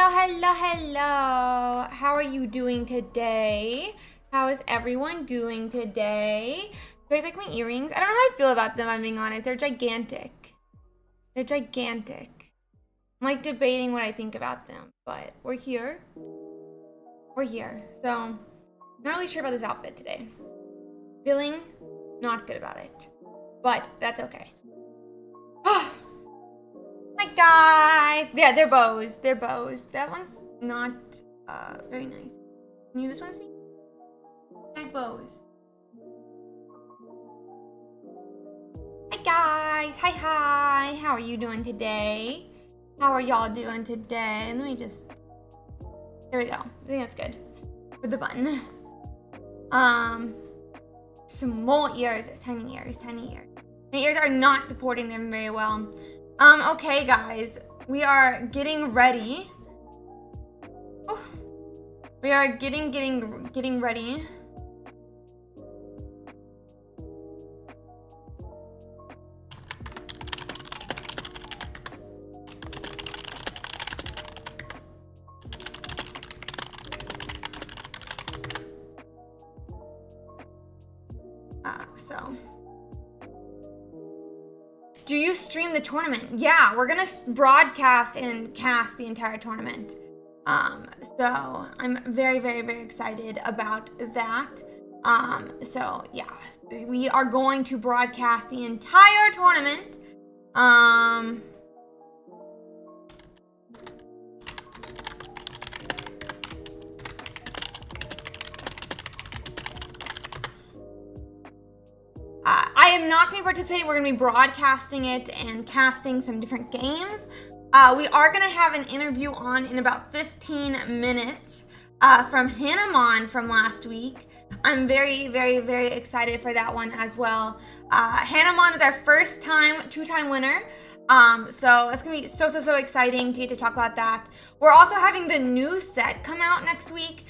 Hello. How are you doing today? How is everyone doing today? You guys like my earrings? I don't know how I feel about them, I'm being honest. They're gigantic. I'm like debating what I think about them, but we're here. So, not really sure about this outfit today. Feeling not good about it, but that's okay. Hi guys! Yeah, they're bows. That one's not very nice. Can you this one see? My bows. Hi guys! Hi! How are you doing today? How are y'all doing today? Let me just... There we go. I think that's good. With the button. Small ears. Tiny ears. My ears are not supporting them very well. Okay guys, we are getting ready. Ooh. We are getting ready. So do you stream the tournament? Yeah, we're gonna broadcast and cast the entire tournament. So I'm very excited about that. So yeah, we are going to broadcast the entire tournament. I am not going to be participating. We're going to be broadcasting it and casting some different games. We are going to have an interview on in about 15 minutes from Pkmn from last week. I'm very excited for that one as well. Pkmn is our first time, two-time winner. So it's going to be so exciting to get to talk about that. We're also having the new set come out next week,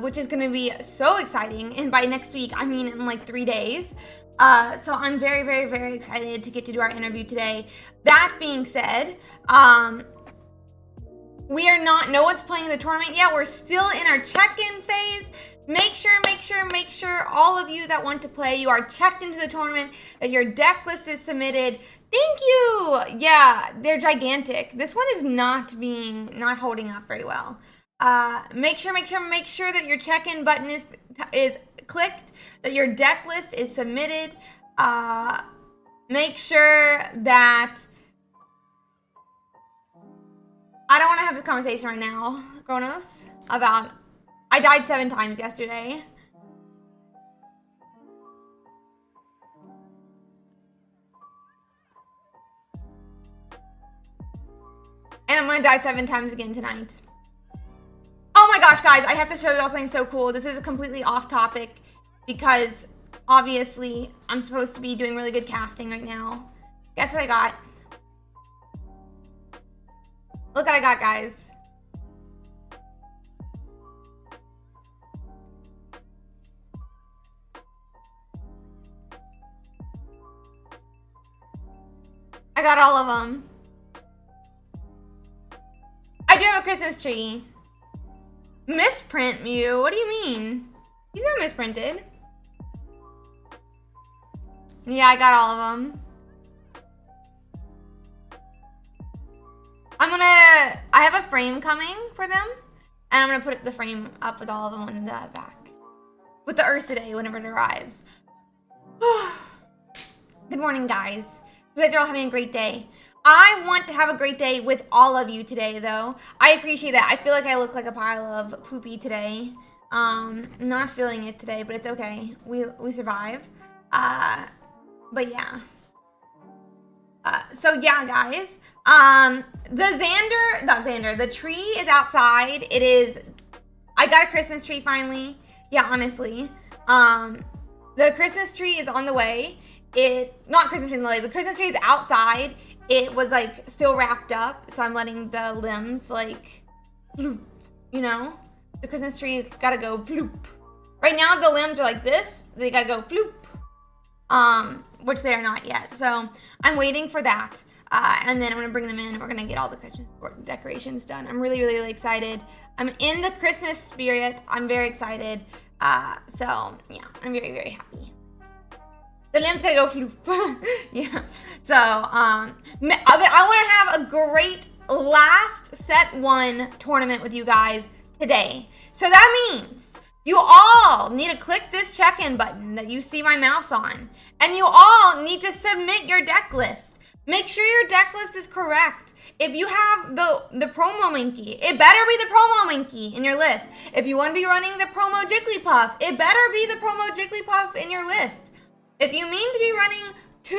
which is going to be so exciting. And by next week, I mean in like 3 days. So I'm very excited to get to do our interview today. That being said, no one's playing in the tournament yet. We're still in our check-in phase. Make sure all of you that want to play, you are checked into the tournament, that your deck list is submitted. Thank you. Yeah, they're gigantic. This one is not holding up very well. Make sure that your check-in button is clicked, that your deck list is submitted. Make sure that... I don't want to have this conversation right now, Kronos, about... I died 7 times yesterday. And I'm gonna die 7 times again tonight. Oh my gosh, guys, I have to show you all something so cool. This is completely off topic because obviously I'm supposed to be doing really good casting right now. Guess what I got? Look what I got, guys. I got all of them. I do have a Christmas tree. Misprint Mew? What do you mean? He's not misprinted. Yeah, I got all of them. I have a frame coming for them, and I'm gonna put the frame up with all of them in the back. With the Ursiiday whenever it arrives. Good morning, guys. You guys are all having a great day. I want to have a great day with all of you today, though. I appreciate that. I feel like I look like a pile of poopy today. Not feeling it today, but it's okay. We survive. But yeah. So yeah, guys. The tree is outside. I got a Christmas tree finally. Yeah, honestly. The Christmas tree is on the way. Not Christmas tree on the way. The Christmas tree is outside. It was like still wrapped up, so I'm letting the limbs like, bloop, you know? The Christmas tree's gotta go bloop. Right now the limbs are like this. They gotta go bloop. Which they are not yet. So I'm waiting for that. And then I'm gonna bring them in. We're gonna get all the Christmas decorations done. I'm really, really, really excited. I'm in the Christmas spirit. I'm very excited. So yeah, I'm very, very happy. The limb's gonna go floop. Yeah. So I want to have a great last set 1 tournament with you guys today. So that means you all need to click this check-in button that you see my mouse on, and you all need to submit your deck list. Make sure your deck list is correct. If you have the promo Minky, it better be the promo Minky in your list. If you want to be running the promo Jigglypuff, it better be the promo Jigglypuff in your list. If you mean to be running 2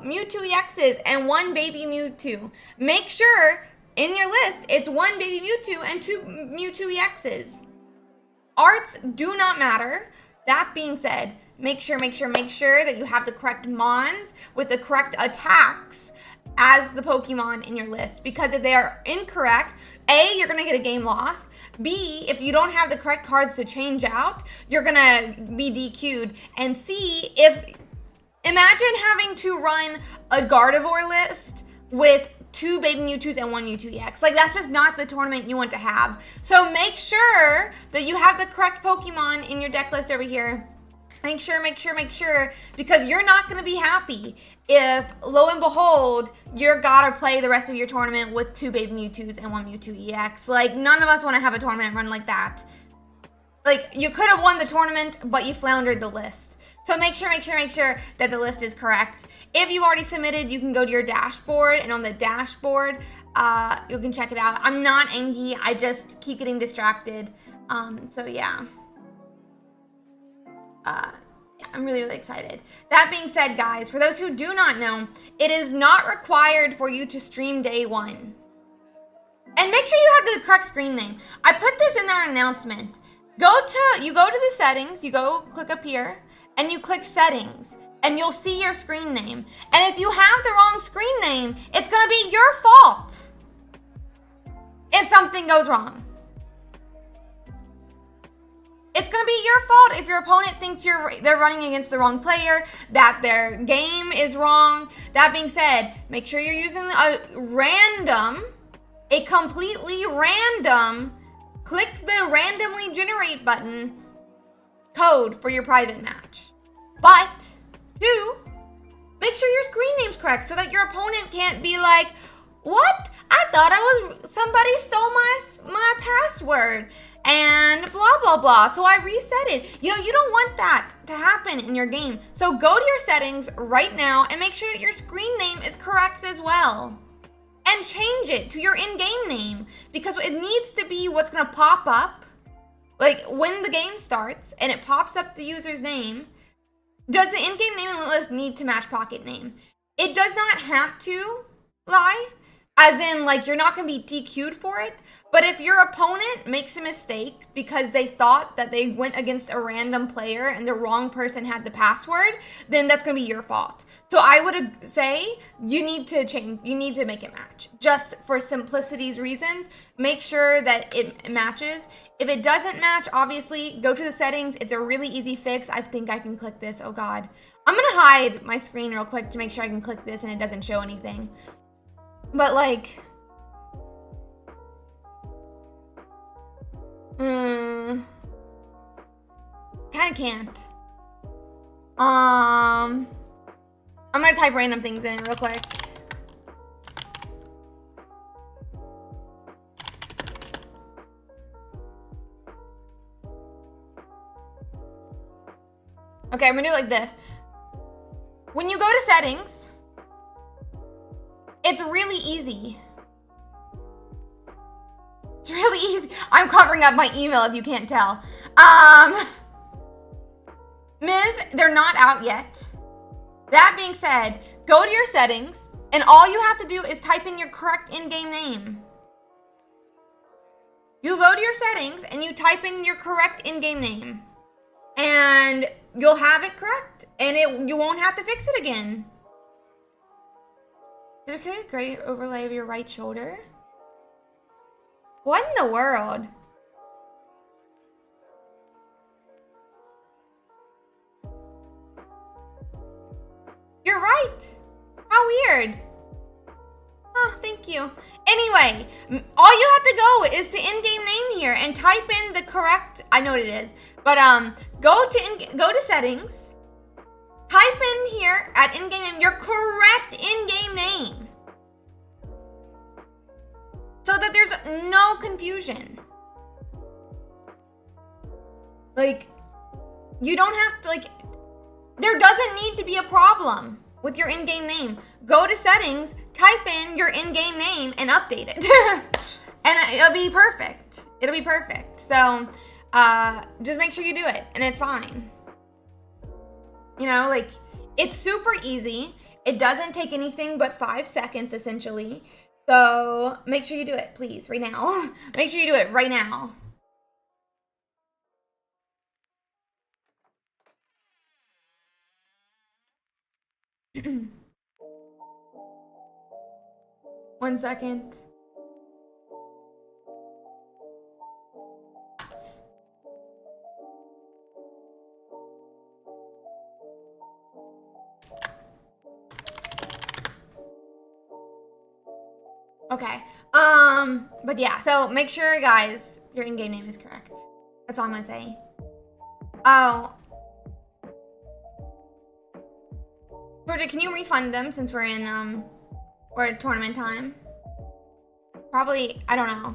Mewtwo EXs and 1 baby Mewtwo, make sure in your list it's 1 baby Mewtwo and 2 Mewtwo EXs. Arts do not matter. That being said, make sure that you have the correct mons with the correct attacks as the Pokemon in your list, because if they are incorrect, A, you're gonna get a game loss. B, if you don't have the correct cards to change out, you're gonna be DQ'd. And C, imagine having to run a Gardevoir list with 2 baby Mewtwo's and 1 Mewtwo EX. Like, that's just not the tournament you want to have. So make sure that you have the correct Pokemon in your deck list over here. Make sure, because you're not going to be happy if, lo and behold, you're gotta play the rest of your tournament with 2 baby Mewtwo's and 1 Mewtwo EX. Like, none of us want to have a tournament run like that. Like, you could have won the tournament, but you floundered the list. So make sure that the list is correct. If you've already submitted, you can go to your dashboard, and on the dashboard, you can check it out. I'm not angry, I just keep getting distracted. So yeah. I'm really, really excited. That being said, guys, for those who do not know, it is not required for you to stream day 1. And make sure you have the correct screen name. I put this in our announcement. You go to the settings, you go click up here, and you click settings, and you'll see your screen name. And if you have the wrong screen name, it's gonna be your fault if something goes wrong. It's gonna be your fault if your opponent thinks they're running against the wrong player, that their game is wrong. That being said, make sure you're using a completely random, click the randomly generate button code for your private match. But 2, make sure your screen name's correct so that your opponent can't be like, what? I thought somebody stole my password and blah, blah, blah. So I reset it. You don't want that to happen in your game. So go to your settings right now and make sure that your screen name is correct as well. And change it to your in-game name, because it needs to be what's gonna pop up. Like, when the game starts and it pops up the user's name, does the in-game name in the list need to match Pocket name? It does not have to lie, as in, like, you're not going to be DQ'd for it. But if your opponent makes a mistake because they thought that they went against a random player and the wrong person had the password, then that's going to be your fault. So I would say you need to make it match. Just for simplicity's reasons, make sure that it matches. If it doesn't match, obviously, go to the settings. It's a really easy fix. I think I can click this. Oh, God. I'm going to hide my screen real quick to make sure I can click this and it doesn't show anything. But, like... kind of can't. I'm going to type random things in real quick. Okay, I'm gonna do it like this. When you go to settings, it's really easy. It's really easy. I'm covering up my email if you can't tell. Ms., they're not out yet. That being said, go to your settings, and all you have to do is type in your correct in-game name. You go to your settings, and you type in your correct in-game name. And you'll have it correct, and you won't have to fix it again. Okay, great overlay of your right shoulder. What in the world? You're right. How weird. Oh, thank you. Anyway, all you have to go is to in-game name here and type in the correct, I know what it is, but go to settings, type in here at in-game name your correct in-game name so that there's no confusion. Like, you don't have to, like, there doesn't need to be a problem with your in-game name. Go to settings, type in your in-game name, and update it. And it'll be perfect. It'll be perfect. So, just make sure you do it, and it's fine. You know, like, it's super easy. It doesn't take anything but 5 seconds, essentially. So, make sure you do it, please, right now. Make sure you do it right now. One second. Okay. But yeah, so make sure, guys, your in-game name is correct. That's all I'm gonna say. Oh. Georgia, can you refund them since we're in, we're at tournament time? Probably, I don't know.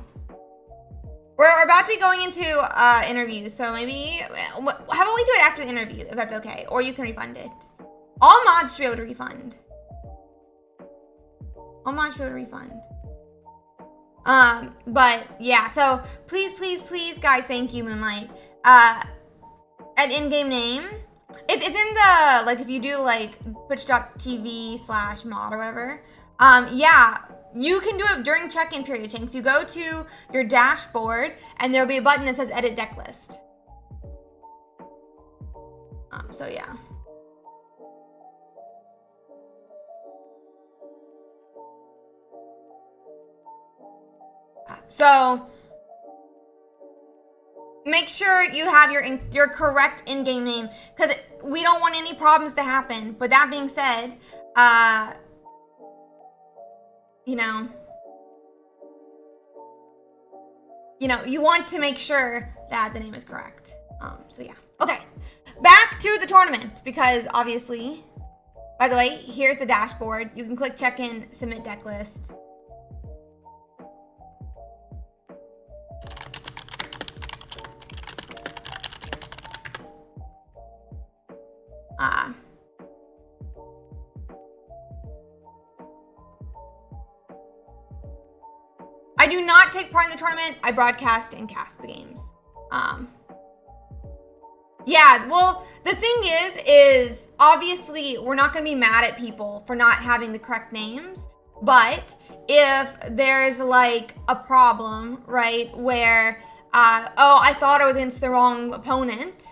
We're about to be going into interviews, so maybe, how about we do it after the interview, if that's okay? Or you can refund it. All mods should be able to refund. All mods should be able to refund. But yeah, so please, please, please, guys, thank you, Moonlight. An in-game name. It's in the, like, if you do, like, twitch.tv/mod or whatever. Yeah, you can do it during check-in period, Chinks. You go to your dashboard, and there'll be a button that says Edit Deck List. So yeah. So make sure you have your correct in-game name, because we don't want any problems to happen. But that being said, you know, you want to make sure that the name is correct. So yeah. Okay, back to the tournament, because obviously, by the way, here's the dashboard. You can click check-in, submit deck list. I do not take part in the tournament. I broadcast and cast the games. Yeah, well, the thing is obviously we're not going to be mad at people for not having the correct names, but if there's like a problem, right, where, oh, I thought I was against the wrong opponent,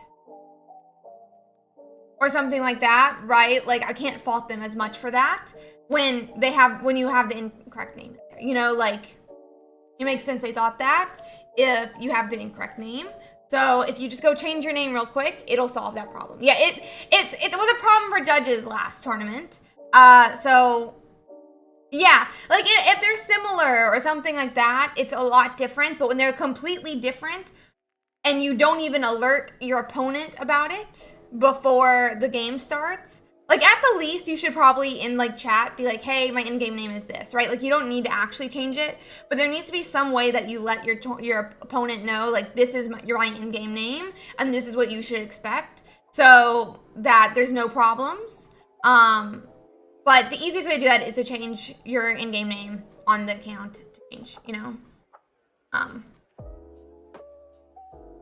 or something like that, right? Like, I can't fault them as much for that when you have the incorrect name in there. You know, like, it makes sense they thought that if you have the incorrect name. So if you just go change your name real quick, it'll solve that problem. Yeah, it was a problem for judges last tournament. So yeah, like if they're similar or something like that, it's a lot different. But when they're completely different and you don't even alert your opponent about it before the game starts, like, at the least, you should probably, in, like, chat, be like, hey, my in-game name is this, right? Like, you don't need to actually change it, but there needs to be some way that you let your opponent know, like, this is my in-game name, and this is what you should expect, so that there's no problems. But the easiest way to do that is to change your in-game name on the account to change, you know?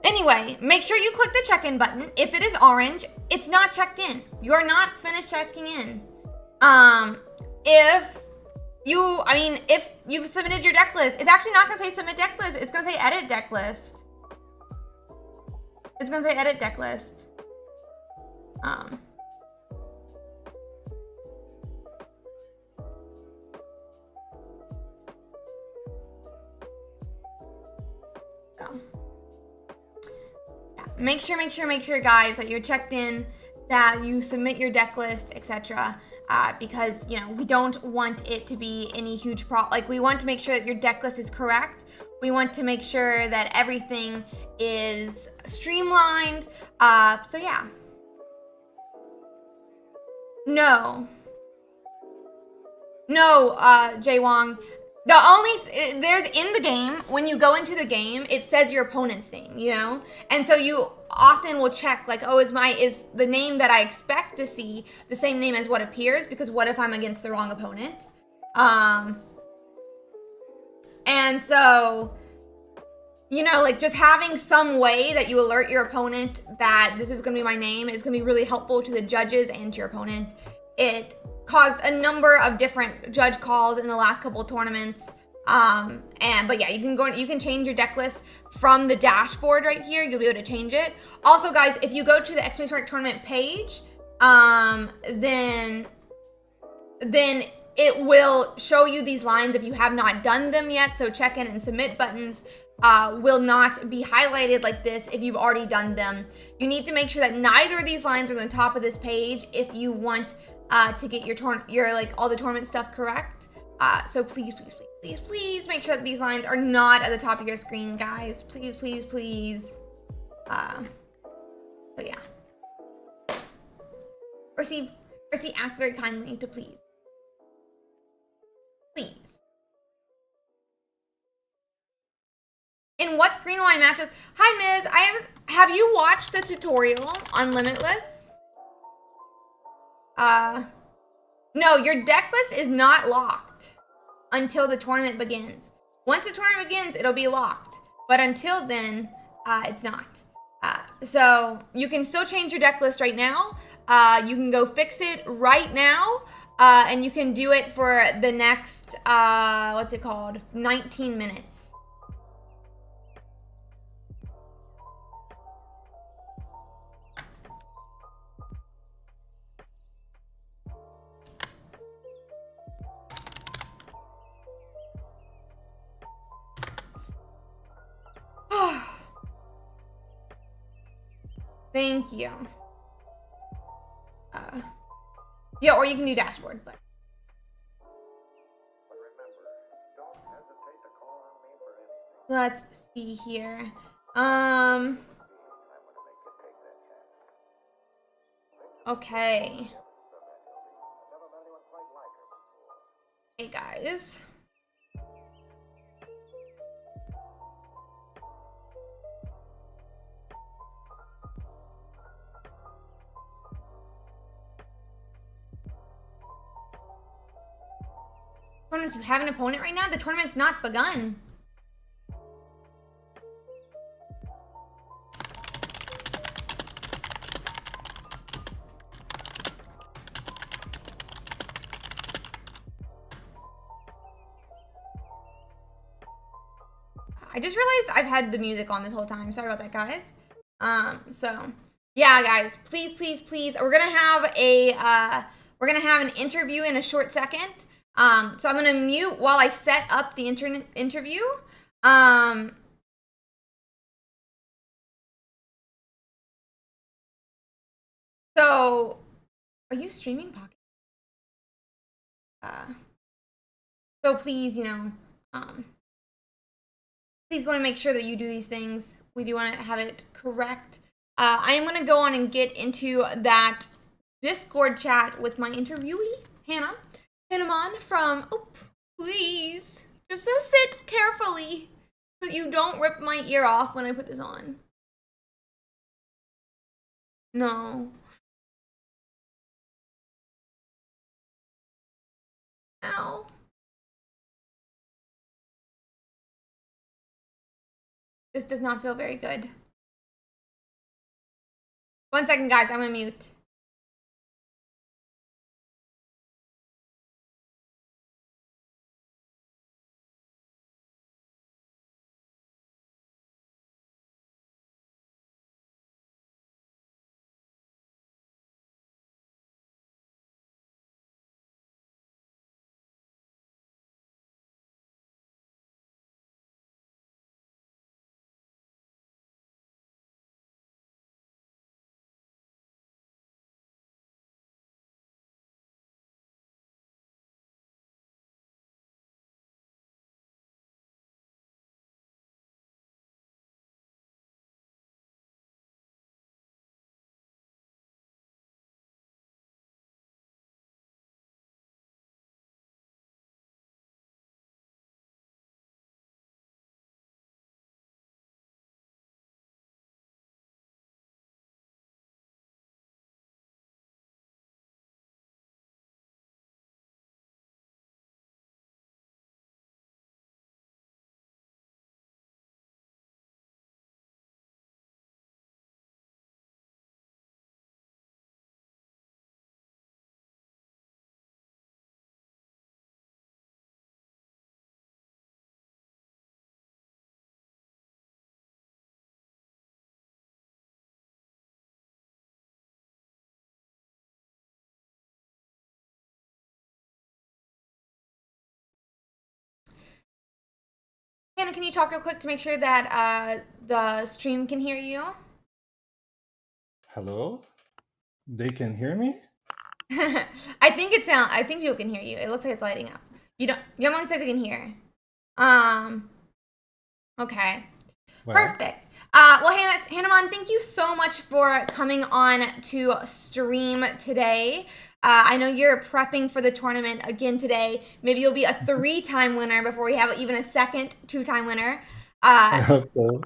Anyway, make sure you click the check-in button. If it is orange, it's not checked in. You're not finished checking in. If you've submitted your deck list, it's actually not gonna say submit deck list. It's gonna say edit deck list. It's gonna say edit deck list. Make sure, guys, that you're checked in, that you submit your deck list, etc. because, you know, we don't want it to be any huge problem. Like, we want to make sure that your deck list is correct. We want to make sure that everything is streamlined. So yeah. No, Jay Wong. There's in the game, when you go into the game, it says your opponent's name, you know? And so you often will check, like, oh, is the name that I expect to see the same name as what appears? Because what if I'm against the wrong opponent? And so, you know, like, just having some way that you alert your opponent that this is going to be my name is going to be really helpful to the judges and to your opponent. It caused a number of different judge calls in the last couple of tournaments. But yeah, you can change your deck list from the dashboard right here. You'll be able to change it. Also, guys, if you go to the Pkmn tournament page, then it will show you these lines if you have not done them yet. So check-in and submit buttons will not be highlighted like this if you've already done them. You need to make sure that neither of these lines are on the top of this page if you want to get your like all the tournament stuff correct. So please make sure that these lines are not at the top of your screen, guys. Please. So yeah. Ursi asked very kindly to please. In what screen will I match with? Hi, Miz. Have you watched the tutorial on Limitless? No, your deck list is not locked until the tournament begins. Once the tournament begins, it'll be locked. But until then, it's not. So you can still change your deck list right now. You can go fix it right now. And you can do it for the next, 19 minutes. Thank you. Yeah, or you can do dashboard, but. Let's see here. Okay. Hey, guys. You have an opponent right now? The tournament's not begun. I just realized I've had the music on this whole time. Sorry about that, guys. So yeah, guys, please. We're gonna have an interview in a short second. So I'm gonna mute while I set up the interview. So are you streaming Pocket? So please, please go and make sure that you do these things. We do want to have it correct. I am going to go on and get into that Discord chat with my interviewee, Pkmn from, please, just sit carefully so that you don't rip my ear off when I put this on. No. Ow. This does not feel very good. 1 second, guys. I'm gonna mute. Hannah, can you talk real quick to make sure that the stream can hear you? Hello? They can hear me? I think people can hear you. It looks like it's lighting up. You don't. Your mom says you can hear. Um. Okay. Well, Perfect. Well, Hannah, thank you so much for coming on to stream today. I know you're prepping for the tournament again today. Maybe you'll be a three-time winner before we have even a second two-time winner. I Uh, hope so.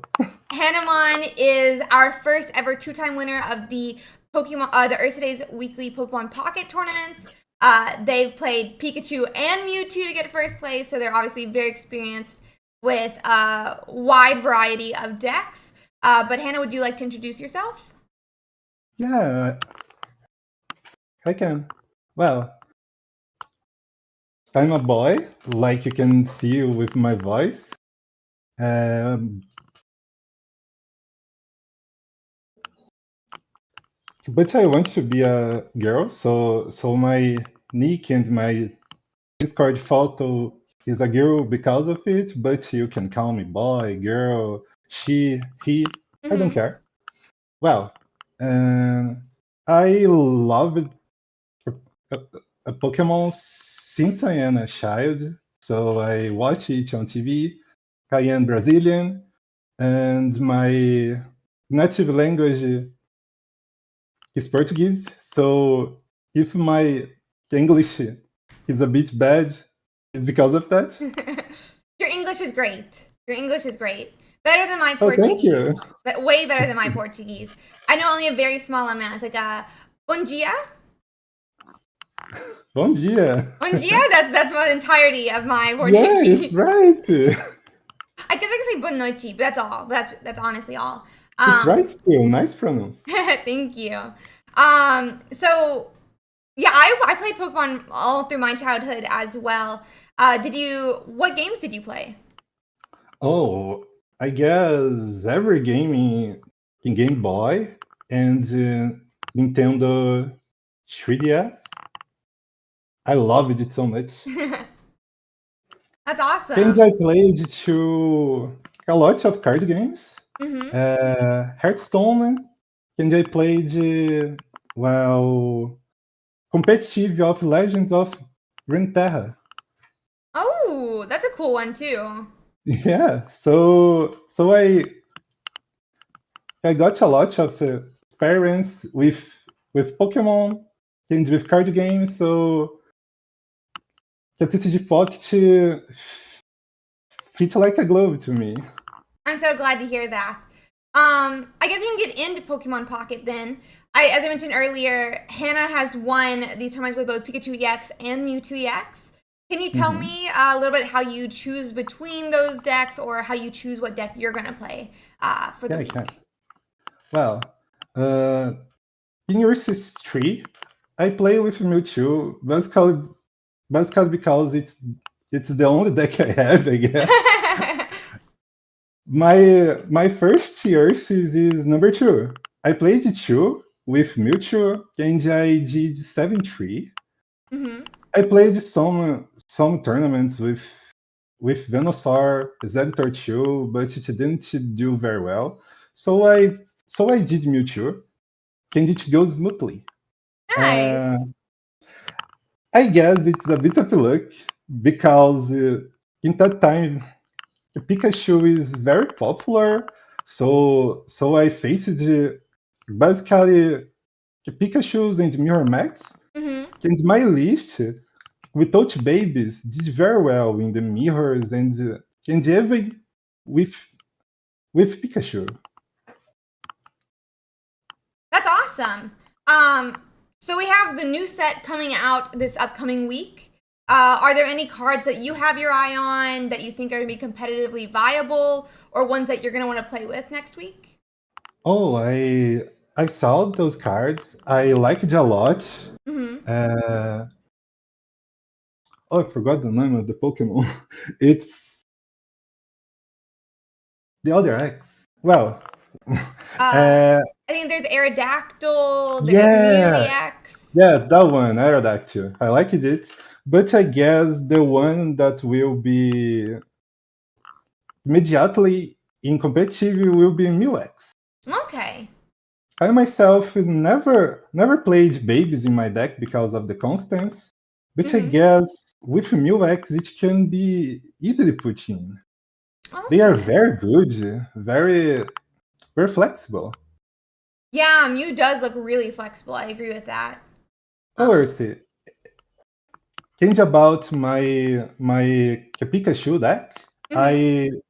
Hanamon is our first ever two-time winner of the the Ursiiday's weekly Pokemon Pocket tournaments. They've played Pikachu and Mewtwo to get first place, so they're obviously very experienced with a wide variety of decks. But Hannah, would you like to introduce yourself? Yeah, I can. Well, I'm a boy, like you can see with my voice. Um, but I want to be a girl, so my nick and my Discord photo is a girl because of it, but you can call me boy, girl, she, he, I don't Mm-hmm. care. Well, I love a, a Pokemon since I am a child. So I watch it on TV. I am Brazilian, and my native language is Portuguese. So if my English is a bit bad, it's because of that. Your English is great. Your English is great. Better than my Oh, thank you. Portuguese, but way better than my Portuguese. I know only a very small amount. It's like bom dia. Bom dia. Bom dia. That's the entirety of my Yeah, it's Portuguese. right. I guess I can say boa noite, but that's all. That's honestly all. It's right still. Nice pronounce. Thank you. So yeah, I played Pokemon all through my childhood as well. What games did you play? Oh, I guess every game in Game Boy and Nintendo 3DS. I loved it so much. That's And awesome. I played to a lot of card games. Mm-hmm. Hearthstone. And I played, well, competitive of Legends of Runeterra. Oh, that's a cool one too. Yeah, so I got a lot of experience with Pokemon and with card games. So the TCG Pocket fit like a glove to me. I'm so glad to hear that. I guess we can get into Pokemon Pocket then. As I mentioned earlier, Hannah has won these tournaments with both Pikachu EX and Mewtwo EX. Can you tell Mhm. me a little bit how you choose between those decks, or how you choose what deck you're gonna play for the Yeah, I can. week? Well, uh, in Ursiiday 3, I play with Mewtwo basically because it's the only deck I have, I guess. My first Ursiiday is number 2. I played 2 with Mewtwo and I did 7-3. Mm-hmm. I played some tournaments with Venusaur, Zerator 2, but it didn't do very well. So I did Mewtwo, and it goes smoothly. Uh, Nice. I guess it's a bit of luck because in that time Pikachu is very popular. So I faced basically Pikachu's and Mirror Max, Mm-hmm. and my list without babies did very well in the mirrors and even with with Pikachu. That's awesome. Um, so we have the new set coming out this upcoming week. Are there any cards that you have your eye on that you think are going to be competitively viable, or ones that you're going to want to play with next week? Oh, I saw those cards. I liked it a lot. Mm-hmm. Uh, oh, I forgot the name of the Pokemon. It's the other X. Well, Uh, uh, I think there's Aerodactyl, there's Mewtwo yeah, X. yeah, that one, Aerodactyl. I liked it, but I guess the one that will be immediately in competitive will be Mulex. Okay. I myself never played babies in my deck because of the constants, but I Mm-hmm. guess with Mulex it can be easily put in. They are Okay. very good, very flexible. Yeah, Mew does look really flexible. I agree with that. Oh, Um, Ursi, think about my Pikachu deck. mhm.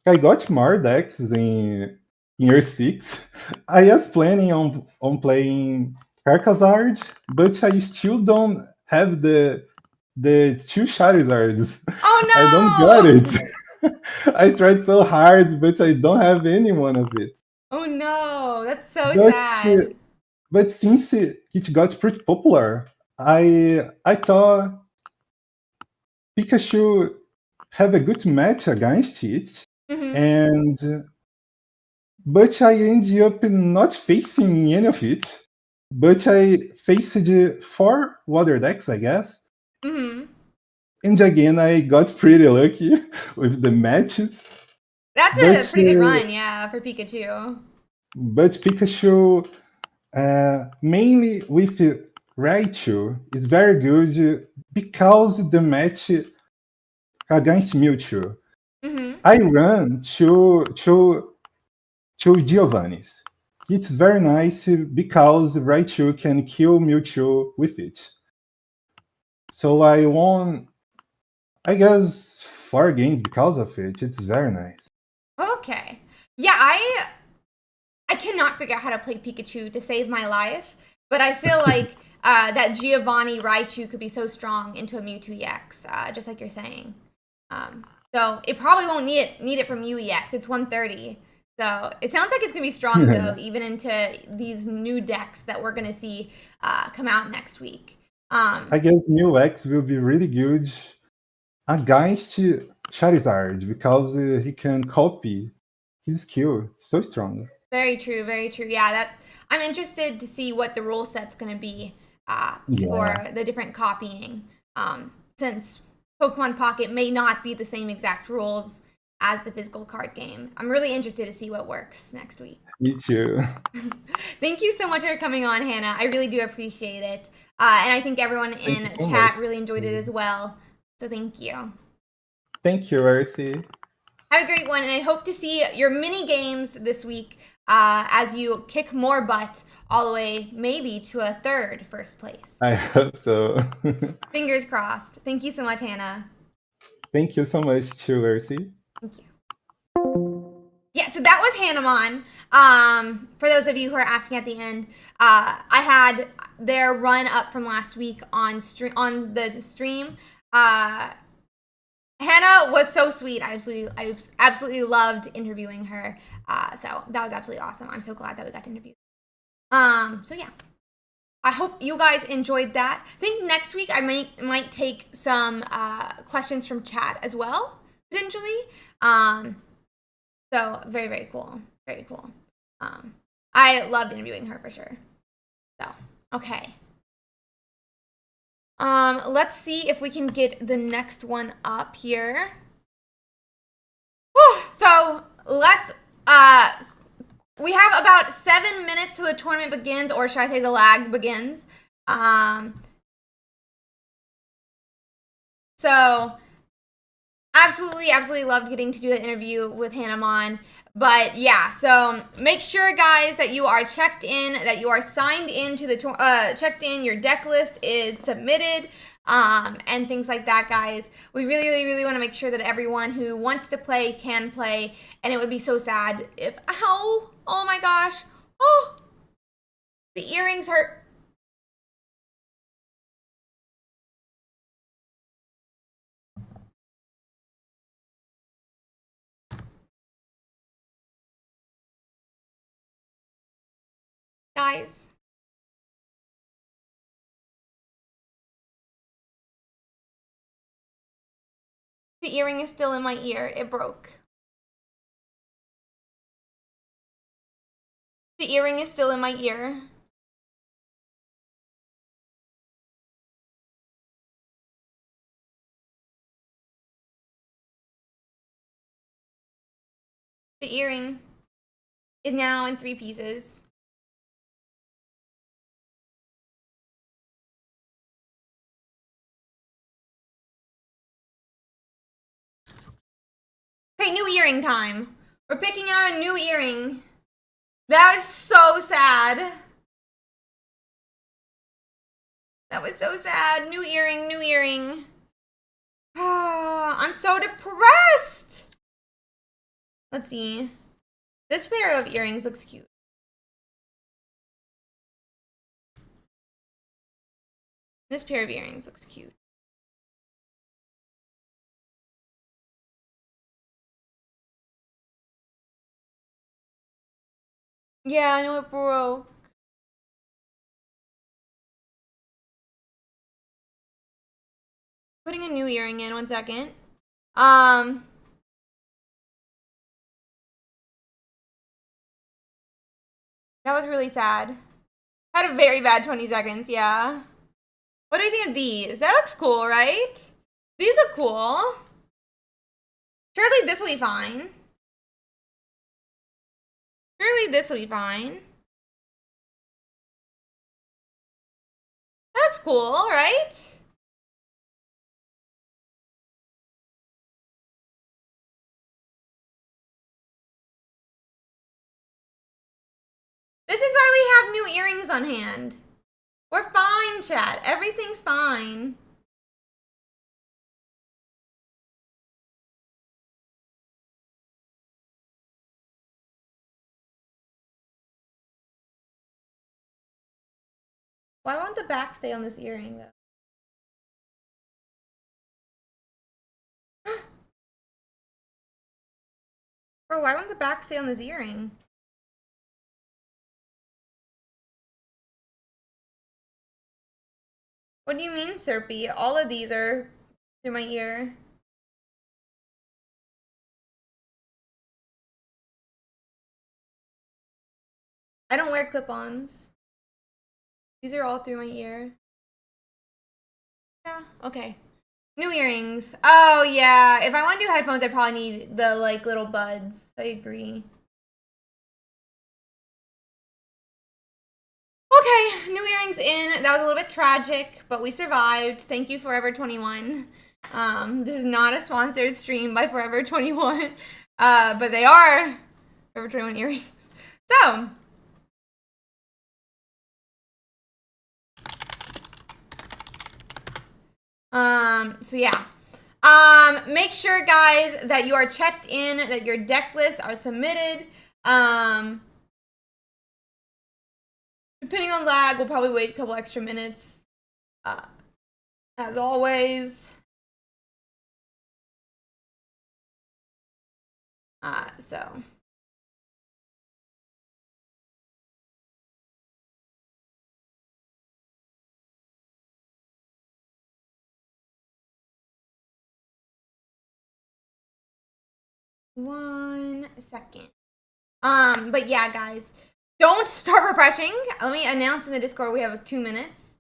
I got more decks in year six. I was planning on playing Carcassard, but I still don't have the two Charizards. I don't got Oh it. no! I tried so hard, but I don't have any one of it. Oh no! That's so But sad. but since it got pretty popular, I thought Pikachu have a good match against it, Mm-hmm. and but I ended up not facing any of it. But I faced four water decks, I guess. Mm-hmm. And again, I got pretty lucky with the matches. That's a But pretty good run, yeah, for Pikachu. but Pikachu, mainly with Raichu, is very good because the match against Mewtwo. Mm-hmm. I run to Giovanni's. It's very nice because Raichu can kill Mewtwo with it. So I won, I guess, 4 games because of it. It's very nice. Okay. Yeah, I cannot figure out how to play Pikachu to save my life, but I feel like that Giovanni Raichu could be so strong into a Mewtwo EX, just like you're saying. So it probably won't need it from Mew EX. It's 130. So it sounds like it's gonna be strong though, even into these new decks that we're gonna see come out next week. I guess New X will be really good against Charizard because he can copy his skill. It's so strong. Very true, very true. Yeah, that I'm interested to see what the rule set's going to be Yeah. for the different copying, since Pokemon Pocket may not be the same exact rules as the physical card game. I'm really interested to see what works next week. Me too. Thank you so much for coming on, Hannah. I really do appreciate it, and I think everyone Thank you in so much. chat really enjoyed it as well. So thank you. Thank you, Arcee. Have a great one, and I hope to see your mini games this week as you kick more butt all the way, maybe to a third first place. I hope so. Fingers crossed. Thank you so much, Hannah. Thank you so much too, Arcee. Thank you. Yeah, so that was Hannamon. For those of you who are asking at the end, I had their run up from last week on the stream. Hannah was so sweet. I absolutely loved interviewing her. So that was absolutely awesome. I'm so glad that we got to interview. So yeah, I hope you guys enjoyed that. I think next week I might take some questions from chat as well, potentially. So very, very cool. Very cool. I loved interviewing her for sure. So, okay. Let's see if we can get the next one up here. Whew, so let's we have about 7 minutes till the tournament begins, or should I say the lag begins. So absolutely loved getting to do the interview with Hannamon. But yeah, so make sure, guys, that you are checked in, that you are signed into the checked in. Your deck list is submitted, and things like that, guys. We really want to make sure that everyone who wants to play can play. And it would be so sad if oh my gosh, oh, the earrings hurt. Guys, the earring is still in my ear. It broke. The earring is still in my ear. The earring is now in 3 pieces. Okay, new earring time. We're picking out a new earring. That was so sad. That was so sad. New earring, new earring. I'm so depressed. Let's see. This pair of earrings looks cute. This pair of earrings looks cute. Yeah, I know it broke. Putting a new earring in, 1 second. That was really sad. Had a very bad 20 seconds, yeah. What do you think of these? That looks cool, right? These look cool. Surely this will be fine. Surely this will be fine. That looks cool, right? This is why we have new earrings on hand. We're fine, chat. Everything's fine. Why won't the back stay on this earring, though? Bro, why won't the back stay on this earring? What do you mean, Serpy? All of these are through my ear. I don't wear clip-ons. These are all through my ear. Yeah, okay. New earrings. Oh, yeah. If I want to do headphones, I probably need the, like, little buds. I agree. Okay, new earrings in. That was a little bit tragic, but we survived. Thank you, Forever 21. This is not a sponsored stream by Forever 21, but they are Forever 21 earrings. So yeah. Make sure, guys, that you are checked in, that your deck lists are submitted. Depending on lag, we'll probably wait a couple extra minutes. As always. So. One second. But yeah, guys, don't start refreshing. Let me announce in the Discord we have 2 minutes.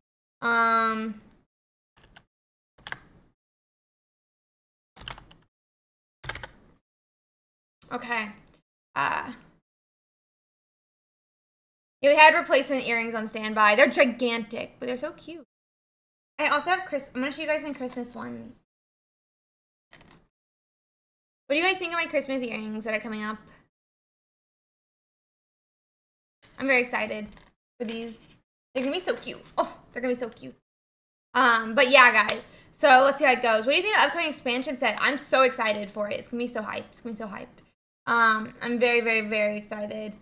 Okay. Yeah, we had replacement earrings on standby. They're gigantic, but they're so cute. I also have I'm gonna show you guys my Christmas ones. What do you guys think of my Christmas earrings that are coming up? I'm very excited for these. They're gonna be so cute. Oh, they're gonna be so cute. But yeah, guys. So let's see how it goes. What do you think of the upcoming expansion set? I'm so excited for it. It's gonna be so hyped. It's gonna be so hyped. I'm very, very, very excited.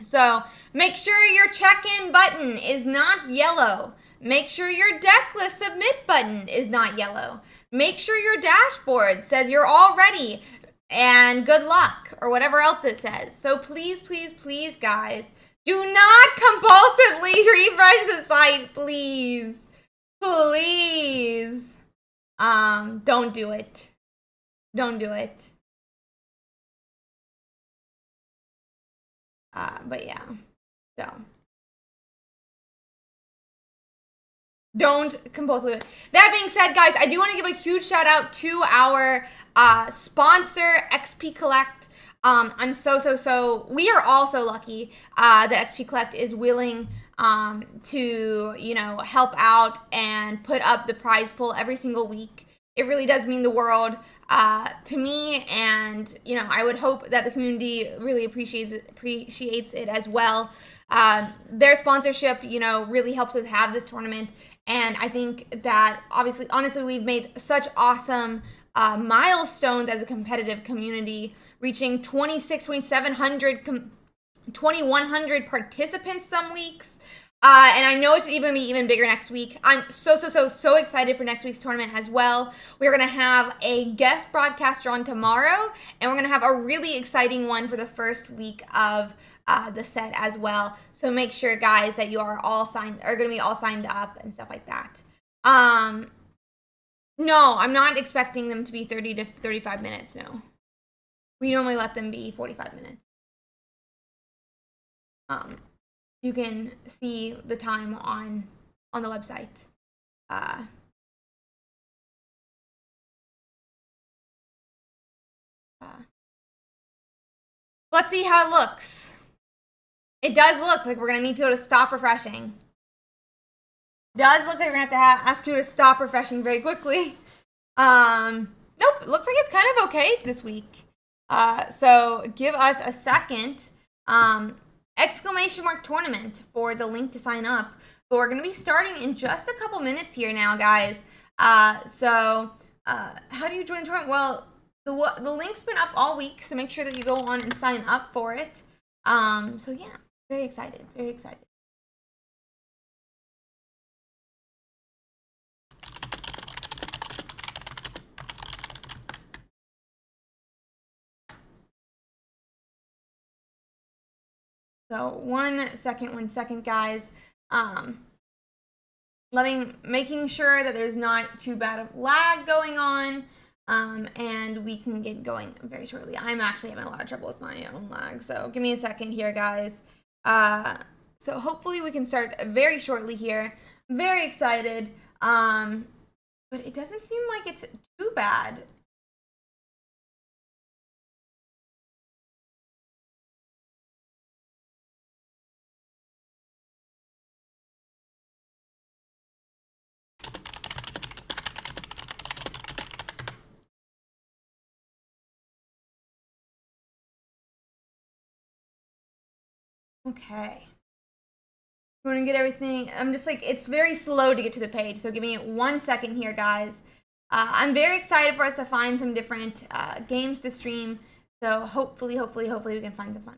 So make sure your check-in button is not yellow. Make sure your deck list submit button is not yellow. Make sure your dashboard says you're all ready and good luck or whatever else it says. So please, please, please, guys, do not compulsively refresh the site, please. Please. Don't do it. Don't do it. But yeah, so. Don't compulsively. That being said, guys, I do want to give a huge shout out to our sponsor, XP Collect. I'm we are all so lucky that XP Collect is willing to, you know, help out and put up the prize pool every single week. It really does mean the world to me, and, you know, I would hope that the community really appreciates it as well. Their sponsorship, you know, really helps us have this tournament, and I think that honestly, we've made such awesome milestones as a competitive community, reaching 2,700, 2,100 participants some weeks. And I know it's even be even bigger next week. I'm so excited for next week's tournament as well. We're going to have a guest broadcaster on tomorrow, and we're going to have a really exciting one for the first week of the set as well. So make sure, guys, that you are going to be all signed up and stuff like that. No, I'm not expecting them to be 30 to 35 minutes, no. We normally let them be 45 minutes. You can see the time on the website. Let's see how it looks. It does look like we're gonna need people to stop refreshing. Does look like we're gonna have to ask you to stop refreshing very quickly. Nope, it looks like it's kind of okay this week. So give us a second. !tournament for the link to sign up. But we're gonna be starting in just a couple minutes here now, guys. How do you join the tournament? Well, the link's been up all week, so make sure that you go on and sign up for it. So yeah, very excited, very excited. So one second, guys. Making sure that there's not too bad of lag going on, and we can get going very shortly. I'm actually having a lot of trouble with my own lag, so give me a second here, guys. So hopefully we can start very shortly here. Very excited, but it doesn't seem like it's too bad. Okay. We're gonna get everything. I'm just like, it's very slow to get to the page, so give me 1 second here, guys. I'm very excited for us to find some different games to stream, so hopefully we can find some fun.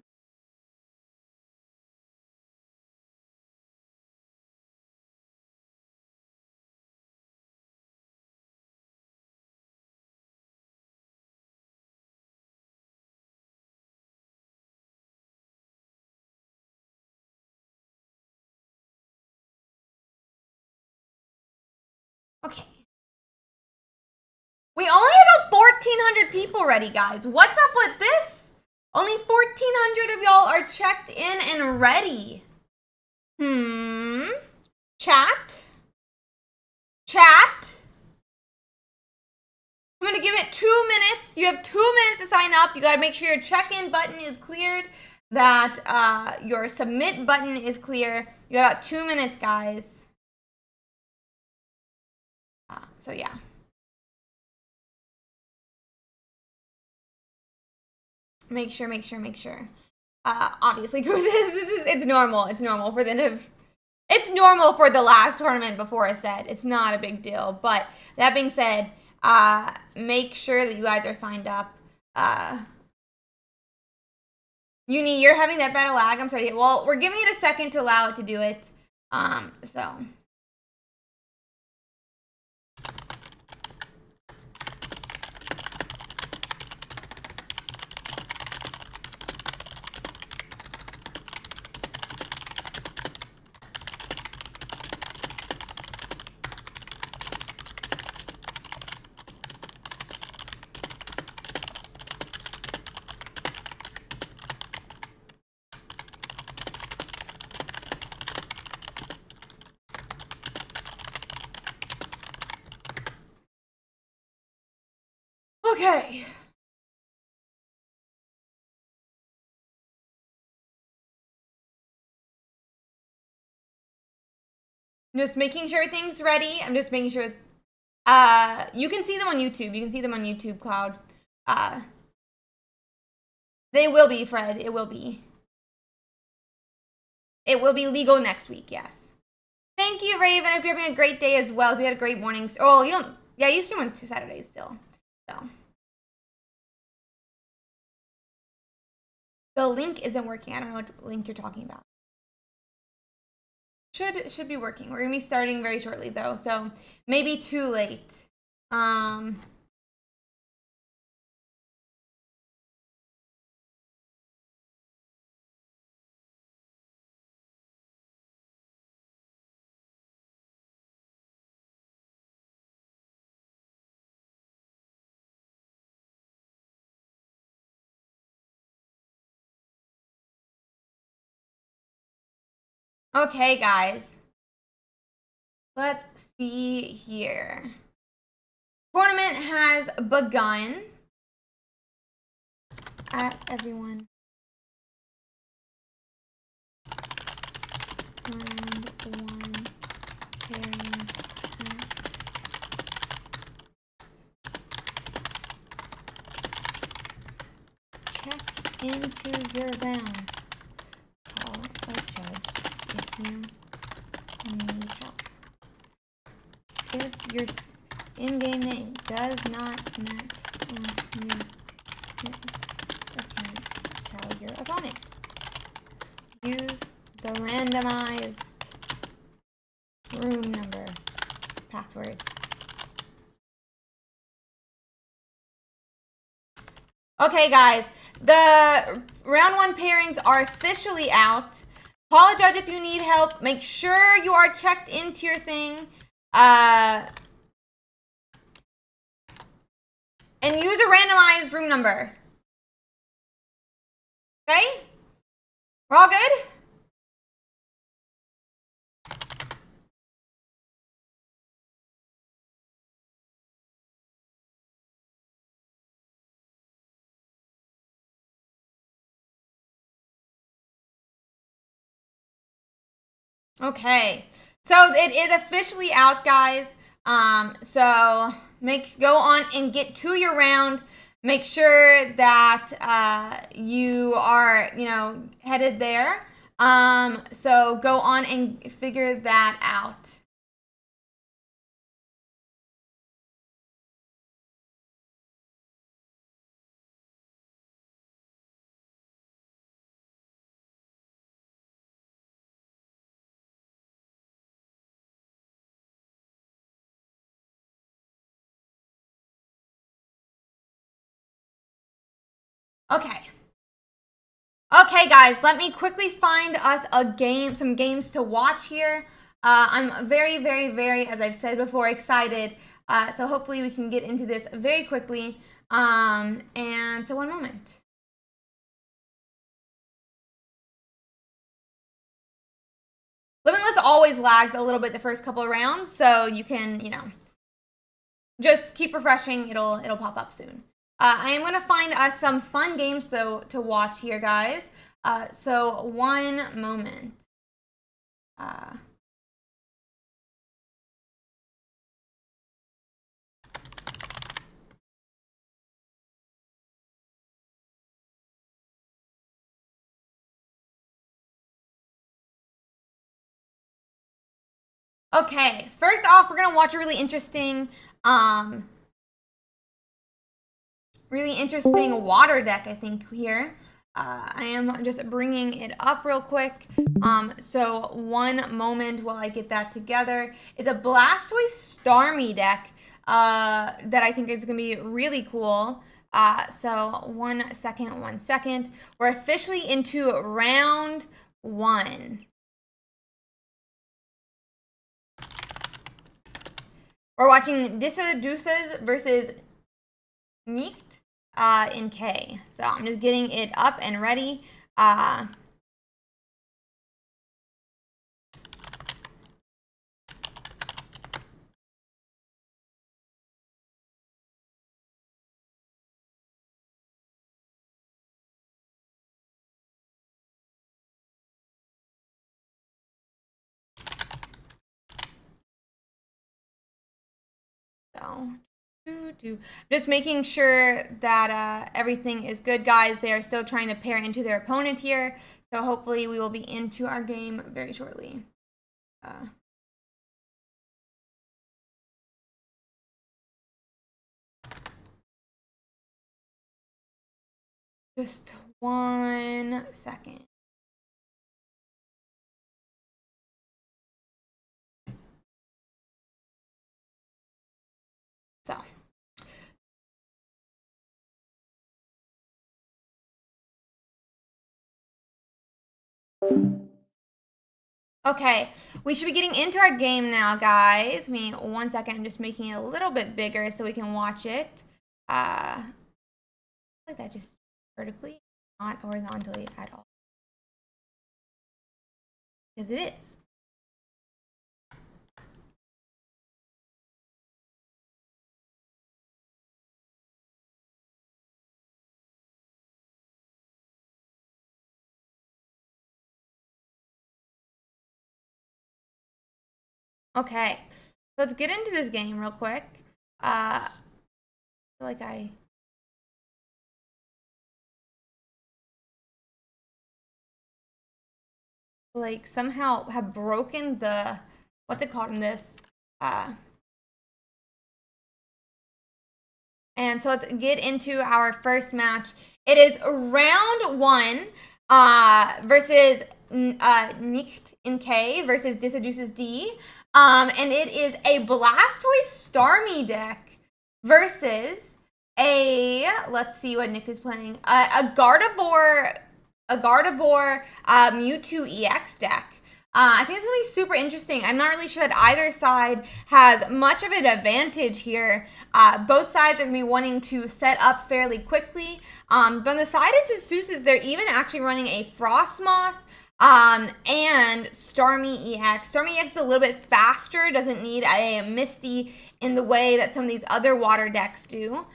Okay. We only have 1,400 people ready, guys. What's up with this? Only 1,400 of y'all are checked in and ready. Chat? I'm gonna give it 2 minutes. You have 2 minutes to sign up. You gotta make sure your check-in button is cleared, that your submit button is clear. You got about 2 minutes, guys. So yeah. Make sure. Obviously, it's normal. It's normal for the last tournament before a set. It's not a big deal. But that being said, make sure that you guys are signed up. Uni, you're having that bad of lag. I'm sorry. Well, we're giving it a second to allow it to do it. So. Okay. I'm just making sure everything's ready. I'm just making sure. You can see them on YouTube. You can see them on YouTube, Cloud. They will be, Fred. It will be. It will be legal next week, yes. Thank you, Raven. I hope you're having a great day as well. We had a great morning. Oh, you don't. Yeah, you stream on 2 Saturdays still. So. The link isn't working. I don't know what link you're talking about. Should be working. We're gonna be starting very shortly though, so maybe too late. Okay, guys. Let's see here. Tournament has begun. Everyone. Round 1 pairings. Check into your round. Call a judge if you need help. If your in-game name does not match your opponent, tell your opponent. Use the randomized room number password. Okay, guys, the round 1 pairings are officially out. Call a judge if you need help. Make sure you are checked into your thing. And use a randomized room number. Okay? We're all good? Okay, so it is officially out, guys. So go on and get to your round. Make sure that you are, headed there. So go on and figure that out. Okay. Okay, guys, let me quickly find us some games to watch here. I'm very, very, very, as I've said before, excited. So hopefully we can get into this very quickly. And so one moment. Limitless always lags a little bit the first couple of rounds, so you can, just keep refreshing. It'll pop up soon. I am gonna find us some fun games though to watch here, guys. So one moment. Okay, first off, we're gonna watch a really interesting water deck, I think, here. I am just bringing it up real quick. So one moment while I get that together. It's a Blastoise Starmie deck that I think is gonna be really cool. So one second. We're officially into round 1. We're watching Dusas versus Nicht in K. So I'm just getting it up and ready. So, just making sure that everything is good, guys. They are still trying to pair into their opponent here. So hopefully we will be into our game very shortly. Just 1 second. So. Okay, we should be getting into our game now, guys. Give me 1 second. I'm just making it a little bit bigger so we can watch it. Like that, just vertically, not horizontally at all. Because it is. Okay, so let's get into this game real quick. I feel like somehow have broken the, what's it called in this? And so let's get into our first match. It is round 1 versus Nicht in K versus Disajuices D. And it is a Blastoise Starmie deck versus a, let's see what Nick is playing, a Gardevoir Mewtwo EX deck. I think it's going to be super interesting. I'm not really sure that either side has much of an advantage here. Both sides are going to be wanting to set up fairly quickly. But on the side of Tsusus, they're even actually running a Frostmoth and Starmie EX. Starmie EX is a little bit faster, doesn't need a Misty in the way that some of these other water decks do.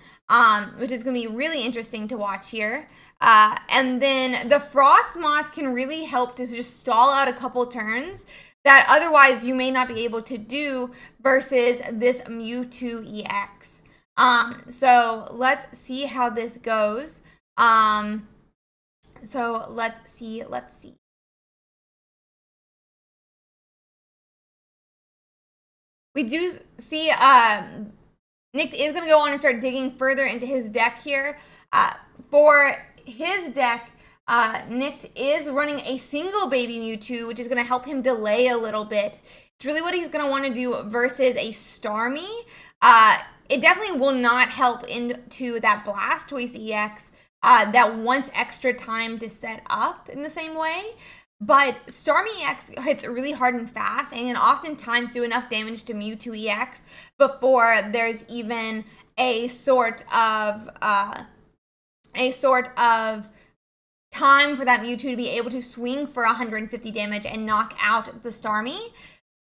Which is going to be really interesting to watch here. And then the Frostmoth can really help to just stall out a couple turns that otherwise you may not be able to do versus this Mewtwo EX. So let's see how this goes. So let's see. We do see Nick is going to go on and start digging further into his deck here. For his deck, Nick is running a single baby Mewtwo, which is going to help him delay a little bit. It's really what he's going to want to do versus a Starmie. It definitely will not help into that Blastoise EX that wants extra time to set up in the same way. But Starmie EX hits really hard and fast, and can oftentimes do enough damage to Mewtwo EX before there's even a sort of time for that Mewtwo to be able to swing for 150 damage and knock out the Starmie.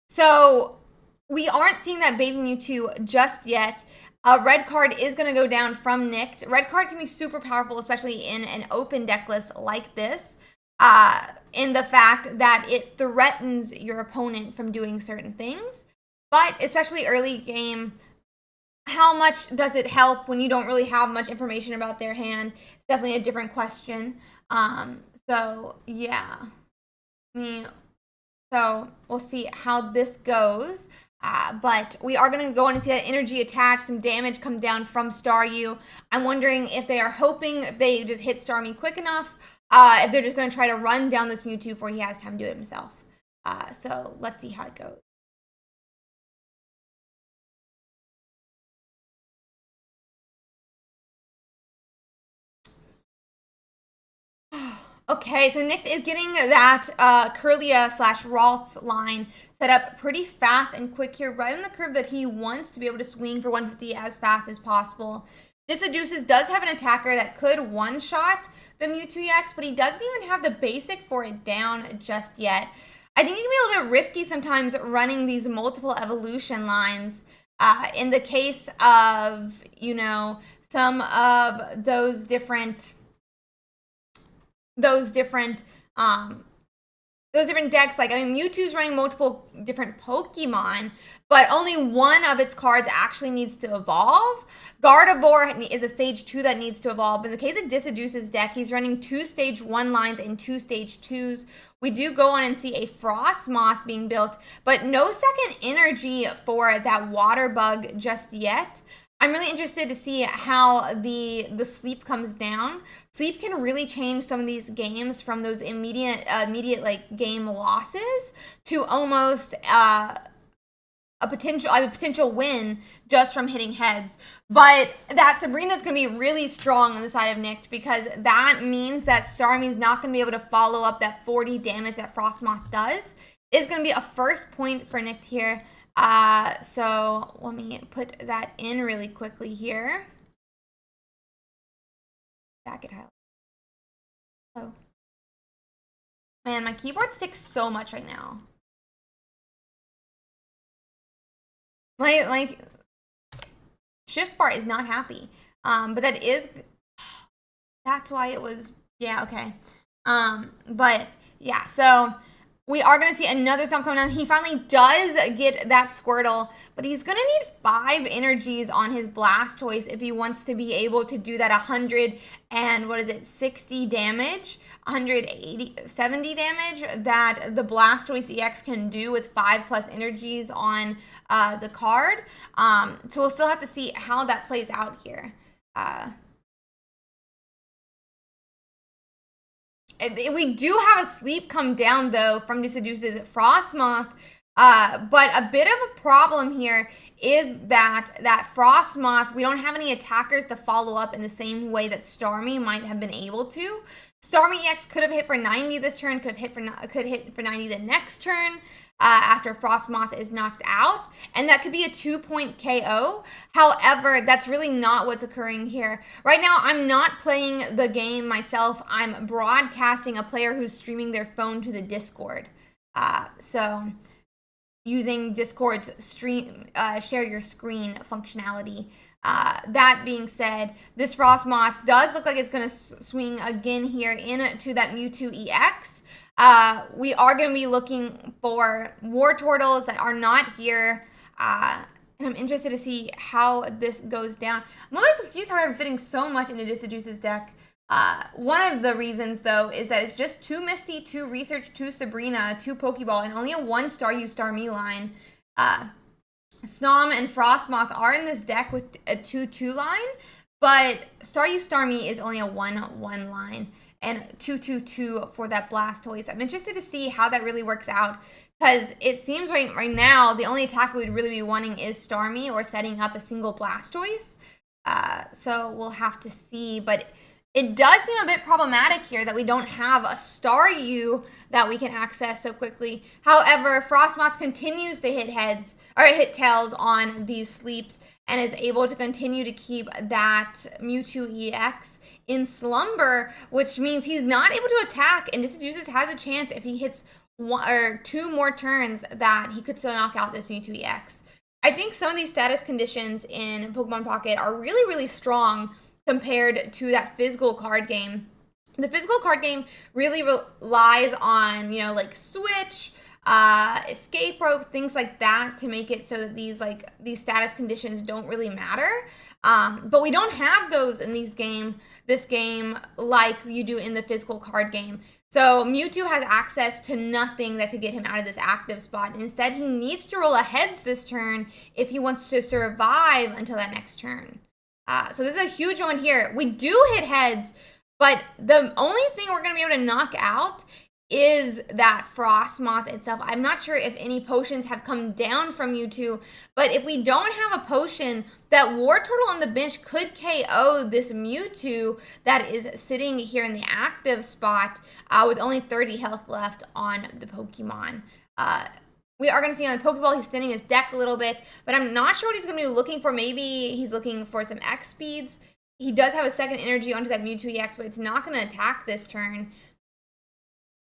So we aren't seeing that baby Mewtwo just yet. Red card is going to go down from Nick. Red card can be super powerful, especially in an open deck list like this. In the fact that it threatens your opponent from doing certain things. But especially early game, how much does it help when you don't really have much information about their hand? It's definitely a different question. So yeah, so we'll see how this goes. But we are going to go on and see that energy attach, some damage come down from Staryu. I'm wondering if they are hoping they just hit Starmie quick enough, if they're just going to try to run down this Mewtwo before he has time to do it himself. So let's see how it goes. Okay, so Nick is getting that Kirlia/Ralts line set up pretty fast and quick here, right on the curve that he wants to be able to swing for 150 as fast as possible. Disajuices does have an attacker that could one-shot the Mewtwo EX, but he doesn't even have the basic for it down just yet. I think it can be a little bit risky sometimes running these multiple evolution lines. In the case of, you know, some of those different those different decks, like, I mean, Mewtwo's running multiple different Pokemon, but only one of its cards actually needs to evolve. Gardevoir is a stage 2 that needs to evolve. But in the case of Deciduce's deck, he's running 2 stage 1 lines and 2 stage 2s. We do go on and see a Frostmoth being built, but no second energy for that Water Bug just yet. I'm really interested to see how the sleep comes down. Sleep can really change some of these games from those immediate like game losses to almost a potential win just from hitting heads. But that Sabrina's going to be really strong on the side of Nicked, because that means that Starmie's not going to be able to follow up that 40 damage that Frostmoth does. It's going to be a first point for Nicked here. So let me put that in really quickly here. Back at highlight. Oh. Man, my keyboard sticks so much right now. My shift bar is not happy. But that's why it was, yeah, okay. But yeah, so we are going to see another Stomp coming down. He finally does get that Squirtle, but he's going to need 5 energies on his Blastoise if he wants to be able to do that 60 damage, 70 damage that the Blastoise EX can do with 5+ energies on the card. So we'll still have to see how that plays out here. We do have a sleep come down, though, from Deciduce's Frostmoth, but a bit of a problem here is that Frostmoth, we don't have any attackers to follow up in the same way that Starmie might have been able to. Starmie EX could have hit for 90 this turn, could hit for 90 the next turn, after Frostmoth is knocked out, and that could be a 2-point KO. However, that's really not what's occurring here. Right now, I'm not playing the game myself. I'm broadcasting a player who's streaming their phone to the Discord. So using Discord's share your screen functionality. That being said, this Frostmoth does look like it's going to swing again here into that Mewtwo EX. We are going to be looking for War Turtles that are not here, and I'm interested to see how this goes down. I'm a little confused how I'm fitting so much into Deciduce's deck. One of the reasons, though, is that it's just 2 Misty, 2 Research, 2 Sabrina, 2 Pokeball, and only a 1 Staryu Starmie line. Snom and Frostmoth are in this deck with a 2-2 line, but Staryu Starmie is only a 1-1 line, and 2-2-2 for that Blastoise. I'm interested to see how that really works out, because it seems right now the only attack we would really be wanting is Starmie or setting up a single Blastoise. So we'll have to see, but it does seem a bit problematic here that we don't have a Staryu that we can access so quickly. However, Frostmoth continues to hit heads or hit tails on these sleeps and is able to continue to keep that Mewtwo EX in slumber, which means he's not able to attack, and Deciduce's has a chance if he hits 1 or 2 more turns that he could still knock out this Mewtwo EX. I think some of these status conditions in Pokemon Pocket are really, really strong compared to that physical card game. The physical card game really relies on, like Switch, escape rope, things like that to make it so that these status conditions don't really matter. But we don't have those in this game like you do in the physical card game. So Mewtwo has access to nothing that could get him out of this active spot. And instead, he needs to roll a heads this turn if he wants to survive until that next turn. So this is a huge one here. We do hit heads, but the only thing we're going to be able to knock out is that Frostmoth itself. I'm not sure if any potions have come down from Mewtwo, but if we don't have a potion, that War Turtle on the bench could KO this Mewtwo that is sitting here in the active spot with only 30 health left on the Pokemon. We are going to see on the Pokeball, he's thinning his deck a little bit, but I'm not sure what he's going to be looking for. Maybe he's looking for some X speeds. He does have a second energy onto that Mewtwo EX, but it's not going to attack this turn.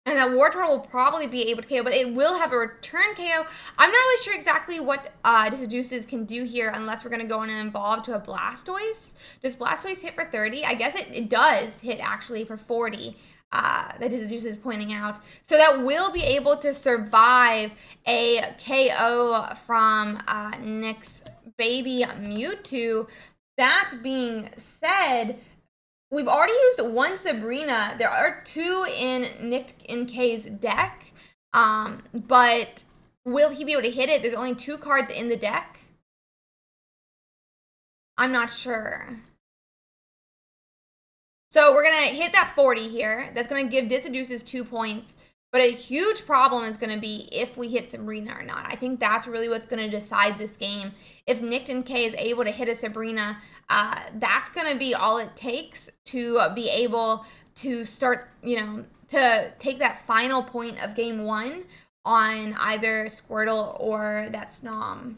And that War Turtle will probably be able to KO, but it will have a return KO. I'm not really sure exactly what Deciduce's can do here unless we're going to go in and evolve to a Blastoise. Does Blastoise hit for 30? I guess it does hit actually for 40. that Disajuice is pointing out. So that will be able to survive a KO from Nick's baby Mewtwo. That being said, we've already used one Sabrina. There are two in Nick and K's deck, but will he be able to hit it? There's only 2 cards in the deck. I'm not sure. So we're going to hit that 40 here. That's going to give Disajuices 2 points. But a huge problem is going to be if we hit Sabrina or not. I think that's really what's going to decide this game. If Nick and K is able to hit a Sabrina, that's going to be all it takes to be able to start, to take that final point of game 1 on either Squirtle or that Snom.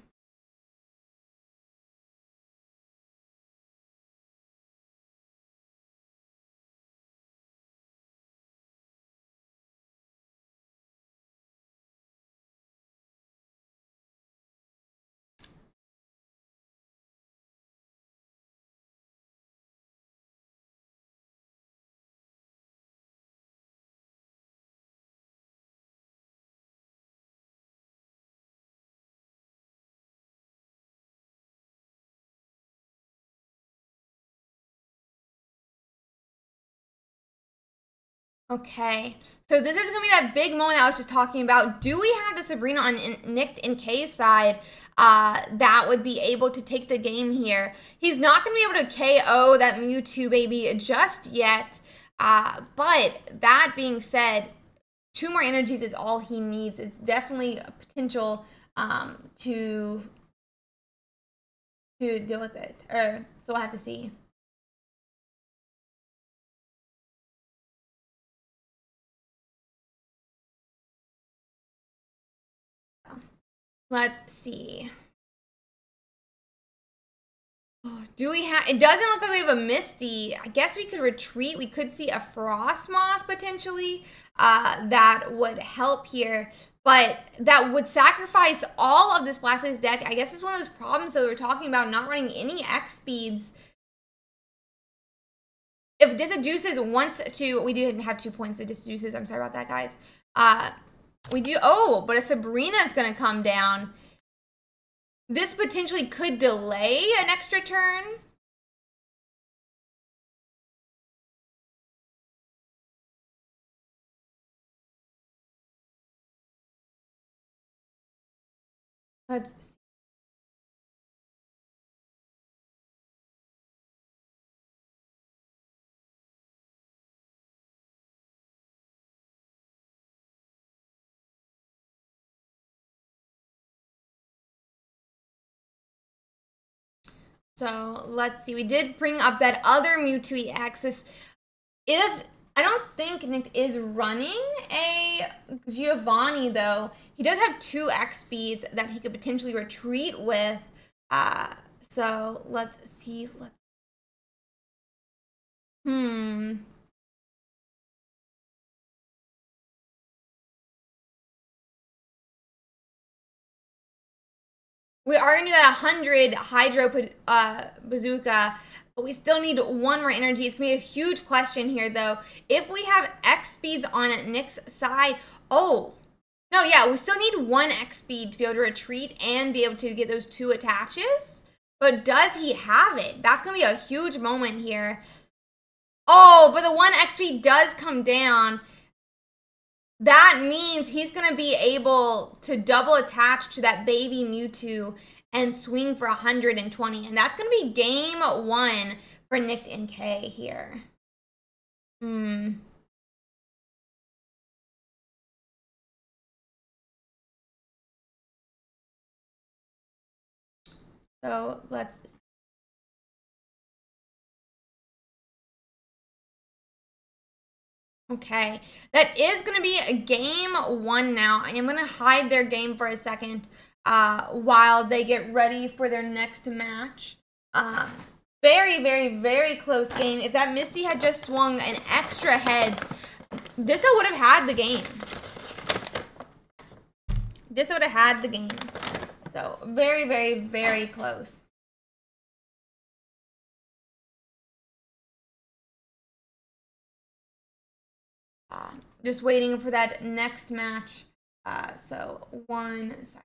Okay, so this is going to be that big moment I was just talking about. Do we have the Sabrina on Nick and K's side that would be able to take the game here? He's not going to be able to KO that Mewtwo baby just yet, but that being said, 2 more energies is all he needs. It's definitely a potential to deal with it, so we'll have to see. Let's see. Do we have, it doesn't look like we have a Misty. I guess we could retreat. We could see a Frostmoth potentially that would help here. But that would sacrifice all of this Blastoise deck. I guess it's one of those problems that we were talking about, not running any X speeds. If Disajuices wants to, we do have 2 points of Disajuices. I'm sorry about that, guys. We do, but a Sabrina is going to come down. This potentially could delay an extra turn. Let's see. So let's see. We did bring up that other Mewtwo EX. I don't think Nick is running a Giovanni though. He does have 2 X speeds that he could potentially retreat with. So let's see. We are going to do that 100 Hydro Bazooka, but we still need 1 more energy. It's going to be a huge question here, though. If we have X speeds on Nick's side, no, yeah, we still need 1 X speed to be able to retreat and be able to get those 2 attaches. But does he have it? That's going to be a huge moment here. But the 1 X speed does come down. That means he's going to be able to double attach to that baby Mewtwo and swing for 120. And that's going to be game 1 for Nick and K here. So let's see. Okay, that is going to be a game 1 now. I am going to hide their game for a second while they get ready for their next match. Very, very, very close game. If that Misty had just swung an extra heads, this would have had the game. This would have had the game. So very, very, very close. Just waiting for that next match. So 1 second.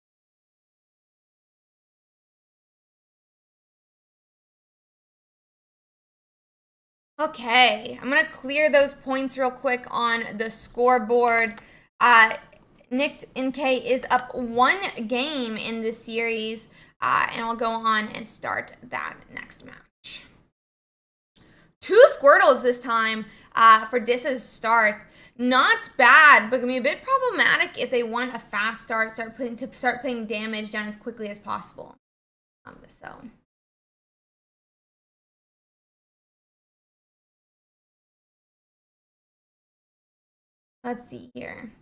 Okay, I'm gonna clear those points real quick on the scoreboard. Nick NK is up 1 game in this series, and I'll go on and start that next match. 2 Squirtles this time for Dissa's start. Not bad, but gonna be a bit problematic if they want a fast start, start putting damage down as quickly as possible. So. Let's see here.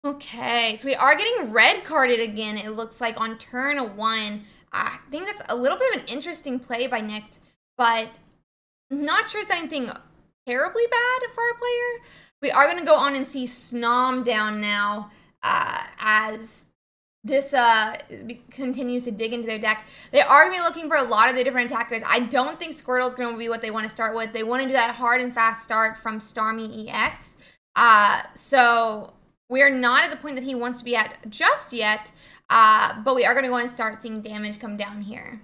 Okay, so we are getting red carded again, it looks like, on turn 1. I think that's a little bit of an interesting play by Nick, but not sure it's anything terribly bad for our player. We are going to go on and see Snom down now as this continues to dig into their deck. They are going to be looking for a lot of the different attackers. I don't think Squirtle is going to be what they want to start with. They want to do that hard and fast start from Starmie EX. So we're not at the point that he wants to be at just yet, but we are going to go and start seeing damage come down here.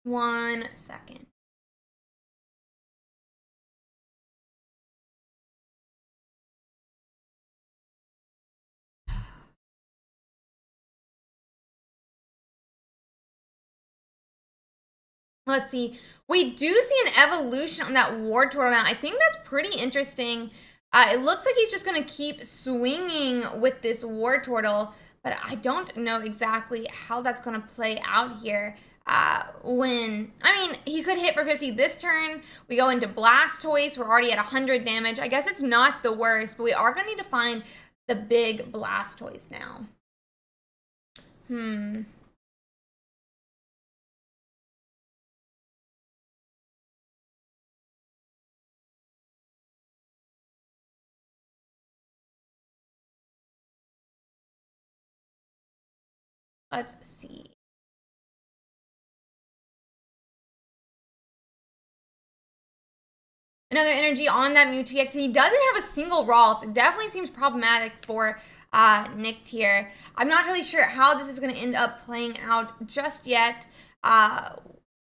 One second. Let's see. We do see an evolution on that Wartortle now. I think that's pretty interesting. It looks like he's just going to keep swinging with this Wartortle, but I don't know exactly how that's going to play out here. He could hit for 50 this turn. We go into Blastoise. We're already at 100 damage. I guess it's not the worst, but we are going to need to find the big Blastoise now. Let's see. Another energy on that Mewtwo EX. He doesn't have a single Ralts. It definitely seems problematic for Nick here. I'm not really sure how this is going to end up playing out just yet.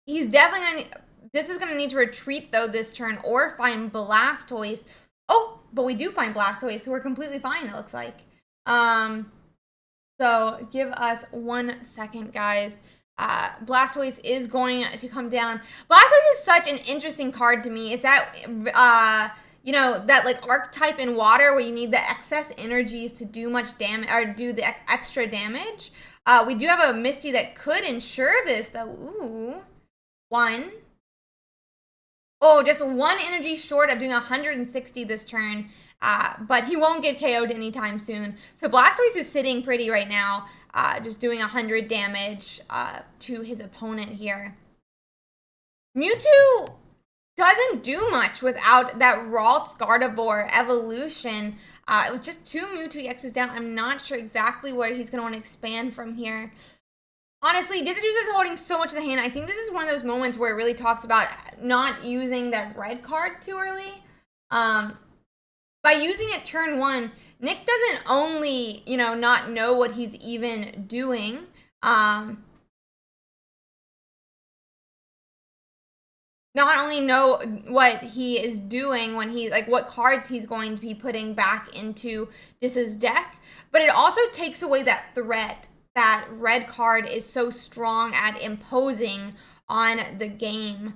He's definitely going to... This is going to need to retreat, though, this turn, or find Blastoise. Oh, but we do find Blastoise, so we're completely fine, it looks like. So give us 1 second, guys. Blastoise is going to come down. Blastoise is such an interesting card to me. Is that, that like archetype in water where you need the excess energies to do much damage, or do the extra damage. We do have a Misty that could ensure this, though. Ooh. 1. Oh, just 1 energy short of doing 160 this turn. But he won't get KO'd anytime soon. So Blastoise is sitting pretty right now. Just doing 100 damage to his opponent here. Mewtwo doesn't do much without that Ralts Gardevoir evolution. With just 2 Mewtwo EXs down, I'm not sure exactly where he's going to want to expand from here. Honestly, Dissajuice is holding so much of the hand. I think this is one of those moments where it really talks about not using that red card too early. By using it turn 1, Nick doesn't only, not know what he's even doing. Not only know what he is doing when he, what cards he's going to be putting back into Dissa's deck, but it also takes away that threat that red card is so strong at imposing on the game.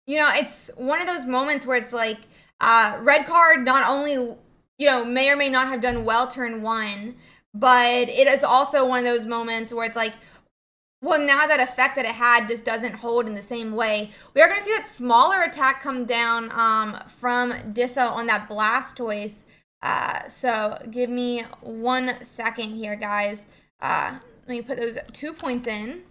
It's one of those moments where it's like, red card not only may or may not have done well turn 1, but it is also one of those moments where it's like, well, now that effect that it had just doesn't hold in the same way. We are going to see that smaller attack come down from Dissa on that Blastoise. So give me 1 second here, guys. Let me put those 2 points in.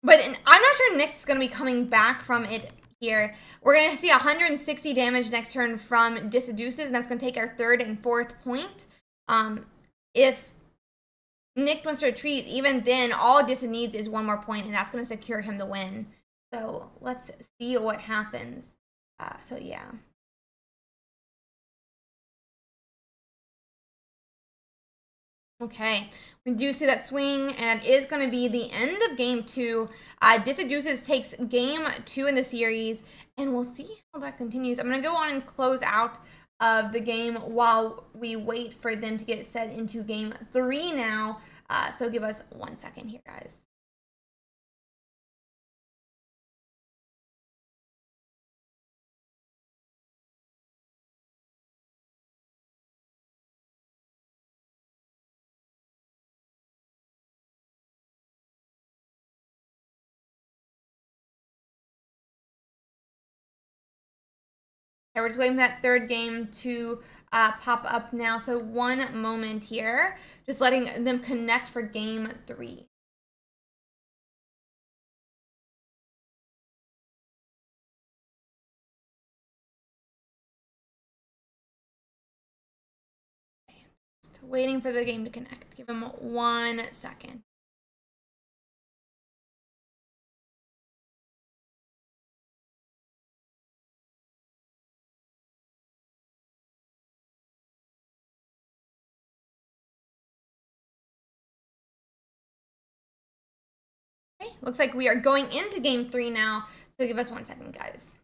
But I'm not sure Nick's going to be coming back from it here. We're going to see 160 damage next turn from Disseduces, and that's going to take our 3rd and 4th point. If Nick wants to retreat, even then, all Dissa needs is 1 more point, and that's going to secure him the win. So let's see what happens. So yeah. Okay, we do see that swing, and it is going to be the end of game 2. Disseduces takes game 2 in the series, and we'll see how that continues. I'm going to go on and close out of the game while we wait for them to get set into game 3 now. So give us 1 second here, guys. Okay, we're just waiting for that 3rd game to pop up now. So 1 moment here, just letting them connect for game 3. Okay, just waiting for the game to connect. Give them 1 second. Okay, looks like we are going into game 3 now. So give us 1 second, guys.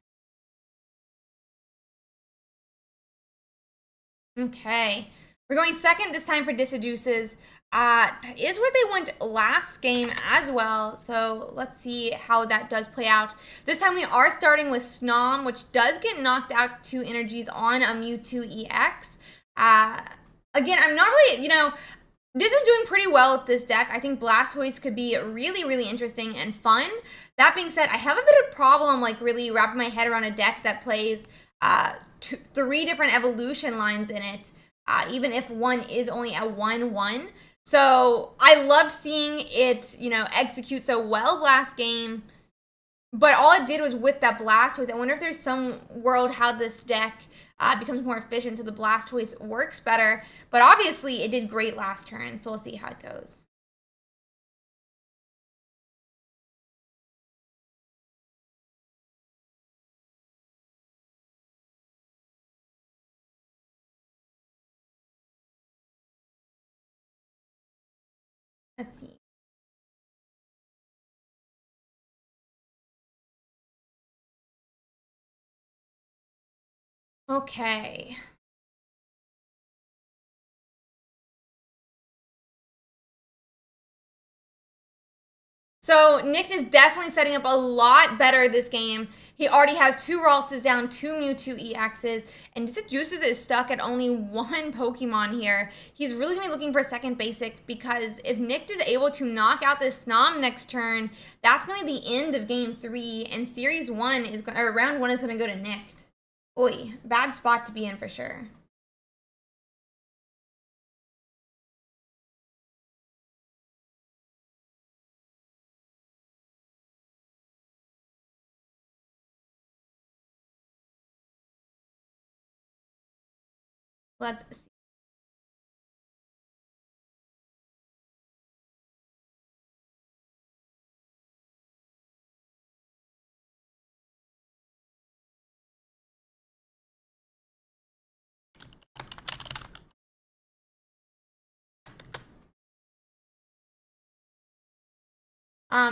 Okay, we're going second this time for Disseduces. That is where they went last game as well. So let's see how that does play out. This time we are starting with Snom, which does get knocked out 2 energies on a Mewtwo EX. Again, I'm not really, this is doing pretty well with this deck. I think Blastoise could be really, really interesting and fun. That being said, I have a bit of problem really wrapping my head around a deck that plays 3 different evolution lines in it, even if one is only a 1/1. So I loved seeing it, execute so well last game. But all it did was with that Blastoise. I wonder if there's some world how this deck becomes more efficient so the Blastoise works better. But obviously, it did great last turn, so we'll see how it goes. Let's see. Okay. So Nick is definitely setting up a lot better this game. He already has 2 Raltses down, 2 Mewtwo EXs, and Disseduces is stuck at only 1 Pokemon here. He's really going to be looking for a second basic, because if Nick is able to knock out this Snom next turn, that's going to be the end of game 3, and series 1 is or round 1 is going to go to Nick. Oy, bad spot to be in for sure. Let's see.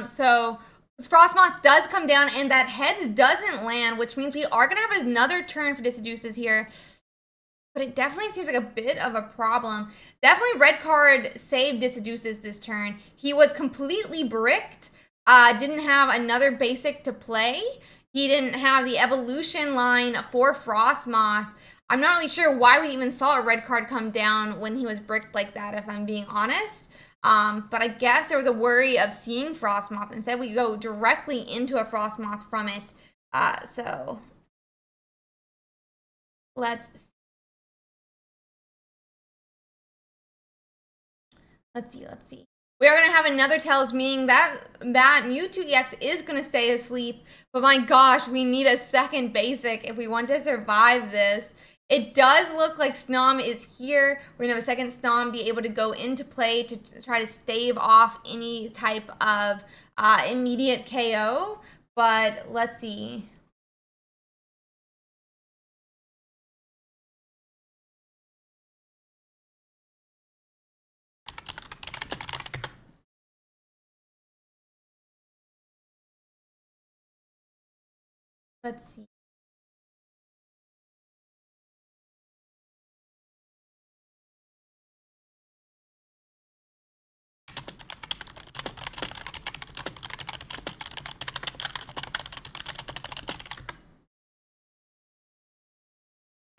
So Frostmoth does come down, and that heads doesn't land, which means we are going to have another turn for Disseduces here. But it definitely seems like a bit of a problem. Definitely red card saved Disseduces this turn. He was completely bricked, didn't have another basic to play. He didn't have the evolution line for Frostmoth. I'm not really sure why we even saw a red card come down when he was bricked like that, if I'm being honest. But I guess there was a worry of seeing Frostmoth. Instead, we go directly into a Frostmoth from it. So let's see. We are going to have another Tails, meaning that Mewtwo EX is going to stay asleep. But my gosh, we need a second basic if we want to survive this. It does look like Snom is here. We're going to have a second Snom be able to go into play to try to stave off any type of immediate KO. But let's see. Let's see.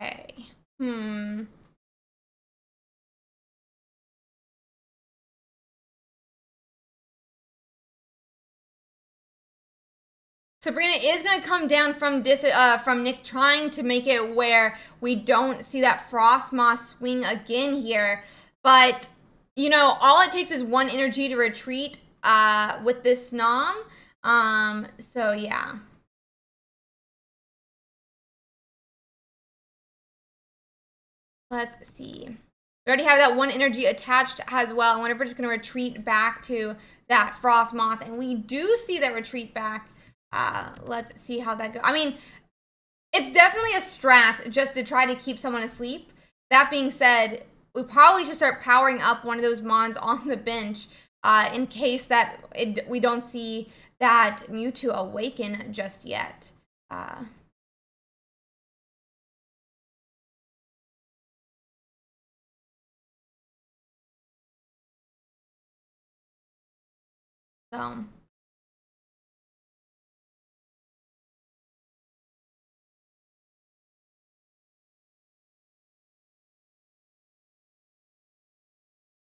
Okay. Sabrina is going to come down from Nick, trying to make it where we don't see that Frostmoth swing again here. But, you know, all it takes is one energy to retreat with this Snom. So, yeah. Let's see. We already have that one energy attached as well. I wonder if we're just going to retreat back to that Frostmoth. And we do see that retreat back. Let's see how that goes. I mean, it's definitely a strat just to try to keep someone asleep. That being said, we probably should start powering up one of those mons on the bench in case that we don't see that Mewtwo awaken just yet. So...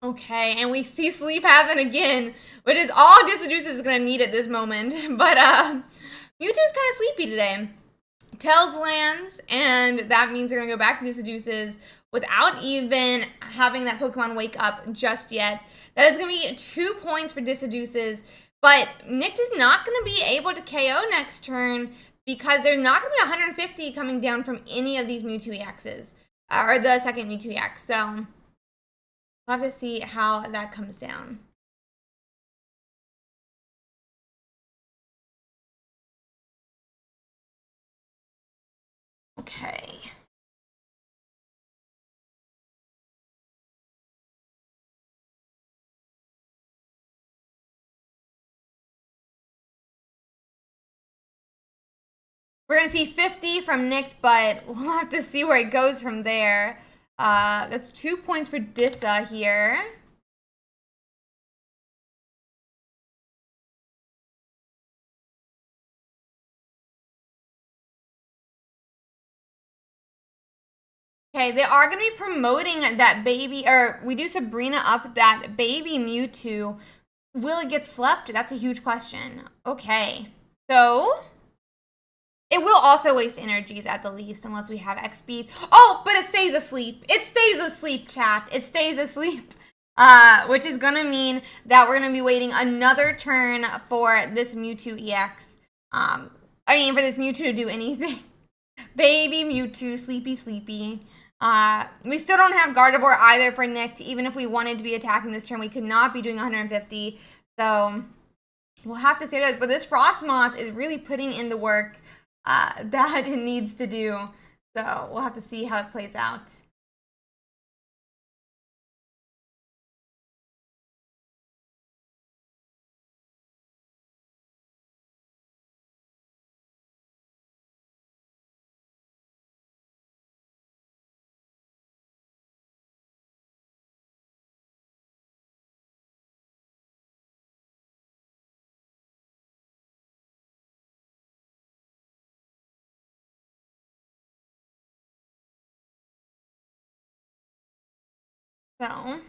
Okay, and we see sleep happen again, which is all Deciduous is going to need at this moment. But Mewtwo's kind of sleepy today. Tails lands, and that means they're going to go back to Deciduous without even having that Pokemon wake up just yet. That is going to be 2 points for Deciduous, but Nick is not going to be able to KO next turn because there's not going to be 150 coming down from any of these Mewtwo EXs, or the second Mewtwo EX. So we'll have to see how that comes down. Okay. We're going to see 50 from Nick, but we'll have to see where it goes from there. That's 2 points for Dissa here. Okay, they are going to be promoting that baby, or we do Sabrina up that baby Mewtwo. Will it get slept? That's a huge question. Okay, so it will also waste energies at the least, unless we have XP. Oh, but it stays asleep. It stays asleep, chat. It stays asleep. Which is going to mean that we're going to be waiting another turn for this Mewtwo EX. I mean, for this Mewtwo to do anything. Baby Mewtwo, sleepy, sleepy. We still don't have Gardevoir either for Nick. Even if we wanted to be attacking this turn, we could not be doing 150. So we'll have to see what it is. But this Frostmoth is really putting in the work that it needs to do. So we'll have to see how it plays out. So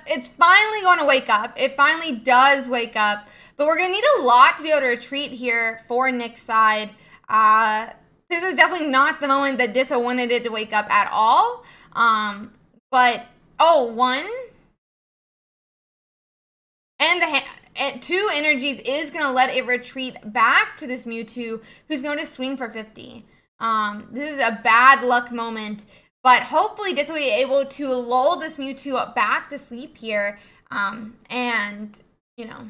it's finally going to wake up. It finally does wake up, but we're going to need a lot to be able to retreat here for Nick's side. This is definitely not the moment that Dissa wanted it to wake up at all. But one and two energies is going to let it retreat back to this Mewtwo, who's going to swing for 50. This is a bad luck moment, but hopefully this will be able to lull this Mewtwo back to sleep here, and, you know,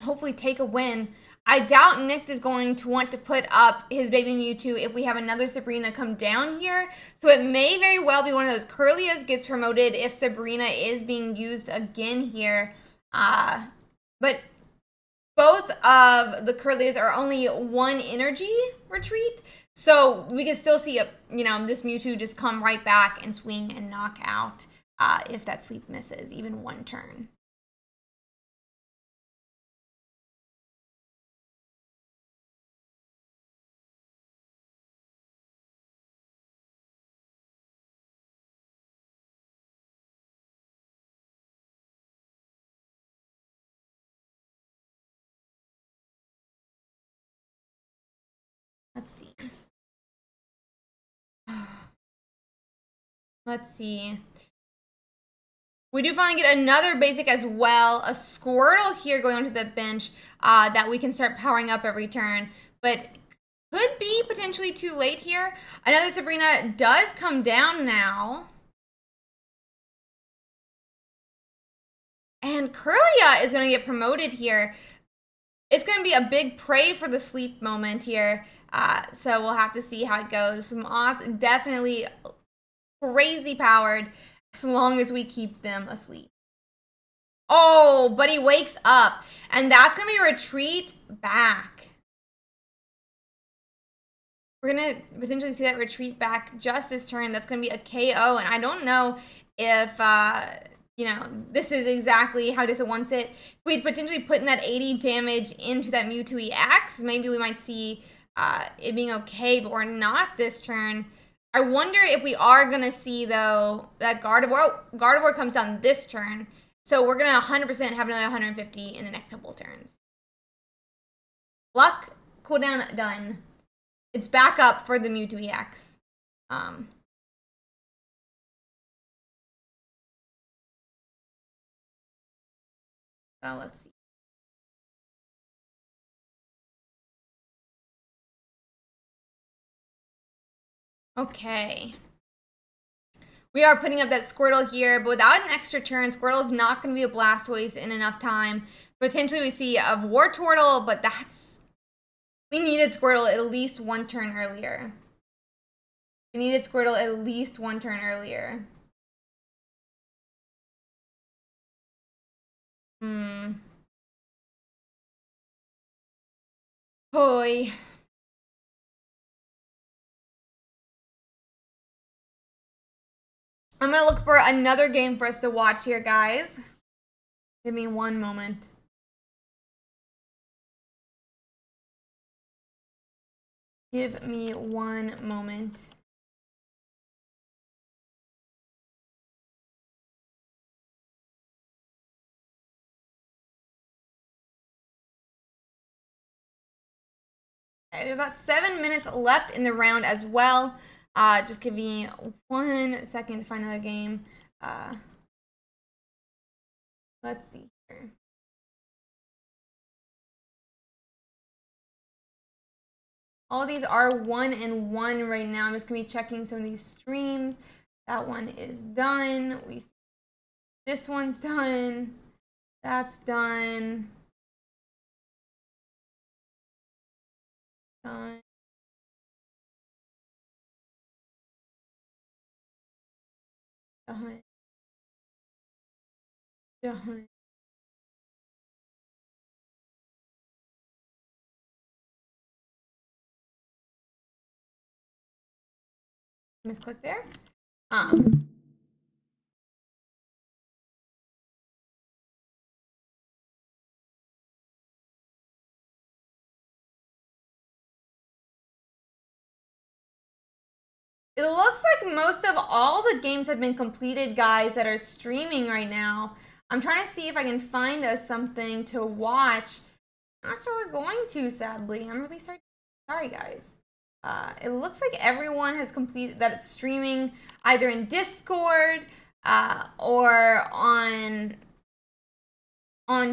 hopefully take a win. I doubt Nick is going to want to put up his baby Mewtwo if we have another Sabrina come down here. So it may very well be one of those Curlias gets promoted if Sabrina is being used again here. But both of the Curlias are only one energy retreat. So we can still see, this Mewtwo just come right back and swing and knock out if that sleep misses even one turn. Let's see. Let's see. We do finally get another basic as well. A Squirtle here going onto the bench that we can start powering up every turn. But could be potentially too late here. Another Sabrina does come down now. And Curlia is going to get promoted here. It's going to be a big prey for the sleep moment here. So we'll have to see how it goes. Moth definitely crazy powered as long as we keep them asleep. Oh, but he wakes up. And that's going to be a retreat back. We're going to potentially see that retreat back just this turn. That's going to be a KO. And I don't know if, this is exactly how Dissa wants it. If we'd potentially put in that 80 damage into that Mewtwo EX, maybe we might see it being okay, but we're not this turn. I wonder if we are going to see, though, that Gardevoir comes down this turn. So we're going to 100% have another 150 in the next couple of turns. Luck, cooldown, done. It's back up for the Mewtwo EX. So let's see. Okay. We are putting up that Squirtle here, but without an extra turn, Squirtle is not going to be a Blastoise in enough time. Potentially we see a Wartortle, but we needed Squirtle at least one turn earlier. We needed Squirtle at least one turn earlier. Boy. I'm going to look for another game for us to watch here, guys. Give me one moment. Give me one moment. I have about 7 minutes left in the round as well. Just give me 1 second to find another game. Let's see here. All these are 1-1 right now. I'm just gonna be checking some of these streams. That one is done. This one's done. That's done. Done. Done. Done. Misclick there. It looks like most of all the games have been completed, guys, that are streaming right now. I'm trying to see if I can find us something to watch. Not sure we're going to, sadly. I'm really sorry. Sorry, guys. It looks like everyone has completed that. It's streaming either in Discord or on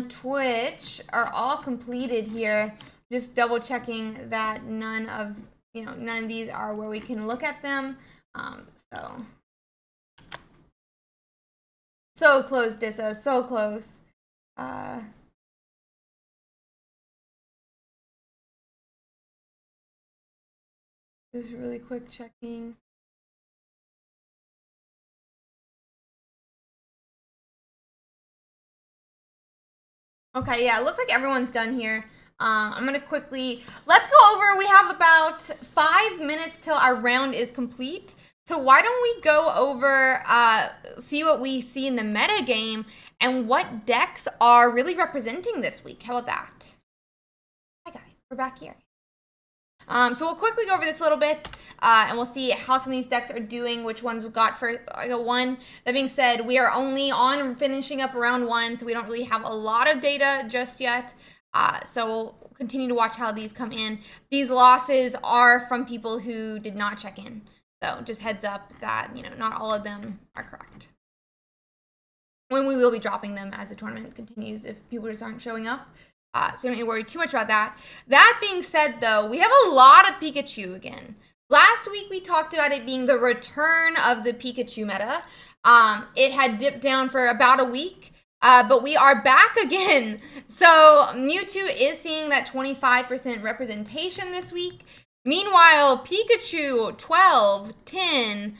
Twitch are all completed here. Just double checking that none of these are where we can look at them. So close, Dissa, so close. Just really quick checking. Okay, yeah, it looks like everyone's done here. I'm gonna let's go over, we have about 5 minutes till our round is complete. So why don't we go over, see what we see in the meta game and what decks are really representing this week. How about that? Hi guys, we're back here. So we'll quickly go over this a little bit, and we'll see how some of these decks are doing, which ones we got for one. That being said, we are only on finishing up round 1, so we don't really have a lot of data just yet. So we'll continue to watch how these come in. These losses are from people who did not check in. So just heads up that, not all of them are correct. When we will be dropping them as the tournament continues if people just aren't showing up. So you don't need to worry too much about that. That being said, though, we have a lot of Pikachu again. Last week, we talked about it being the return of the Pikachu meta. It had dipped down for about a week, but we are back again. So Mewtwo is seeing that 25% representation this week. Meanwhile, Pikachu, 12, 10,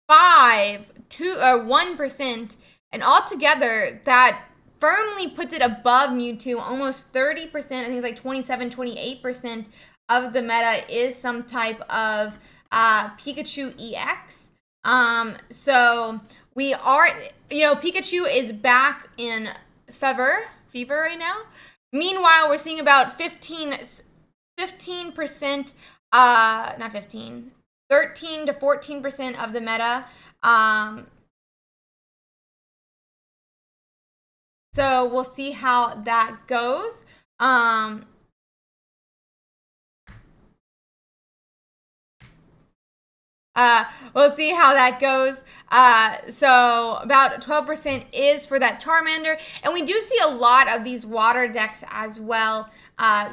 5, 2, 1%, and altogether, that firmly puts it above Mewtwo, almost 30%, I think it's like 27, 28% of the meta is some type of Pikachu EX. So we are, Pikachu is back in fever right now. Meanwhile, we're seeing about 15%, not 15, 13 to 14% of the meta. So we'll see how that goes. We'll see how that goes. So about 12% is for that Charmander. And we do see a lot of these water decks as well.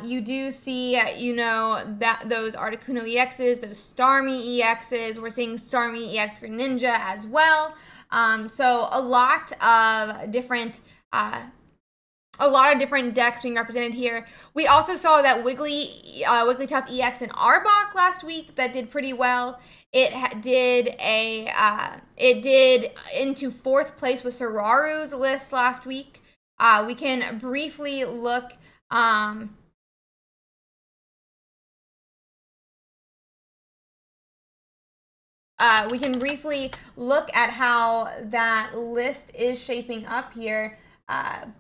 You do see, that those Articuno EXs, those Starmie EXs. We're seeing Starmie EX Greninja as well. So a lot of different decks being represented here. We also saw that Wigglytuff EX and Arbok last week that did pretty well. It did into 4th place with Sararu's list last week. We can briefly look. We can briefly look at how that list is shaping up here.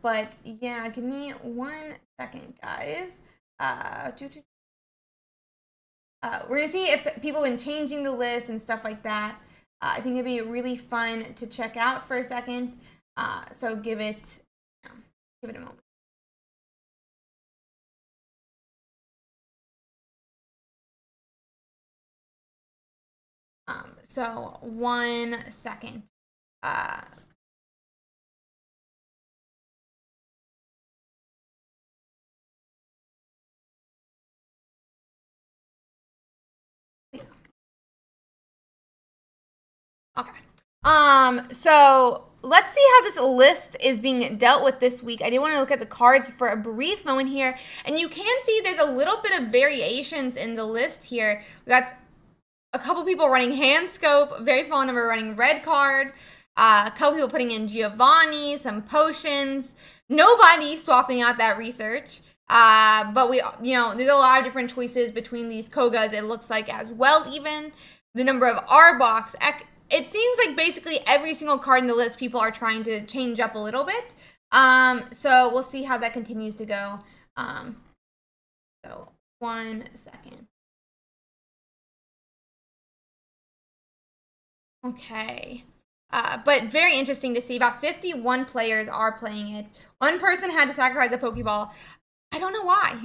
But yeah, give me 1 second, guys. We're gonna see if people have been changing the list and stuff like that. I think it'd be really fun to check out for a second. So give it a moment. So 1 second. Okay. So let's see how this list is being dealt with this week. I do want to look at the cards for a brief moment here. And you can see there's a little bit of variations in the list here. We got a couple people running Hand Scope, a very small number running Red Card, a couple people putting in Giovanni, some potions. Nobody swapping out that research. But there's a lot of different choices between these Kogas, it looks like, as well. Even the number of Arboks. It seems like basically every single card in the list people are trying to change up a little bit. So we'll see how that continues to go. So 1 second. Okay. But very interesting to see. About 51 players are playing it. One person had to sacrifice a Pokeball. I don't know why.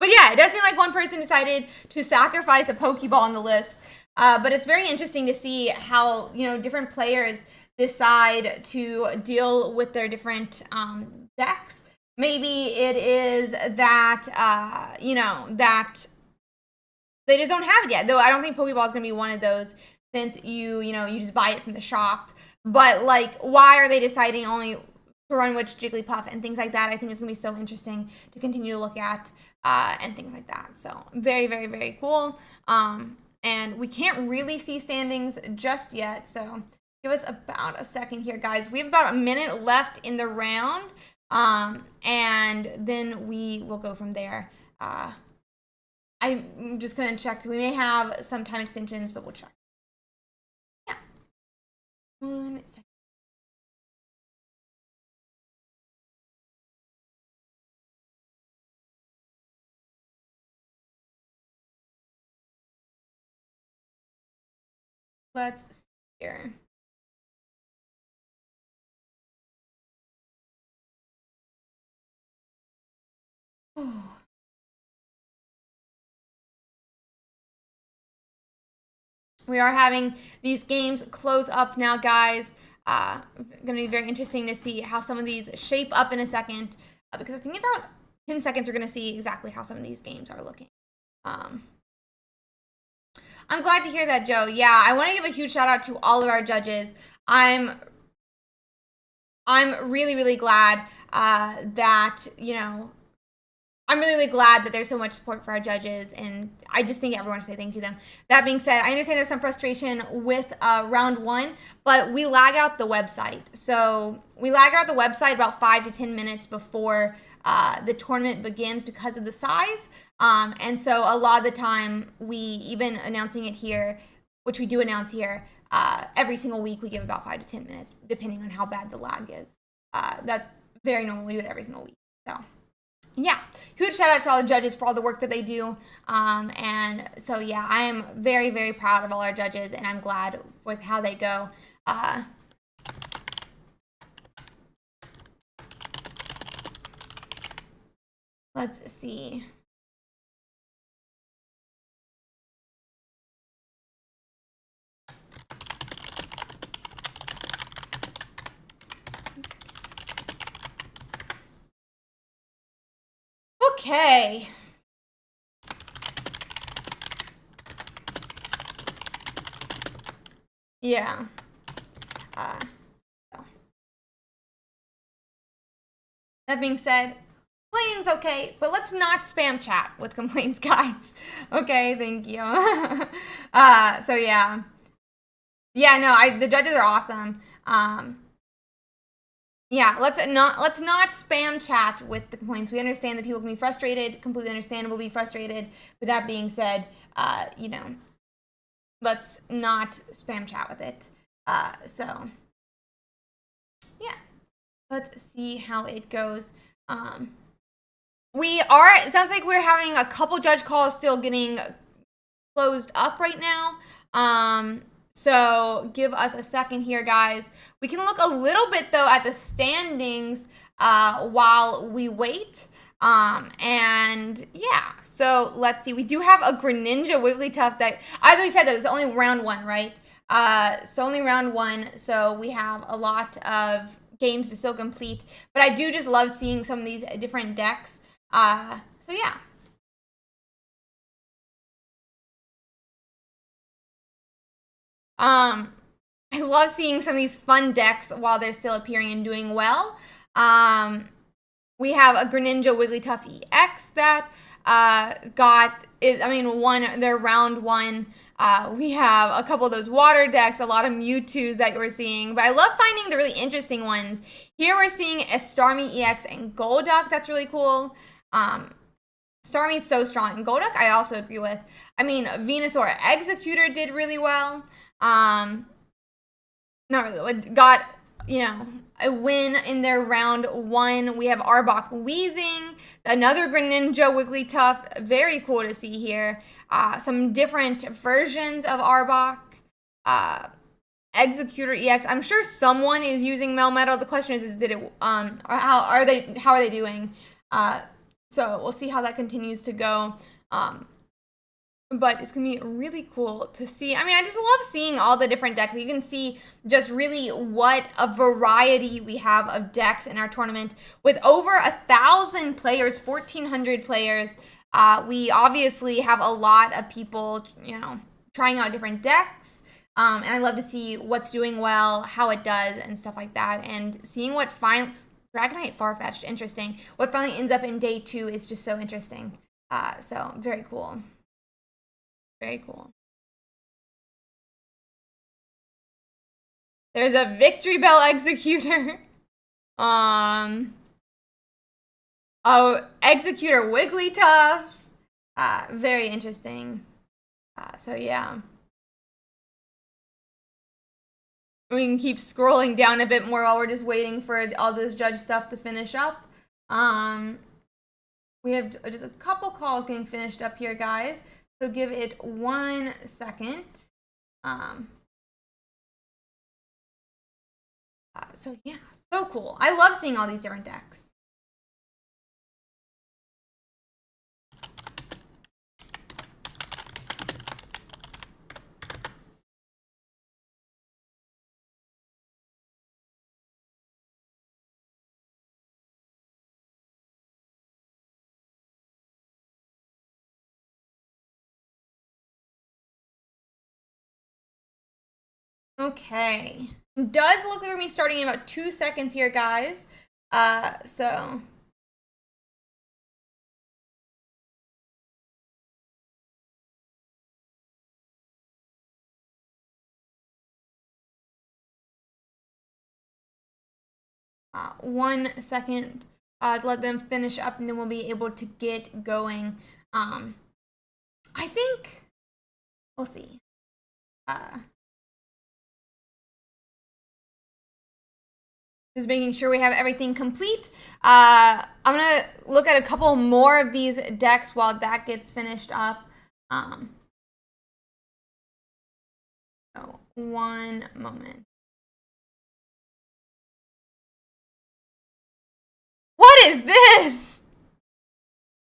But yeah, it does seem like one person decided to sacrifice a Pokeball on the list. But it's very interesting to see how, different players decide to deal with their different decks. Maybe it is that, that they just don't have it yet. Though I don't think Pokeball is going to be one of those, since you just buy it from the shop. But like, why are they deciding only to run which Jigglypuff and things like that? I think it's going to be so interesting to continue to look at and things like that. So very, very, very cool. And we can't really see standings just yet. So give us about a second here, guys. We have about a minute left in the round. And then we will go from there. I'm just going to check. We may have some time extensions, but we'll check. Yeah. 1 second. Let's see here. Oh. We are having these games close up now, guys. Going to be very interesting to see how some of these shape up in a second, because I think about 10 seconds we're going to see exactly how some of these games are looking. I'm glad to hear that, Joe. Yeah, I want to give a huge shout out to all of our judges. I'm really, really glad that, I'm really, really glad that there's so much support for our judges, and I just think everyone should say thank you to them. That being said, I understand there's some frustration with round 1, but we lag out the website. So we lag out the website about 5 to 10 minutes before the tournament begins because of the size. And so a lot of the time, we even announcing it here, which we do announce here, every single week we give about 5 to 10 minutes, depending on how bad the lag is. That's very normal. We do it every single week. So yeah, huge shout out to all the judges for all the work that they do. And so yeah, I am very, very proud of all our judges, and I'm glad with how they go. Let's see. Okay. Yeah. So. That being said, complaints okay, but let's not spam chat with complaints, guys. Okay, thank you. So yeah. Yeah, no, the judges are awesome. Yeah, let's not spam chat with the complaints. We understand that people can be frustrated, completely understandable be frustrated. With that being said, let's not spam chat with it. So yeah, let's see how it goes. It sounds like we're having a couple judge calls still getting closed up right now. So give us a second here, guys. We can look a little bit, though, at the standings while we wait. And yeah, so let's see. We do have a Greninja Wigglytuff that, as we said, it's only round 1, right? So only round 1. So we have a lot of games to still complete. But I do just love seeing some of these different decks. So yeah. I love seeing some of these fun decks while they're still appearing and doing well. We have a Greninja Wigglytuff EX that won their round 1. We have a couple of those water decks, a lot of Mewtwo's that we're seeing, but I love finding the really interesting ones. Here we're seeing a Starmie EX and Golduck. That's really cool. Starmie's so strong, and Golduck I also agree with. I mean, Venusaur Executor did really well. Not really, got, a win in their round 1. We have Arbok Weezing, another Greninja Wigglytuff. Very cool to see here. Some different versions of Arbok. Executor EX. I'm sure someone is using Melmetal. The question is did it or how are they doing? So we'll see how that continues to go. But it's gonna be really cool to see. I mean, I just love seeing all the different decks. You can see just really what a variety we have of decks in our tournament with over 1,000 players, 1,400 players. We obviously have a lot of people, trying out different decks. And I love to see what's doing well, how it does, and stuff like that. And seeing what Dragonite Farfetch'd, interesting. What finally ends up in day 2 is just so interesting. So very cool. Very cool. There's a Victory Bell Executor. Oh, Executor Wigglytuff. Very interesting. So yeah. We can keep scrolling down a bit more while we're just waiting for all this judge stuff to finish up. We have just a couple calls getting finished up here, guys. So give it 1 second. So yeah, so cool. I love seeing all these different decks. Okay. It does look like we're starting in about 2 seconds here, guys. So. One second to let them finish up, and then we'll be able to get going. I think we'll see. Just making sure we have everything complete. I'm gonna look at a couple more of these decks while that gets finished up. So 1 moment. What is this?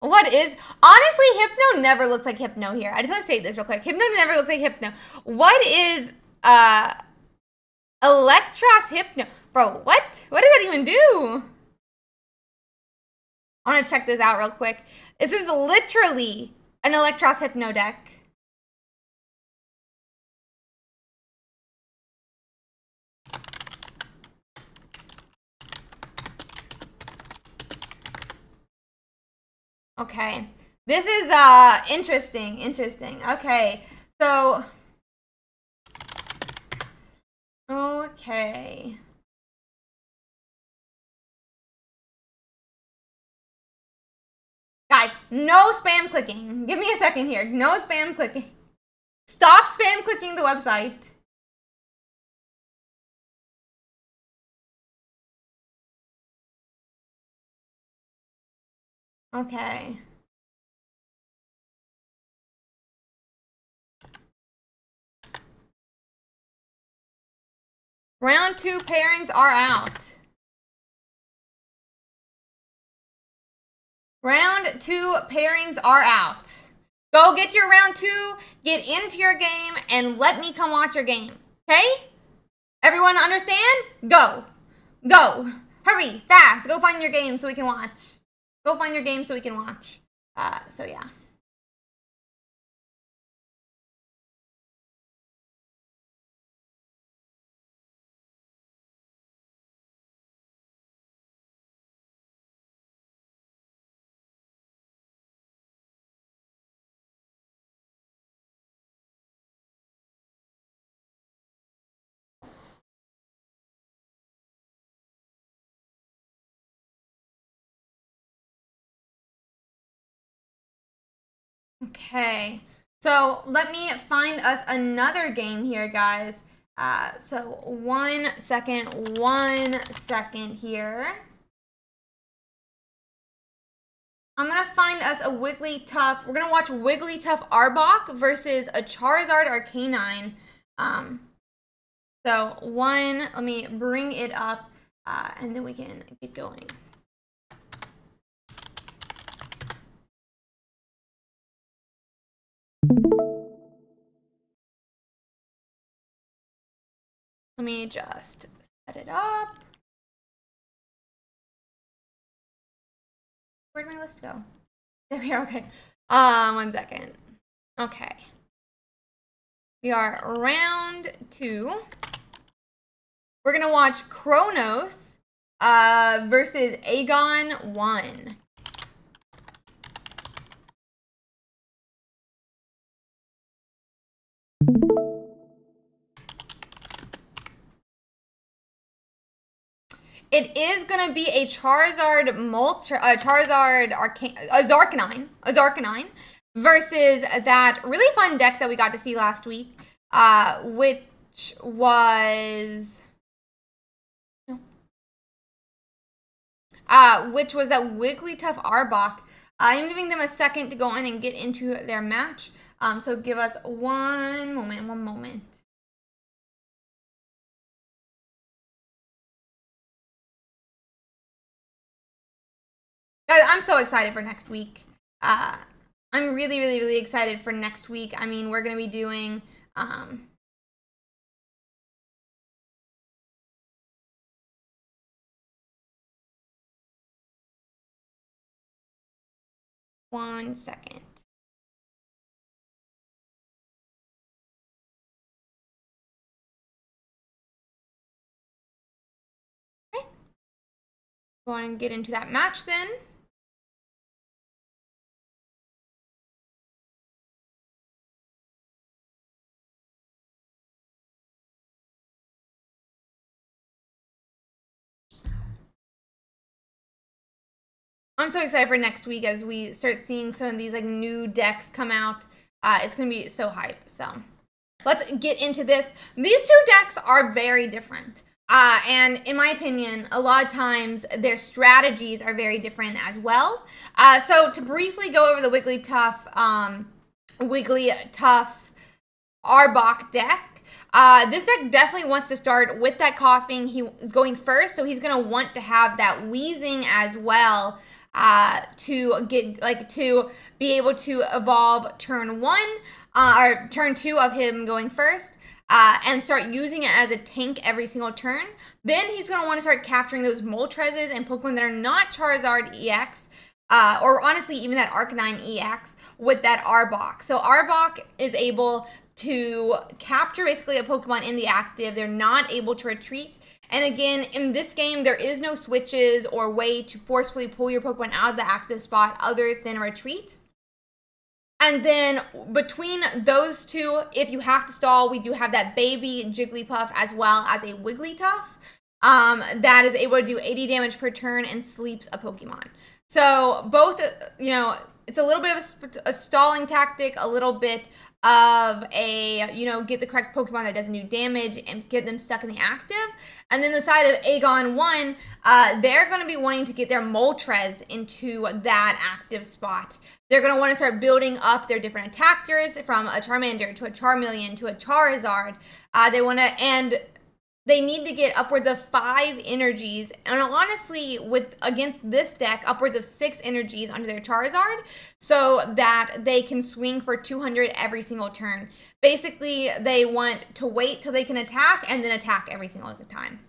Honestly, Hypno never looks like Hypno here. I just want to state this real quick. Hypno never looks like Hypno. What is Electros Hypno? Bro, what? What does that even do? I want to check this out real quick. This is literally an Electros Hypno deck. Okay. This is interesting. Okay. So okay. Guys, no spam clicking. Give me a second here. No spam clicking. Stop spam clicking the website. Okay. Round 2 pairings are out. Round 2 pairings are out. Go get your round 2, get into your game, and let me come watch your game. Okay? Everyone understand? Go. Go. Hurry, fast. Go find your game so we can watch. Go find your game so we can watch. So yeah. Okay, so let me find us another game here, guys. So 1 second here. I'm gonna find us a Wigglytuff. We're gonna watch Wigglytuff Arbok versus a Charizard Arcanine. So 1, let me bring it up, and then we can get going. Let me just set it up. Where'd my list go? There we are, okay. 1 second. Okay. We are round 2. We're gonna watch Kronos versus Aegon 1. It is gonna be a Charizard Zarkanine versus that really fun deck that we got to see last week, which was that Wigglytuff Arbok. I'm giving them a second to go in and get into their match. So give us one moment. Guys, I'm so excited for next week. I'm really excited for next week. I mean, we're going to be doing... 1 second. Okay. Go on and get into that match then. I'm so excited for next week as we start seeing some of these like new decks come out. It's gonna be so hype. So let's get into this. These two decks are very different. And in my opinion, a lot of times their strategies are very different as well. So to briefly go over the Wigglytuff Arbok deck, this deck definitely wants to start with that coughing. He is going first, so he's gonna want to have that wheezing as well. To be able to evolve turn 1 or turn 2 of him going first, and start using it as a tank every single turn. Then he's going to want to start capturing those Moltres and Pokemon that are not Charizard EX, or honestly even that Arcanine EX with that Arbok. So Arbok is able to capture basically a Pokemon in the active. They're not able to retreat. And again, in this game, there is no switches or way to forcefully pull your Pokemon out of the active spot other than a retreat. And then between those two, if you have to stall, we do have that baby Jigglypuff as well as a Wigglytuff that is able to do 80 damage per turn and sleeps a Pokemon. So both, it's a little bit of a stalling tactic, a little bit of a, get the correct Pokemon that doesn't do damage and get them stuck in the active. And then the side of Aegon 1, they're going to be wanting to get their Moltres into that active spot. They're going to want to start building up their different attackers from a Charmander to a Charmeleon to a Charizard. They need to get upwards of 5 energies, and honestly, against this deck, upwards of 6 energies onto their Charizard, so that they can swing for 200 every single turn. Basically, they want to wait till they can attack, and then attack every single time.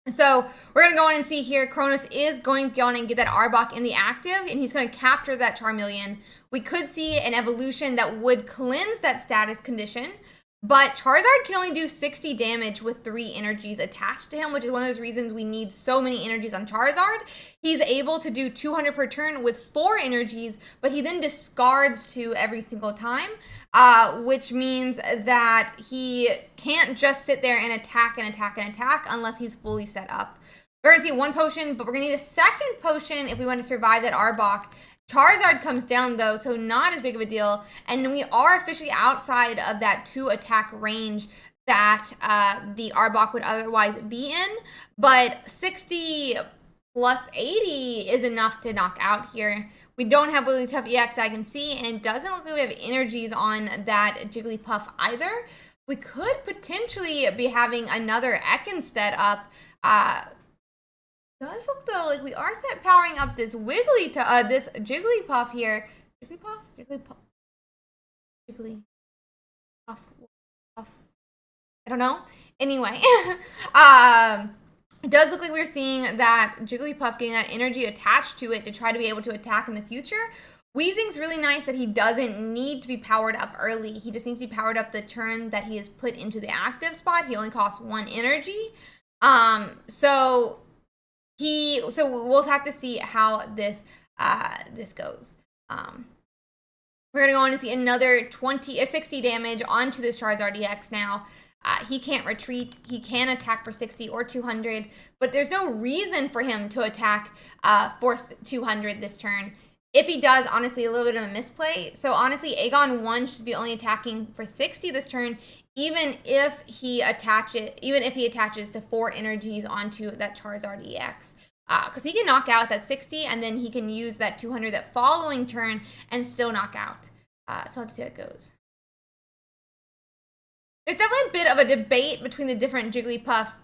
So we're going to go on and see here, Kronos is going to go on and get that Arbok in the active, and he's going to capture that Charmeleon. We could see an evolution that would cleanse that status condition, but Charizard can only do 60 damage with 3 energies attached to him, which is one of those reasons we need so many energies on Charizard. He's able to do 200 per turn with 4 energies, but he then discards 2 every single time, which means that he can't just sit there and attack unless he's fully set up. We're going to see 1 potion, but we're going to need a second potion if we want to survive that Arbok. Charizard comes down though, so not as big of a deal, and we are officially outside of that 2 attack range that the Arbok would otherwise be in, but 60 plus 80 is enough to knock out here. We don't have Wigglytuff EX I can see, and it doesn't look like we have energies on that Jigglypuff either. we could potentially be having another Ekans up. Does look though like we are set powering up this this Jigglypuff here. Jigglypuff. Puff. I don't know. Anyway, it does look like we're seeing that Jigglypuff getting that energy attached to it to try to be able to attack in the future. Weezing's really nice that he doesn't need to be powered up early. He just needs to be powered up the turn that he is put into the active spot. He only costs 1 energy. So we'll have to see how this goes. We're gonna go on and see another 60 damage onto this Charizard EX now. He can't retreat. He can attack for 60 or 200, but there's no reason for him to attack for 200 this turn. If he does, honestly, a little bit of a misplay. So honestly, Aegon 1 should be only attacking for 60 this turn, even if he attaches to 4 energies onto that Charizard EX. Because he can knock out that 60, and then he can use that 200 that following turn and still knock out. So I'll have to see how it goes. There's definitely a bit of a debate between the different Jigglypuffs.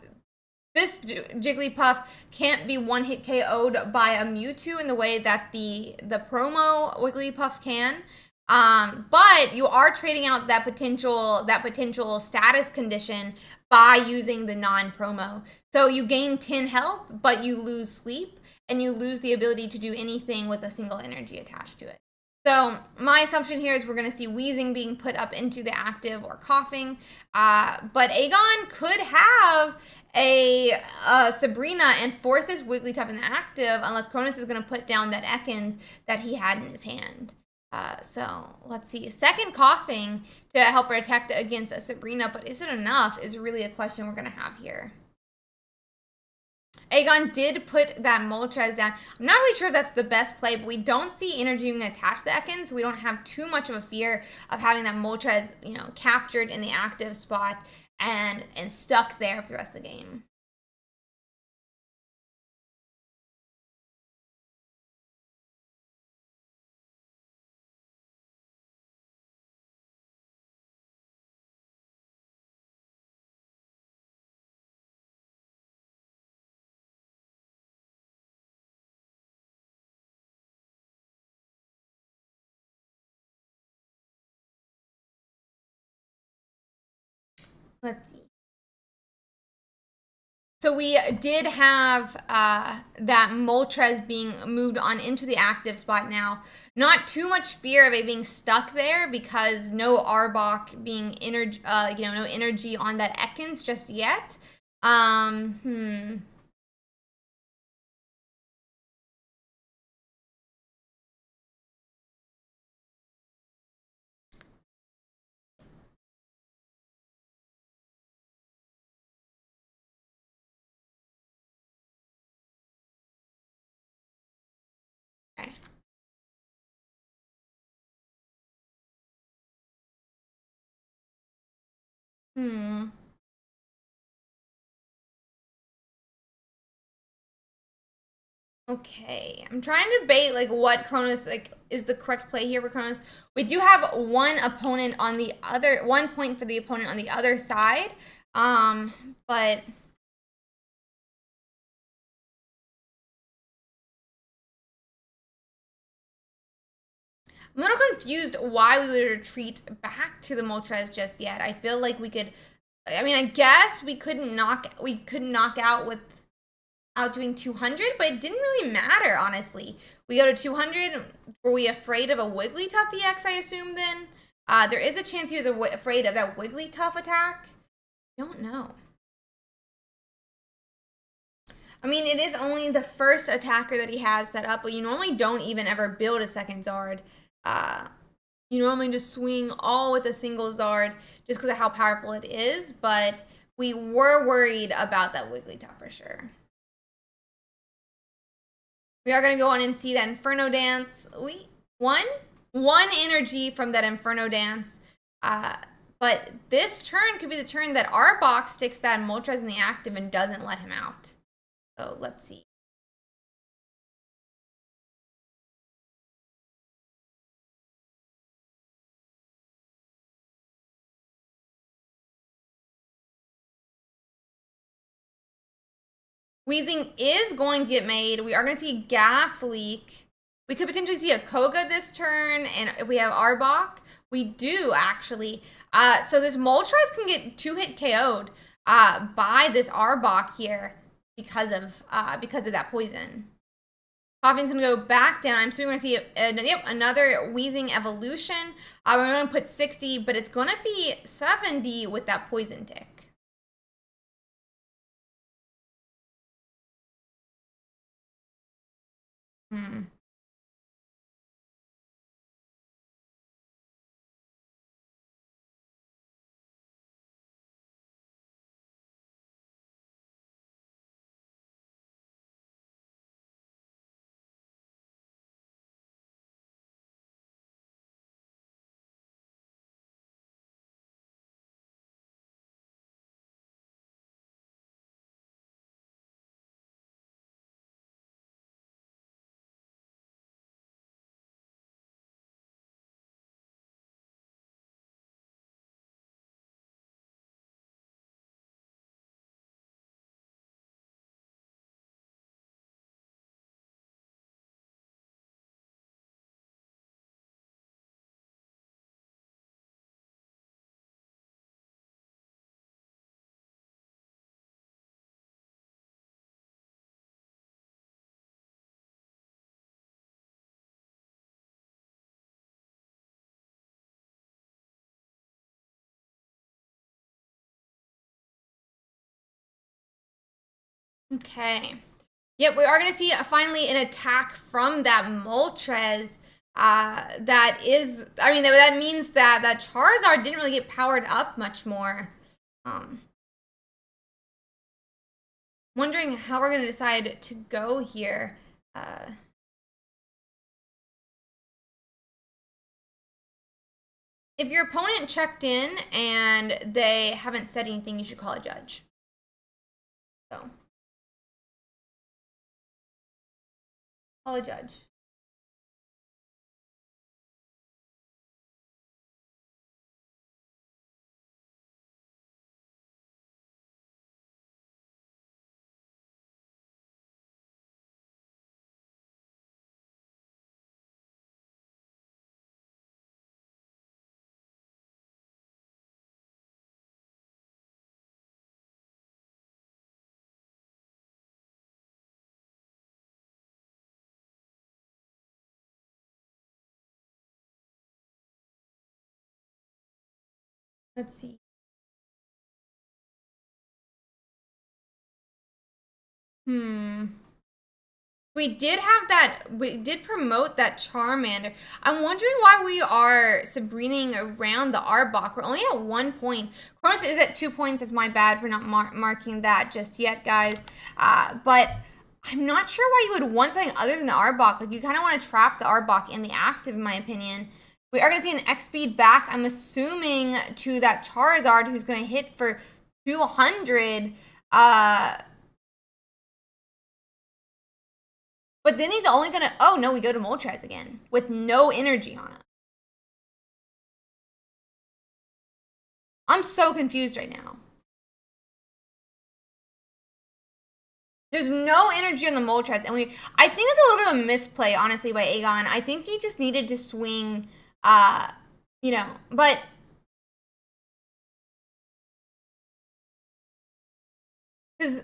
This Jigglypuff can't be one-hit KO'd by a Mewtwo in the way that the promo Wigglypuff can. But you are trading out that potential status condition by using the non-promo. So you gain 10 health, but you lose sleep, and you lose the ability to do anything with a single energy attached to it. So my assumption here is we're going to see Weezing being put up into the active or coughing. But Aegon could have a Sabrina and force this Wigglytuff in the active unless Cronus is going to put down that Ekans that he had in his hand. So let's see. Second coughing to help protect against a Sabrina, but is it enough is really a question we're going to have here. Aegon did put that Moltres down. I'm not really sure if that's the best play, but we don't see energy being attached to Ekans, so we don't have too much of a fear of having that Moltres, captured in the active spot and stuck there for the rest of the game. Let's see. So we did have that Moltres being moved on into the active spot now. Not too much fear of it being stuck there because no Arbok being no energy on that Ekans just yet. Okay. Okay, I'm trying to debate what Cronus is the correct play here for Cronus. We do have one point for the opponent on the other side, but I'm a little confused why we would retreat back to the Moltres just yet. I feel like we could. I mean, I guess we could knock out without doing 200, but it didn't really matter, honestly. We go to 200. Were we afraid of a Wigglytuff EX, I assume, then? There is a chance he was afraid of that Wigglytuff attack. I don't know. I mean, it is only the first attacker that he has set up, but you normally don't even ever build a second Zard. You normally just swing all with a single Zard just because of how powerful it is, but we were worried about that Wigglytuff for sure. We are going to go on and see that Inferno Dance. One energy from that Inferno Dance. But this turn could be the turn that Arbok sticks that Moltres in the active and doesn't let him out. So let's see. Weezing is going to get made. We are going to see Gas Leak. We could potentially see a Koga this turn, and if we have Arbok, we do actually. So this Moltres can get 2-hit KO'd by this Arbok here because of that poison. Coughing's gonna go back down. I'm assuming we're gonna see another Weezing evolution. We're gonna put 60, but it's gonna be 70 with that poison tick. Okay. Yep, we are going to see finally an attack from that Moltres. That is, I mean, that means that Charizard didn't really get powered up much more. Wondering how we're going to decide to go here. If your opponent checked in and they haven't said anything, you should call a judge. So, call a judge. Let's see. We did promote that Charmander. I'm wondering why we are Sabrinaing around the Arbok. We're only at 1 point. Cronus is at 2 points. It's my bad for not marking that just yet, guys. But I'm not sure why you would want something other than the Arbok. Like, you kind of want to trap the Arbok in the active, in my opinion. We are going to see an X-Speed back, I'm assuming, to that Charizard, who's going to hit for 200. But then he's only gonna, oh no, we go to Moltres again with no energy on it. I'm so confused right now. There's no energy on the Moltres, and I think it's a little bit of a misplay, honestly, by Aegon. I think he just needed to swing, you know, but because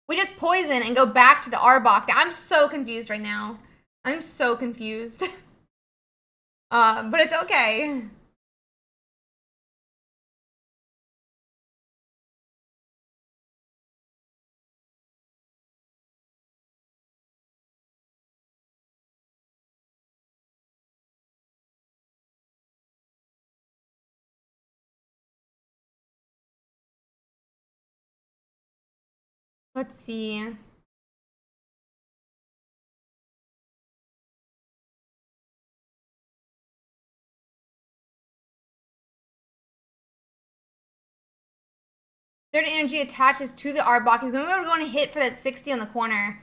we just poison and go back to the Arbok. I'm so confused right now. I'm so confused. But it's okay. Let's see. Third energy attaches to the Arbok. He's going to hit for that 60 on the corner.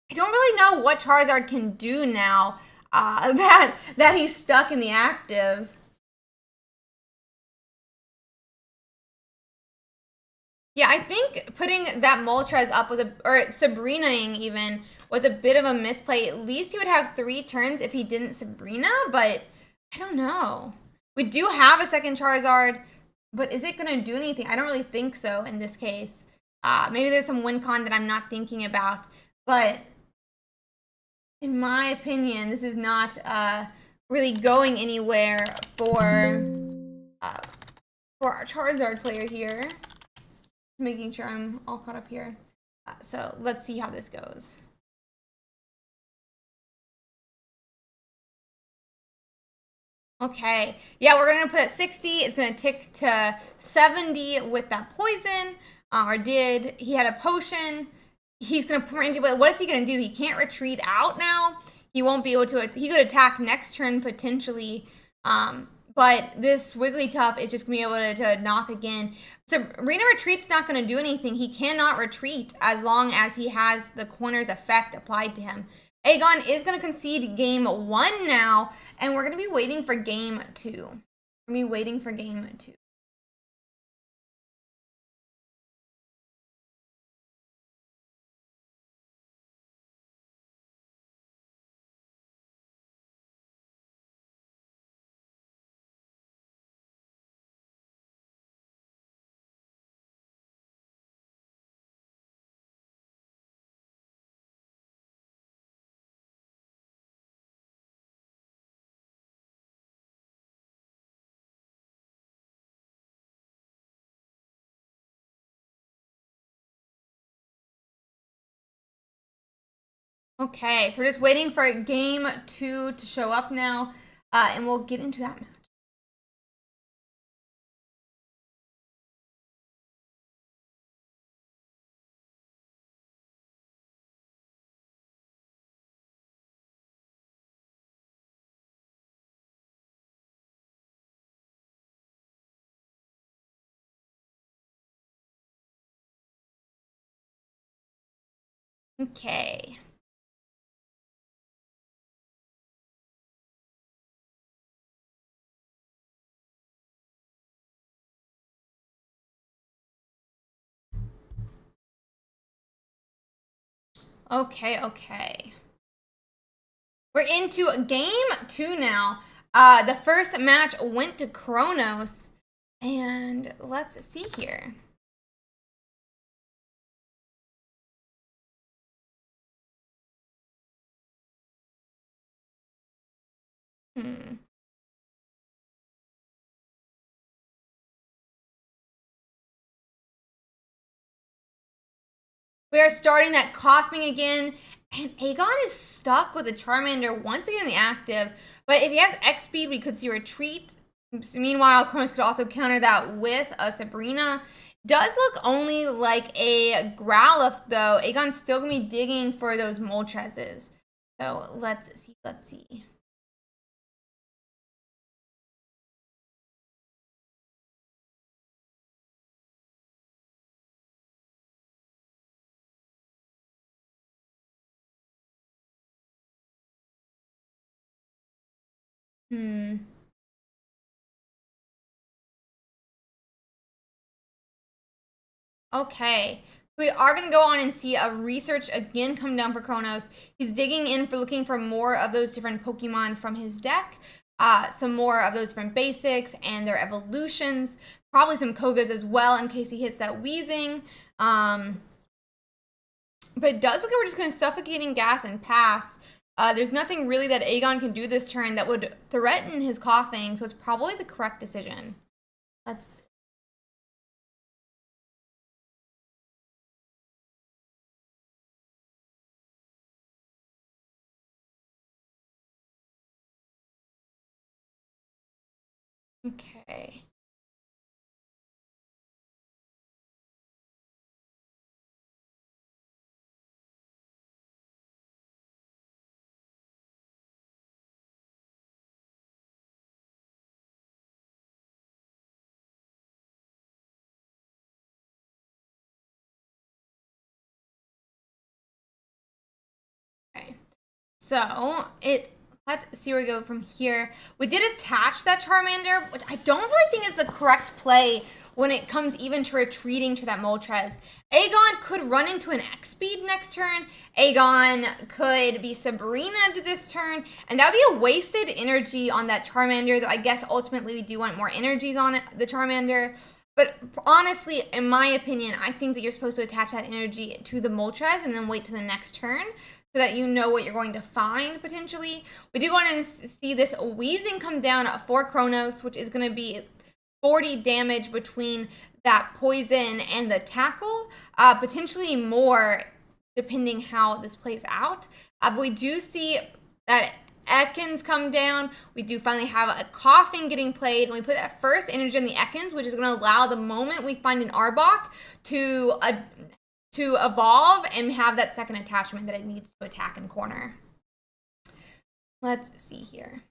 I don't really know what Charizard can do now that he's stuck in the active. Yeah, I think putting that Moltres up was or Sabrina-ing even, was a bit of a misplay. At least he would have 3 turns if he didn't Sabrina, but I don't know. We do have a second Charizard, but is it going to do anything? I don't really think so in this case. Maybe there's some win con that I'm not thinking about, but in my opinion, this is not really going anywhere uh, for our Charizard player here. Making sure I'm all caught up here. So let's see how this goes. Okay, yeah, we're gonna put at 60. It's gonna tick to 70 with that poison, or did. He had a potion. He's gonna put into, but what is he gonna do? He can't retreat out now. He won't be able to, he could attack next turn potentially. But this Wigglytuff is just gonna be able to knock again. So Arena Retreat's not gonna do anything. He cannot retreat as long as he has the corner's effect applied to him. Aegon is going to concede game 1 now, and we're going to be waiting for game 2. We're going to be waiting for game 2. Okay, so we're just waiting for game 2 to show up now, and we'll get into that match. Okay. Okay. We're into game 2 now. The first match went to Kronos, and let's see here. We are starting that coughing again, and Aegon is stuck with the Charmander once again in the active. But if he has X speed, we could see retreat. Meanwhile, Kronos could also counter that with a Sabrina. Does look only like a Growlithe though. Aegon's still gonna be digging for those Moltres. So let's see. Okay. We are going to go on and see a research again come down for Kronos. He's digging in for looking for more of those different Pokemon from his deck. Some more of those different basics and their evolutions. Probably some Kogas as well in case he hits that wheezing. But it does look like we're just going to suffocating gas and pass. There's nothing really that Aegon can do this turn that would threaten his coughing, so it's probably the correct decision. Let's Okay. Okay. So it Let's see where we go from here. We did attach that Charmander, which I don't really think is the correct play when it comes even to retreating to that Moltres. Aegon could run into an X-Speed next turn. Aegon could be Sabrina to this turn, and that would be a wasted energy on that Charmander, though I guess ultimately we do want more energies on it, the Charmander. But honestly, in my opinion, I think that you're supposed to attach that energy to the Moltres and then wait to the next turn, so that you know what you're going to find, potentially. We do want to see this Wheezing come down for Kronos, which is going to be 40 damage between that poison and the tackle. Potentially more, depending how this plays out. But we do see that Ekans come down. We do finally have a Coughing getting played, and we put that first energy on the Ekans, which is going to allow the moment we find an Arbok to evolve and have that second attachment that it needs to attack and corner. Let's see here.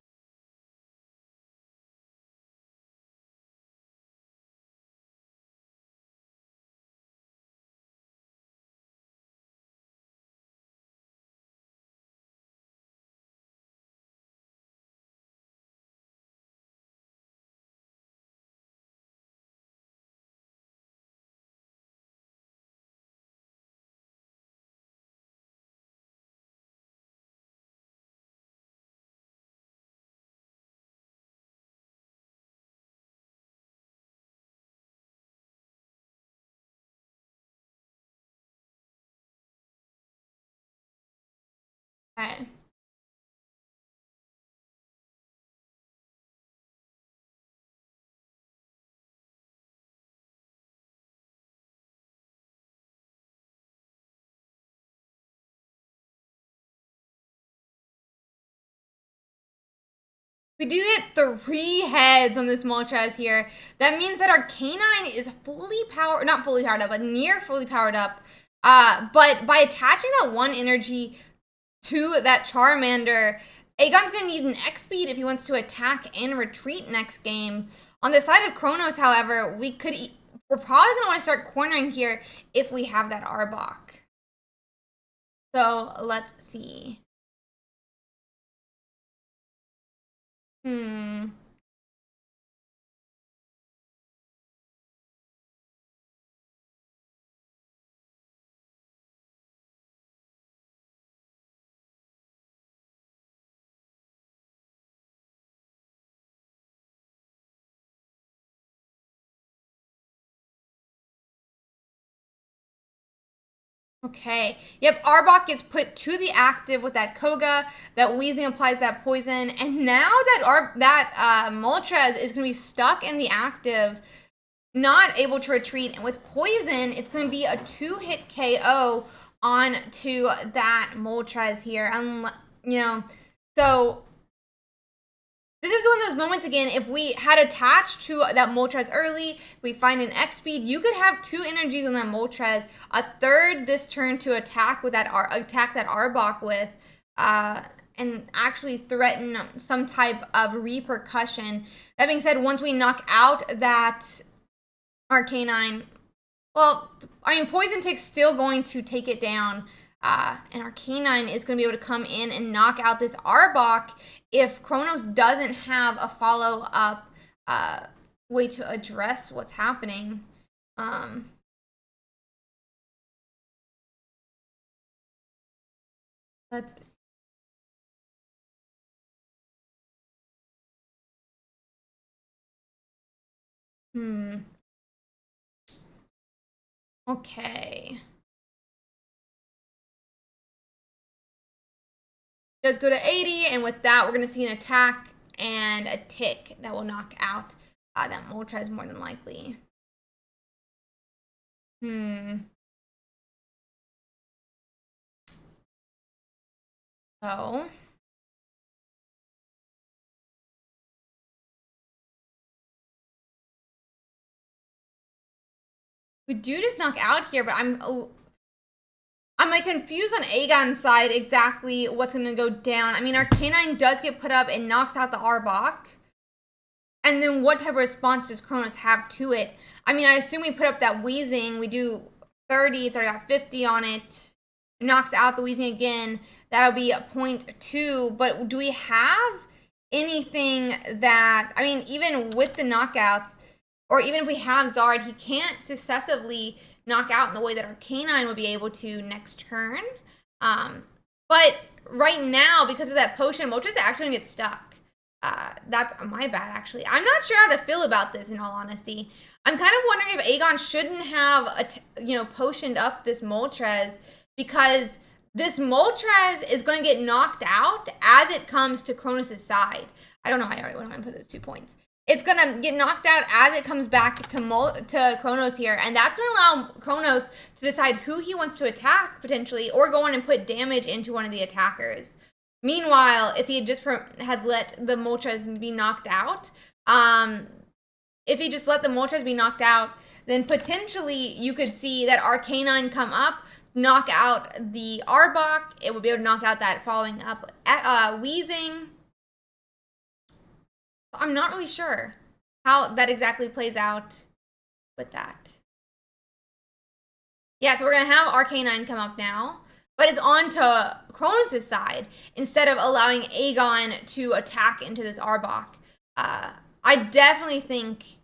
Okay. We do get 3 heads on this Moltres here. That means that our Canine is fully powered, not fully powered up, but near fully powered up. But by attaching that 1 energy to that Charmander, Aegon's going to need an X-Speed if he wants to attack and retreat next game. On the side of Kronos, however, we're probably going to want to start cornering here if we have that Arbok. So let's see. Okay. Yep, Arbok gets put to the active with that Koga. That Wheezing applies that poison, and now that Moltres is going to be stuck in the active, not able to retreat. And with poison, it's going to be a 2-hit KO onto that Moltres here. So this is one of those moments, again, if we had attached to that Moltres early, we find an X-Speed, you could have 2 energies on that Moltres, a third this turn to attack that Arbok with, and actually threaten some type of repercussion. That being said, once we knock out that Arcanine, well, I mean, Poison Tick's still going to take it down, and Arcanine is going to be able to come in and knock out this Arbok if Kronos doesn't have a follow-up way to address what's happening. Let's see. Okay. Does go to 80, and with that, we're going to see an attack and a tick that will knock out that Moltres more than likely. So we do just knock out here, but I'm like confused on Aegon's side exactly what's going to go down. I mean, our Canine does get put up and knocks out the Arbok. And then what type of response does Kronos have to it? I mean, I assume we put up that Wheezing. We do 30. It's already got 50 on it. It knocks out the Wheezing again. that'll be 0.2. But do we have anything that, I mean, even with the knockouts, or even if we have Zard, he can't successively knock out in the way that our Canine would be able to next turn. But right now, because of that potion, Moltres actually gonna get stuck. That's my bad, actually. I'm not sure how to feel about this, in all honesty. I'm kind of wondering if Aegon shouldn't have, potioned up this Moltres, because this Moltres is going to get knocked out as it comes to Kronos' side. I don't know why I already went ahead and put those 2 points. It's going to get knocked out as it comes back to Kronos here, and that's going to allow Kronos to decide who he wants to attack, potentially, or go on and put damage into one of the attackers. Meanwhile, if he had just had let the Moltres be knocked out, if he just let the Moltres be knocked out, then potentially you could see that our Canine come up, knock out the Arbok. It would be able to knock out that following up Wheezing. I'm not really sure how that exactly plays out with that. Yeah, so we're going to have our Canine come up now, but it's on to Kronos' side instead of allowing Aegon to attack into this Arbok. I definitely think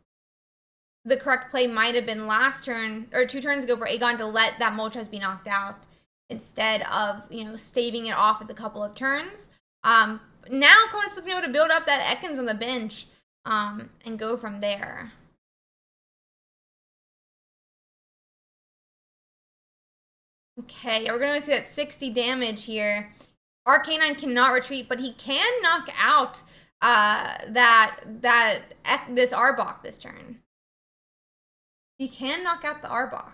the correct play might have been last turn, or 2 turns ago, for Aegon to let that Moltres be knocked out instead of, staving it off at the couple of turns. Now Kronos will be able to build up that Ekans on the bench and go from there. Okay, we're going to see that 60 damage here. Our Canine cannot retreat, but he can knock out this Arbok this turn. He can knock out the Arbok.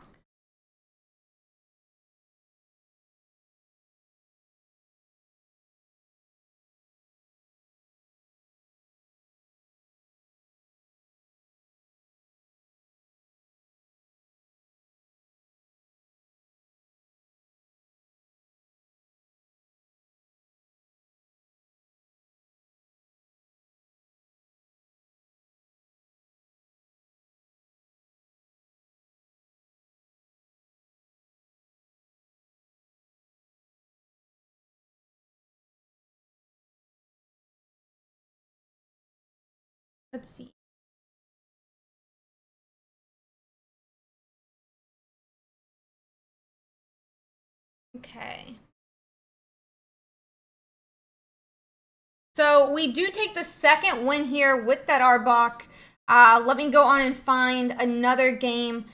Let's see. Okay. So we do take the second win here with that Arbok. Let me go on and find another game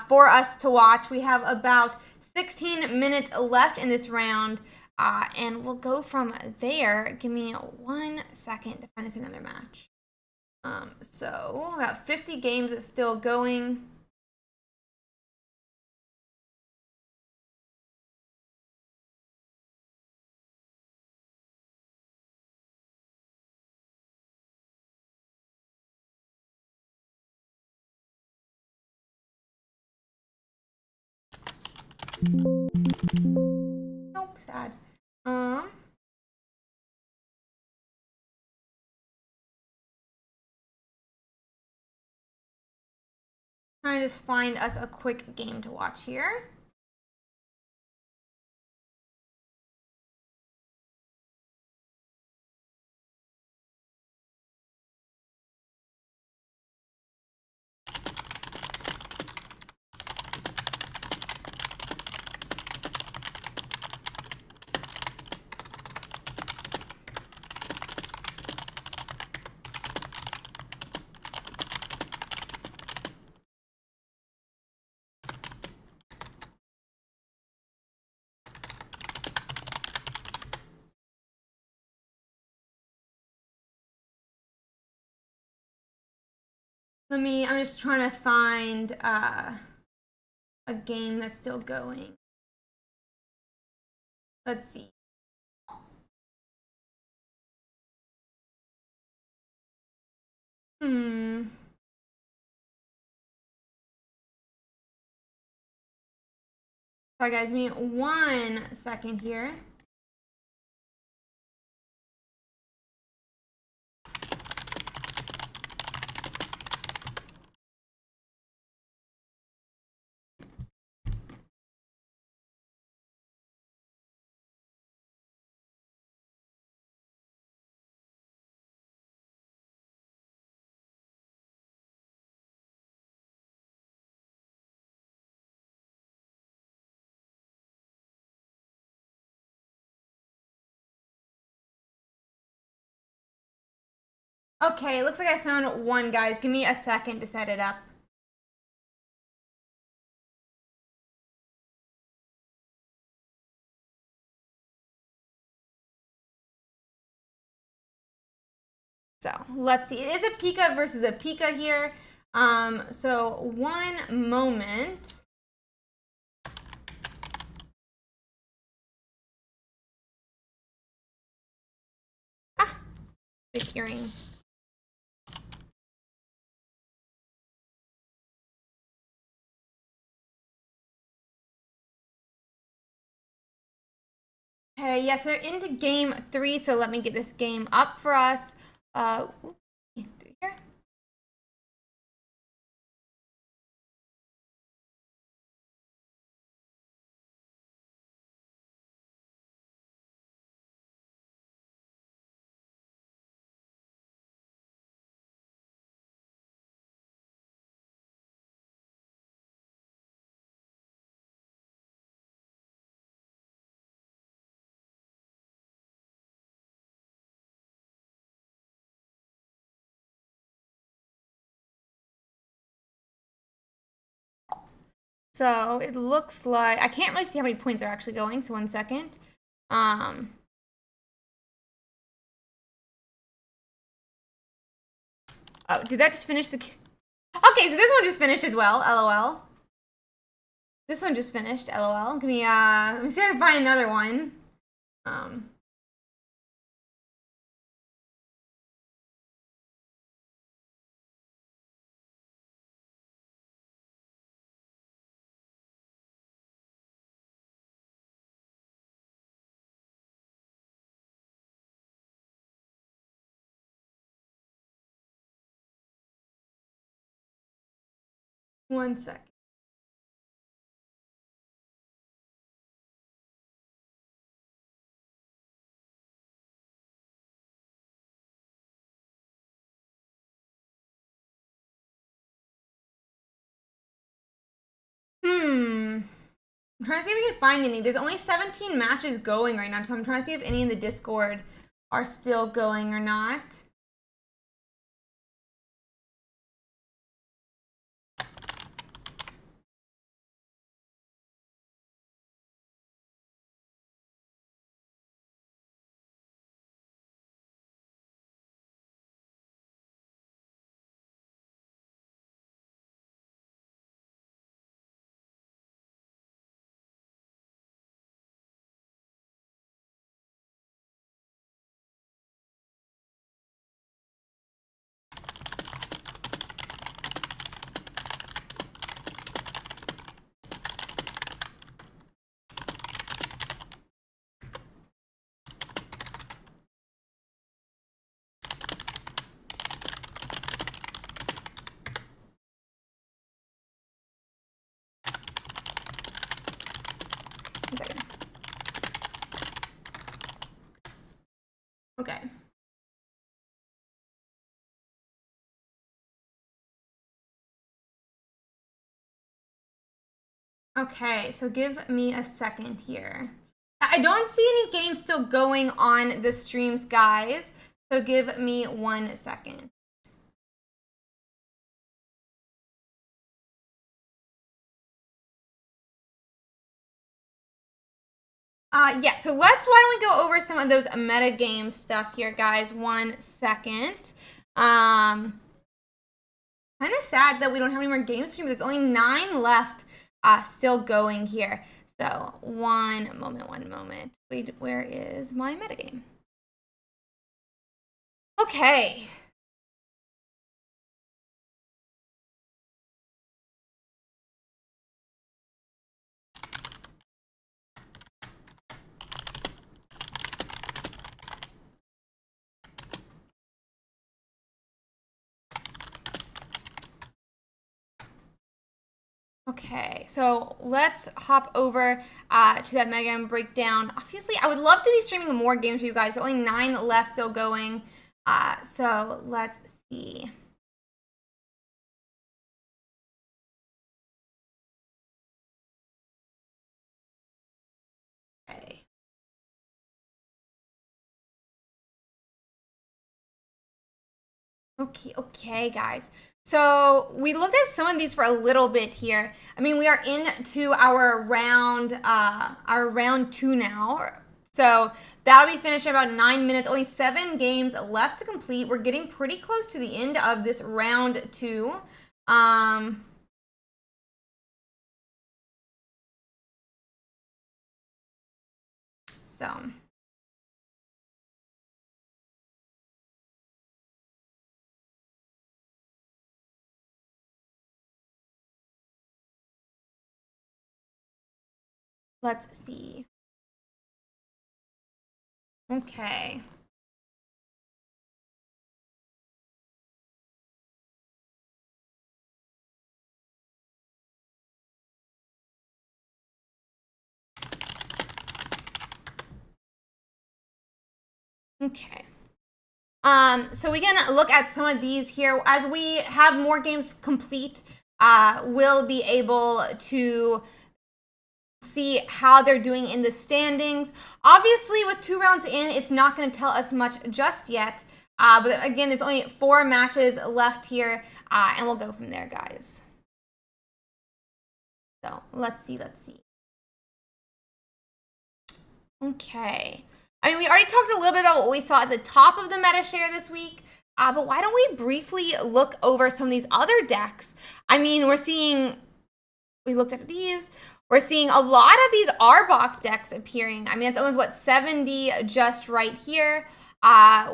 for us to watch. We have about 16 minutes left in this round, and we'll go from there. Give me 1 second to find us another match. So about 50 games is still going. Nope, sad. Trying to just find us a quick game to watch here. I'm just trying to find a game that's still going. Let's see. Sorry guys, give me 1 second here. Okay, looks like I found one, guys. Give me a second to set it up. So let's see. It is a Pika versus a Pika here. So one moment. Ah, big hearing. Okay, yes, they're into game 3, so let me get this game up for us. Through here. So it looks like I can't really see how many points are actually going. So 1 second. Oh, did that just finish the? Okay, so this one just finished as well. LOL. This one just finished. LOL. Give me let me see if I can find another one. One second. I'm trying to see if we can find any. There's only 17 matches going right now, so I'm trying to see if any in the Discord are still going or not. One second. Okay. Okay, so give me a second here. I don't see any games still going on the streams, guys. So give me 1 second. Yeah, so why don't we go over some of those meta game stuff here, guys. 1 second. Kind of sad that we don't have any more game streams. There's only 9 left still going here. So one moment. Wait, where is my metagame? Okay. Okay, so let's hop over to that Mega breakdown. Obviously, I would love to be streaming more games for you guys. Only 9 left still going. So let's see. Okay. Okay, guys. So we looked at some of these for a little bit here. I mean, we are into our round 2 now. So that'll be finished in about 9 minutes. Only 7 games left to complete. We're getting pretty close to the end of this round 2. So let's see. Okay. Okay. So we can look at some of these here. As we have more games complete, we'll be able to see how they're doing in the standings. Obviously, with 2 rounds in, it's not going to tell us much just yet. But again, there's only 4 matches left here, and we'll go from there, guys. So let's see. Okay. I mean, we already talked a little bit about what we saw at the top of the meta share this week, but why don't we briefly look over some of these other decks? I mean, we looked at these, we're seeing a lot of these Arbok decks appearing. I mean, it's almost, what, 70 just right here.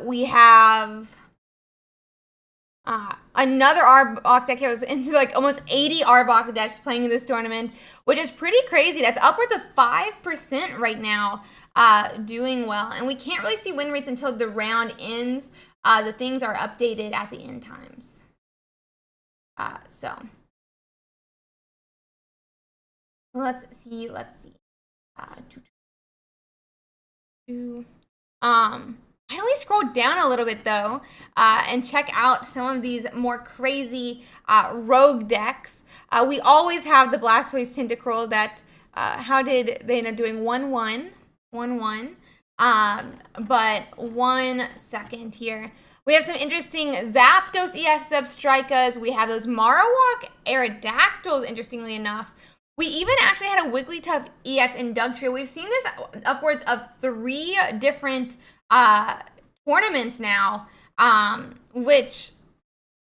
We have another Arbok deck. It was into like almost 80 Arbok decks playing in this tournament, which is pretty crazy. That's upwards of 5% right now. Doing well, and we can't really see win rates until the round ends. The things are updated at the end times. So let's see. Why don't we scroll down a little bit though, and check out some of these more crazy rogue decks. We always have the Blastoise Tentacruel that, how did they end up doing? 1-1. But 1 second here. We have some interesting Zapdos EX Zebstricas. We have those Marowak Aerodactyls, interestingly enough. We even actually had a Wigglytuff EX Indugtrio. We've seen this upwards of 3 different tournaments now, which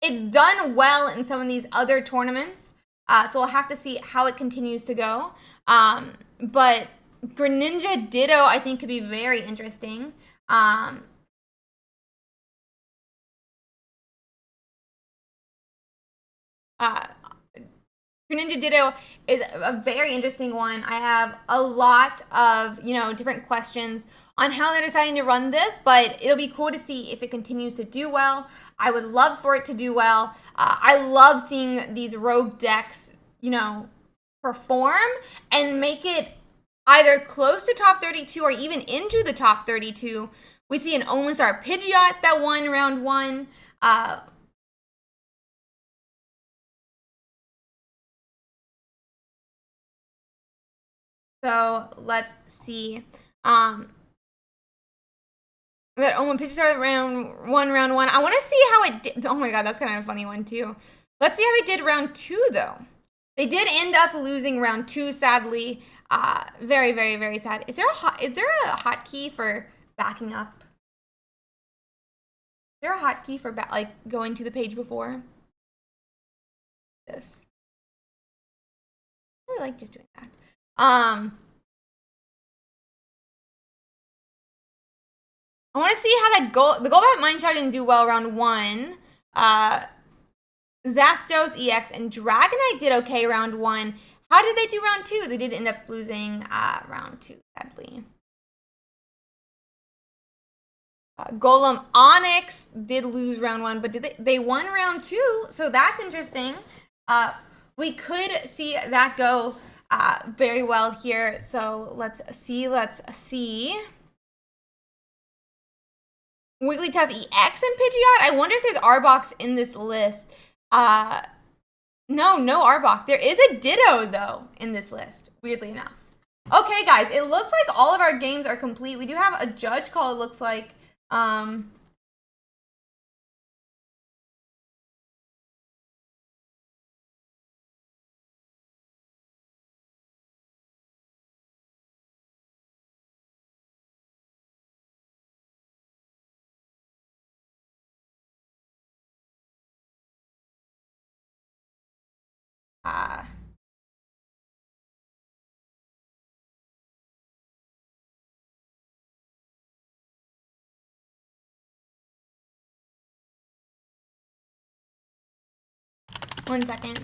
it's done well in some of these other tournaments. So we'll have to see how it continues to go. But Greninja Ditto, I think, could be very interesting. Greninja Ditto is a very interesting one. I have a lot of, different questions on how they're deciding to run this, but it'll be cool to see if it continues to do well. I would love for it to do well. I love seeing these rogue decks, perform and make it either close to top 32 or even into the top 32. We see an Omastar Pidgeot that won round 1. So let's see. That Pidgeot round 1. I want to see how it did. Oh my god, that's kind of a funny one too. Let's see how they did round 2 though. They did end up losing round 2, sadly. Very, very, very sad. Is there a hotkey for backing up? Is there a hotkey for going to the page before this? I really like just doing that. I want to see how the Golbat Mine Shot didn't do well round 1. Zapdos EX and Dragonite did okay round 1. How did they do round 2? They did end up losing round 2, sadly. Golem Onyx did lose round 1, but they won round 2, so that's interesting. We could see that go very well here. So let's see. Wigglytuff EX and Pidgeot. I wonder if there's Arboks in this list. No Arbok. There is a Ditto, though, in this list, weirdly enough. Okay, guys, it looks like all of our games are complete. We do have a judge call, it looks like. 1 second.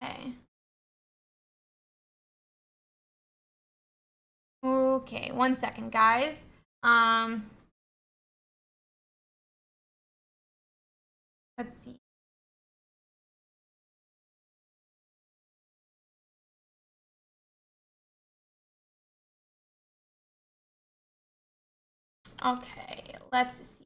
Okay. Okay, 1 second, guys. Let's see. Okay, let's see.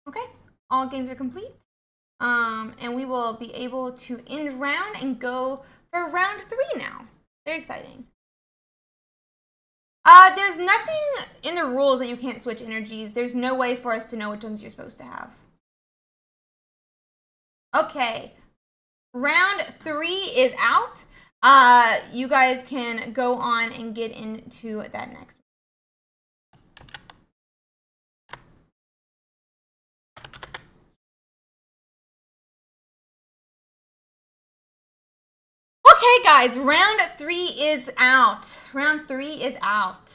Okay, all games are complete. And we will be able to end round and go for round 3 now. Very exciting. There's nothing in the rules that you can't switch energies. There's no way for us to know which ones you're supposed to have. Okay, round 3 is out. You guys can go on and get into that next. Okay, guys, round 3 is out. Round 3 is out.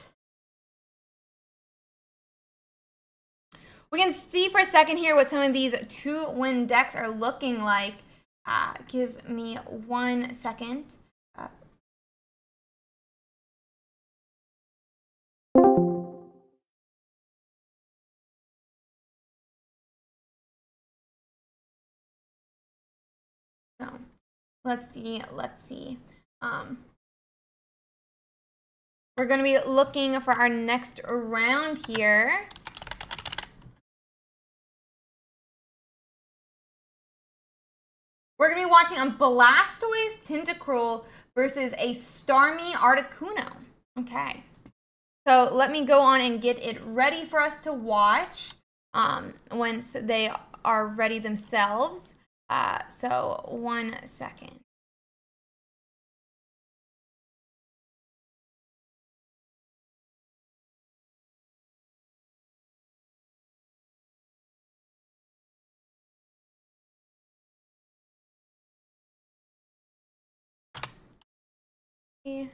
We can see for a second here what some of these 2-win decks are looking like. Give me 1 second. So, let's see. We're going to be looking for our next round here. We're going to be watching a Blastoise Tentacruel versus a Starmie Articuno. Okay. So let me go on and get it ready for us to watch once they are ready themselves. So 1 second. Yeah.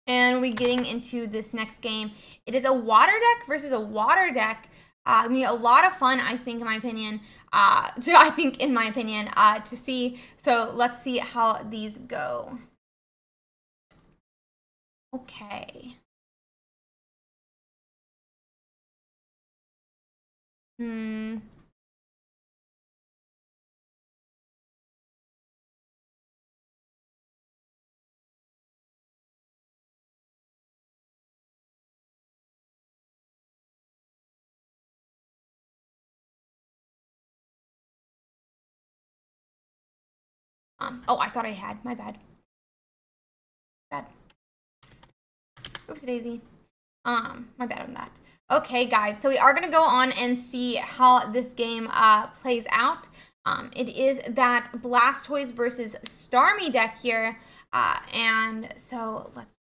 And we're getting into this next game. It is a water deck versus a water deck. I mean, a lot of fun, I think, in my opinion. To see. So let's see how these go. Okay. Oh, I thought I had. My bad. Oops, daisy. My bad on that. Okay, guys. So we are gonna go on and see how this game plays out. It is that Blastoise versus Starmie deck here, and so let's.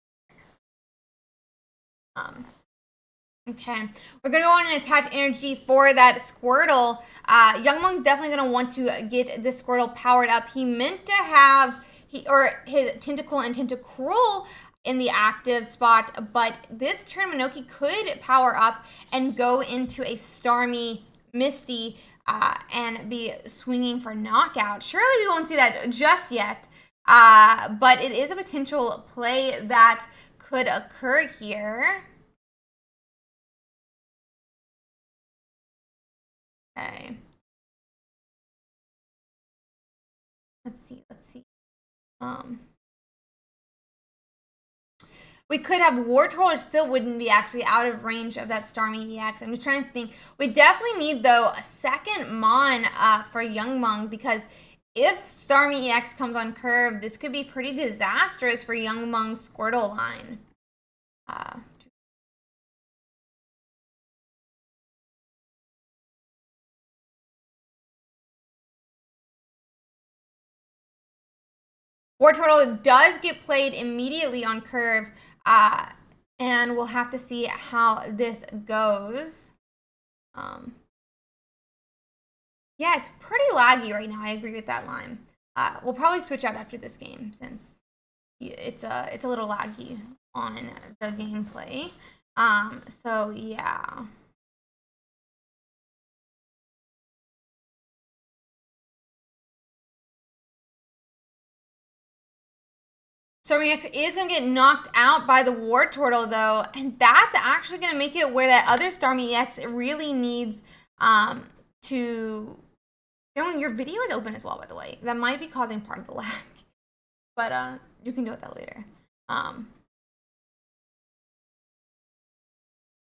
Okay, we're gonna go on and attach energy for that Squirtle. Youngmon's definitely gonna want to get this Squirtle powered up. He meant to have his Tentacool and Tentacruel in the active spot, but this turn Minoki could power up and go into a Starmie Misty and be swinging for knockout. Surely we won't see that just yet, but it is a potential play that could occur here. Okay. Let's see. We could have War Troll, it still wouldn't be actually out of range of that Starmie EX. I'm just trying to think. We definitely need, though, a second Mon for Young Mung, because if Starmie EX comes on curve, this could be pretty disastrous for Young Mung's Squirtle line. War Turtle does get played immediately on curve, and we'll have to see how this goes. Yeah, it's pretty laggy right now. I agree with that line. We'll probably switch out after this game since it's a little laggy on the gameplay. So yeah. Starmie EX is going to get knocked out by the War Turtle, though, and that's actually going to make it where that other Starmie EX really needs to... Your video is open as well, by the way. That might be causing part of the lag, but you can deal with that later.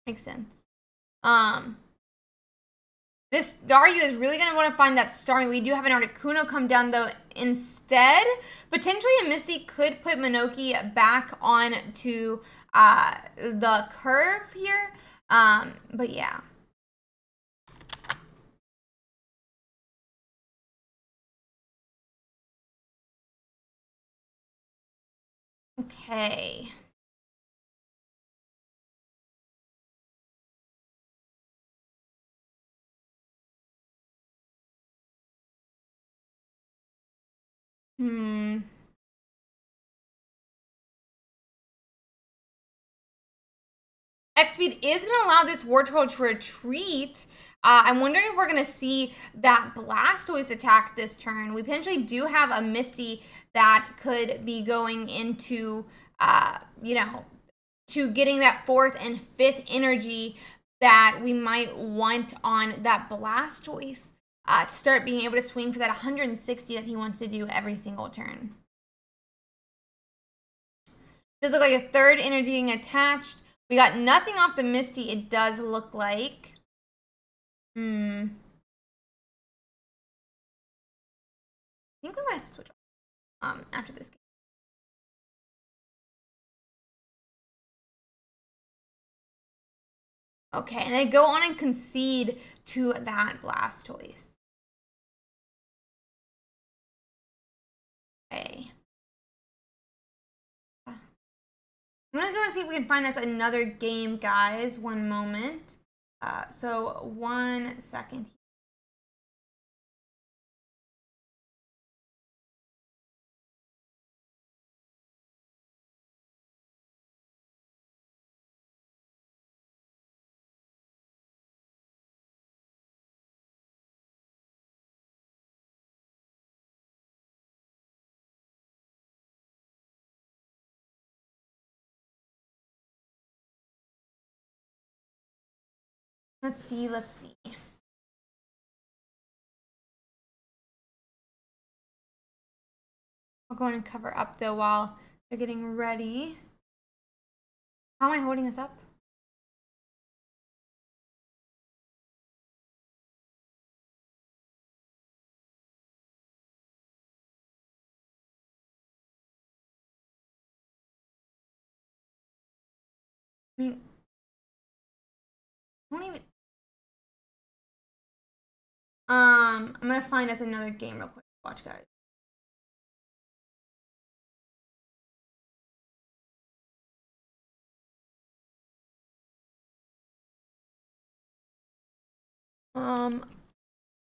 Makes sense. This Dario is really going to want to find that Starmie. We do have an Articuno come down, though, instead. Potentially a Misty could put Minoki back on to the curve here. But yeah. Okay. X-Speed is going to allow this War Turtle to retreat. I'm wondering if we're going to see that Blastoise attack this turn. We potentially do have a Misty that could be going into, to getting that 4th and 5th energy that we might want on that Blastoise to start being able to swing for that 160 that he wants to do every single turn. Does look like a 3rd energy getting attached. We got nothing off the Misty, it does look like. I think we might have to switch off after this game. Okay, and they go on and concede to that Blastoise. Okay. I'm gonna go and see if we can find us another game, guys. One moment. So 1 second. Let's see. I'll go and cover up though while they're getting ready. How am I holding us up? I mean, I don't even... I'm gonna find us another game real quick. Watch, guys.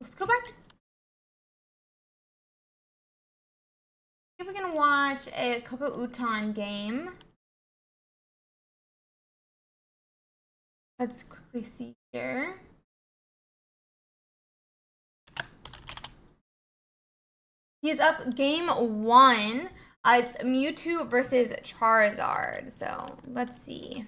Let's go back. See if we can watch a Coco Uton game. Let's quickly see here. He's up game 1. It's Mewtwo versus Charizard. So let's see.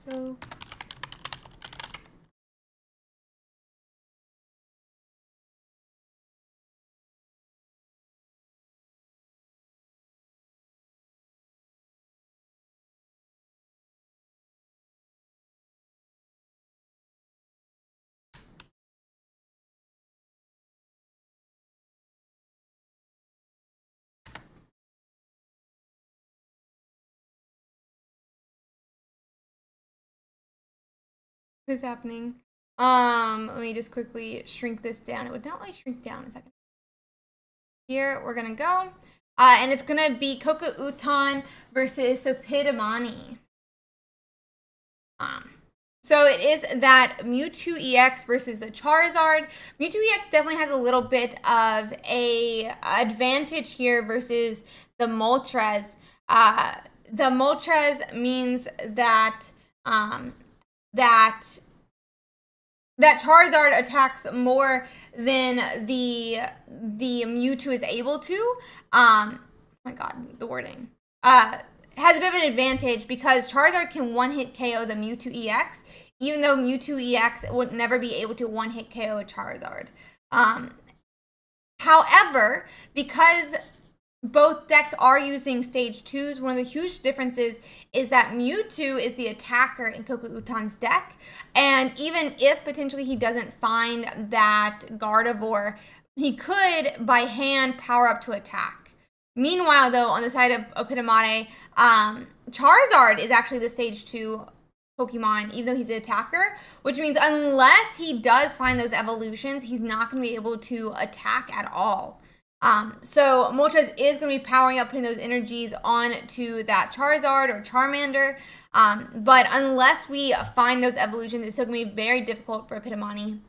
So what is happening? Let me just quickly shrink this down. It would not let me shrink down a second. Here we're gonna go. And it's gonna be Kokauton versus Pkmn. So it is that Mewtwo EX versus the Charizard. Mewtwo EX definitely has a little bit of a advantage here versus the Moltres. The Moltres means that that Charizard attacks more than the Mewtwo is able to. Oh my god, the wording. Has a bit of an advantage because Charizard can one-hit KO the Mewtwo EX, even though Mewtwo EX would never be able to one-hit KO a Charizard. However, because both decks are using stage 2s, one of the huge differences is that Mewtwo is the attacker in Kokauton's deck, and even if potentially he doesn't find that Gardevoir, he could by hand power up to attack. Meanwhile, though, on the side of Pkmn, Charizard is actually the stage 2 Pokemon, even though he's an attacker, which means unless he does find those evolutions, he's not going to be able to attack at all. So Moltres is going to be powering up, putting those energies onto that Charizard or Charmander. But unless we find those evolutions, it's still going to be very difficult for Pkmn.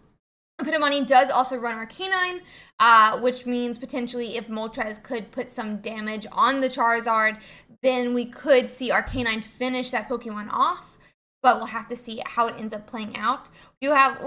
Pkmn does also run Arcanine, which means potentially if Moltres could put some damage on the Charizard, then we could see Arcanine finish that Pokemon off. But we'll have to see how it ends up playing out. You have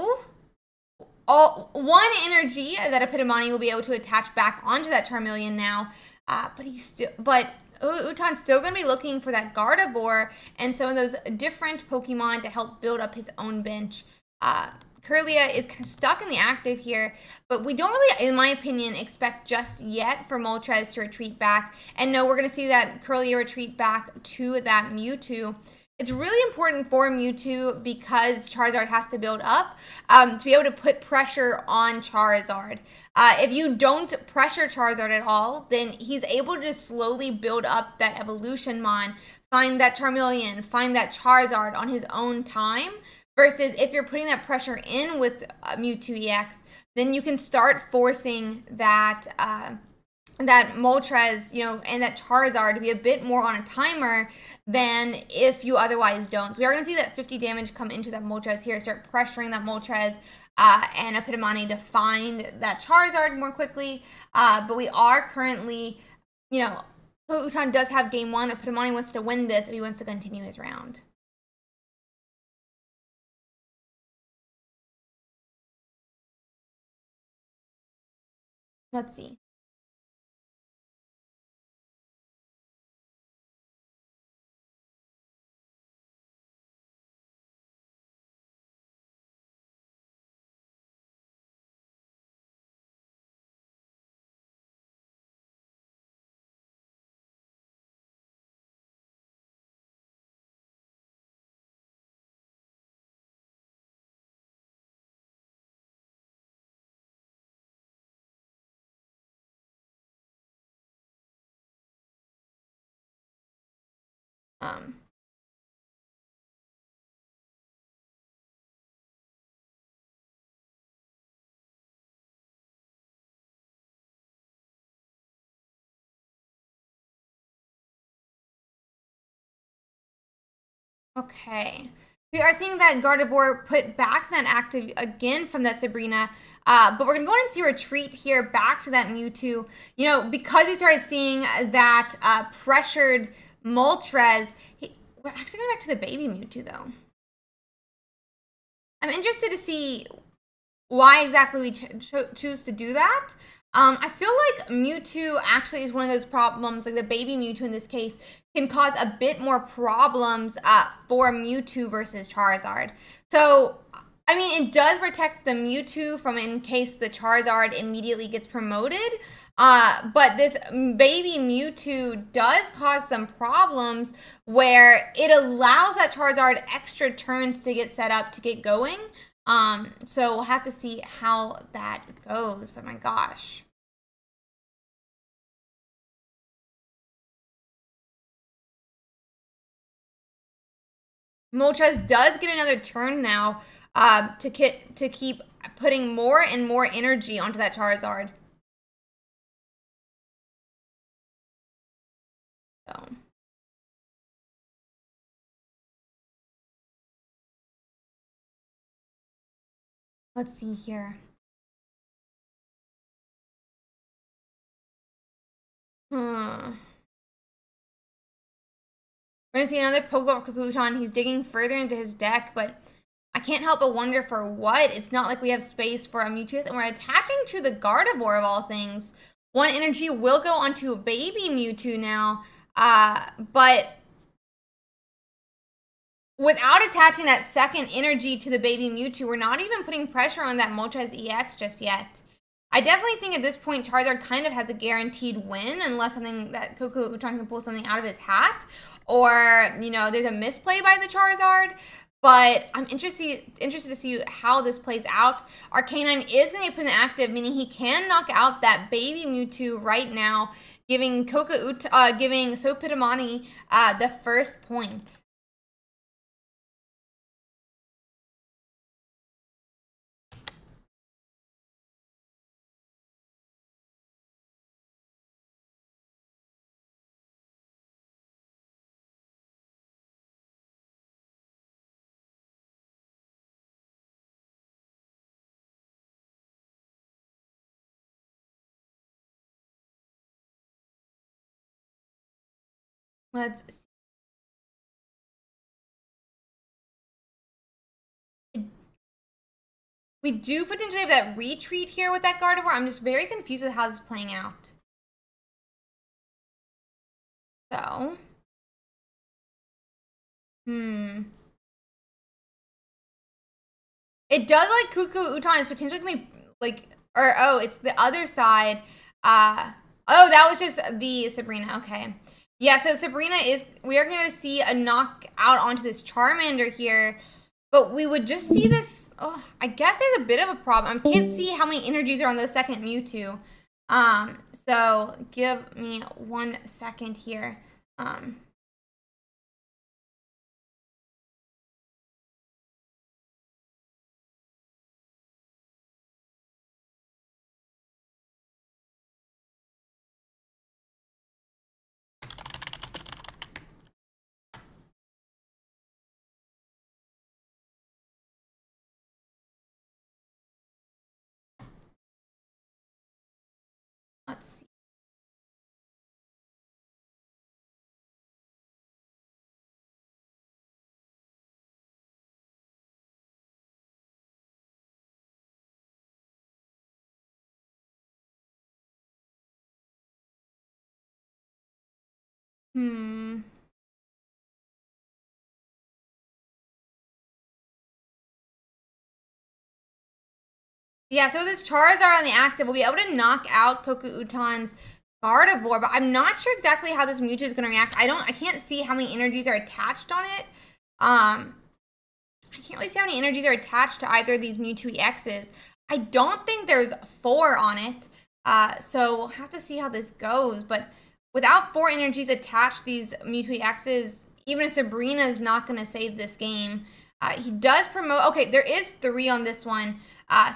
one energy that a Pkmn will be able to attach back onto that Charmeleon now, but Uton's still going to be looking for that Gardevoir and some of those different Pokemon to help build up his own bench. Kirlia is kind of stuck in the active here, but we don't really, in my opinion, expect just yet for Moltres to retreat back. And no, we're going to see that Kirlia retreat back to that Mewtwo. It's really important for Mewtwo because Charizard has to build up to be able to put pressure on Charizard. If you don't pressure Charizard at all, then he's able to just slowly build up that Evolution Mon, find that Charmeleon, find that Charizard on his own time. Versus if you're putting that pressure in with Mewtwo EX, then you can start forcing that that Moltres, and that Charizard to be a bit more on a timer than if you otherwise don't. So we are going to see that 50 damage come into that Moltres here, start pressuring that Moltres and a Pkmn to find that Charizard more quickly. But we are currently, Uton does have game 1. A Pkmn wants to win this if he wants to continue his round. Let's see. Um, Okay. We are seeing that Gardevoir put back that active again from that Sabrina. But we're going to go ahead and see a retreat here back to that Mewtwo. You know, because we started seeing that pressured Moltres. We're actually going back to the baby Mewtwo, though. I'm interested to see why exactly we choose to do that. I feel like Mewtwo actually is one of those problems, like the baby Mewtwo in this case, can cause a bit more problems for Mewtwo versus Charizard. So, I mean, it does protect the Mewtwo from in case the Charizard immediately gets promoted. But this baby Mewtwo does cause some problems where it allows that Charizard extra turns to get set up to get going. So we'll have to see how that goes, but my gosh. Moltres does get another turn now to keep putting more and more energy onto that Charizard. So. Let's see here. We're gonna see another Pokeball Kakuton. He's digging further into his deck, but I can't help but wonder for what. It's not like we have space for a Mewtwo, and we're attaching to the Gardevoir of all things. One energy will go onto a baby Mewtwo now, but without attaching that second energy to the baby Mewtwo, we're not even putting pressure on that Moltres EX just yet. I definitely think at this point Charizard kind of has a guaranteed win unless something that Koko Uchan can pull something out of his hat, or you know there's a misplay by the Charizard. But I'm interested to see how this plays out. Arcanine is going to get put in active, meaning he can knock out that baby Mewtwo right now, giving giving Sopitamani the first point. Let's see. We do potentially have that retreat here with that Gardevoir. I'm just very confused with how this is playing out. So. It does like Cuckoo Uton is potentially gonna be like, or oh, it's the other side. Oh, that was just the Sabrina. Okay. Yeah, so Sabrina we are going to see a knockout onto this Charmander here, but we would just see this. Oh, I guess there's a bit of a problem. I can't see how many energies are on the second Mewtwo. So give me 1 second here. Let's see. Yeah, so with this Charizard on the active, we'll be able to knock out Koko Uton's Gardevoir, but I'm not sure exactly how this Mewtwo is going to react. I can't see how many energies are attached on it. I can't really see how many energies are attached to either of these Mewtwo EXs. I don't think there's 4 on it, so we'll have to see how this goes. But without 4 energies attached to these Mewtwo EXs, even a Sabrina is not going to save this game. He does promote. Okay, there is 3 on this one.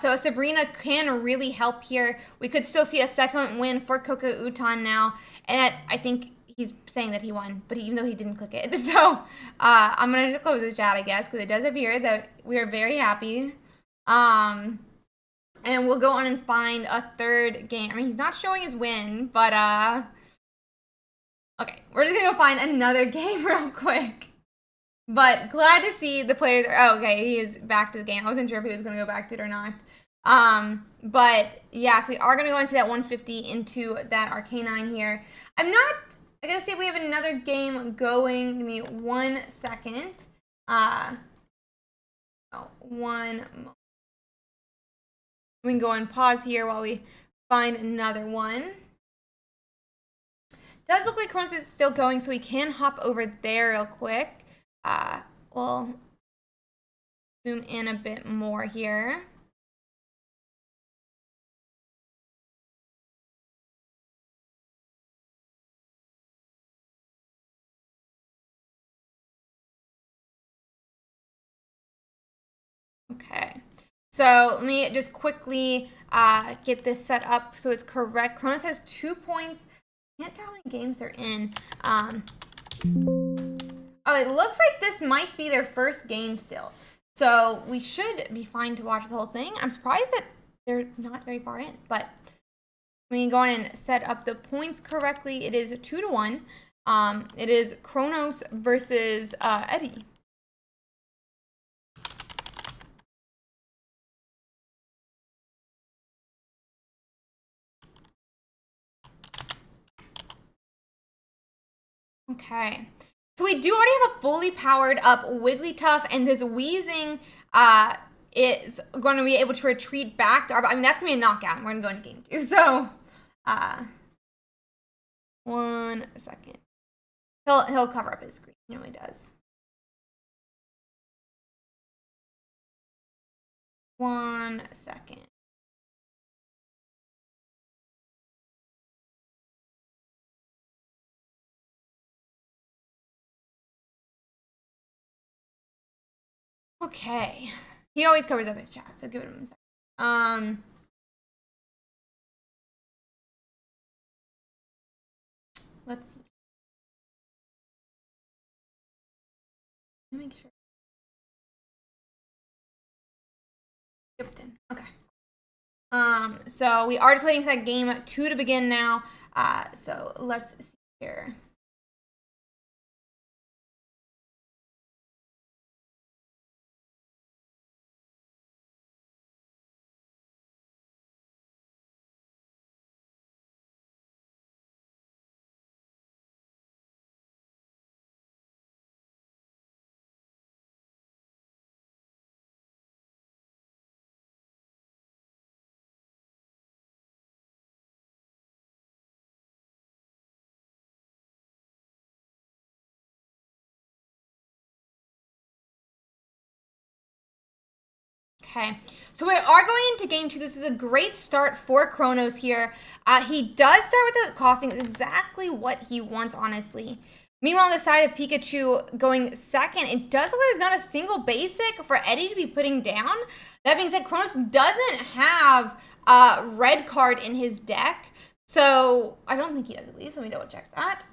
So a Sabrina can really help here. We could still see a second win for Koko Uton now. And I think he's saying that he won, but even though he didn't click it. So I'm gonna just close the chat, I guess, because it does appear that we are very happy. And we'll go on and find a third game. I mean, he's not showing his win, but okay, we're just gonna go find another game real quick. But glad to see the players are, oh, okay, he is back to the game. I wasn't sure if he was gonna go back to it or not. But yeah, so we are gonna go into that 150 into that Arcanine here. I gotta see if we have another game going. Give me 1 second. One moment. We can go and pause here while we find another one. Does look like Kronos is still going, so we can hop over there real quick. We'll zoom in a bit more here. Okay, so let me just quickly get this set up so it's correct. Kronos has 2 points. Can't tell how many games they're in. Oh, it looks like this might be their first game still. So we should be fine to watch the whole thing. I'm surprised that they're not very far in, but we can go on and set up the points correctly. It is 2-1. It is Kronos versus Eddie. Okay, so we do already have a fully powered up Wigglytuff, and this Weezing is going to be able to retreat back. I mean, that's going to be a knockout, and we're going to go into game 2. So, 1 second. He'll cover up his screen. He normally does. 1 second. Okay. He always covers up his chat, so give it him a second. Let's see. Make sure. Okay. So we are just waiting for that game 2 to begin now. So let's see here. Okay, so we are going into game 2. This is a great start for Kronos here. He does start with the coughing, exactly what he wants, honestly. Meanwhile, on the side of Pikachu going second, it does look like there's not a single basic for Eddie to be putting down. That being said, Kronos doesn't have a red card in his deck. So, I don't think he does, at least. Let me double check that.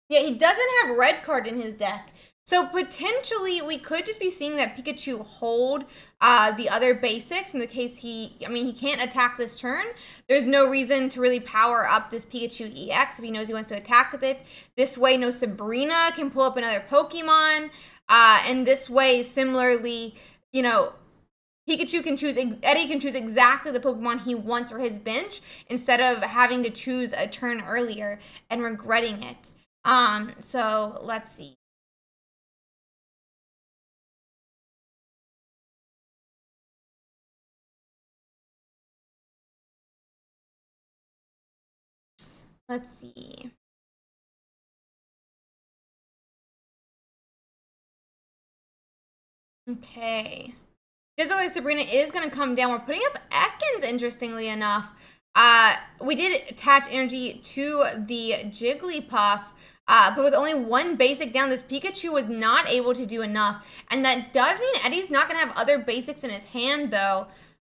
Yeah, he doesn't have red card in his deck. So potentially we could just be seeing that Pikachu hold the other basics in the case he can't attack this turn. There's no reason to really power up this Pikachu EX if he knows he wants to attack with it. This way, no Sabrina can pull up another Pokemon. And this way, similarly, you know, Eddie can choose exactly the Pokemon he wants for his bench instead of having to choose a turn earlier and regretting it. So let's see. Let's see. Okay. Just like Sabrina is going to come down. We're putting up Ekans, interestingly enough. We did attach energy to the Jigglypuff, but with only 1 basic down, this Pikachu was not able to do enough. And that does mean Eddie's not going to have other basics in his hand, though.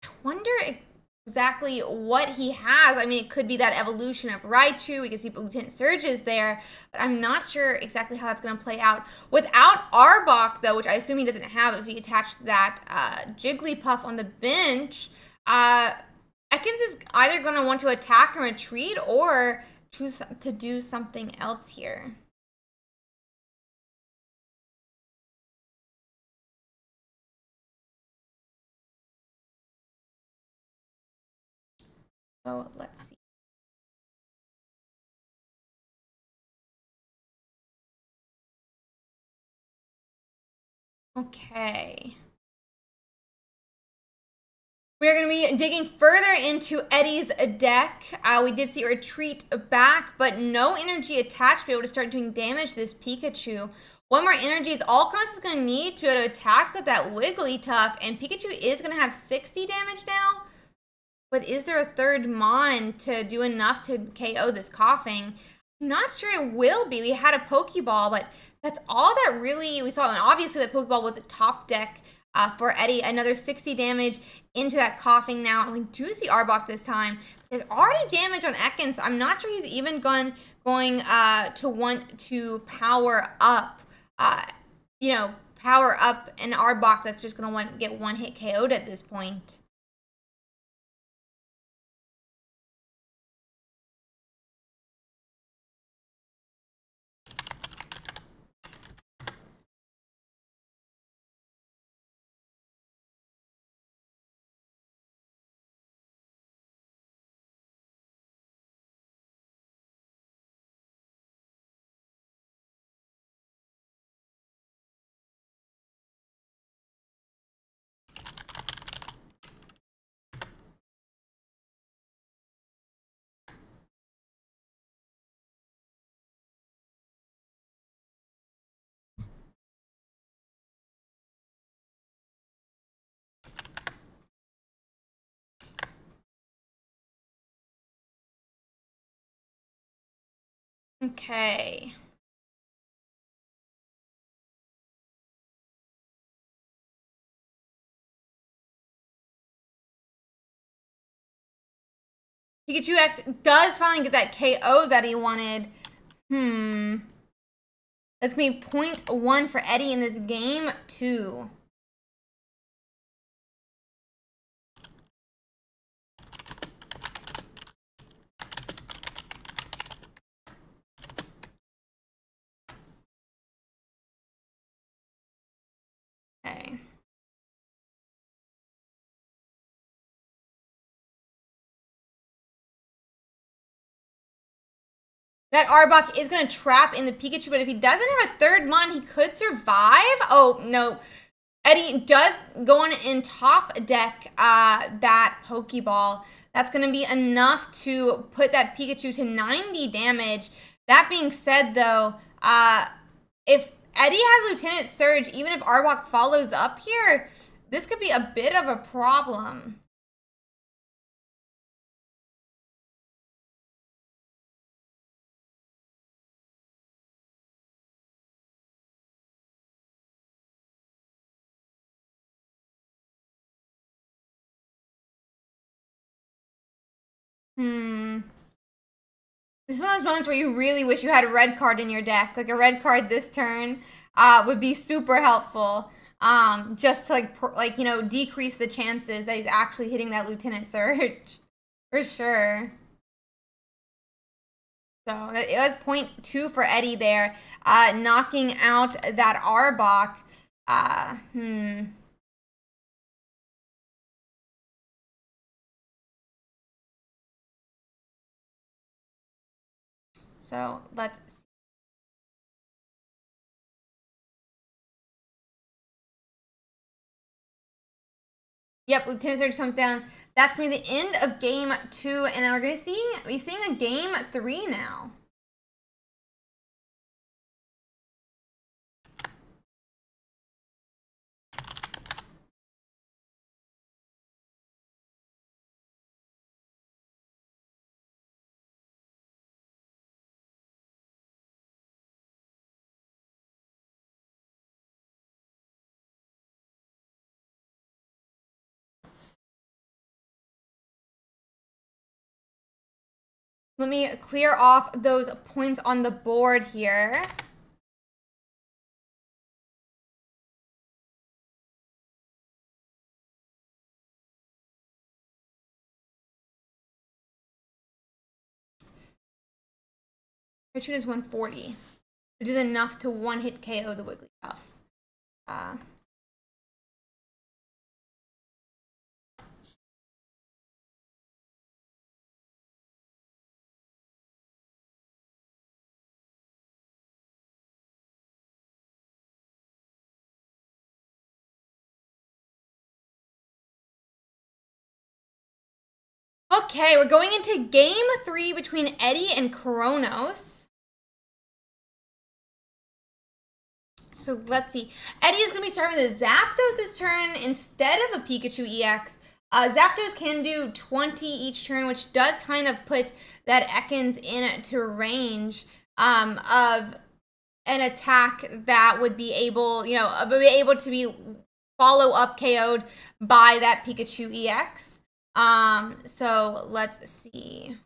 I wonder if exactly what he has. I mean, it could be that evolution of Raichu. We can see Lieutenant Surge is there, but I'm not sure exactly how that's going to play out. Without Arbok, though, which I assume he doesn't have if he attached that Jigglypuff on the bench, Ekans is either going to want to attack and retreat or choose to do something else here. So let's see. Okay. We're going to be digging further into Eddie's deck. We did see a retreat back, but no energy attached to be able to start doing damage to this Pikachu. One more energy is all Kronos is going to need to be able to attack with that Wigglytuff, and Pikachu is going to have 60 damage now. But is there a third Mon to do enough to KO this Coughing? I'm not sure it will be. We had a Pokeball, but that's all that really we saw. And obviously, the Pokeball was a top deck for Eddie. Another 60 damage into that Coughing now. And we do see Arbok this time. There's already damage on Ekans, so I'm not sure he's even going to want to power up, power up an Arbok that's just going to want to get one hit KO'd at this point. Okay. Pikachu X does finally get that KO that he wanted. That's going to be 0.1 for Eddie in this game, too. Okay. That Arbok is going to trap in the Pikachu, but if he doesn't have a third Mon, he could survive. Oh, no. Eddie does go on in top deck that Pokeball. That's going to be enough to put that Pikachu to 90 damage. That being said, though, if Eddie has Lieutenant Surge, even if Arbok follows up here, this could be a bit of a problem. This is one of those moments where you really wish you had a red card in your deck. Like a red card this turn would be super helpful. Just to decrease the chances that he's actually hitting that Lieutenant Surge. For sure. So it was 0.2 for Eddie there. Knocking out that Arbok. So let's see. Yep, Lieutenant Surge comes down. That's going to be the end of game 2, and we're going to be seeing a game 3 now. Let me clear off those points on the board here. Richard is 140, which is enough to one-hit KO the Wigglytuff. Okay, we're going into game 3 between Eddie and Kronos. So let's see. Eddie is going to be starting with a Zapdos this turn instead of a Pikachu EX. Zapdos can do 20 each turn, which does kind of put that Ekans into range of an attack that would be able, to be follow-up KO'd by that Pikachu EX. So let's see.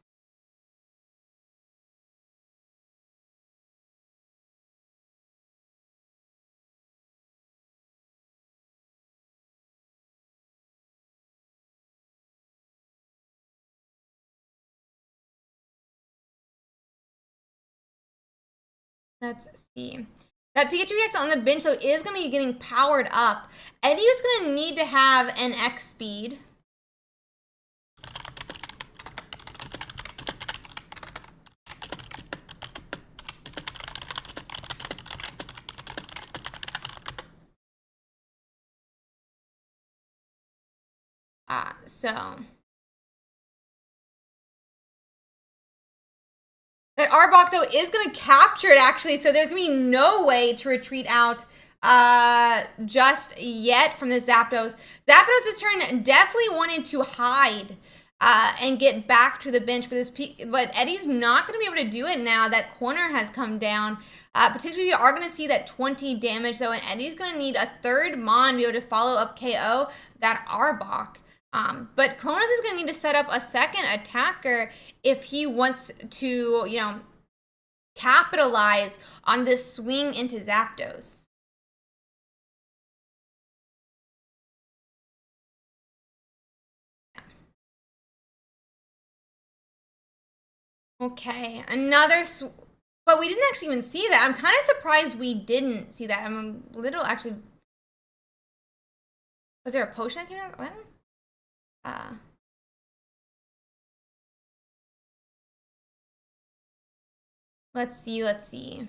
Let's see. That Pikachu EX on the bench, so is going to be getting powered up. Eddie is going to need to have an X speed. So that Arbok, though, is going to capture it, actually, so there's going to be no way to retreat out just yet from the Zapdos. Zapdos this turn definitely wanted to hide and get back to the bench, but Eddie's not going to be able to do it now that corner has come down. Potentially, we are going to see that 20 damage, though, and Eddie's going to need a third Mon to be able to follow up KO that Arbok. But Kronos is going to need to set up a second attacker if he wants to, capitalize on this swing into Zapdos. Okay, but we didn't actually even see that. I'm kind of surprised we didn't see that. I'm a little actually. Was there a potion that came out? What? Let's see.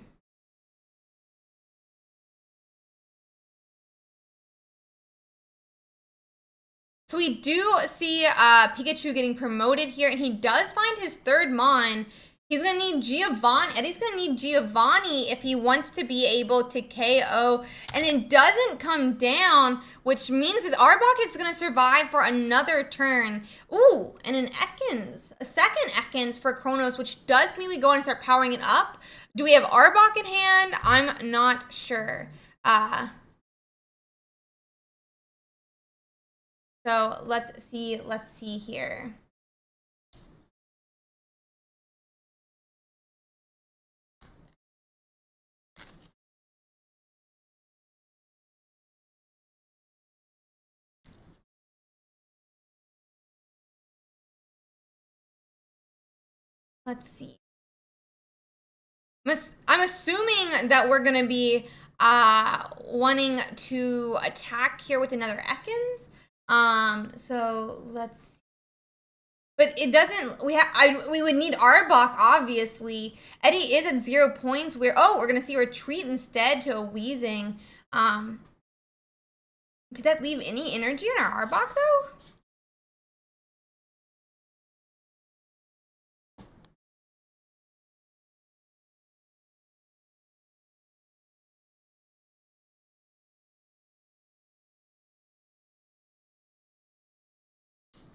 So we do see Pikachu getting promoted here, and he does find his third Mon. He's going to need Giovanni. Eddie's going to need Giovanni if he wants to be able to KO. And it doesn't come down, which means his Arbok is going to survive for another turn. Ooh, and an Ekans. A second Ekans for Kronos, which does mean we go and start powering it up. Do we have Arbok in hand? I'm not sure. So let's see here. Let's see. I'm assuming that we're going to be wanting to attack here with another Ekans. So let's. But it doesn't. We would need Arbok, obviously. Eddie is at 0 points. We're gonna see a retreat instead to a Wheezing. Did that leave any energy in our Arbok though?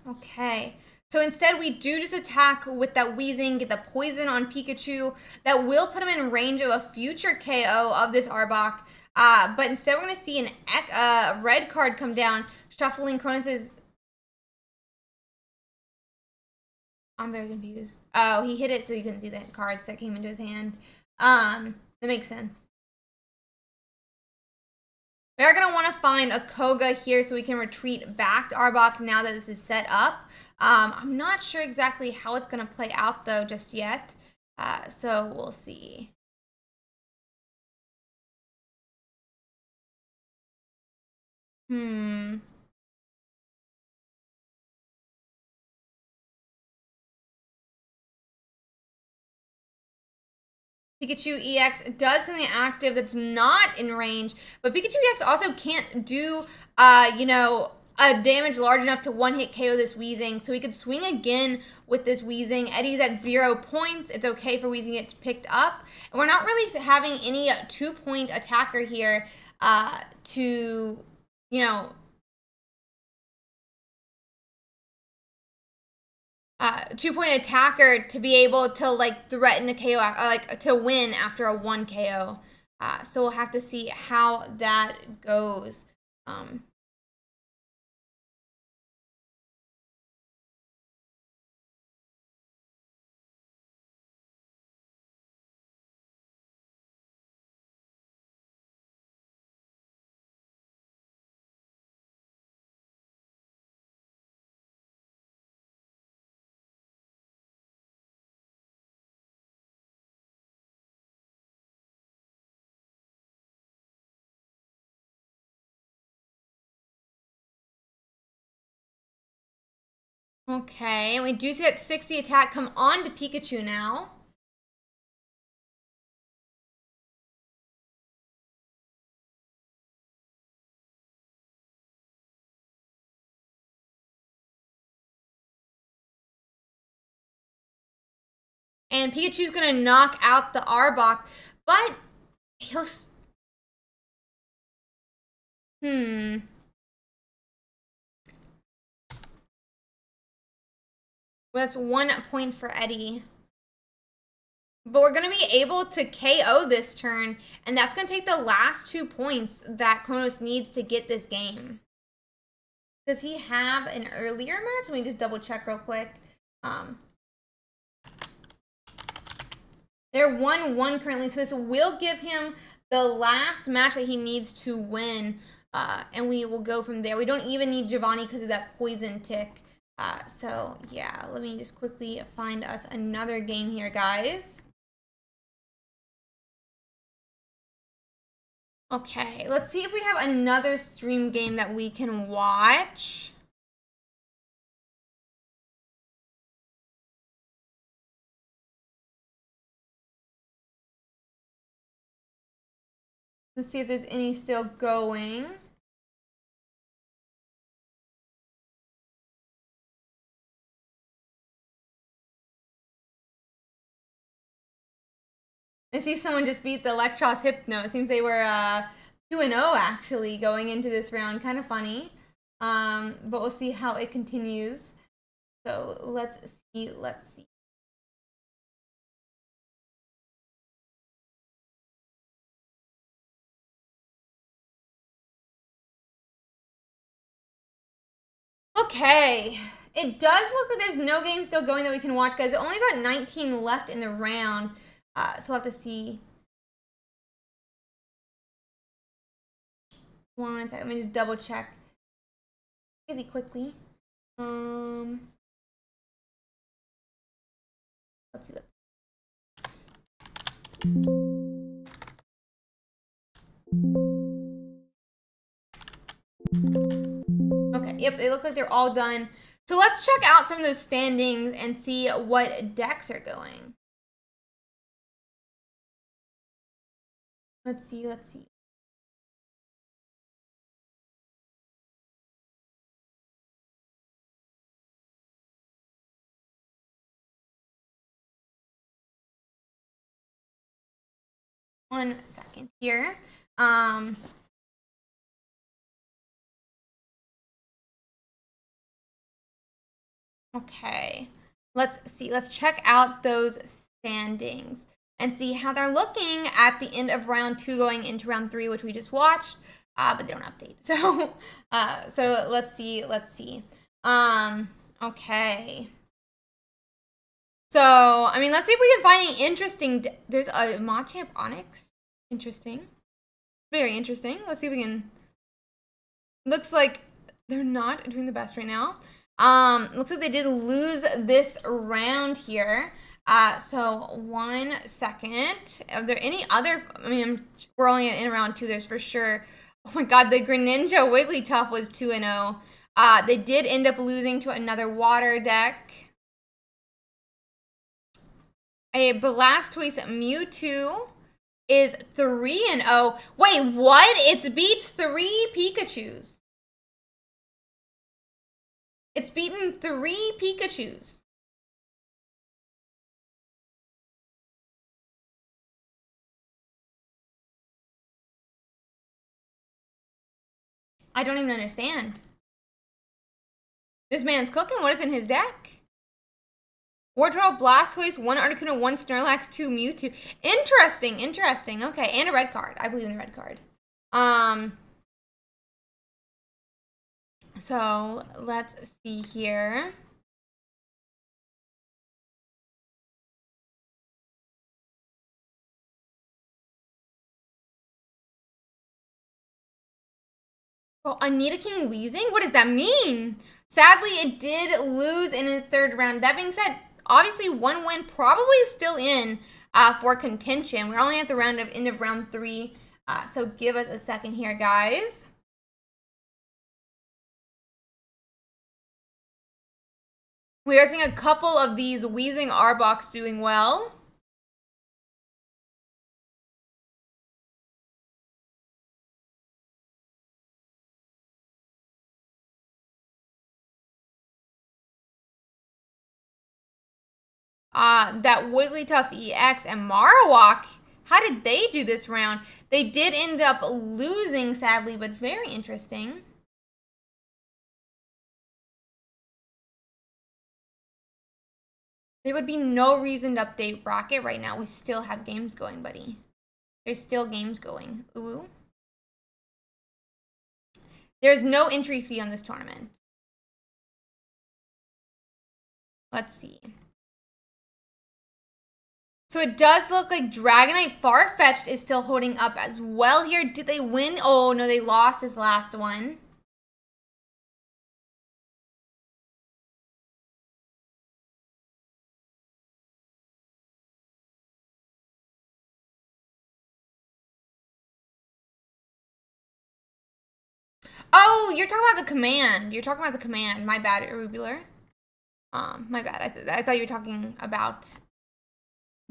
Okay. So instead, we do just attack with that Wheezing, get the poison on Pikachu. That will put him in range of a future KO of this Arbok. But instead, we're going to see a red card come down, shuffling Kronos's. I'm very confused. Oh, he hit it so you couldn't see the cards that came into his hand. That makes sense. We are going to want to find a Koga here so we can retreat back to Arbok now that this is set up. I'm not sure exactly how it's going to play out, though, just yet. So we'll see. Pikachu EX does something active that's not in range, but Pikachu EX also can't do, you know, a damage large enough to one-hit KO this Weezing, so he could swing again with this Weezing. Eddie's at 0 points. It's okay for Weezing it to picked up. And we're not really having any 2-point attacker here to, you know, 2-point attacker to be able to like threaten a KO, like to win after a 1 KO. So we'll have to see how that goes. Okay, and we do see that 60 attack come on to Pikachu now. And Pikachu's gonna knock out the Arbok, but he'll... Well, that's 1 point for Eddie. But we're going to be able to KO this turn, and that's going to take the last 2 points that Kronos needs to get this game. Does he have an earlier match? Let me just double check real quick. They're 1-1 currently, so this will give him the last match that he needs to win, and we will go from there. We don't even need Giovanni because of that poison tick. So, yeah, let me just quickly find us another game here, guys. Okay, let's see if we have another stream game that we can watch. Let's see if there's any still going. I see someone just beat the Electros Hypno. It seems they were 2-0 actually going into this round. Kind of funny. But we'll see how it continues. So let's see. Okay. It does look like there's no game still going that we can watch, guys. Only about 19 left in the round. So we'll have to see. One second, let me just double check really quickly. Let's see. Okay, yep, they look like they're all done. So let's check out some of those standings and see what decks are going. Let's see. 1 second here. Okay, let's see. Let's check out those standings and see how they're looking at the end of round 2 going into round 3, which we just watched, but they don't update. So, so let's see. Okay. So, I mean, let's see if we can find any interesting. There's a Machamp Onyx. Interesting. Very interesting. Let's see if we can. Looks like they're not doing the best right now. Looks like they did lose this round here. So 1 second. Are there any other? I mean, we're only in round 2. There's for sure. Oh my God, the Greninja Wigglytuff was 2-0. They did end up losing to another water deck. A Blastoise Mewtwo is 3-0. Wait, what? It's beat 3 Pikachus. It's beaten 3 Pikachus. I don't even understand. This man's cooking. What is in his deck? Wardrobe, Blastoise, 1 Articuno, 1 Snorlax, 2 Mewtwo. Interesting, interesting. Okay, and a red card. I believe in the red card. So let's see here. Oh, Anita King Weezing? What does that mean? Sadly, it did lose in his 3rd round. That being said, obviously 1 win, probably still in for contention. We're only at the end of round 3, so give us a second here, guys. We are seeing a couple of these Weezing Arbok doing well. That Wigglytuff EX and Marowak, how did they do this round? They did end up losing, sadly, but very interesting. There would be no reason to update bracket right now. We still have games going, buddy. There's still games going. Ooh. There's no entry fee on this tournament. Let's see. So it does look like Dragonite Farfetch'd is still holding up as well here. Did they win? Oh, no, they lost this last one. Oh, you're talking about the command. You're talking about the command. My bad, Irregular. My bad. I thought you were talking about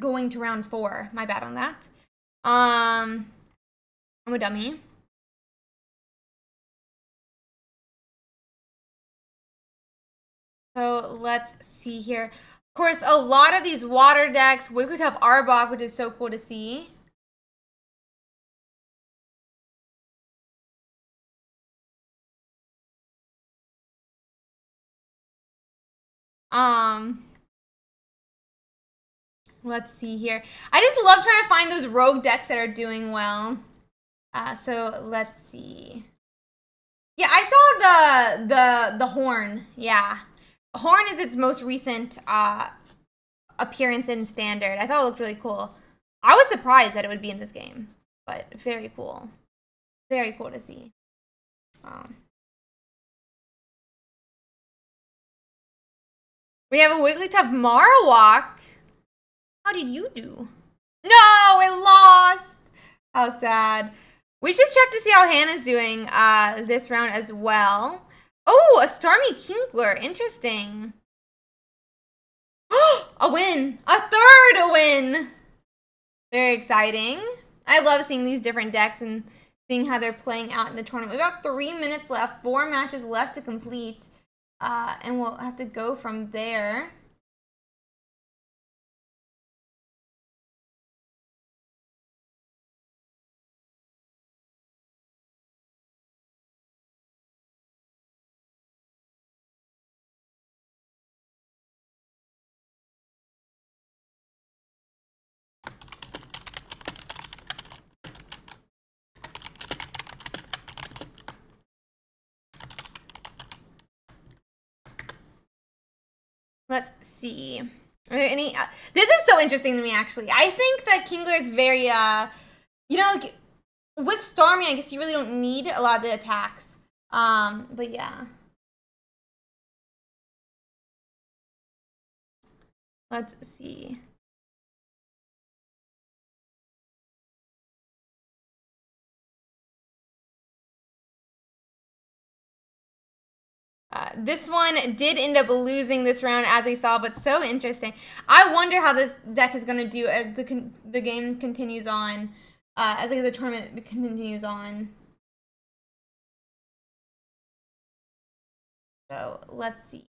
going to round 4. My bad on that. I'm a dummy. So let's see here. Of course, a lot of these water decks, Wigglytuff Arbok, which is so cool to see. Let's see here. I just love trying to find those rogue decks that are doing well. So let's see. Yeah, I saw the Horn. Yeah. Horn is its most recent appearance in Standard. I thought it looked really cool. I was surprised that it would be in this game, but very cool. Very cool to see. We have a Wigglytuff Marowak. How did you do? No, it lost. How sad. We should check to see how Hannah's doing this round as well. Oh, a Starmie Kinkler. Interesting. A win. A 3rd win. Very exciting. I love seeing these different decks and seeing how they're playing out in the tournament. We've got 3 minutes left. 4 matches left to complete. And we'll have to go from there. Let's see. Are there any? This is so interesting to me, actually. I think that Kingler is very, you know, like, with Starmie, I guess you really don't need a lot of the attacks. But yeah. Let's see. This one did end up losing this round, as we saw, but so interesting. I wonder how this deck is going to do as the game continues on, as like the tournament continues on. So let's see.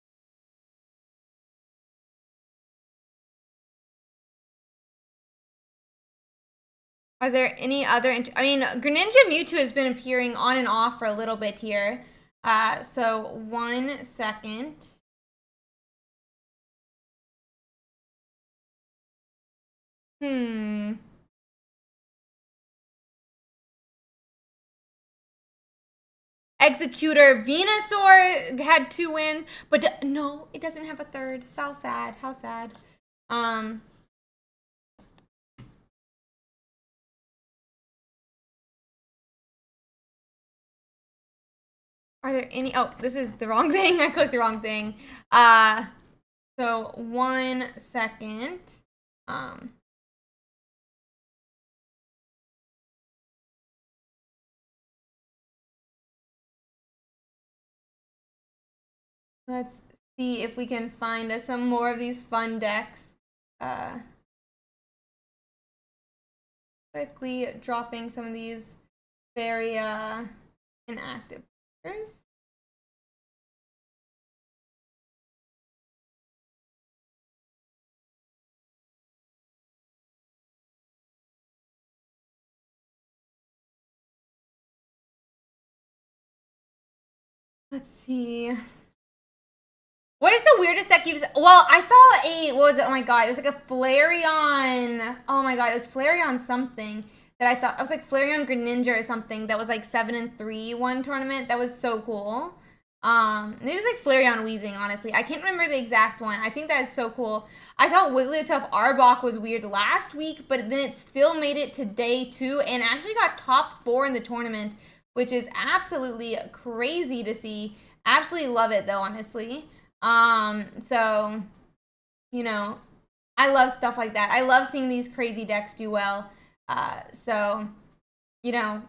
Are there any other? I mean, Greninja Mewtwo has been appearing on and off for a little bit here. So 1 second. Executor Venusaur had 2 wins, but no, it doesn't have a third. So sad. How sad. Are there any? Oh, this is the wrong thing. I clicked the wrong thing. So 1 second. Let's see if we can find us some more of these fun decks. Quickly dropping some of these very inactive players. Let's see. What is the weirdest deck you've... Well, I saw a... What was it? Oh my god. It was like a Flareon... Oh my god. It was Flareon something that I thought... I was like Flareon Greninja or something that was like 7-3 one tournament. That was so cool. Maybe it was like Flareon Weezing, honestly. I can't remember the exact one. I think that is so cool. I thought Wigglytuff Arbok was weird last week, but then it still made it to day 2 and actually got top 4 in the tournament, which is absolutely crazy to see. Absolutely love it, though, honestly. So, you know, I love stuff like that. I love seeing these crazy decks do well. So, you know,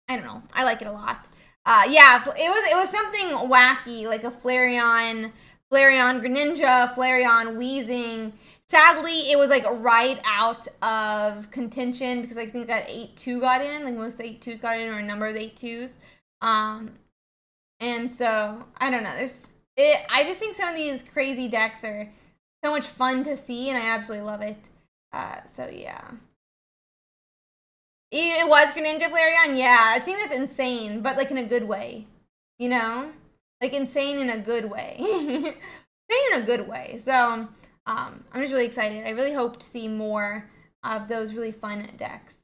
I don't know. I like it a lot. Yeah, it was something wacky, like a Flareon Greninja, Flareon Weezing. Sadly, it was like right out of contention because I think that 8-2 got in, like most of the 8-2s got in, or a number of the 8-2s. And so I don't know. I just think some of these crazy decks are so much fun to see, and I absolutely love it. So yeah. It was Greninja Flareon? Yeah, I think that's insane, but like in a good way. You know? Like insane in a good way. Insane in a good way. So I'm just really excited. I really hope to see more of those really fun decks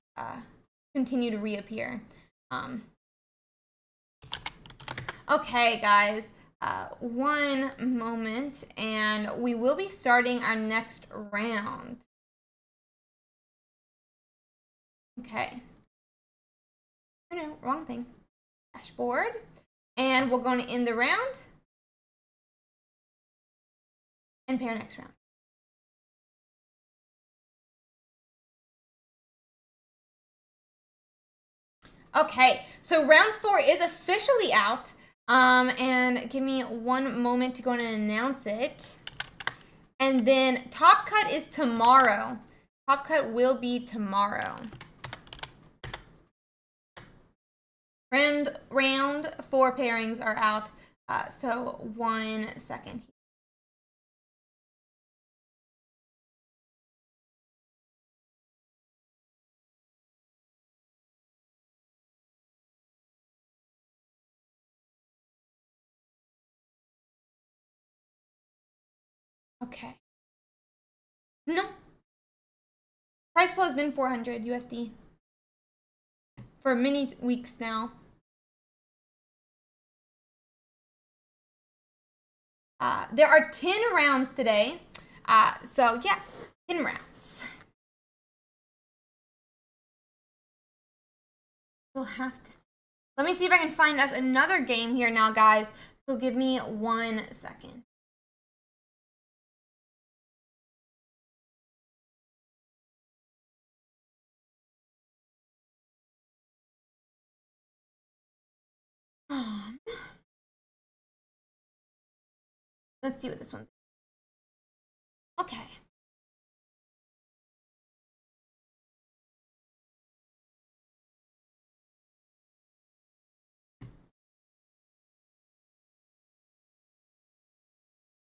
continue to reappear. Okay, guys. One moment, and we will be starting our next round. Okay. Oh no, wrong thing. Dashboard. And we're going to end the round and pair next round. Okay, so round 4 is officially out. And give me one moment to go in and announce it. And then Top Cut is tomorrow. Top Cut will be tomorrow. Round 4 pairings are out. So 1 second. Okay. No. Price pool has been 400 USD for many weeks now. There are 10 rounds today. So yeah, 10 rounds. We'll have to see. Let me see if I can find us another game here now, guys. So give me 1 second. Let's see what this one's. Okay.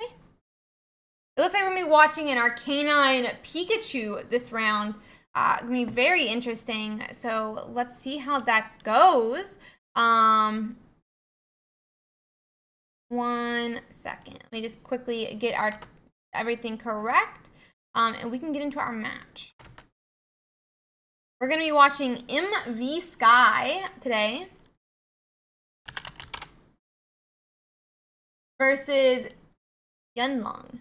It looks like we're gonna be watching an Arcanine Pikachu this round. Gonna be very interesting. So let's see how that goes. 1 second. Let me just quickly get our everything correct, and we can get into our match. We're gonna be watching MV Sky today versus Yunlong.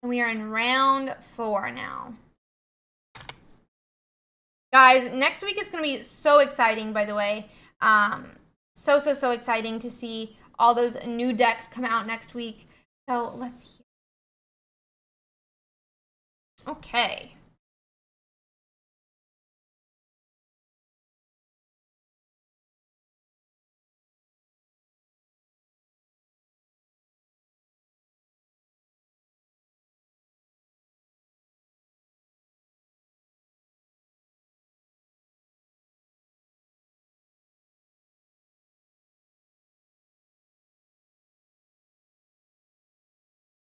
And we are in round 4 now. Guys, next week is going to be so exciting, by the way. So exciting to see all those new decks come out next week. So let's see. Okay.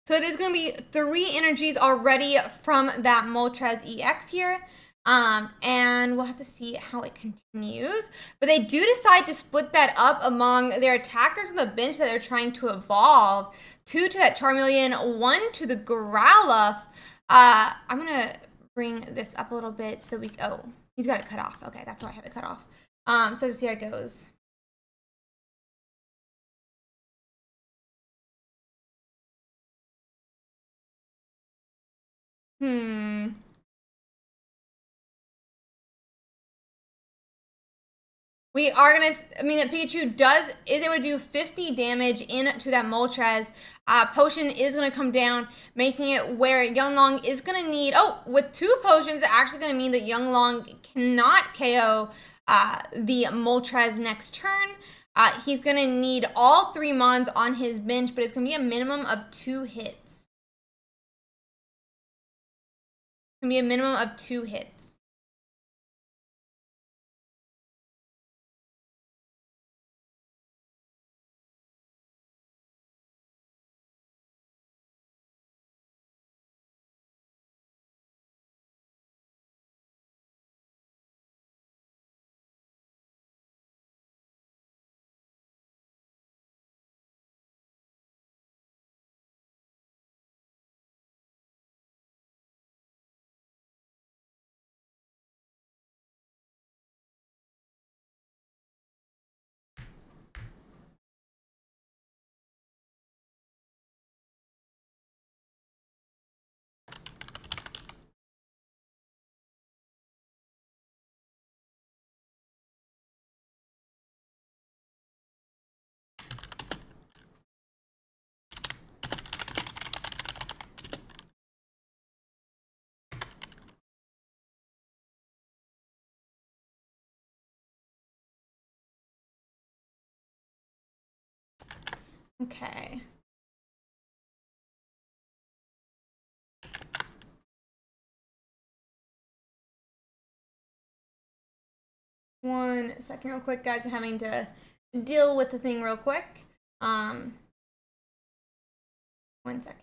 So it is going to be 3 energies already from that Moltres EX here. And we'll have to see how it continues. But they do decide to split that up among their attackers on the bench that they're trying to evolve. 2 to that Charmeleon, 1 to the Growlithe. I'm going to bring this up a little bit so we... Oh, he's got it cut off. Okay, that's why I have it cut off. So to see how it goes. We are gonna, I mean, that Pikachu is able to do 50 damage into that Moltres. Potion is gonna come down, making it where Yunlong is gonna need, with 2 potions, it's actually gonna mean that Yunlong cannot KO the Moltres next turn. He's gonna need all 3 Mons on his bench, but it's gonna be a minimum of 2 hits. It's gonna be a minimum of 2 hits. Okay. One second real quick, guys. I'm having to deal with the thing real quick. 1 second.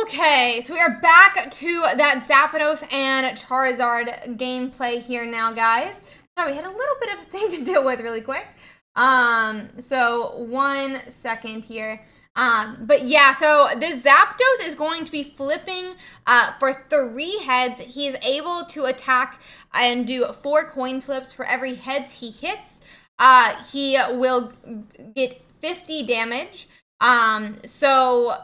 Okay, so we are back to that Zapdos and Charizard gameplay here now, guys. Sorry, we had a little bit of a thing to deal with really quick. So 1 second here. But yeah, so this Zapdos is going to be flipping for 3 heads. He is able to attack and do 4 coin flips for every heads he hits. He will get 50 damage. So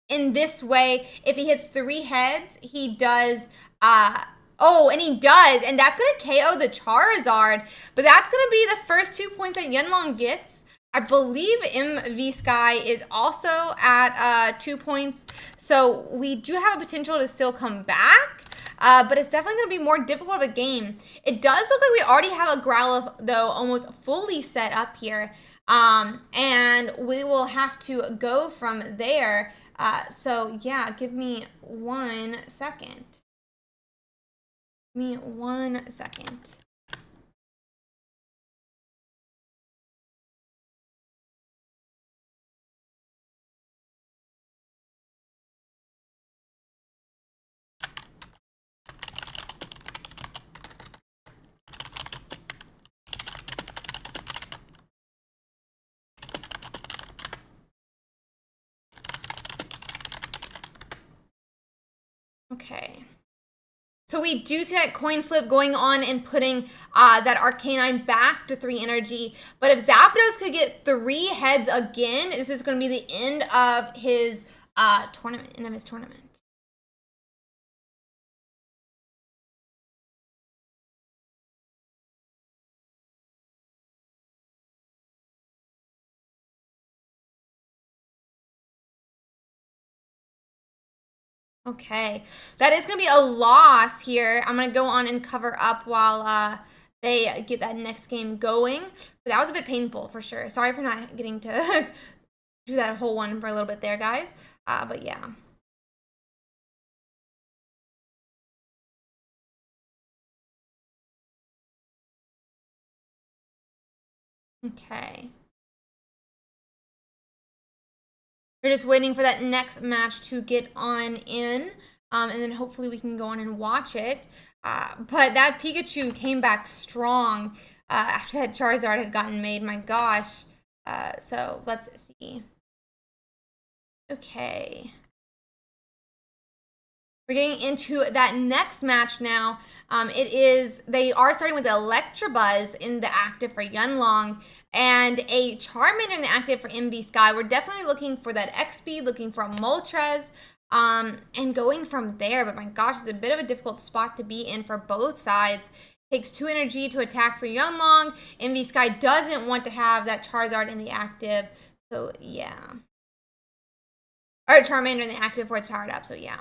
in this way, if he hits 3 heads, he does, and he does, and that's going to KO the Charizard, but that's going to be the first 2 points that Yunlong gets. I believe MV Sky is also at 2 points, so we do have a potential to still come back, but it's definitely going to be more difficult of a game. It does look like we already have a Growlithe, though, almost fully set up here, and we will have to go from there. So yeah, give me 1 second. Give me 1 second. Okay. So we do see that coin flip going on and putting that Arcanine back to 3 energy. But if Zapdos could get 3 heads again, this is going to be the end of his tournament. Okay, that is going to be a loss here. I'm going to go on and cover up while they get that next game going. But that was a bit painful for sure. Sorry for not getting to do that whole one for a little bit there, guys. But yeah. Okay. We're just waiting for that next match to get on in, and then hopefully we can go on and watch it. But that Pikachu came back strong after that Charizard had gotten made. My gosh. So let's see. Okay. We're getting into that next match now. They are starting with the Electabuzz in the active for Yunlong and a Charmander in the active for MV Sky. We're definitely looking for that XP, looking for a Moltres, and going from there. But my gosh, it's a bit of a difficult spot to be in for both sides. Takes 2 energy to attack for Yunlong. MV Sky doesn't want to have that Charizard in the active, so yeah. Or Charmander in the active before it's powered up, so yeah.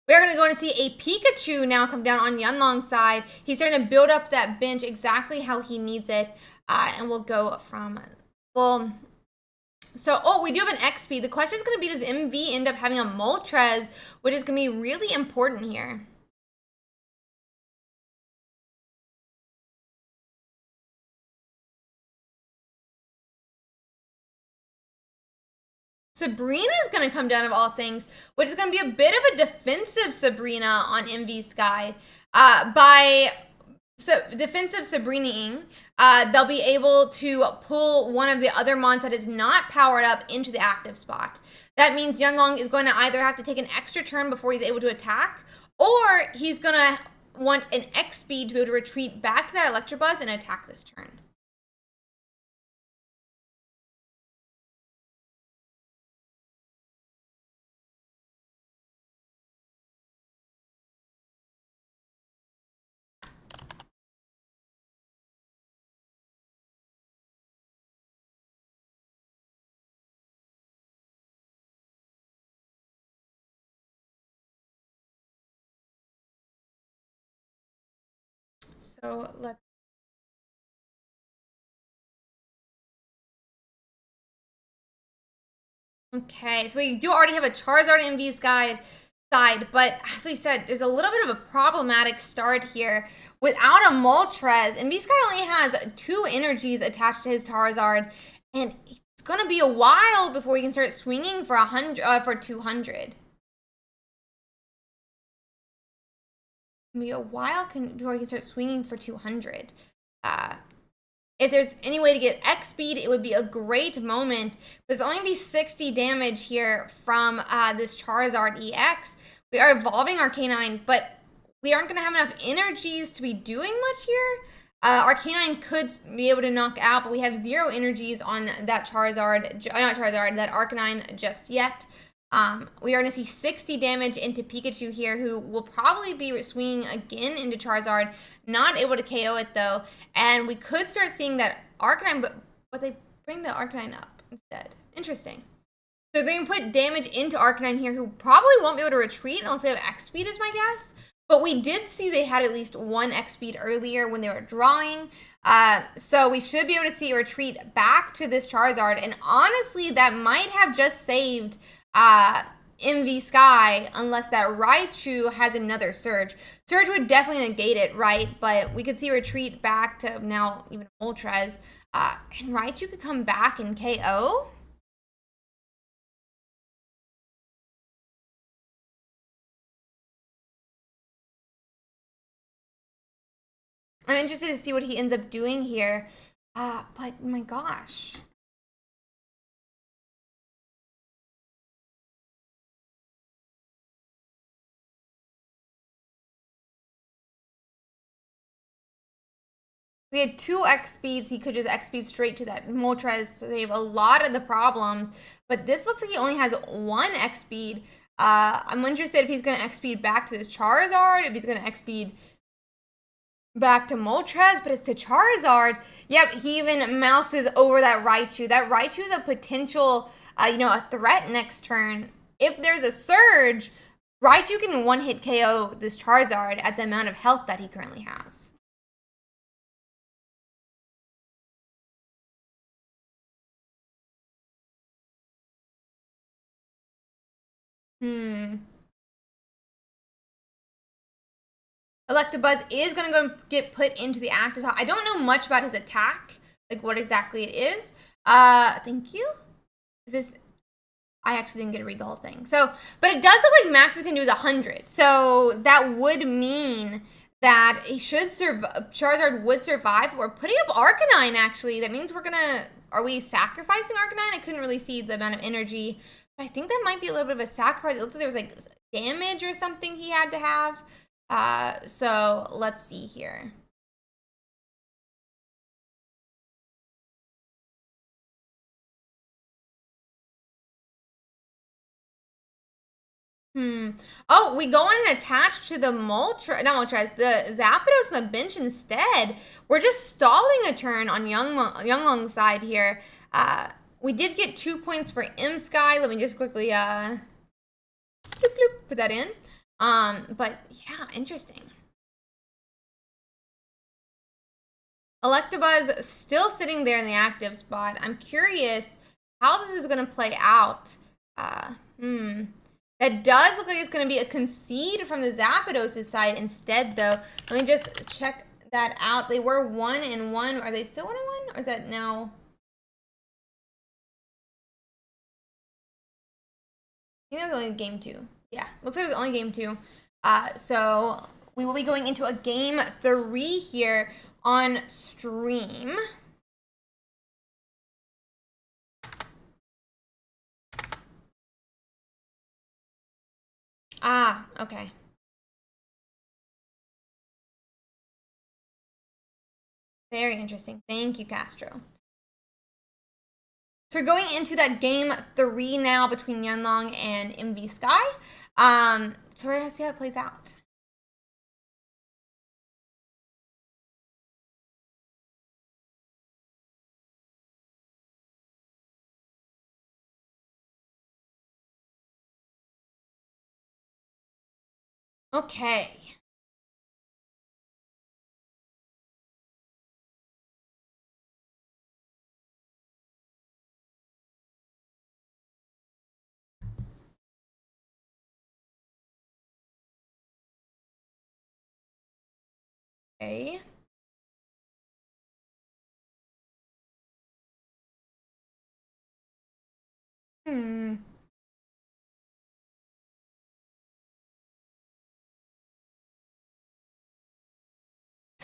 We're going to go and see a Pikachu now come down on Yunlong's side. He's starting to build up that bench exactly how he needs it. And we'll go from, we do have an XP. The question is going to be, does MV end up having a Moltres, which is going to be really important here. Sabrina is going to come down of all things, which is going to be a bit of a defensive Sabrina on MV Sky. By defensive Sabrinaing, they'll be able to pull one of the other mons that is not powered up into the active spot. That means Yunlong is going to either have to take an extra turn before he's able to attack, or he's going to want an X speed to be able to retreat back to that Electabuzz and attack this turn. So let's. Okay, so we do already have a Charizard MV's side, but as we said, there's a little bit of a problematic start here. Without a Moltres, MV Sky only has 2 energies attached to his Charizard, and it's gonna be a while before he can start swinging for 200. be a while before he can start swinging for 200. If there's any way to get X speed, it would be a great moment. There's only going to be 60 damage here from this Charizard EX. We are evolving our Arcanine, but we aren't going to have enough energies to be doing much here. Our Arcanine could be able to knock out, but we have 0 energies on that that Arcanine just yet. We are going to see 60 damage into Pikachu here, who will probably be swinging again into Charizard. Not able to KO it, though. And we could start seeing that Arcanine, but they bring the Arcanine up instead. Interesting. So they can put damage into Arcanine here, who probably won't be able to retreat unless we have X-Speed is my guess. But we did see they had at least 1 X-Speed earlier when they were drawing. So we should be able to see a retreat back to this Charizard. And honestly, that might have just saved MV Sky unless that Raichu has another Surge. Surge would definitely negate it, right? But we could see a retreat back to now even Moltres. And Raichu could come back and KO. I'm interested to see what he ends up doing here. But my gosh. We had 2 X speeds. He could just X speed straight to that Moltres to save a lot of the problems. But this looks like he only has 1 X speed. I'm interested if he's going to X speed back to this Charizard, if he's going to X speed back to Moltres, but it's to Charizard. Yep, he even mouses over that Raichu. That Raichu is a potential, a threat next turn. If there's a Surge, Raichu can one-hit KO this Charizard at the amount of health that he currently has. Electabuzz is going to go get put into the active top. I don't know much about his attack, like what exactly it is. Thank you. I actually didn't get to read the whole thing. So, but it does look like max is going to do is 100. So that would mean that he should Charizard would survive. But we're putting up Arcanine, actually. That means are we sacrificing Arcanine? I couldn't really see the amount of energy. But I think that might be a little bit of a sacrifice. It looked like there was like damage or something he had to have. So let's see here. Oh, we go in and attach to the the Zapdos on the bench instead. We're just stalling a turn on Younglung's side here. We did get 2 points for M-Sky. Let me just quickly put that in. But yeah, interesting. Electabuzz still sitting there in the active spot. I'm curious how this is going to play out. That does look like it's going to be a concede from the Zapdos' side instead, though. Let me just check that out. They were 1-1. Are they still 1-1? Or is that no? I think that was only game 2. Yeah, looks like it was only game 2. So we will be going into a game 3 here on stream. Okay. Very interesting. Thank you, Castro. So we're going into that game 3 now between Yunlong and MV Sky. So we're gonna see how it plays out. Okay. Okay.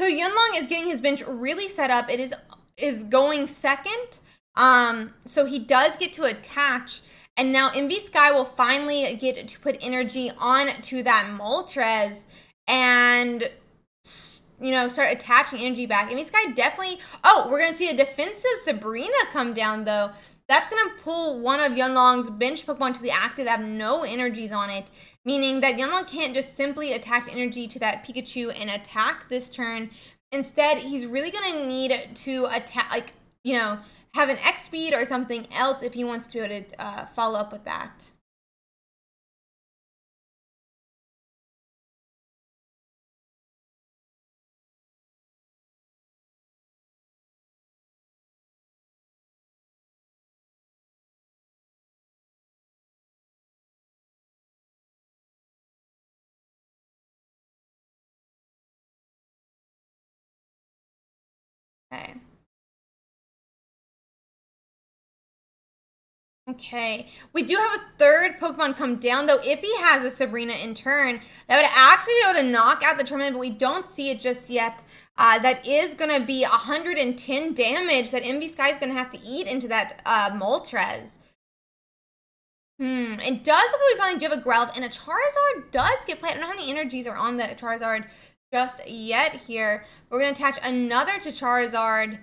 So Yunlong is getting his bench really set up. It is going second. So he does get to attach. And now MV Sky will finally get to put energy on to that Moltres and, you know, start attaching energy back. MV Sky definitely... Oh, we're going to see a defensive Sabrina come down, though. That's going to pull one of Yunlong's bench Pokemon to the active that have no energies on it, meaning that Yunlong can't just simply attach energy to that Pikachu and attack this turn. Instead, he's really going to need to attack, like, you know, have an X speed or something else if he wants to be able to follow up with that. Okay. Okay, we do have a third Pokemon come down, though. If he has a Sabrina in turn, that would actually be able to knock out the tournament, but we don't see it just yet. That is going to be 110 damage that MV Sky is going to have to eat into that Moltres. It does look like we finally do have a Growlithe, and a Charizard does get played. I don't know how many energies are on the Charizard just yet here. We're going to attach another to Charizard.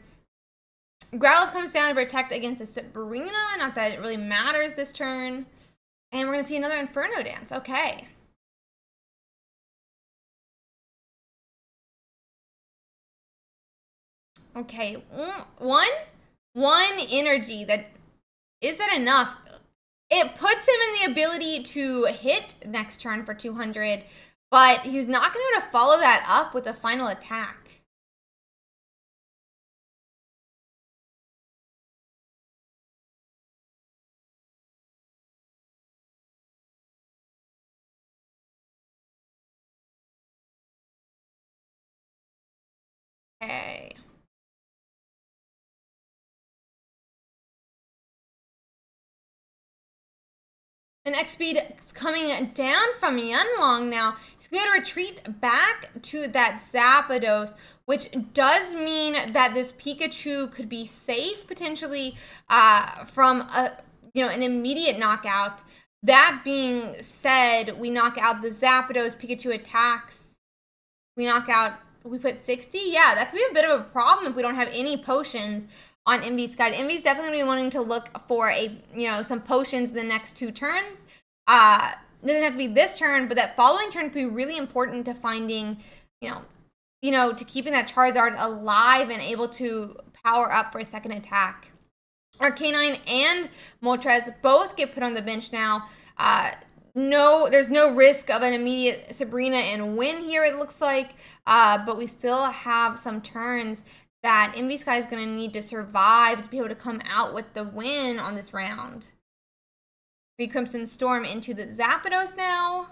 Growlithe comes down to protect against the Sabrina. Not that it really matters this turn. And we're going to see another Inferno Dance. Okay. Okay. One energy. Is that enough? It puts him in the ability to hit next turn for 200, but he's not going to be able to follow that up with a final attack. Okay. An X speed coming down from Yunlong now. He's going to retreat back to that Zapdos, which does mean that this Pikachu could be safe potentially from an immediate knockout. That being said, we knock out the Zapdos, Pikachu attacks. We put 60? Yeah, that could be a bit of a problem if we don't have any potions on MV's Sky. MV's definitely going to be wanting to look for some potions in the next 2 turns. Doesn't have to be this turn, but that following turn could be really important to finding, to keeping that Charizard alive and able to power up for a second attack. Arcanine and Moltres both get put on the bench now. There's no risk of an immediate Sabrina and win here, it looks like, but we still have some turns that MV Sky is going to need to survive to be able to come out with the win on this round. We Crimson Storm into the Zapdos now.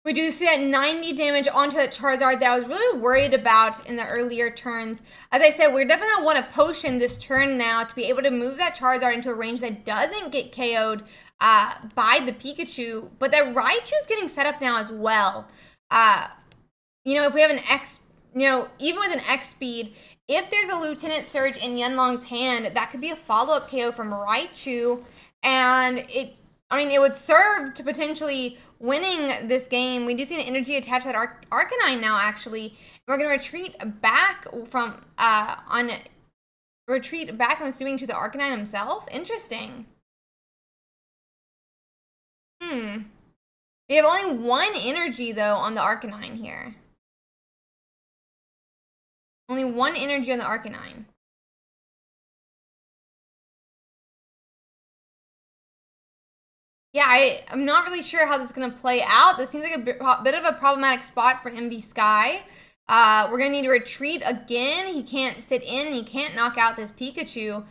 We do see that 90 damage onto that Charizard that I was really worried about in the earlier turns. As I said, we're definitely going to want to potion this turn now to be able to move that Charizard into a range that doesn't get KO'd by the Pikachu. But that Raichu is getting set up now as well. If we have an X, even with an X speed, if there's a Lieutenant Surge in Yunlong's hand, that could be a follow-up KO from Raichu. And it would serve to potentially winning this game. We do see an energy attached to that Arcanine now, actually. We're going to retreat back I'm assuming, to the Arcanine himself. Interesting. We have only 1 energy, though, on the Arcanine here. Only 1 energy on the Arcanine. Yeah, I'm not really sure how this is going to play out. This seems like a bit of a problematic spot for MV Sky. We're going to need to retreat again. He can't sit in. He can't knock out this Pikachu.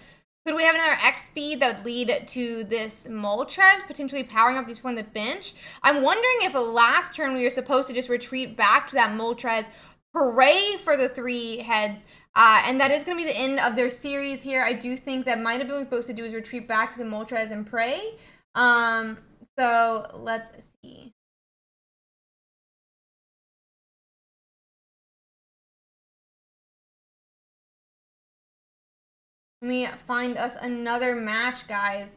Could we have another X-Speed that would lead to this Moltres, potentially powering up these people on the bench? I'm wondering if last turn we were supposed to just retreat back to that Moltres, pray for the 3 heads, and that is going to be the end of their series here. I do think that might have been what we're supposed to do is retreat back to the Moltres and pray. So let's see. Let me find us another match, guys.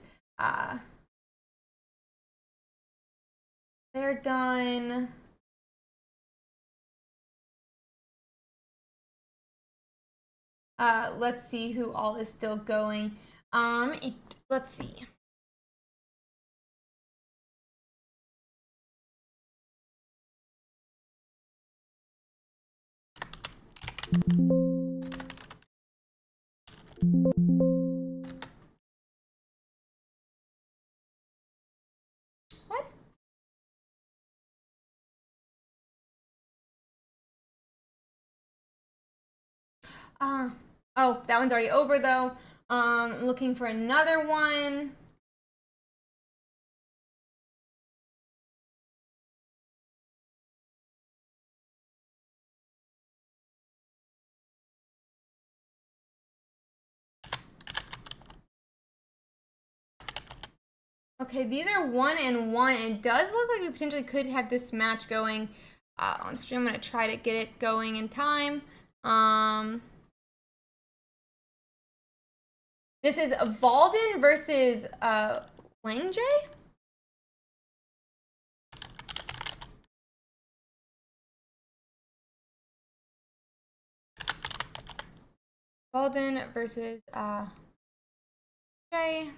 They're done. Let's see who all is still going. Let's see. What? Oh, that one's already over though. Looking for another one. Okay, these are 1 and 1. It does look like we potentially could have this match going on stream. I'm gonna try to get it going in time. This is Valden versus Wang Jay. Valden versus Jay.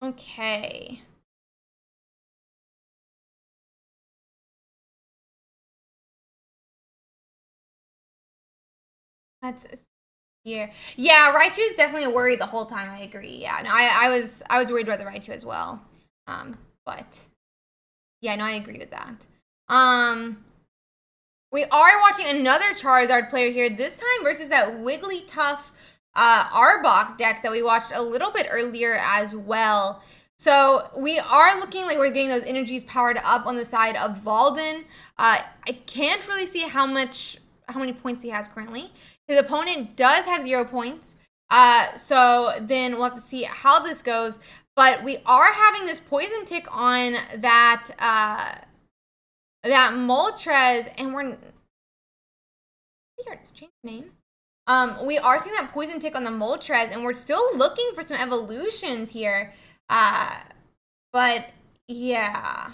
Okay. Let's see here. Yeah, Raichu's definitely a worry the whole time. I agree. Yeah, no, I was worried about the Raichu as well. But yeah, no, I agree with that. We are watching another Charizard player here, this time versus that Wigglytuff Arbok deck that we watched a little bit earlier as well. So we are looking like we're getting those energies powered up on the side of Valden. I can't really see how many points he has currently. His opponent does have 0 points. So then we'll have to see how this goes. But we are having this poison tick on that that Moltres, and we're it's changed name. We are seeing that poison tick on the Moltres, and we're still looking for some evolutions here. But yeah.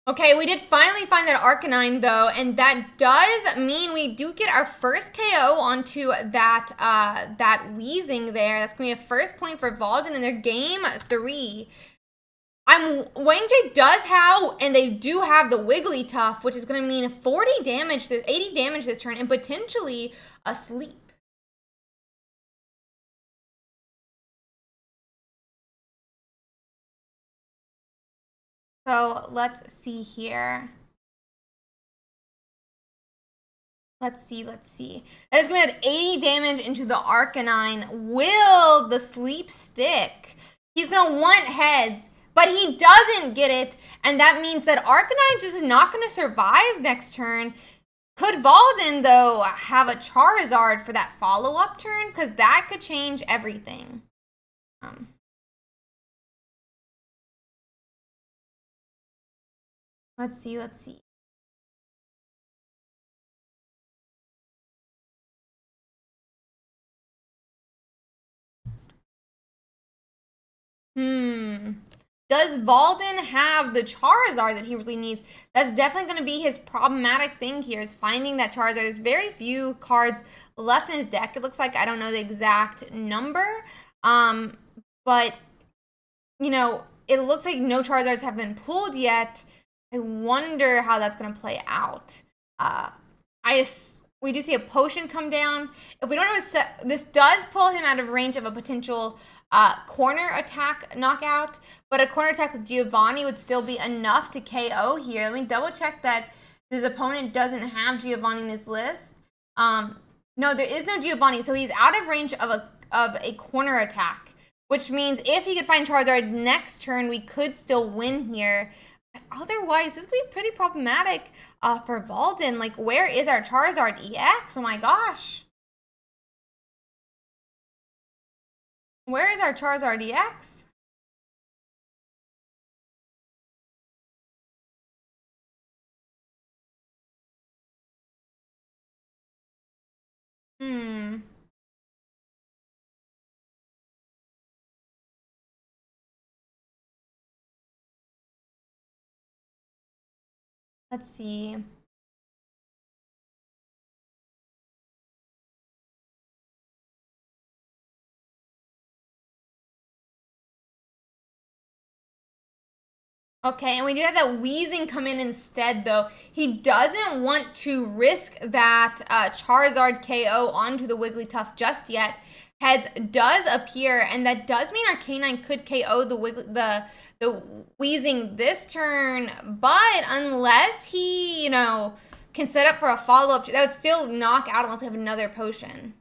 Okay, we did finally find that Arcanine though, and that does mean we do get our first KO onto that that Weezing there. That's gonna be a first point for Valden in their game 3. Wang Jay does have, and they do have the Wigglytuff, which is gonna mean 40 damage, 80 damage this turn, and potentially a sleep. So let's see here. Let's see. That is going to add 80 damage into the Arcanine. Will the sleep stick? He's going to want heads, but he doesn't get it. And that means that Arcanine just is not going to survive next turn. Could Valden, though, have a Charizard for that follow-up turn? Because that could change everything. Let's see. Does Valden have the Charizard that he really needs? That's definitely going to be his problematic thing here, is finding that Charizard. There's very few cards left in his deck. It looks like, I don't know the exact number, but, you know, it looks like no Charizards have been pulled yet. I wonder how that's going to play out. We do see a potion come down. If we don't know, this does pull him out of range of a potential corner attack knockout, but a corner attack with Giovanni would still be enough to KO here. Let me double check that his opponent doesn't have Giovanni in his list. No, there is no Giovanni, so he's out of range of a corner attack, which means if he could find Charizard next turn, we could still win here. But otherwise, this could be pretty problematic for Valden. Like, where is our Charizard EX? Oh my gosh. Where is our Charizard EX? Let's see. Okay, and we do have that Wheezing come in instead, though. He doesn't want to risk that Charizard KO onto the Wigglytuff just yet. Heads does appear, and that does mean our K9 could KO the Wheezing this turn, but unless he, can set up for a follow-up, that would still knock out unless we have another potion.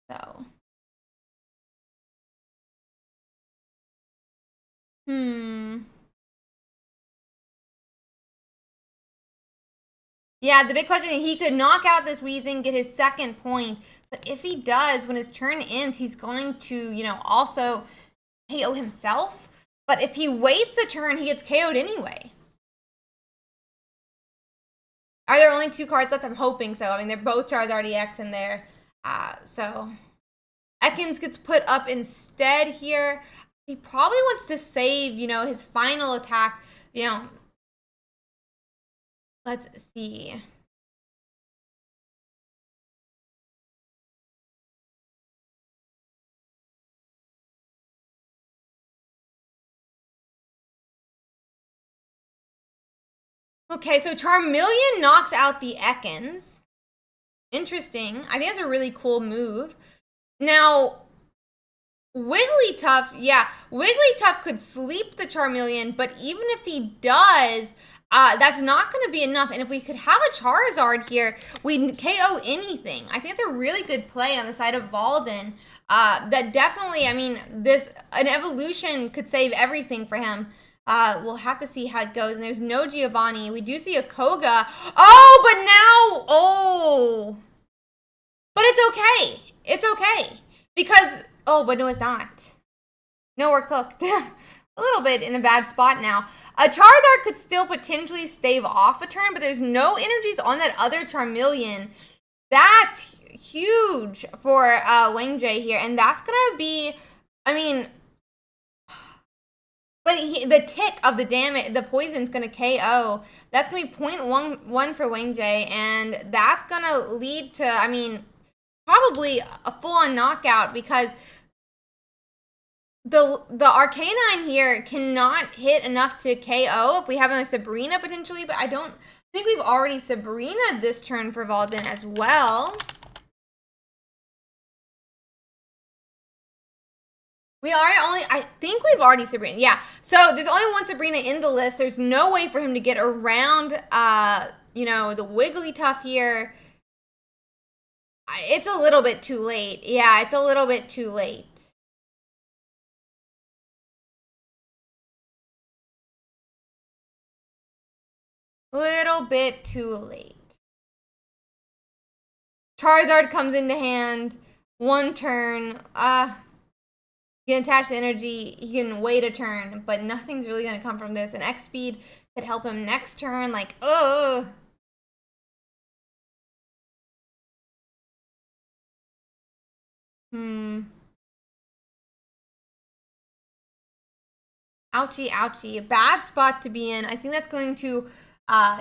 So. Yeah, the big question is he could knock out this Wheezing, get his second point. But if he does, when his turn ends, he's going to, also KO himself. But if he waits a turn, he gets KO'd anyway. Are there only 2 cards left? I'm hoping so. I mean, they're both Charizard EX in there. So Ekans gets put up instead here. He probably wants to save, his final attack. Let's see. Okay, so Charmeleon knocks out the Ekans. Interesting. I think that's a really cool move. Now, Wigglytuff, yeah, Wigglytuff could sleep the Charmeleon, but even if he does, that's not going to be enough. And if we could have a Charizard here, we'd KO anything. I think it's a really good play on the side of Valden. That definitely, I mean, an evolution could save everything for him. We'll have to see how it goes. And there's no Giovanni. We do see a Koga. Oh, but now, oh. But it's okay. It's okay. Because, oh, but no, it's not. No, we're cooked. A little bit in a bad spot now. A Charizard could still potentially stave off a turn, but there's no energies on that other Charmeleon. That's huge for Wang Jie here. And that's going to be, I mean, but the tick of the damage, the poison's going to KO. That's going to be 0.11 for Wang Jie. And that's going to lead to, I mean, probably a full-on knockout because the Arcanine here cannot hit enough to KO if we have a Sabrina potentially, but I don't think we've already Sabrina this turn for Valden as well. I think we've already Sabrina. Yeah, so there's only one Sabrina in the list. There's no way for him to get around, the Wigglytuff here. It's a little bit too late. Yeah, it's a little bit too late. Little bit too late. Charizard comes into hand. 1 turn. He can attach the energy. He can wait a turn, but nothing's really going to come from this. And X speed could help him next turn. Like, oh. Ouchie, ouchie. A bad spot to be in. I think that's going to,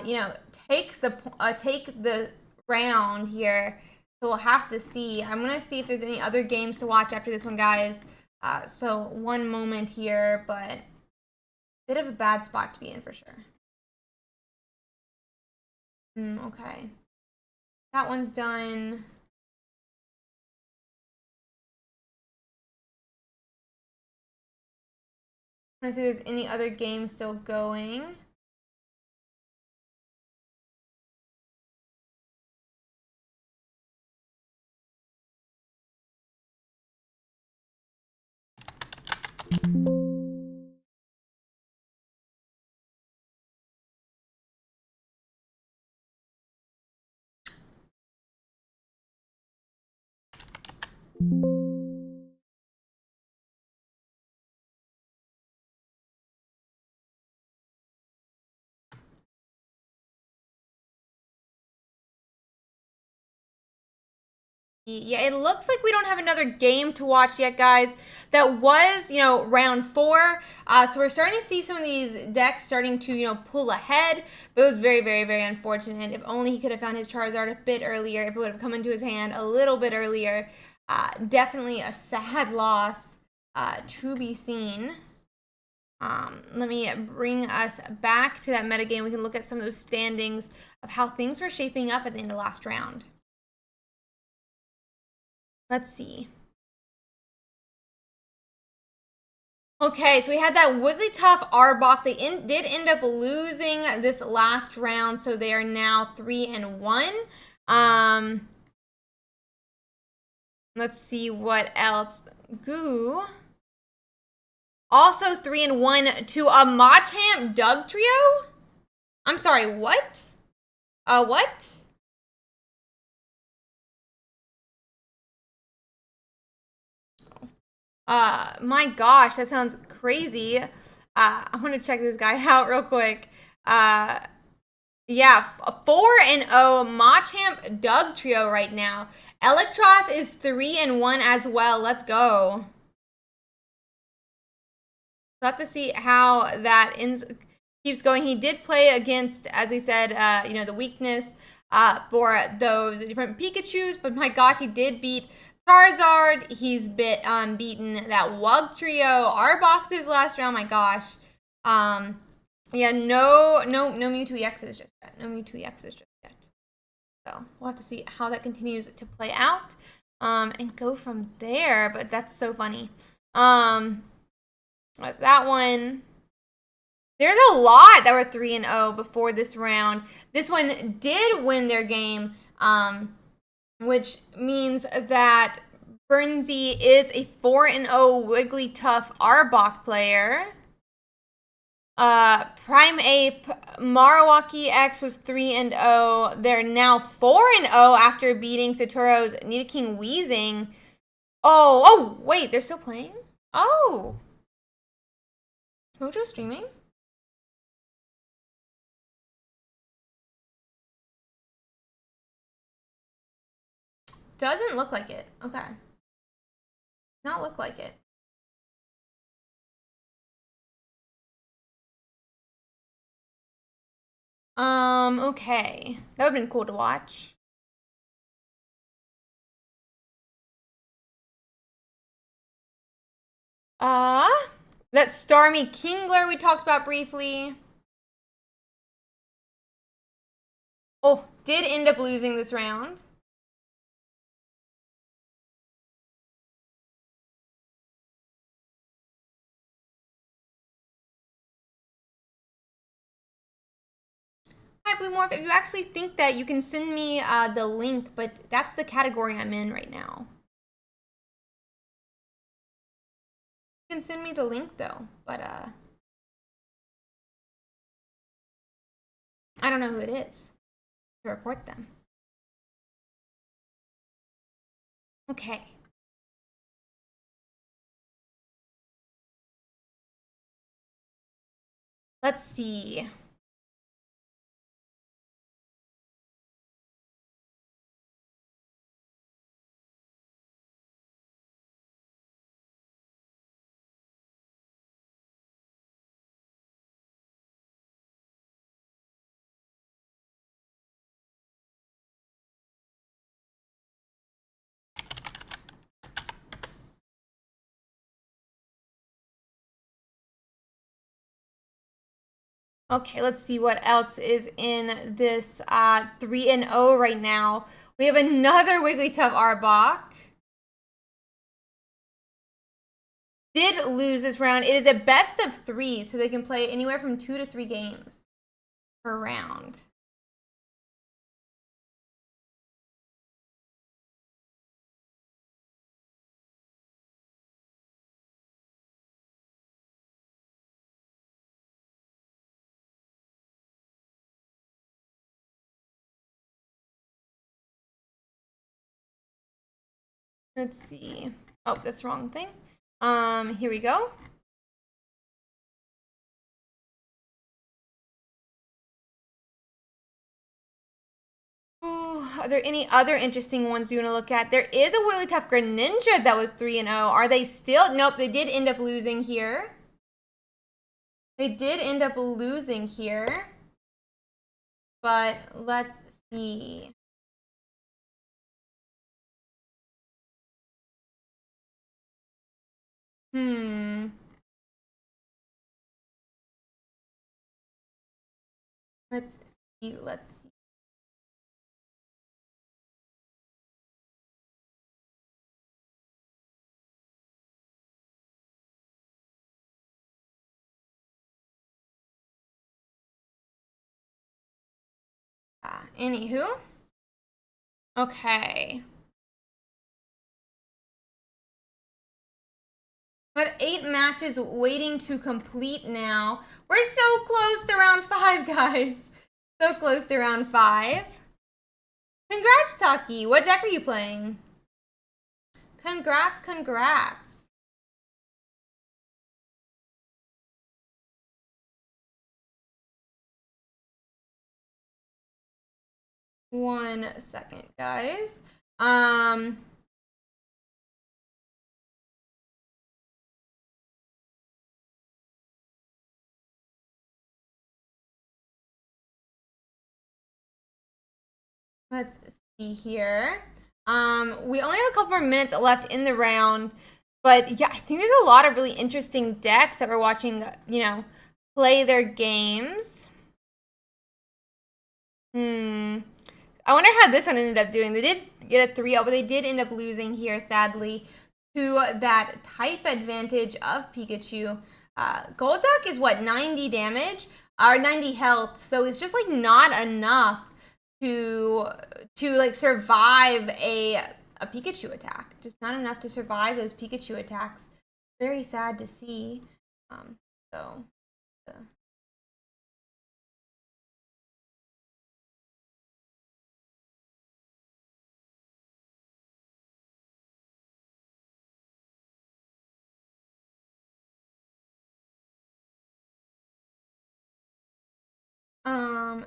you know, take the round here. So we'll have to see. I'm gonna see if there's any other games to watch after this one, guys. So one moment here, but bit of a bad spot to be in for sure. Okay. That one's done. I'm gonna see if there's any other games still going. Yeah, it looks like we don't have another game to watch yet, guys. That was, you know, round 4. So we're starting to see some of these decks starting to, you know, pull ahead. But it was very, very, very unfortunate. If only he could have found his Charizard a bit earlier, if it would have come into his hand a little bit earlier. Definitely a sad loss to be seen. Let me bring us back to that metagame. We can look at some of those standings of how things were shaping up at the end of last round. Let's see. Okay, so we had that Wigglytuff Arbok. They did end up losing this last round, so they are now 3-1. Let's see what else. Goo. Also 3-1 to a Machamp Dugtrio? I'm sorry, what? What? My gosh, that sounds crazy. I want to check this guy out real quick. Yeah, 4-0 Machamp Dugtrio right now. Electros is 3-1 as well. Let's go. We'll have to see how that keeps going. He did play against, as he said, you know, the weakness for those different Pikachus, but my gosh, he did beat Charizard. He's beaten that Wugtrio, Arbok this last round. My gosh. Yeah, no Mewtwo EXs just yet. No Mewtwo EXs just yet. So we'll have to see how that continues to play out, and go from there. But that's so funny. That's that one. There's a lot that were 3-0 before this round. This one did win their game, which means that Burnsy is a 4-0 Wigglytuff Arbok player. Prime Ape Marowaki X was 3-0. They're now 4-0 after beating Satoru's Nidoking Weezing. Oh, wait, they're still playing? Oh. Is Mojo streaming? Doesn't look like it. Okay. Not look like it. Okay. That would have been cool to watch. That Starmie Kingler we talked about briefly. Oh, did end up losing this round. Hi, Blue Morph. If you actually think that, you can send me the link, but that's the category I'm in right now. You can send me the link though, but I don't know who it is to report them. Okay. Let's see. Okay, let's see what else is in this 3-0 right now. We have another Wigglytuff Arbok. Did lose this round. It is a best of 3, so they can play anywhere from 2 to 3 games per round. Let's see. Oh, that's the wrong thing. Here we go. Ooh, are there any other interesting ones you want to look at? There is a Wigglytuff Greninja that was 3-0. Are they still? Nope, they did end up losing here. They did end up losing here. But let's see. Let's see. Let's see. Anywho. Okay. But 8 matches waiting to complete now. We're so close to round 5, guys. So close to round 5. Congrats, Taki. What deck are you playing? Congrats, congrats. One second, guys. Let's see here. We only have a couple more minutes left in the round, but yeah, I think there's a lot of really interesting decks that we're watching, you know, play their games. I wonder how this one ended up doing. They did get a 3-0, but they did end up losing here, sadly, to that type advantage of Pikachu. Golduck is what, 90 damage? Or 90 health, so it's just like not enough to like survive a Pikachu attack. Just not enough to survive those Pikachu attacks. Very sad to see.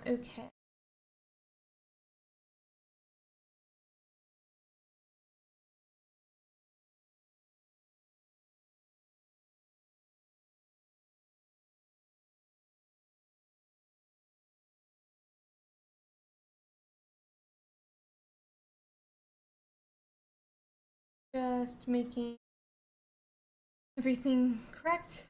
Okay. Just making everything correct.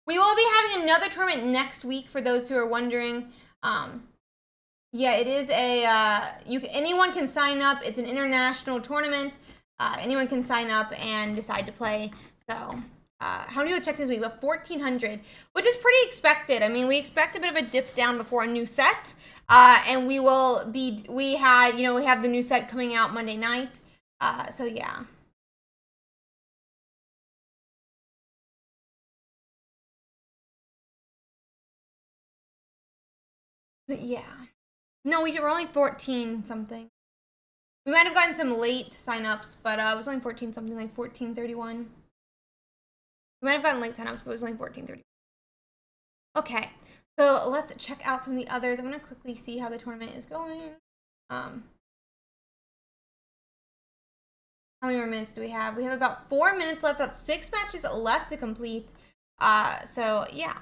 We will be having another tournament next week for those who are wondering. Yeah, it is anyone can sign up. It's an international tournament. Anyone can sign up and decide to play. So, how many people checked this week? About 1,400, which is pretty expected. I mean, we expect a bit of a dip down before a new set. And we have the new set coming out Monday night. So yeah. But yeah. No, we're only 14 something. We might have gotten some late signups, but it was only 14 something, like 1431. We might have gotten late signups, but it was only 1431. Okay, so let's check out some of the others. I'm gonna quickly see how the tournament is going. How many more minutes do we have? We have about 4 minutes left, about 6 matches left to complete. So yeah.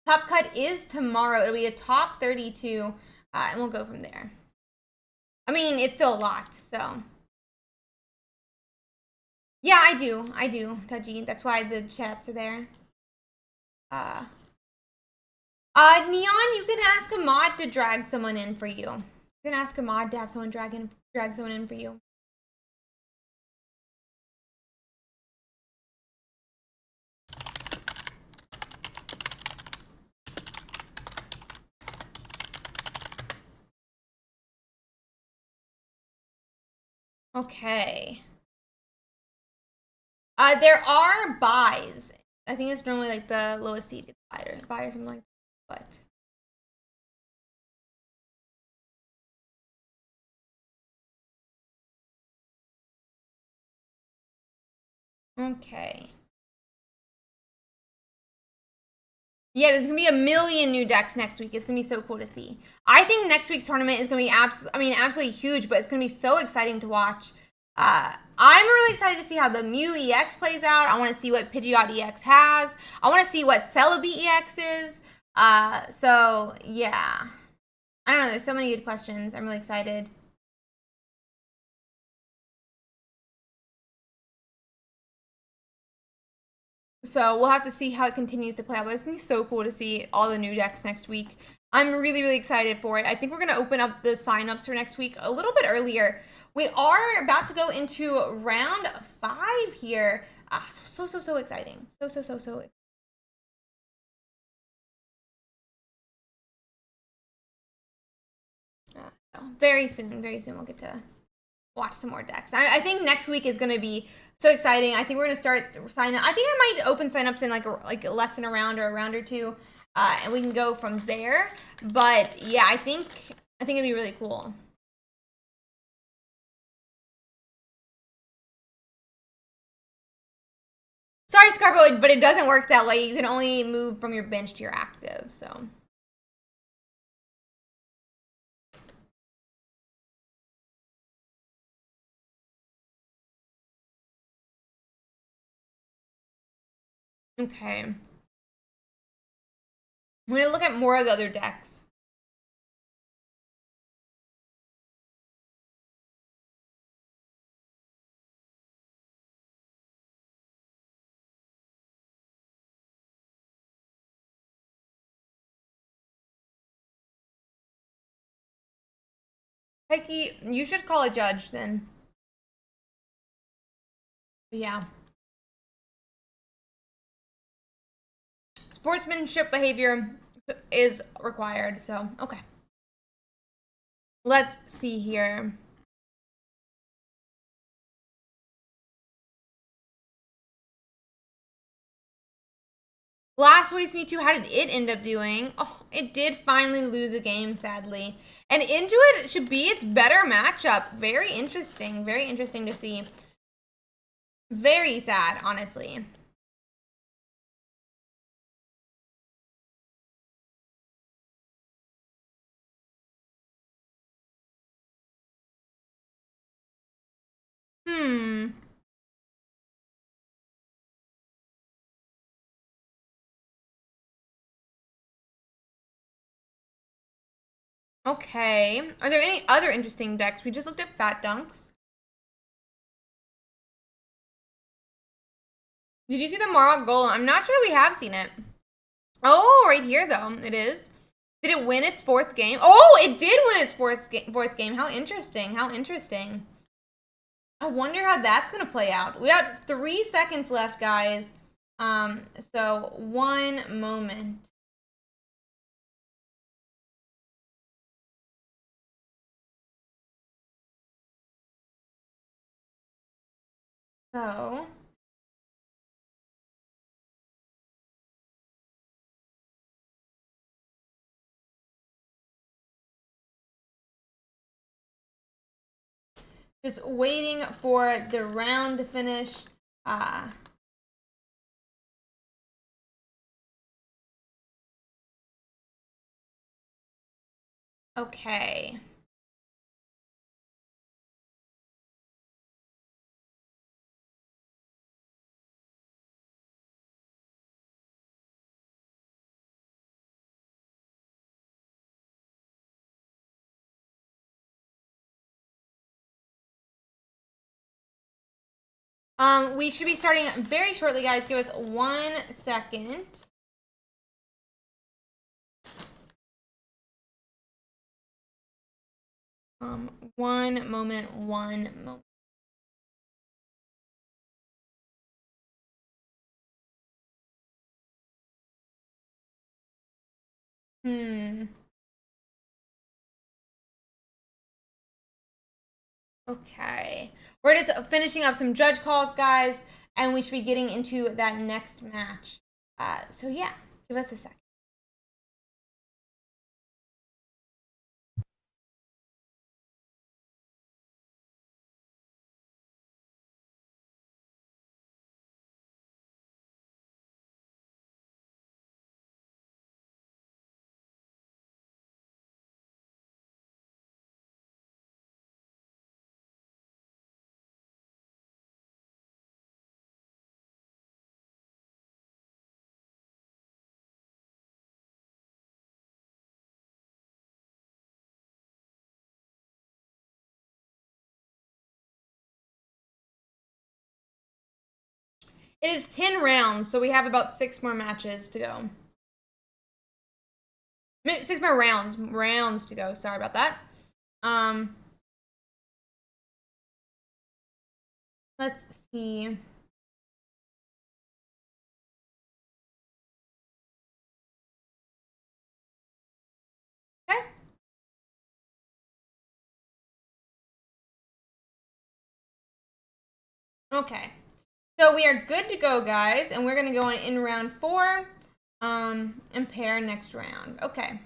Top cut is tomorrow. It'll be a top 32, and we'll go from there. I mean, it's still a lot, so. Yeah, I do, Taji. That's why the chats are there. Neon, you can ask a mod to drag someone in for you. You can ask a mod to have someone drag someone in for you. Okay. There are buys. I think it's normally like the lowest seeded buy or something like that. But okay. Yeah, there's gonna be a million new decks next week. It's gonna be so cool to see. I think next week's tournament is gonna be absolutely huge, but it's gonna be so exciting to watch. I'm really excited to see how the Mew EX plays out. I want to see what Pidgeot EX has. I want to see what Celebi EX is. So yeah, I don't know. There's so many good questions. I'm really excited. So we'll have to see how it continues to play out. But it's gonna be so cool to see all the new decks next week. I'm really, really excited for it. I think we're gonna open up the signups for next week a little bit earlier. We are about to go into round 5 here. So exciting. So exciting. Very soon we'll get to watch some more decks. I think next week is going to be so exciting. I think we're going to start sign up. I think I might open signups in like less than a round or a round or two, and we can go from there. But yeah, I think it'd be really cool. Sorry, Scarbo, but it doesn't work that way. You can only move from your bench to your active, so. Okay. We're going to look at more of the other decks. Hecky, you should call a judge then. Yeah. Sportsmanship behavior is required, so okay. Let's see here. Last week's Mewtwo, how did it end up doing? Oh, it did finally lose a game, sadly. And Intuit should be its better matchup. Very interesting to see. Very sad, honestly. Okay. Are there any other interesting decks? We just looked at Fat Dunks. Did you see the Marok Golem? I'm not sure we have seen it. Oh, right here, though. It is. Did it win its 4th game? Oh, it did win its fourth game. How interesting. I wonder how that's going to play out. We got 3 seconds left, guys. So 1 moment. So just waiting for the round to finish. Okay. We should be starting very shortly, guys. Give us 1 second. One moment. Okay. We're just finishing up some judge calls, guys, and we should be getting into that next match. So yeah, give us a second. It is 10 rounds, so we have about 6 more matches to go. 6 more rounds to go. Sorry about that. Let's see. Okay. Okay. So we are good to go, guys, and we're gonna go on in round 4, and pair next round. Okay.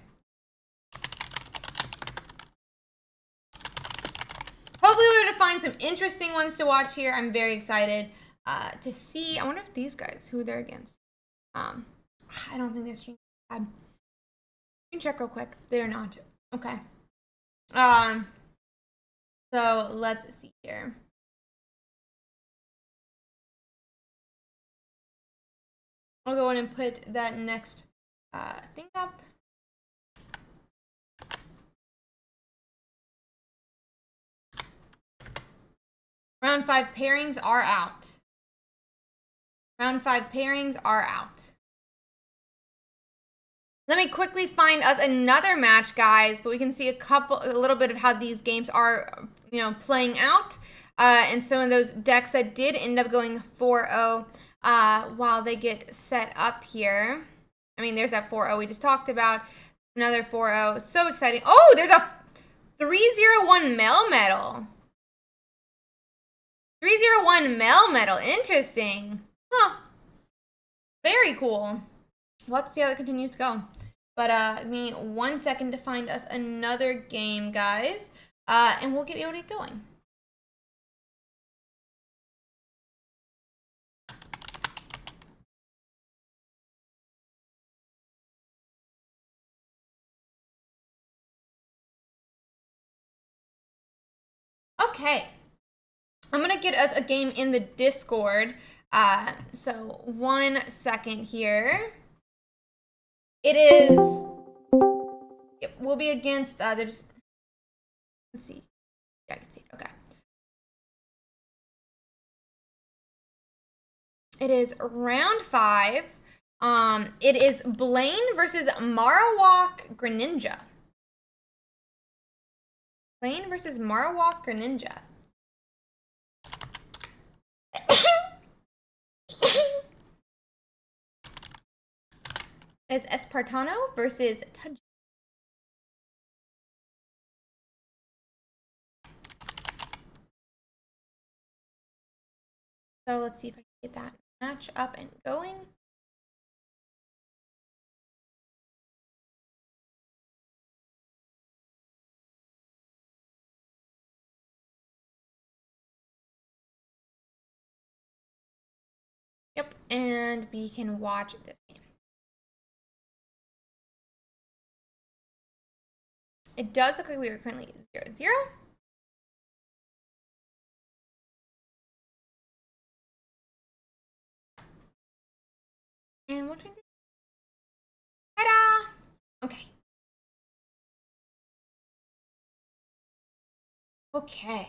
Hopefully we're gonna find some interesting ones to watch here. I'm very excited to see. I wonder if these guys, who they're against. I don't think they're streaming bad. You can check real quick. They're not. Okay. So let's see here. I'll go in and put that next thing up. Round 5 pairings are out. Round 5 pairings are out. Let me quickly find us another match, guys, but we can see a little bit of how these games are, playing out. And some of those decks that did end up going 4-0 while they get set up here. I mean, there's that 4-0 we just talked about. Another 4-0. So exciting. Oh, there's a 301 Melmetal. 301 Melmetal. Interesting. Huh. Very cool. We'll have to see how that continues to go. But give me 1 second to find us another game, guys. And we'll get able to get going. Okay. I'm going to get us a game in the Discord. So 1 second here. It is... Yep, we'll be against... let's see. Yeah, I can see it. Okay. It is round 5. It is Blaine versus Marowak Greninja. Blaine versus Marowak Greninja. It is Espartano versus Tudge. So let's see if I can get that match up and going. Yep, and we can watch this game. It does look like we are currently 0-0. And what transition? Ta-da! Okay. Okay.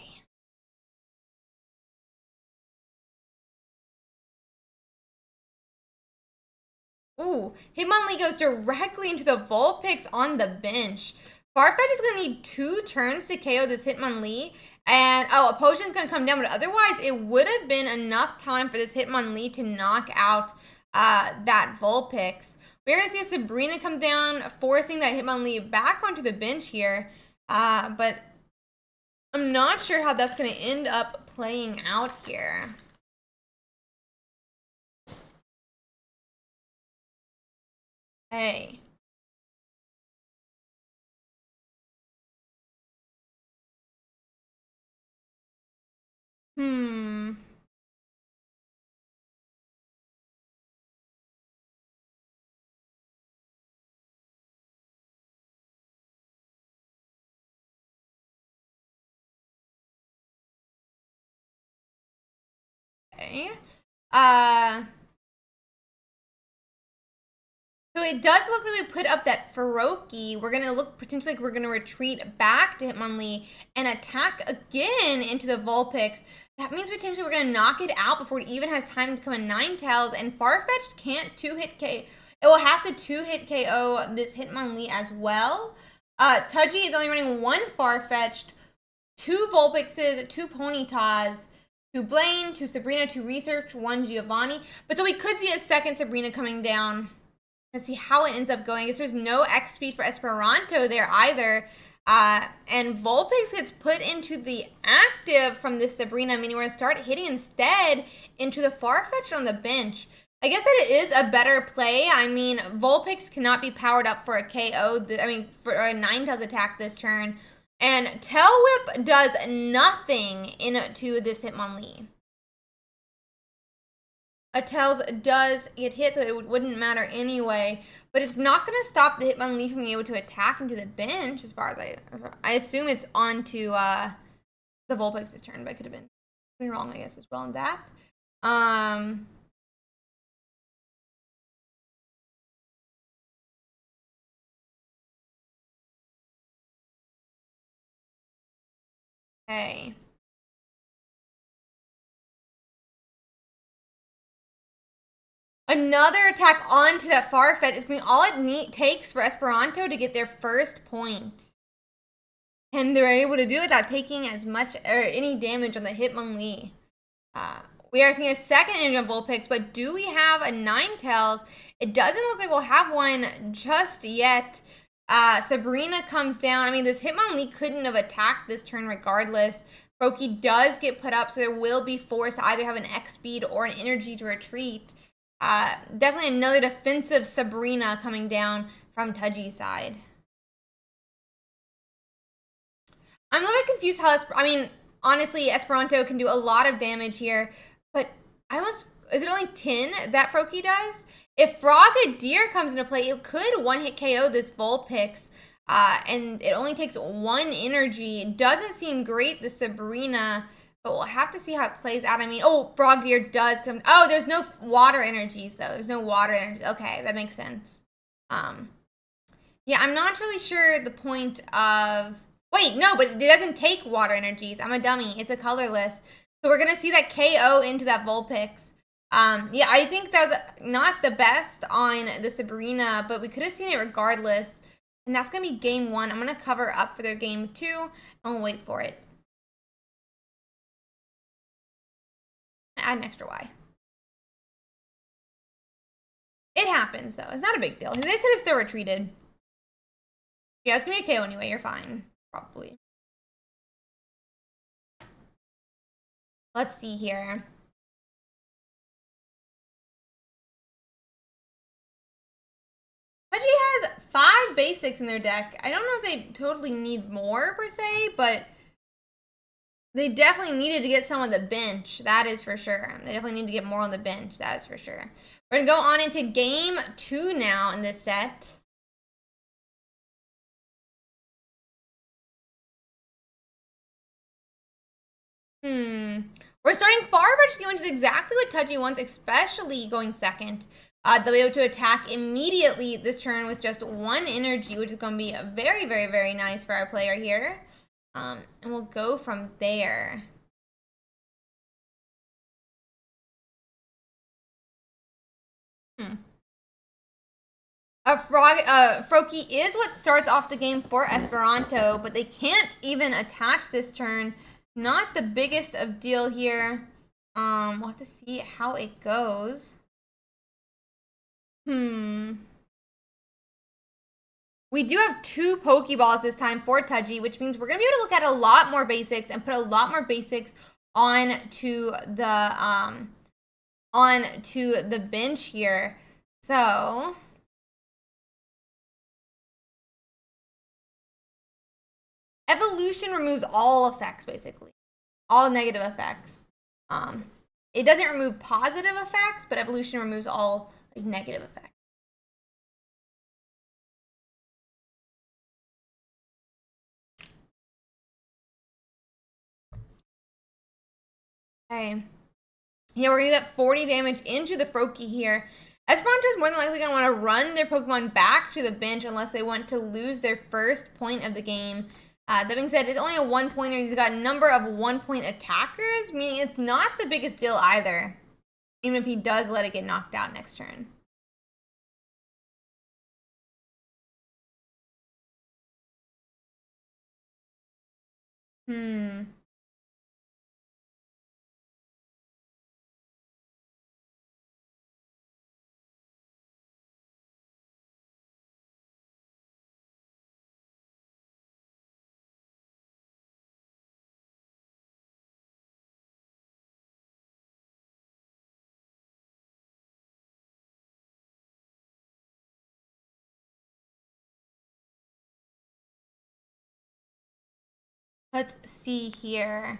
Ooh, Hitmonlee goes directly into the Vulpix on the bench. Farfetch is going to need 2 turns to KO this Hitmonlee. And, a potion's going to come down, but otherwise it would have been enough time for this Hitmonlee to knock out that Vulpix. We're going to see a Sabrina come down, forcing that Hitmonlee back onto the bench here. But I'm not sure how that's going to end up playing out here. Hey. Okay. So it does look like we put up that Feroki. We're gonna look potentially like we're gonna retreat back to Hitmonlee and attack again into the Vulpix. That means potentially we're gonna knock it out before it even has time to become a Ninetales, and Farfetch'd can't 2-hit KO. It will have to 2-hit KO this Hitmonlee as well. Tudgy is only running 1 Farfetch'd, 2 Vulpixes, 2 Ponytas, 2 Blaine, 2 Sabrina, 2 Research, 1 Giovanni. But so we could see a second Sabrina coming down. Let's see how it ends up going. I guess there's no X speed for Esperanto there either. And Vulpix gets put into the active from this Sabrina, meaning we're going to start hitting instead into the Farfetch'd on the bench. I guess that it is a better play. I mean, Vulpix cannot be powered up for a KO, for a Ninetales attack this turn. And Tail Whip does nothing into this Hitmonlee. A Tails does get hit, so it wouldn't matter anyway. But it's not going to stop the Hitmonlee from being able to attack into the bench, as far as I assume it's onto the Vulpix's turn, but I could have been wrong, I guess, as well in that. Okay. Another attack onto that Farfetch is going to be all it takes for Esperanto to get their first point. And they're able to do it without taking as much or any damage on the Hitmonlee. We are seeing a second engine Vulpix, but do we have a Ninetales? It doesn't look like we'll have one just yet. Sabrina comes down. I mean, this Hitmonlee couldn't have attacked this turn regardless. Froakie does get put up, so there will be forced to either have an X speed or an energy to retreat. Definitely another defensive Sabrina coming down from Tudgy's side. I'm a little bit confused how I mean, honestly, Esperanto can do a lot of damage here, but is it only 10 that Froakie does? If Frogadier comes into play, it could 1-hit KO this Vulpix, and it only takes 1 energy. It doesn't seem great, the Sabrina, but we'll have to see how it plays out. I mean, Frogadier does come. Oh, there's no water energies, though. There's no water energies. Okay, that makes sense. Yeah, I'm not really sure the point of... Wait, no, but it doesn't take water energies. I'm a dummy. It's a colorless. So we're going to see that KO into that Vulpix. Yeah, I think that was not the best on the Sabrina, but we could have seen it regardless. And that's going to be game 1. I'm going to cover up for their game 2, and we'll wait for it. Add an extra Y. It happens, though. It's not a big deal. They could have still retreated. Yeah, it's going to be a KO anyway. You're fine. Probably. Let's see here. Pudgy has 5 basics in their deck. I don't know if they totally need more, per se, but they definitely needed to get some on the bench. That is for sure. They definitely need to get more on the bench. That is for sure. We're going to go on into game 2 now in this set. We're starting Farfetch, which is exactly what Tudgy wants, especially going second. They'll be able to attack immediately this turn with just 1 energy, which is going to be very, very, very nice for our player here. And we'll go from there. Froakie is what starts off the game for Esperanto, but they can't even attach this turn. Not the biggest of deal here. We'll have to see how it goes. We do have 2 Pokeballs this time for Tudgy, which means we're going to be able to look at a lot more basics and put a lot more basics onto the bench here. So evolution removes all effects, basically. All negative effects. It doesn't remove positive effects, but evolution removes all like negative effects. Okay. Yeah, we're gonna get 40 damage into the Froakie here. Esperanto is more than likely gonna want to run their Pokemon back to the bench unless they want to lose their first point of the game. That being said, it's only a 1-pointer. He's got a number of 1-point attackers, meaning it's not the biggest deal either, even if he does let it get knocked out next turn. Let's see here.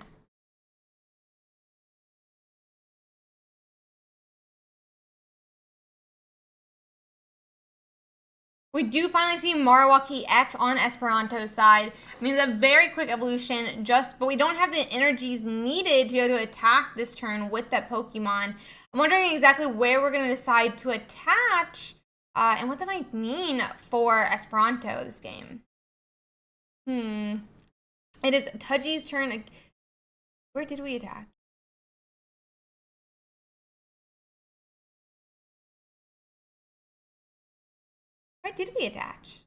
We do finally see Marowaki X on Esperanto's side. I mean, it's a very quick evolution, but we don't have the energies needed to be able to attack this turn with that Pokemon. I'm wondering exactly where we're going to decide to attach and what that might mean for Esperanto this game. It is Tudgy's turn. Where did we attack? Where did we attach?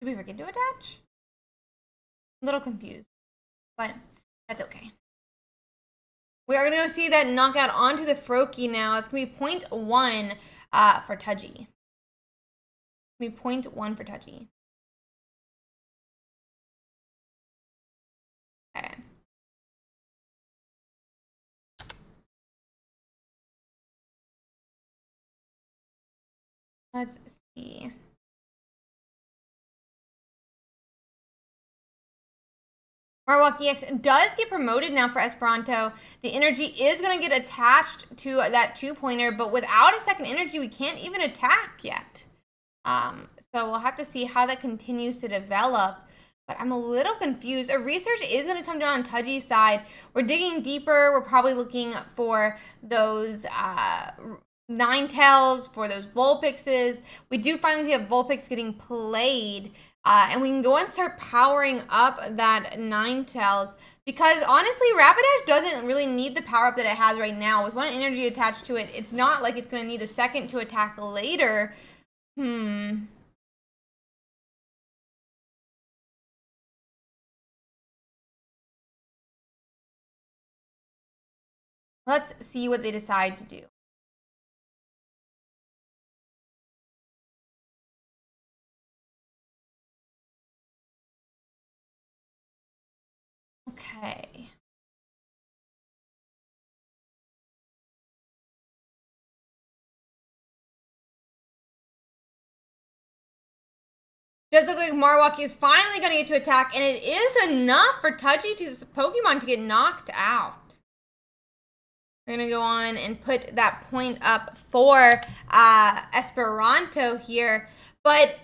Did we forget to attach? A little confused, but that's okay. We are going to go see that knockout onto the Froakie now. It's going to be 0.1 for Tudgy. It's going to be 0.1 for Tudgy. Okay. Let's see. Marowaki X does get promoted now for Esperanto. The energy is going to get attached to that 2-pointer, but without a second energy, we can't even attack yet. So we'll have to see how that continues to develop. But I'm a little confused. A research is going to come down on Tudgy's side. We're digging deeper. We're probably looking for those Ninetales, for those Vulpixes. We do finally have Vulpix getting played. And we can go and start powering up that Ninetales. Because honestly, Rapidash doesn't really need the power up that it has right now. With 1 energy attached to it, it's not like it's going to need a second to attack later. Let's see what they decide to do. Okay. Does look like Marowaki is finally going to get to attack, and it is enough for Tudgy's Pokemon to get knocked out. We're going to go on and put that point up for Esperanto here. But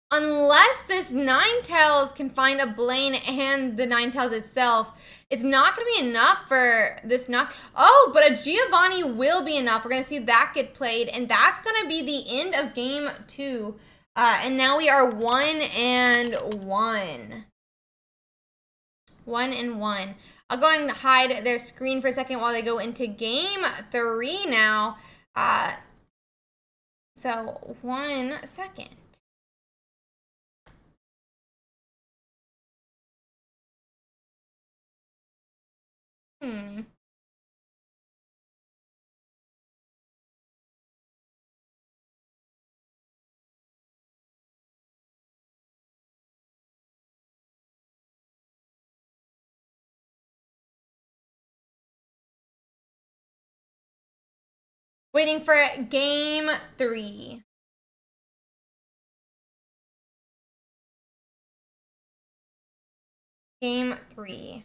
unless this Ninetales can find a Blaine and the Ninetales itself, it's not going to be enough for this knock. Oh, but a Giovanni will be enough. We're going to see that get played, and that's going to be the end of game 2. And now we are 1-1. 1-1. I'll go ahead and hide their screen for a second while they go into game 3 now. So 1 second. Waiting for game 3. Game 3.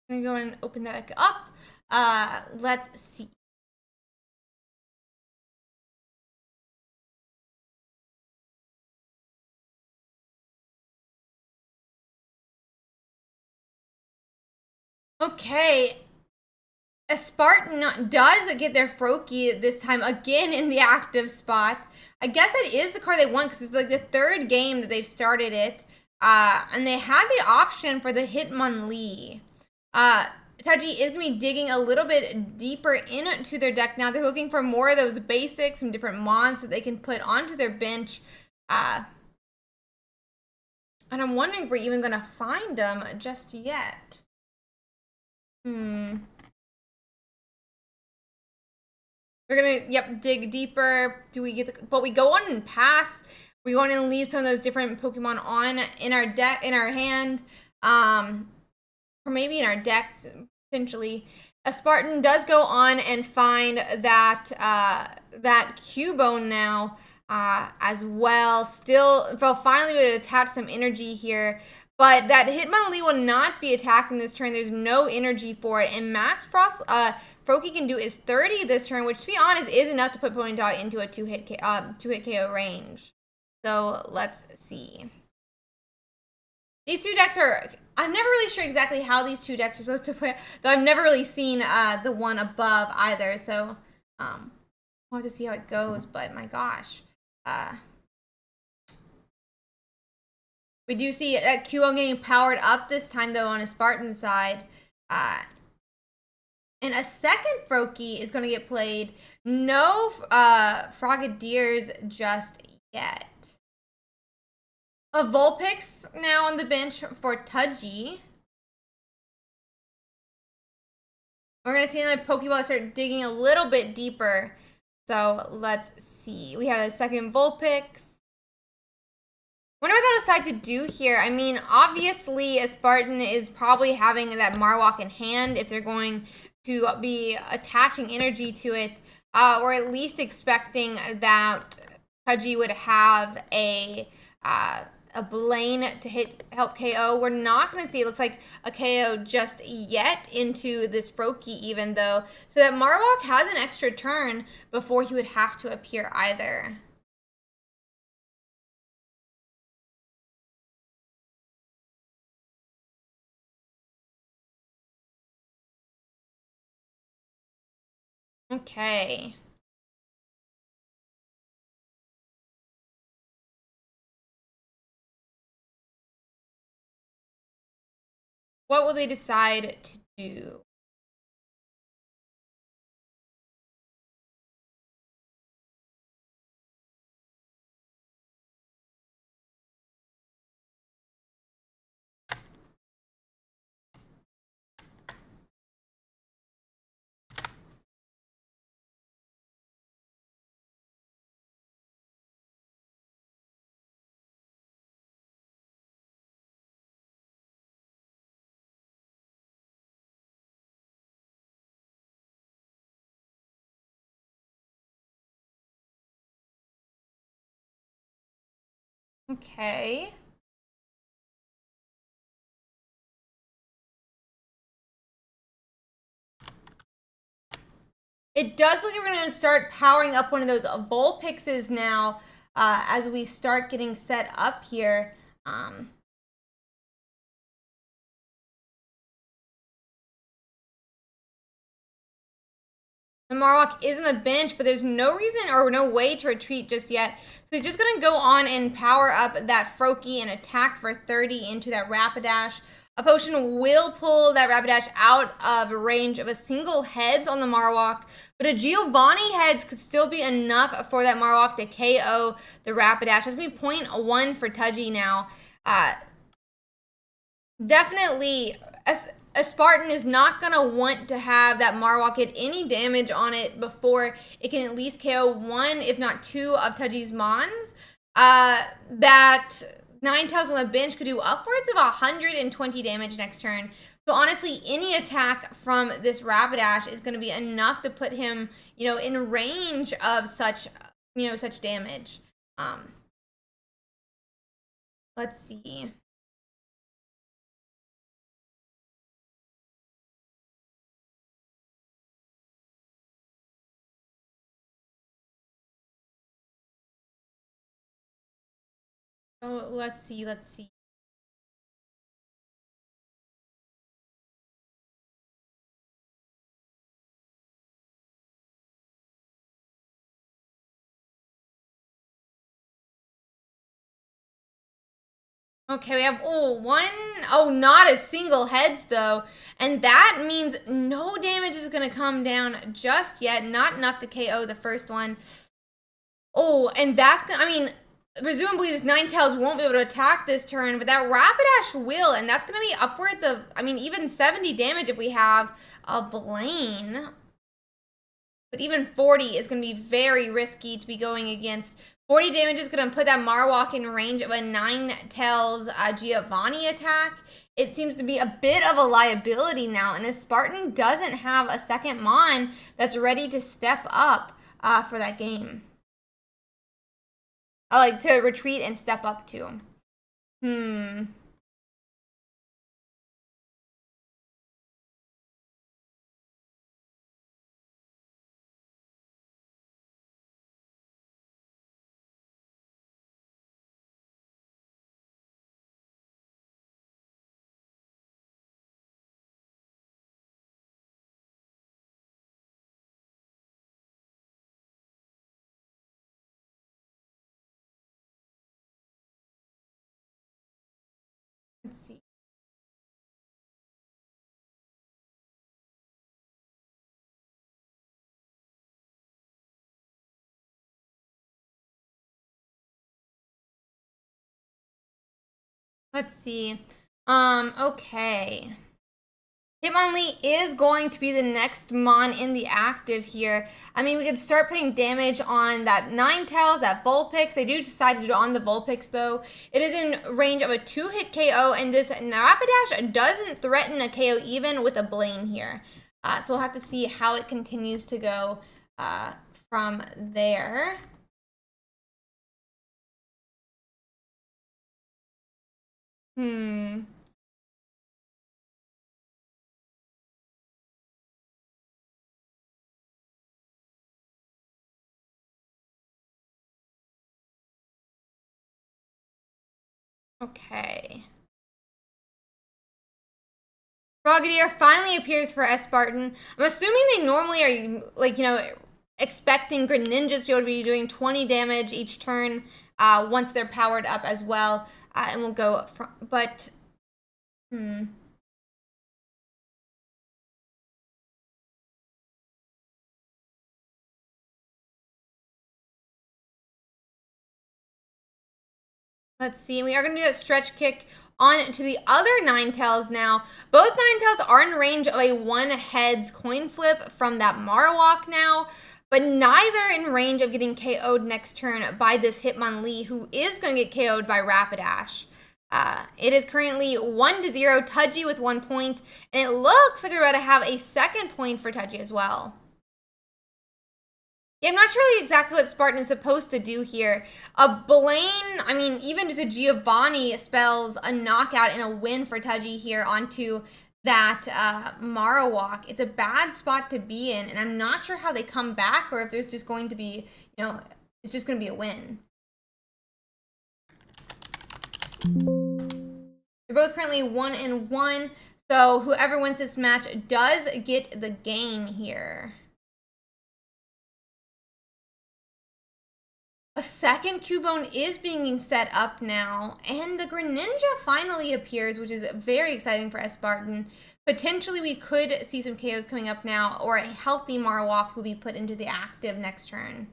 I'm gonna go and open that back up. Let's see. Okay. A Spartan does get their Froakie this time again in the active spot. I guess it is the card they want because it's like the 3rd game that they've started it. And they had the option for the Hitmonlee. Taiji is going to be digging a little bit deeper into their deck now. They're looking for more of those basics, some different mons that they can put onto their bench. And I'm wondering if we're even going to find them just yet. We're gonna, dig deeper. Do we get but we go on and pass. We go on and leave some of those different Pokemon on in our deck, in our hand. Or maybe in our deck, potentially. A Spartan does go on and find that, that Cubone now, as well. Still, they'll finally be able to attach some energy here. But that Hitmonlee will not be attacking this turn. There's no energy for it. And Max Frost, Froakie can do is 30 this turn, which to be honest is enough to put Ponyta into a two-hit KO range. So let's see. These two decks are, I'm never really sure exactly how these two decks are supposed to play, though I've never really seen the one above either. So we'll have to see how it goes, but my gosh. We do see that Cubone getting powered up this time though on a Spartan side. And a second Froakie is going to get played. No Frogadiers just yet. A Vulpix now on the bench for Taiji. We're going to see another Pokeball start digging a little bit deeper. So let's see. We have a second Vulpix. Wonder what they'll decide to do here. I mean, obviously a Spartan is probably having that Marowak in hand if they're going to be attaching energy to it, or at least expecting that Taiji would have a Blaine to help KO. We're not going to see, it looks like, a KO just yet into this Froakie even though. So that Marowak has an extra turn before he would have to appear either. Okay. What will they decide to do? Okay. It does look like we're going to start powering up one of those Vulpixes now as we start getting set up here. The Marowak is on the bench, but there's no reason or no way to retreat just yet. So he's just going to go on and power up that Froakie and attack for 30 into that Rapidash. A potion will pull that Rapidash out of range of a single heads on the Marowak, but a Giovanni heads could still be enough for that Marowak to KO the Rapidash. That's going to be 0.1 for Tudgy now. Definitely, a Spartan is not going to want to have that Marowak get any damage on it before it can at least KO one, if not two, of Tudgy's Mons. That Ninetales on the bench could do upwards of 120 damage next turn. So honestly, any attack from this Rapidash is going to be enough to put him, in range of such damage. Let's see. Oh, let's see. Okay, we have, not a single heads though. And that means no damage is going to come down just yet. Not enough to KO the first one. Oh, and presumably this Ninetales won't be able to attack this turn, but that Rapidash will, and that's going to be upwards of, even 70 damage if we have a Blaine. But even 40 is going to be very risky to be going against. 40 damage is going to put that Marowak in range of a Ninetales Giovanni attack. It seems to be a bit of a liability now, and a Spartan doesn't have a second Mon that's ready to step up for that game. Like to retreat and step up to. Let's see. Let's see. Okay. Hitmonlee is going to be the next Mon in the active here. We could start putting damage on that Ninetales, that Vulpix. They do decide to do it on the Vulpix, though. It is in range of a 2-hit KO, and this Rapidash doesn't threaten a KO even with a Blaine here. So we'll have to see how it continues to go from there. Okay. Frogadier finally appears for S-Spartan. I'm assuming they normally are, expecting Greninjas to be able to be doing 20 damage each turn once they're powered up as well. And we'll go from, but, Let's see. We are going to do that stretch kick on to the other Ninetales now. Both Ninetales are in range of a 1-heads coin flip from that Marowak now, but neither in range of getting KO'd next turn by this Hitmonlee, who is going to get KO'd by Rapidash. It is currently 1-0, Tudgy with 1 point, and it looks like we're about to have a second point for Tudgy as well. Yeah, I'm not sure exactly what Spartan is supposed to do here. A Blaine, even just a Giovanni spells a knockout and a win for Tudgy here onto that Marowak. It's a bad spot to be in, and I'm not sure how they come back or if there's just going to be, it's just going to be a win. They're both currently 1-1, so whoever wins this match does get the game here. A second Cubone is being set up now, and the Greninja finally appears, which is very exciting for Spartan. Potentially, we could see some KOs coming up now, or a healthy Marowak who will be put into the active next turn.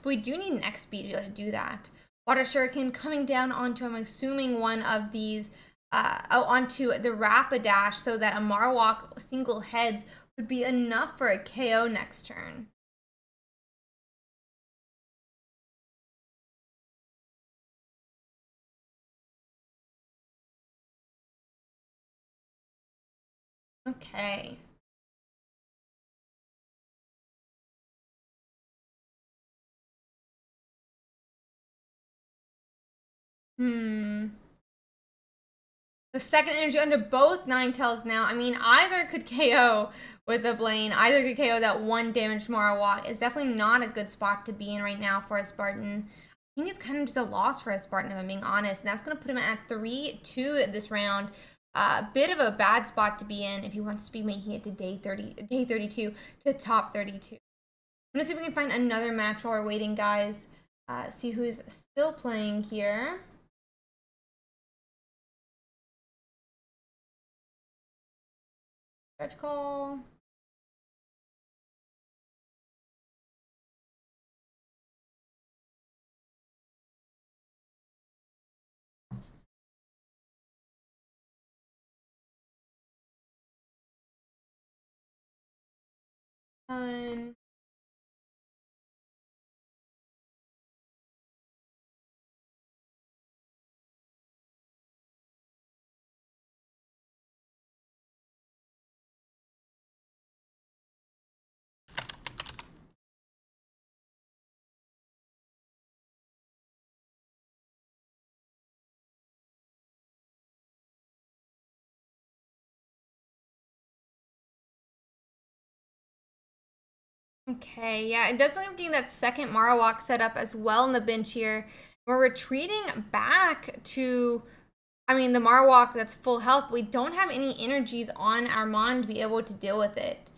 But we do need an X speed to be able to do that. Water Shuriken coming down onto, I'm assuming, one of these, onto the Rapidash, so that a Marowak single heads would be enough for a KO next turn. Okay. The second energy under both Ninetales now. I mean, either could KO with the Blaine, either could KO that one damaged Marowak. It's definitely not a good spot to be in right now for a Spartan. I think it's kind of just a loss for a Spartan, if I'm being honest. And that's going to put him at 3-2 this round. A bit of a bad spot to be in if he wants to be making it to day 32, to top 32. I'm going to see if we can find another match while we're waiting, guys. See who is still playing here. Stretch call. Fine. Okay, yeah, it does look like we're getting that second Marowak set up as well in the bench here. We're retreating back to, I mean, the Marowak that's full health, but we don't have any energies on our Mon to be able to deal with it.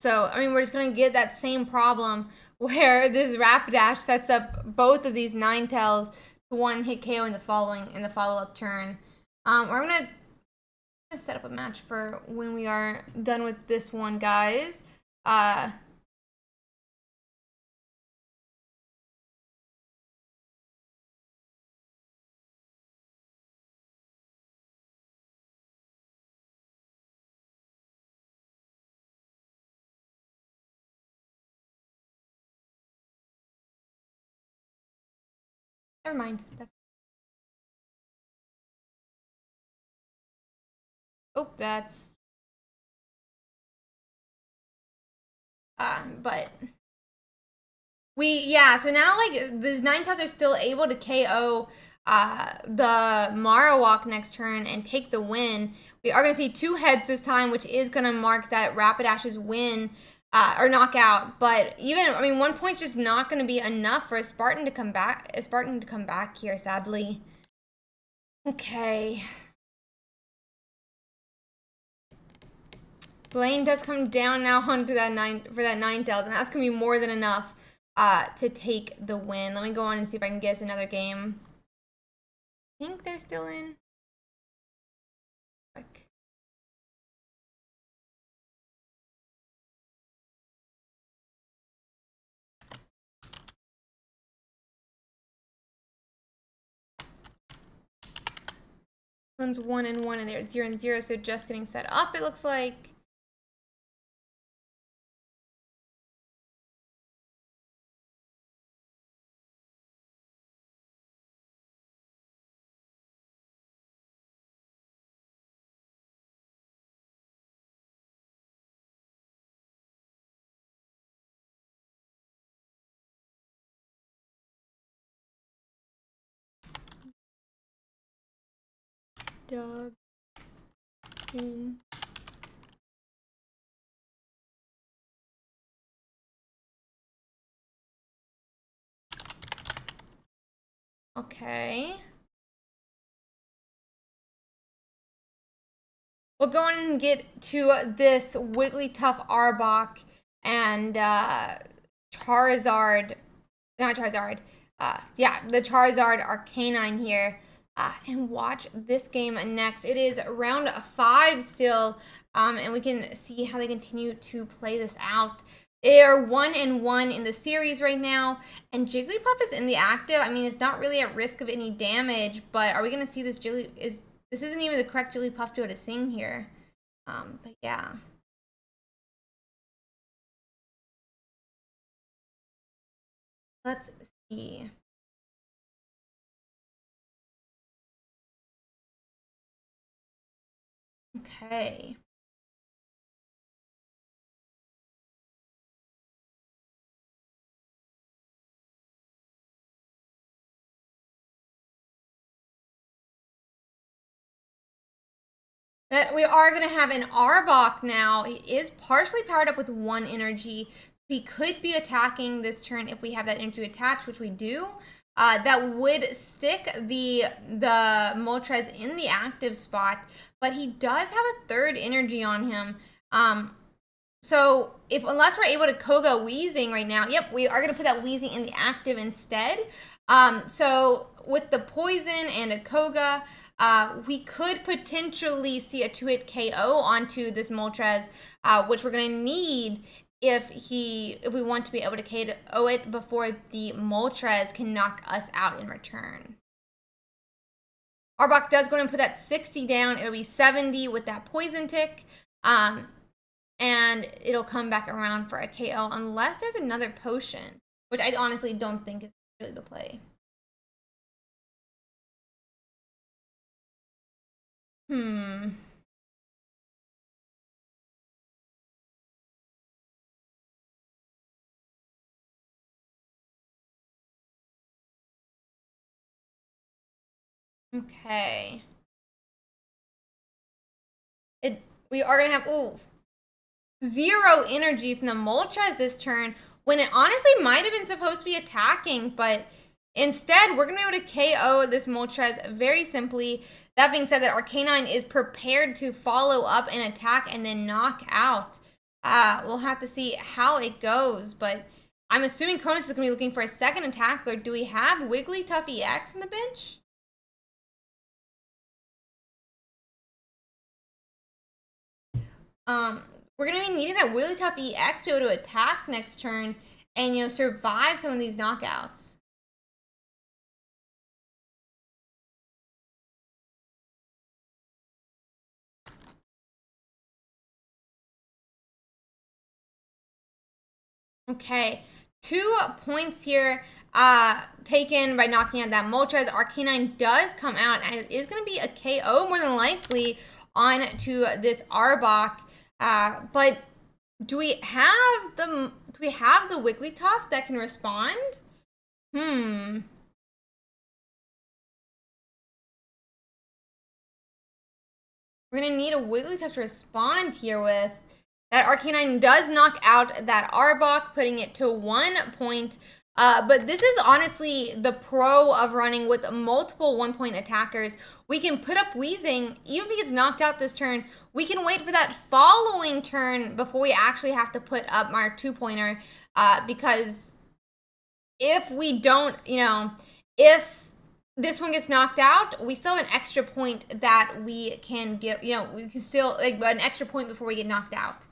So, I mean, we're just going to get that same problem where this Rapidash sets up both of these Ninetales to one hit KO in the follow-up turn. We're going to set up a match for when we are done with this one, guys. Never mind. That's but so now like these Ninetales are still able to KO the Marowak next turn and take the win. We are going to see two heads this time, which is going to mark that Rapidash's win or knockout. But even, I mean, 1 point's just not going to be enough for a Spartan to come back. Here, sadly. Okay. Blaine does come down now onto that Ninetales, and that's gonna be more than enough to take the win. Let me go on and see if I can guess another game. I think they're still in. One's 1-1 and they're 0-0, so just getting set up, it looks like. Dog. In. Okay. We'll go on and get to this Wigglytuff Arbok and Charizard, not Charizard, yeah, the Charizard Arcanine here. And watch this game next. It is round 5 still, and we can see how they continue to play this out. They are 1-1 in the series right now, and Jigglypuff is in the active. I mean, it's not really at risk of any damage, but are we going to see this this isn't even the correct Jigglypuff to be able to sing here. But yeah. Let's see. Okay. That we are going to have an Arbok now. It is partially powered up with 1 energy. We could be attacking this turn if we have that energy attached, which we do. That would stick the Moltres in the active spot, but he does have a 3rd energy on him. So unless we're able to Koga Wheezing right now, yep, we are going to put that Wheezing in the active instead. So with the poison and a Koga, we could potentially see a 2-hit KO onto this Moltres, which we're going to need if we want to be able to KO it before the Moltres can knock us out in return. Arbok does go and put that 60 down. It'll be 70 with that poison tick. And it'll come back around for a KO unless there's another potion, which I honestly don't think is really the play. Okay. We are gonna have 0 energy from the Moltres this turn, when it honestly might have been supposed to be attacking, but instead we're gonna be able to KO this Moltres very simply. That being said, that Arcanine is prepared to follow up and attack and then knock out. We'll have to see how it goes, but I'm assuming Cronus is gonna be looking for a second attack. Or do we have Wigglytuff EX in the bench? We're going to be needing that Wigglytuff EX to be able to attack next turn and, survive some of these knockouts. Okay, 2 points here taken by knocking out that Moltres. Arcanine does come out, and it is going to be a KO more than likely on to this Arbok. But do we have the Wigglytuff that can respond? We're gonna need a Wigglytuff to respond here with. That Arcanine does knock out that Arbok, putting it to 1 point. But this is honestly the pro of running with multiple 1-point attackers. We can put up Wheezing. Even if he gets knocked out this turn, we can wait for that following turn before we actually have to put up our 2-pointer. Because if we don't, if this one gets knocked out, we still have an extra point that we can give, we can still, an extra point before we get knocked out.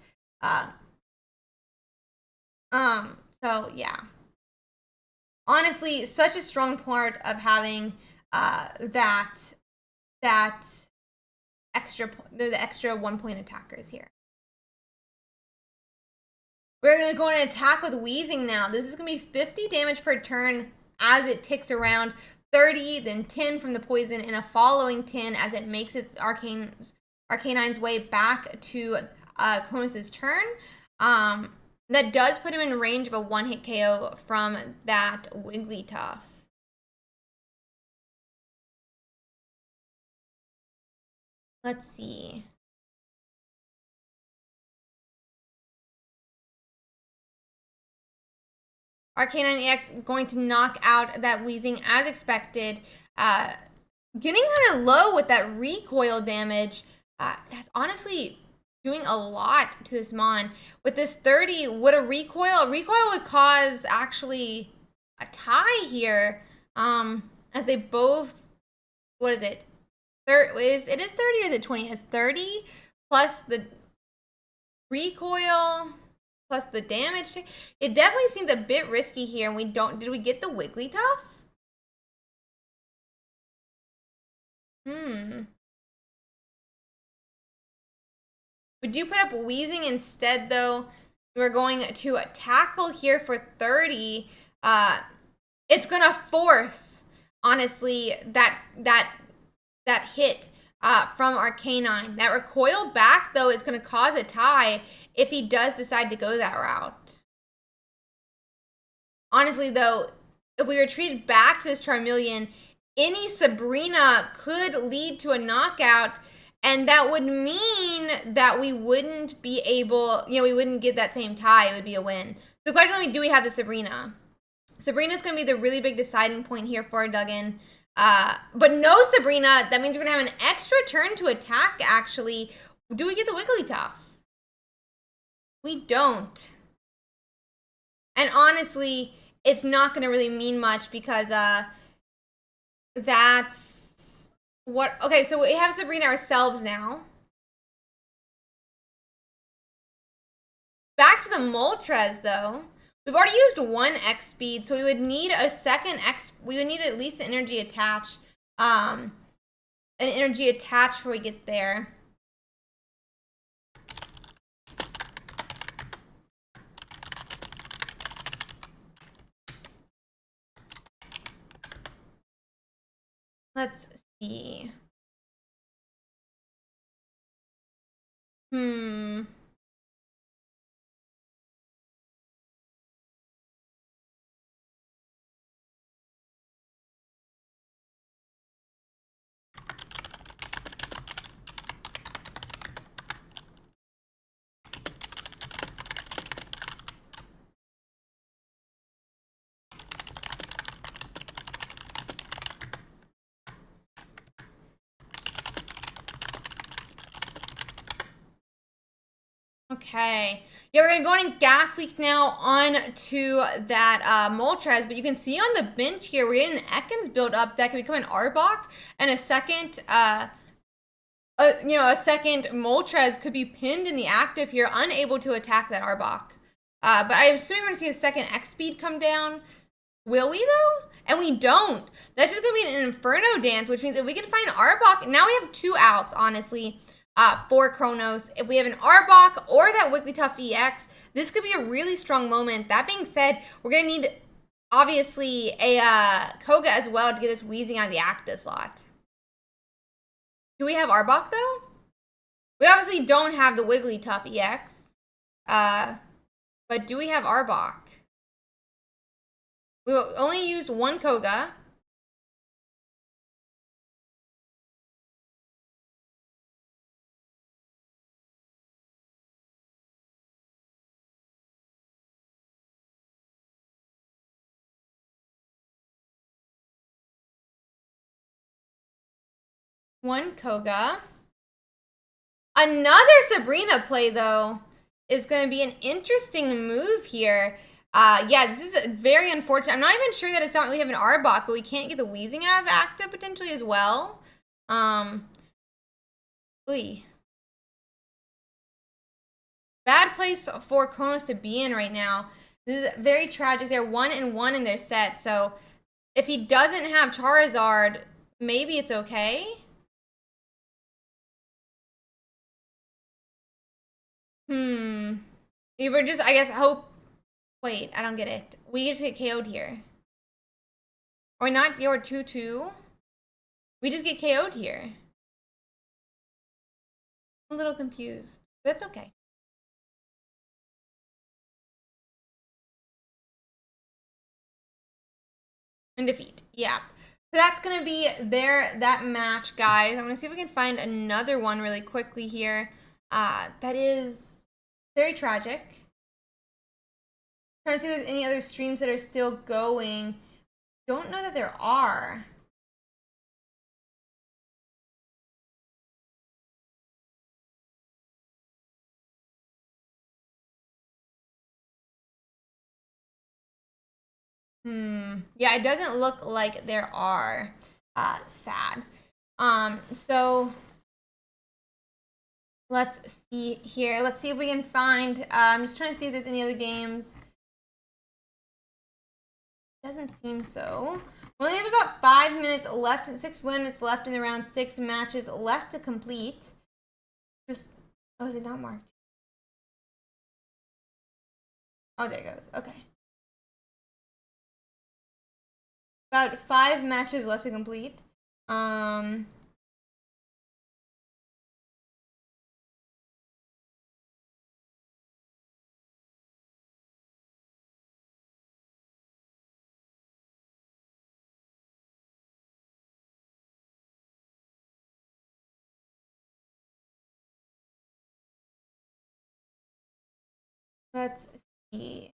So yeah. Honestly, such a strong part of having the extra 1-point attackers here. We're going to go and attack with Wheezing now. This is going to be 50 damage per turn as it ticks around, 30, then 10 from the poison, and a following 10 as it makes it Arcanine's way back to Cronus's turn. That does put him in range of a 1-hit KO from that Wigglytuff. Let's see. Arcanine EX going to knock out that Wheezing as expected. Getting kind of low with that recoil damage. That's honestly doing a lot to this Mon. With this 30, would a recoil would cause actually a tie here. As they both, what is it? It is 30 or is it 20? It's 30 plus the recoil plus the damage. It definitely seems a bit risky here, and did we get the Wigglytuff? We do put up Wheezing instead, though. We're going to tackle here for 30. It's gonna force, honestly, that hit from our K9. That recoil back, though, is gonna cause a tie if he does decide to go that route. Honestly, though, if we retreated back to this Charmeleon, any Sabrina could lead to a knockout, and that would mean that we wouldn't be able, we wouldn't get that same tie. It would be a win. So the question is, do we have the Sabrina? Sabrina's going to be the really big deciding point here for Duggan. But no Sabrina, that means we're going to have an extra turn to attack, actually. Do we get the Wigglytuff? We don't. And honestly, it's not going to really mean much because that's what... Okay, so we have Sabrina ourselves now. Back to the Moltres, though. We've already used one X speed, so we would need a second X. We would need at least an energy attach. An energy attach before we get there. Let's see. Okay. Yeah, we're going to go on and Gas Leak now on to that Moltres, but you can see on the bench here, we're getting an Ekans build up that could become an Arbok, and a second, a second Moltres could be pinned in the active here, unable to attack that Arbok. But I'm assuming we're going to see a second X speed come down. Will we, though? And we don't. That's just going to be an Inferno Dance, which means if we can find Arbok, now we have 2 outs, honestly. For Chronos. If we have an Arbok or that Wigglytuff EX, this could be a really strong moment. That being said, we're going to need, obviously, a Koga as well to get this Wheezing out of the active slot. Do we have Arbok, though? We obviously don't have the Wigglytuff EX. But do we have Arbok? We only used 1 Koga. One Koga. Another Sabrina play, though, is going to be an interesting move here. Yeah, this is very unfortunate. I'm not even sure that it's not we have an Arbok, but we can't get the Wheezing out of active potentially as well. Bad place for Chronos to be in right now. This is very tragic. They're 1-1 in their set, so if he doesn't have Charizard, maybe it's okay. We were just, I guess, hope. Wait, I don't get it. We just get KO'd here. Or not, you're 2-2. We just get KO'd here. I'm a little confused. That's okay. And defeat. Yeah. So that's going to be that match, guys. I'm going to see if we can find another one really quickly here. That is very tragic. Trying to see if there's any other streams that are still going. Don't know that there are. Yeah, it doesn't look like there are. Sad. So let's see here. Let's see if we can find. I'm just trying to see if there's any other games. Doesn't seem so. We only have about 5 minutes left, 6 minutes left in the round, 6 matches left to complete. Just, oh, is it not marked? Oh, there it goes. Okay. About 5 matches left to complete. Let's see.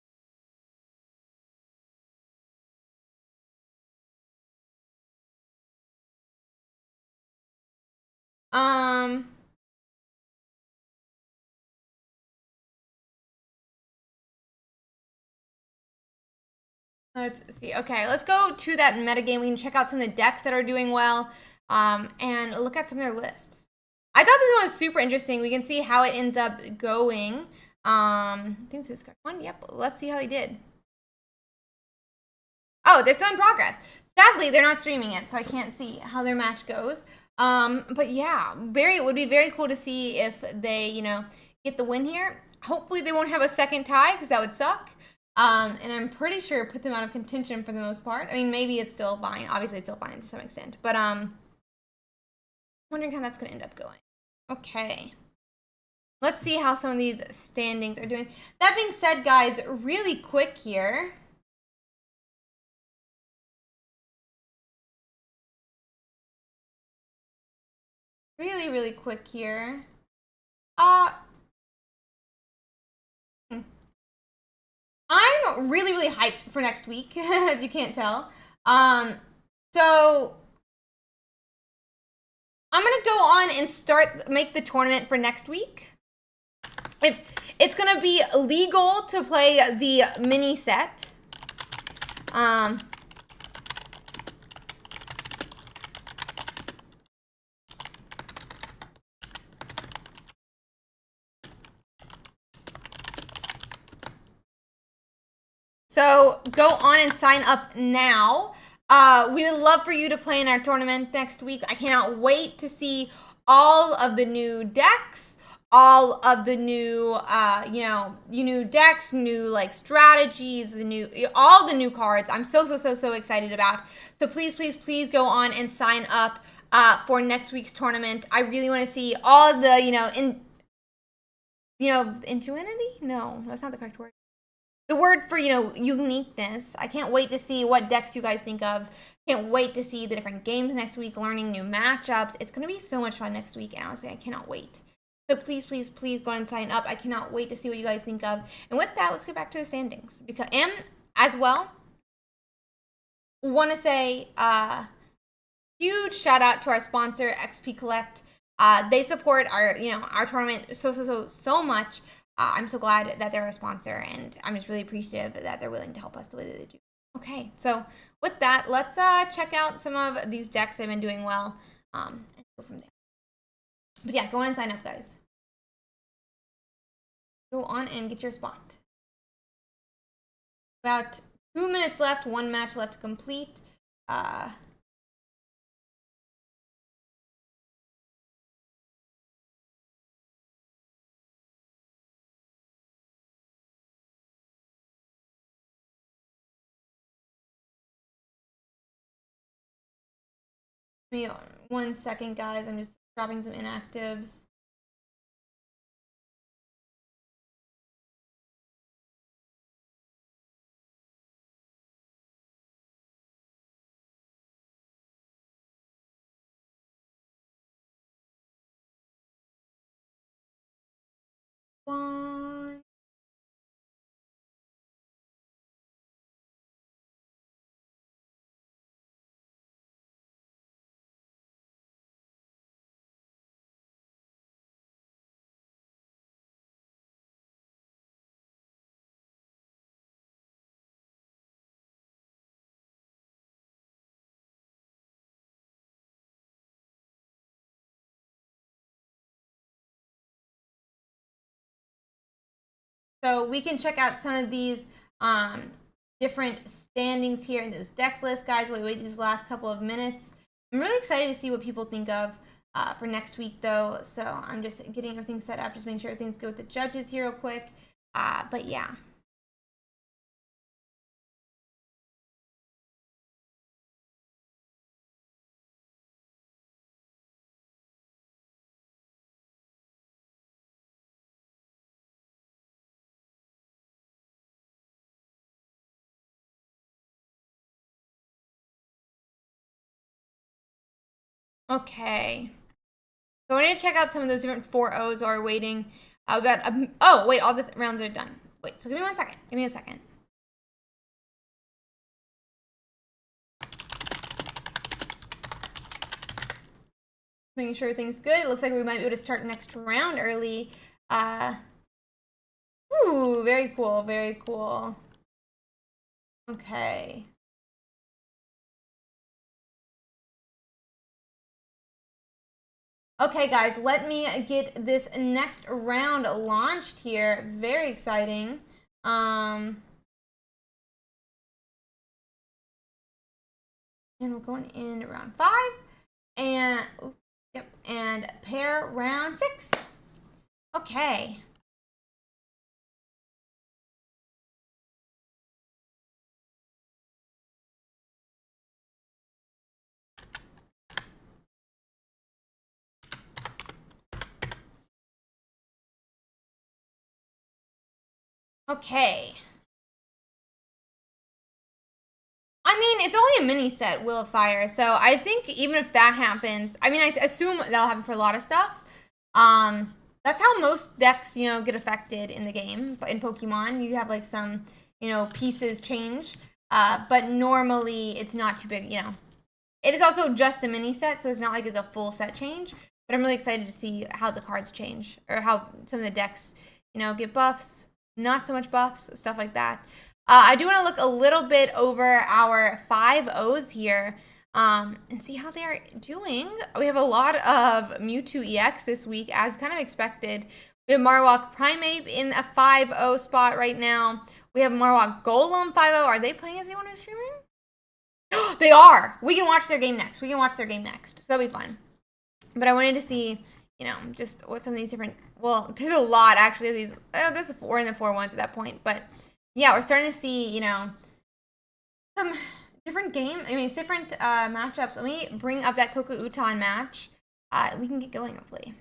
Let's see. Okay, let's go to that metagame. We can check out some of the decks that are doing well, and look at some of their lists. I thought this one was super interesting. We can see how it ends up going. I think this is one. Yep. Let's see how they did. Oh, they're still in progress. Sadly, they're not streaming it, so I can't see how their match goes. But yeah, it would be very cool to see if they, get the win here. Hopefully, they won't have a second tie because that would suck. And I'm pretty sure it put them out of contention for the most part. I mean, maybe it's still fine. Obviously, it's still fine to some extent. But wondering how that's going to end up going. Okay. Let's see how some of these standings are doing. That being said, guys, really quick here. Really quick here. I'm really hyped for next week, if you can't tell. So I'm gonna go on and make the tournament for next week. It's gonna be legal to play the mini set. So go on and sign up now. We would love for you to play in our tournament next week. I cannot wait to see all of the new decks, all of the new, new decks, new like strategies, all the new cards. I'm so excited about. So please go on and sign up for next week's tournament. I really want to see all of the, ingenuity? No, that's not the correct word. The word for, uniqueness. I can't wait to see what decks you guys think of. Can't wait to see the different games next week, learning new matchups. It's going to be so much fun next week, and honestly, I cannot wait. So please go and sign up. I cannot wait to see what you guys think of. And with that, let's get back to the standings. And as well, want to say huge shout out to our sponsor, XP Collect. They support our tournament so much. I'm so glad that they're a sponsor, and I'm just really appreciative that they're willing to help us the way that they do. Okay, so with that, let's check out some of these decks that have been doing well, and go from there. But yeah, go on and sign up, guys. Go on and get your spot. About 2 minutes left, 1 match left to complete. Give me 1 second, guys. I'm just dropping some inactives. One. So we can check out some of these different standings here in those deck lists, guys, while we wait these last couple of minutes. I'm really excited to see what people think of for next week, though. So I'm just getting everything set up, just making sure everything's good with the judges here real quick. But yeah. Okay. So I need to check out some of those different 4-0s while we're waiting. Oh, wait, all the rounds are done. Wait, so give me 1 second. Give me a second. Making sure everything's good. It looks like we might be able to start next round early. Ooh, very cool, very cool. Okay. Okay, guys, let me get this next round launched here. Very exciting. And we're going in round 5. And, yep, and pair round 6. Okay. Okay. I mean, it's only a mini set, Will of Fire, so I think even if that happens, I mean, I assume that'll happen for a lot of stuff. That's how most decks, you know, get affected in the game. But in Pokemon, you have like some, you know, pieces change. But normally it's not too big, you know. It is also just a mini set, so it's not like it's a full set change. But I'm really excited to see how the cards change, or how some of the decks, you know, get buffs, not so much buffs, stuff like that. I do want to look a little bit over our 5-0s here and see how they're doing. We have a lot of Mewtwo EX this week, as kind of expected. We have Marowak Primeape in a 5-0 spot right now. We have Marowak Golem 5-0. Are they playing as anyone who's streaming? They are. We can watch their game next. So that'll be fun. But I wanted to see, you know, just what some of these different, well, there's a lot actually of these. We're in the 4-1s at that point, but yeah, we're starting to see, you know, some different matchups. Let me bring up that Coco Uton match. We can get going, hopefully.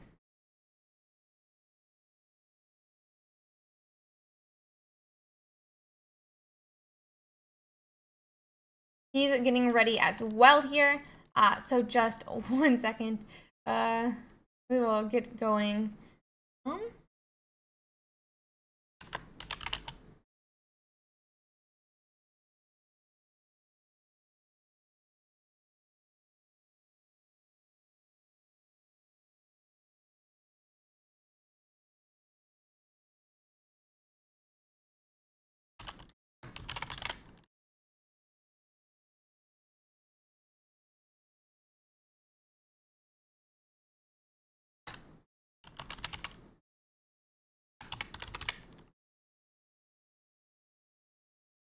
He's getting ready as well here. So just 1 second. We will get going.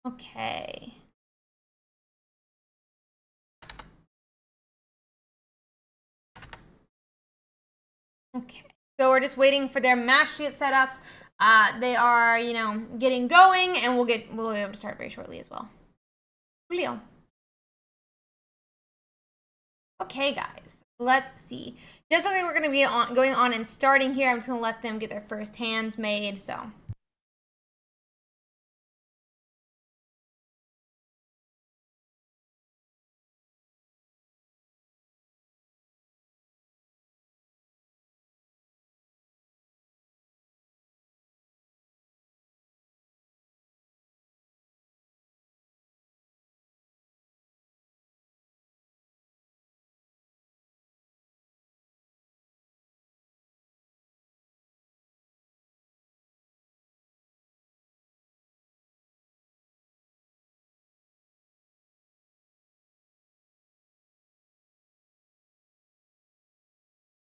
Okay. Okay. So we're just waiting for their match to get set up. They are, you know, getting going, and we'll be able to start very shortly as well. Julio. Okay, guys. Let's see. Just something we're going to be going on and starting here. I'm just going to let them get their first hands made. So.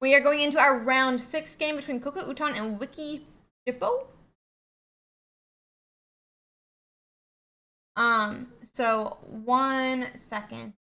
We are going into our round 6 game between Coco Uton and Wiki Dippo. So 1 second.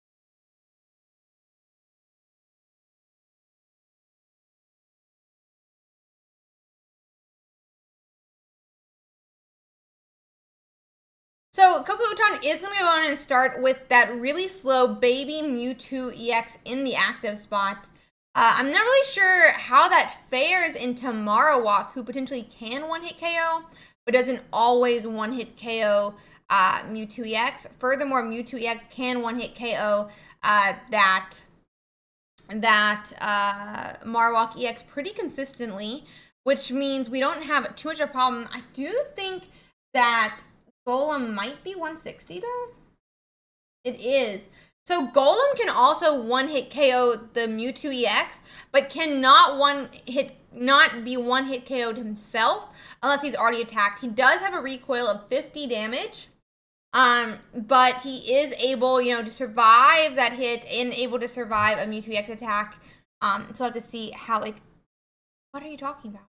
So Coco Uton is going to go on and start with that really slow baby Mewtwo EX in the active spot. I'm not really sure how that fares into Marowak, who potentially can one-hit KO, but doesn't always one-hit KO Mewtwo EX. Furthermore, Mewtwo EX can one-hit KO that Marowak EX pretty consistently, which means we don't have too much of a problem. I do think that Golem might be 160 though. It is. So Golem can also one-hit KO the Mewtwo EX, but cannot not be one-hit KO'd himself unless he's already attacked. He does have a recoil of 50 damage. But he is able, to survive that hit and able to survive a Mewtwo EX attack. So we'll have to see how it. What are you talking about?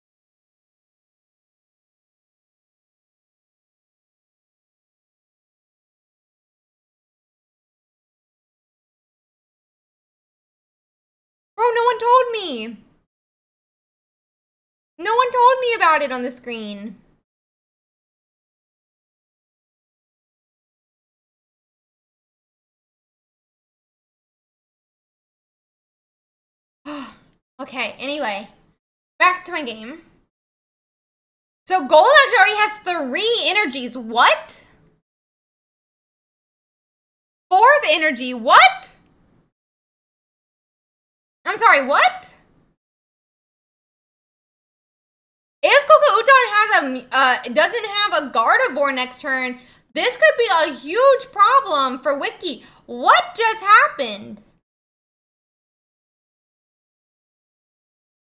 Bro, no one told me. No one told me about it on the screen. Okay, anyway. Back to my game. So Golem actually already has 3 energies. What? 4th energy. What? I'm sorry, what? If Coco Uton doesn't have a Gardevoir next turn, this could be a huge problem for Wiki. What just happened?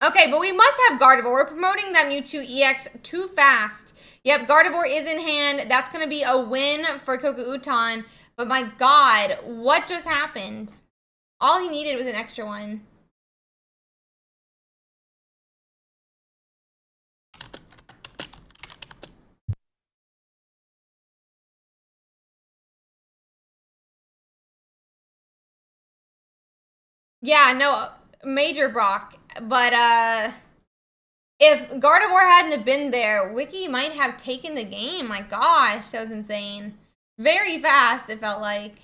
Okay, but we must have Gardevoir. We're promoting that Mewtwo EX too fast. Yep, Gardevoir is in hand. That's going to be a win for Coco Uton. But my god, what just happened? All he needed was an extra one. Yeah, no, major Brock. But, if Gardevoir hadn't have been there, Wiki might have taken the game. My gosh, that was insane. Very fast, it felt like.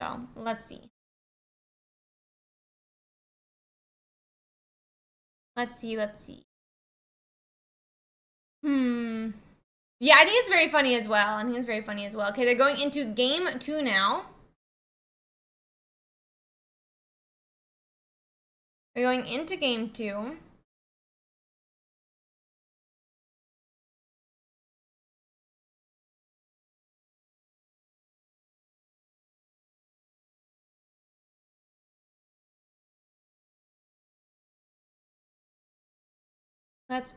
So, let's see. Let's see. Yeah, I think it's very funny as well. Okay, they're going into game 2 now. We're going into game 2. Let's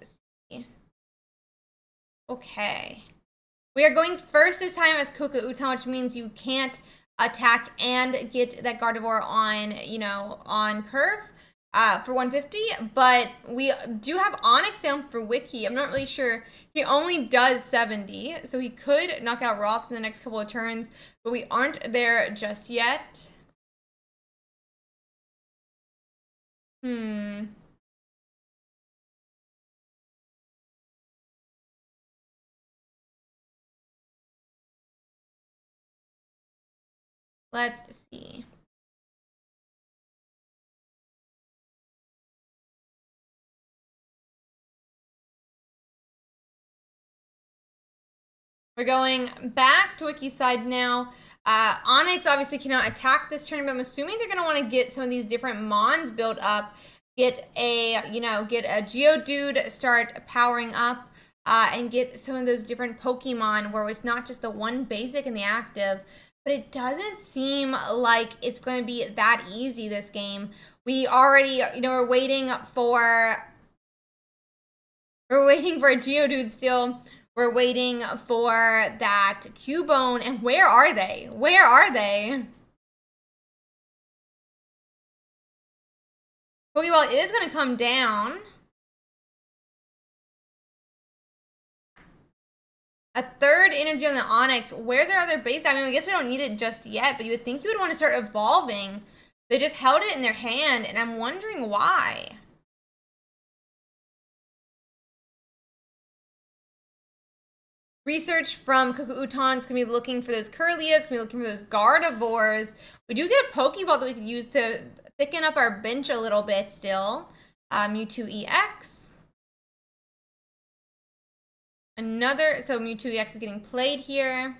see. Okay. We are going first this time as Coco Uton, which means you can't attack and get that Gardevoir on, on curve for 150. But we do have Onyx down for Wiki. I'm not really sure. He only does 70, so he could knock out Rocks in the next couple of turns, but we aren't there just yet. Let's see. We're going back to Wiki's side now. Onyx obviously cannot attack this turn, but I'm assuming they're going to want to get some of these different Mons built up. Get a Geodude start powering up, and get some of those different Pokemon where it's not just the one basic and the active. But it doesn't seem like it's going to be that easy this game. We already, we're waiting for a Geodude still. We're waiting for that Cubone, and where are they? Where are they? Pokeball is going to come down. A third energy on the Onyx. Where's our other base? I mean, I guess we don't need it just yet, but you would think you would want to start evolving. They just held it in their hand, and I'm wondering why. Research from Cuckoo Uton is going to be looking for those Curlias, going to be looking for those Gardevoirs. We do get a Pokeball that we could use to thicken up our bench a little bit still. Mewtwo EX. Another, so Mewtwo EX is getting played here.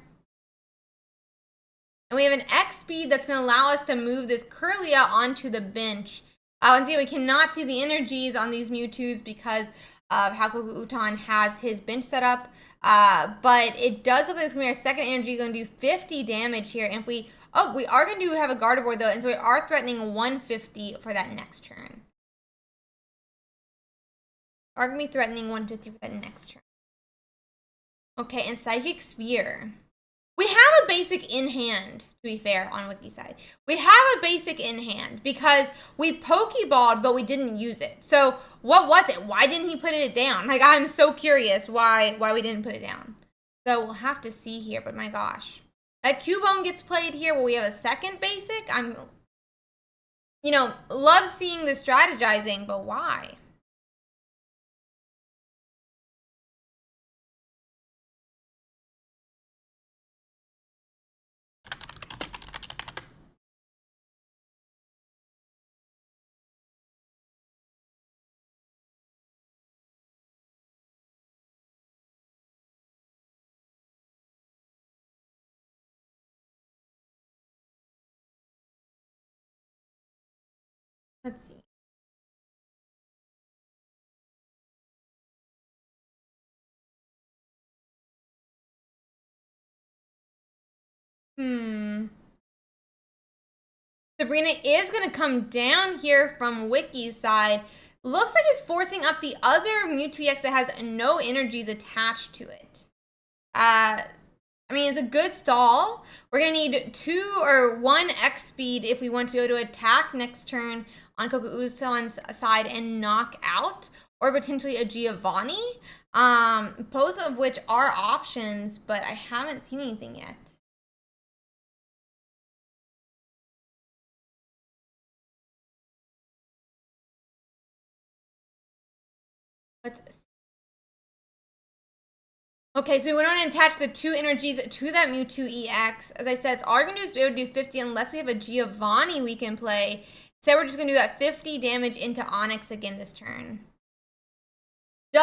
And we have an X speed that's going to allow us to move this Curlia onto the bench. Once again, we cannot see the energies on these Mewtwo's because of how Cuckoo Uton has his bench set up. But it does look like it's going to be our second energy, going to do 50 damage here. And if we, we are going to have a Gardevoir though, and so we are threatening 150 for that next turn. Are going to be threatening 150 for that next turn. Okay, and Psychic Sphere. We have a basic in hand, to be fair, on Wikiside. We have a basic in hand because we Pokeballed, but we didn't use it. So what was it? Why didn't he put it down? Like, I'm so curious why we didn't put it down. So we'll have to see here, but my gosh. That Cubone gets played here. Will we have a second basic? I'm, love seeing the strategizing, but why? Let's see. Sabrina is going to come down here from Wiki's side. Looks like it's forcing up the other Mewtwo EX that has no energies attached to it. I mean, it's a good stall. We're going to need 2 or 1 X speed if we want to be able to attack next turn on Cuckoo Uton's side and knock out, or potentially a Giovanni. Both of which are options, but I haven't seen anything yet. Let's see. Okay, so we went on and attached the 2 energies to that Mewtwo EX. As I said, it's all we're going to do is be able to do 50 unless we have a Giovanni we can play. So we're just going to do that 50 damage into Onyx again this turn. Do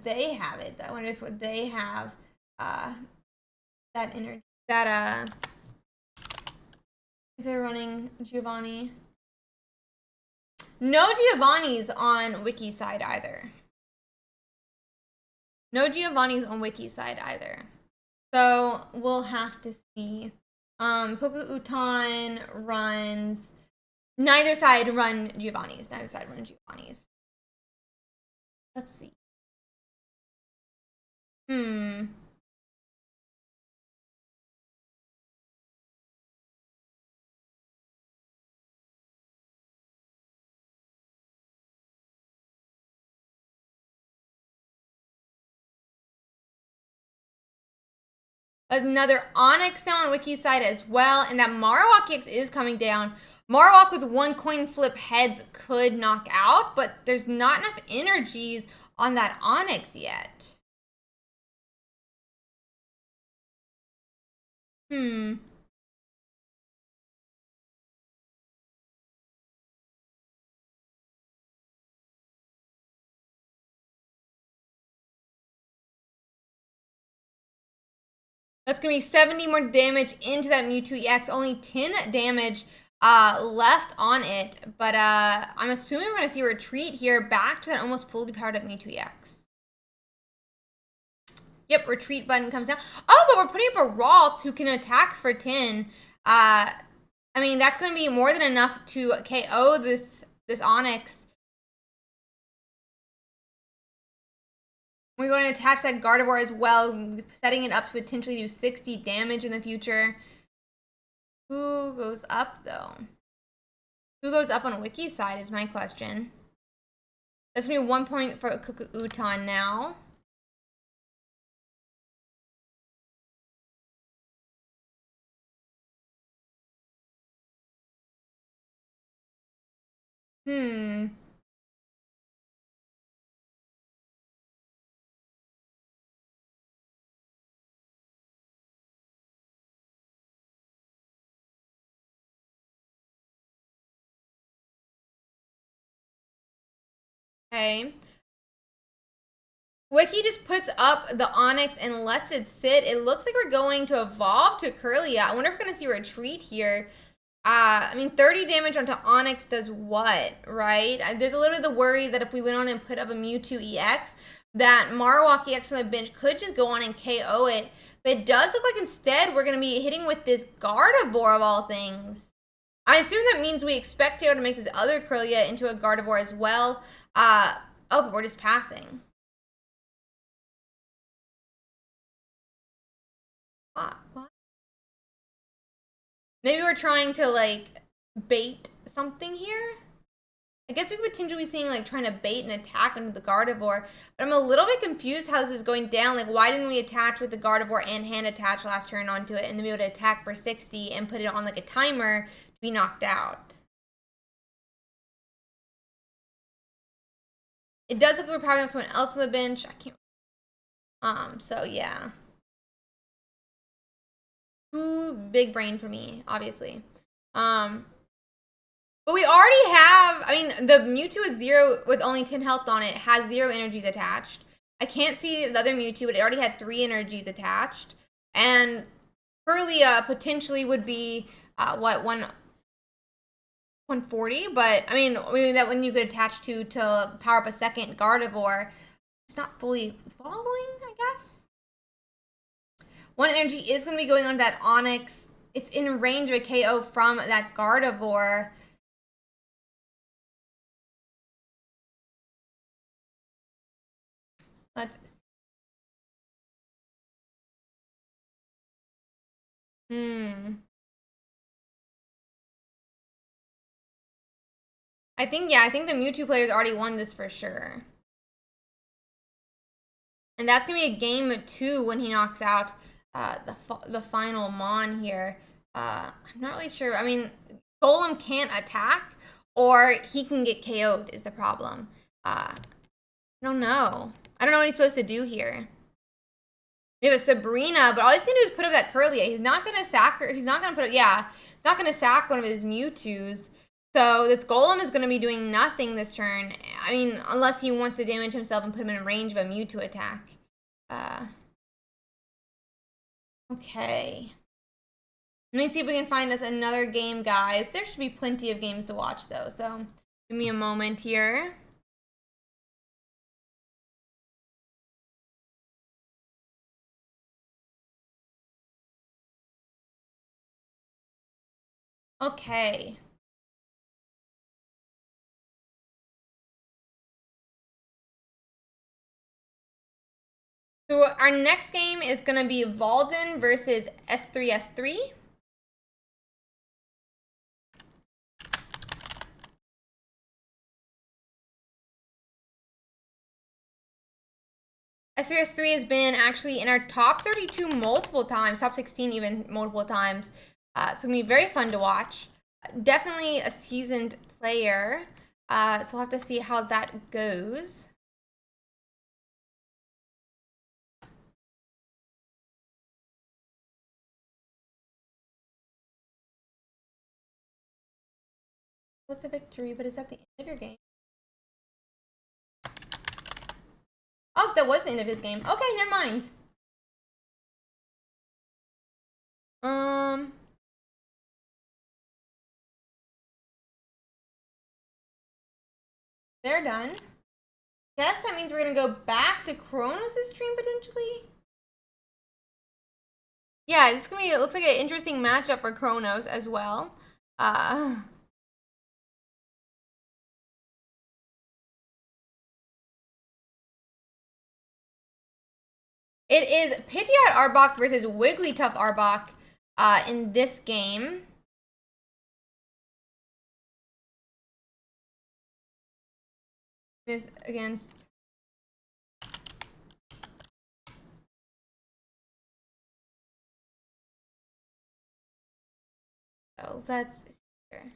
they have it? I wonder if they have that energy. If they're running Giovanni. No Giovanni's on Wiki's side either. No Giovanni's on Wiki's side either. So we'll have to see. Cuckoo Uton runs. Neither side run Giovanni's. Neither side run Giovanni's. Let's see. Another Onyx now on Wiki's side as well. And that Marowak EX is coming down. Marowak with 1 coin flip heads could knock out, but there's not enough energies on that Onyx yet. That's going to be 70 more damage into that Mewtwo EX. Only 10 damage left on it. But I'm assuming we're going to see a retreat here back to that almost fully powered up Mewtwo EX. Yep, retreat button comes down. Oh, but we're putting up a Ralt who can attack for 10. I mean, that's going to be more than enough to KO this Onyx. We're going to attach that Gardevoir as well, setting it up to potentially do 60 damage in the future. Who goes up, though? Who goes up on Wiki's side is my question. That's going to be 1 point for Cuckoo Uton now. Hmm. Okay. Wiki just puts up the Onyx and lets it sit. It looks like we're going to evolve to Curlia. I wonder if we're going to see a retreat here. I mean, 30 damage onto Onyx does what, right? There's a little bit of the worry that if we went on and put up a Mewtwo EX, that Marowak EX on the bench could just go on and KO it. But it does look like instead we're going to be hitting with this Gardevoir of all things. I assume that means we expect to make this other Curlia into a Gardevoir as well. Oh, but we're just passing. What? Maybe we're trying to, like, bait something here? I guess we could potentially be seeing, like, trying to bait an attack onto the Gardevoir. But I'm a little bit confused how this is going down. Like, why didn't we attach with the Gardevoir and hand attach last turn onto it and then be able to attack for 60 and put it on, like, a timer to be knocked out? It does look like we're probably have someone else on the bench. I can't. So yeah. Too big brain for me, obviously. But we already have, I mean, the Mewtwo with 0, with only 10 health on it, has 0 energies attached. I can't see the other Mewtwo, but it already had 3 energies attached. And Curlia potentially would be, 140? But, I mean, maybe that one you could attach to power up a second Gardevoir. It's not fully following, I guess. 1 energy is going to be going on that Onyx. It's in range of a KO from that Gardevoir. Let's see. I think the Mewtwo players already won this for sure. And that's going to be a game 2 when he knocks out the final Mon here. I'm not really sure. I mean, Golem can't attack, or he can get KO'd is the problem. I don't know. I don't know what he's supposed to do here. We have a Sabrina, but all he's gonna do is put up that Curlia. He's not gonna sack her. He's not gonna put it. Yeah, he's not gonna sack one of his Mewtwo's. So this Golem is gonna be doing nothing this turn. I mean, unless he wants to damage himself and put him in range of a Mewtwo attack. Okay. Let me see if we can find us another game, guys. There should be plenty of games to watch, though. So give me a moment here. Okay. So our next game is going to be Valden versus S3S3. S3S3 has been actually in our top 32 multiple times, top 16 even multiple times. So it's going to be very fun to watch. Definitely a seasoned player. So we'll have to see how that goes. What's a victory? But is that the end of your game? Oh, that was the end of his game. Okay, never mind. They're done. Guess that means we're gonna go back to Kronos' stream potentially. Yeah, this is gonna be. It looks like an interesting matchup for Kronos as well. It is Pidgeot Arbok versus Wigglytuff Arbok in this game. Is against. Oh, let's see here.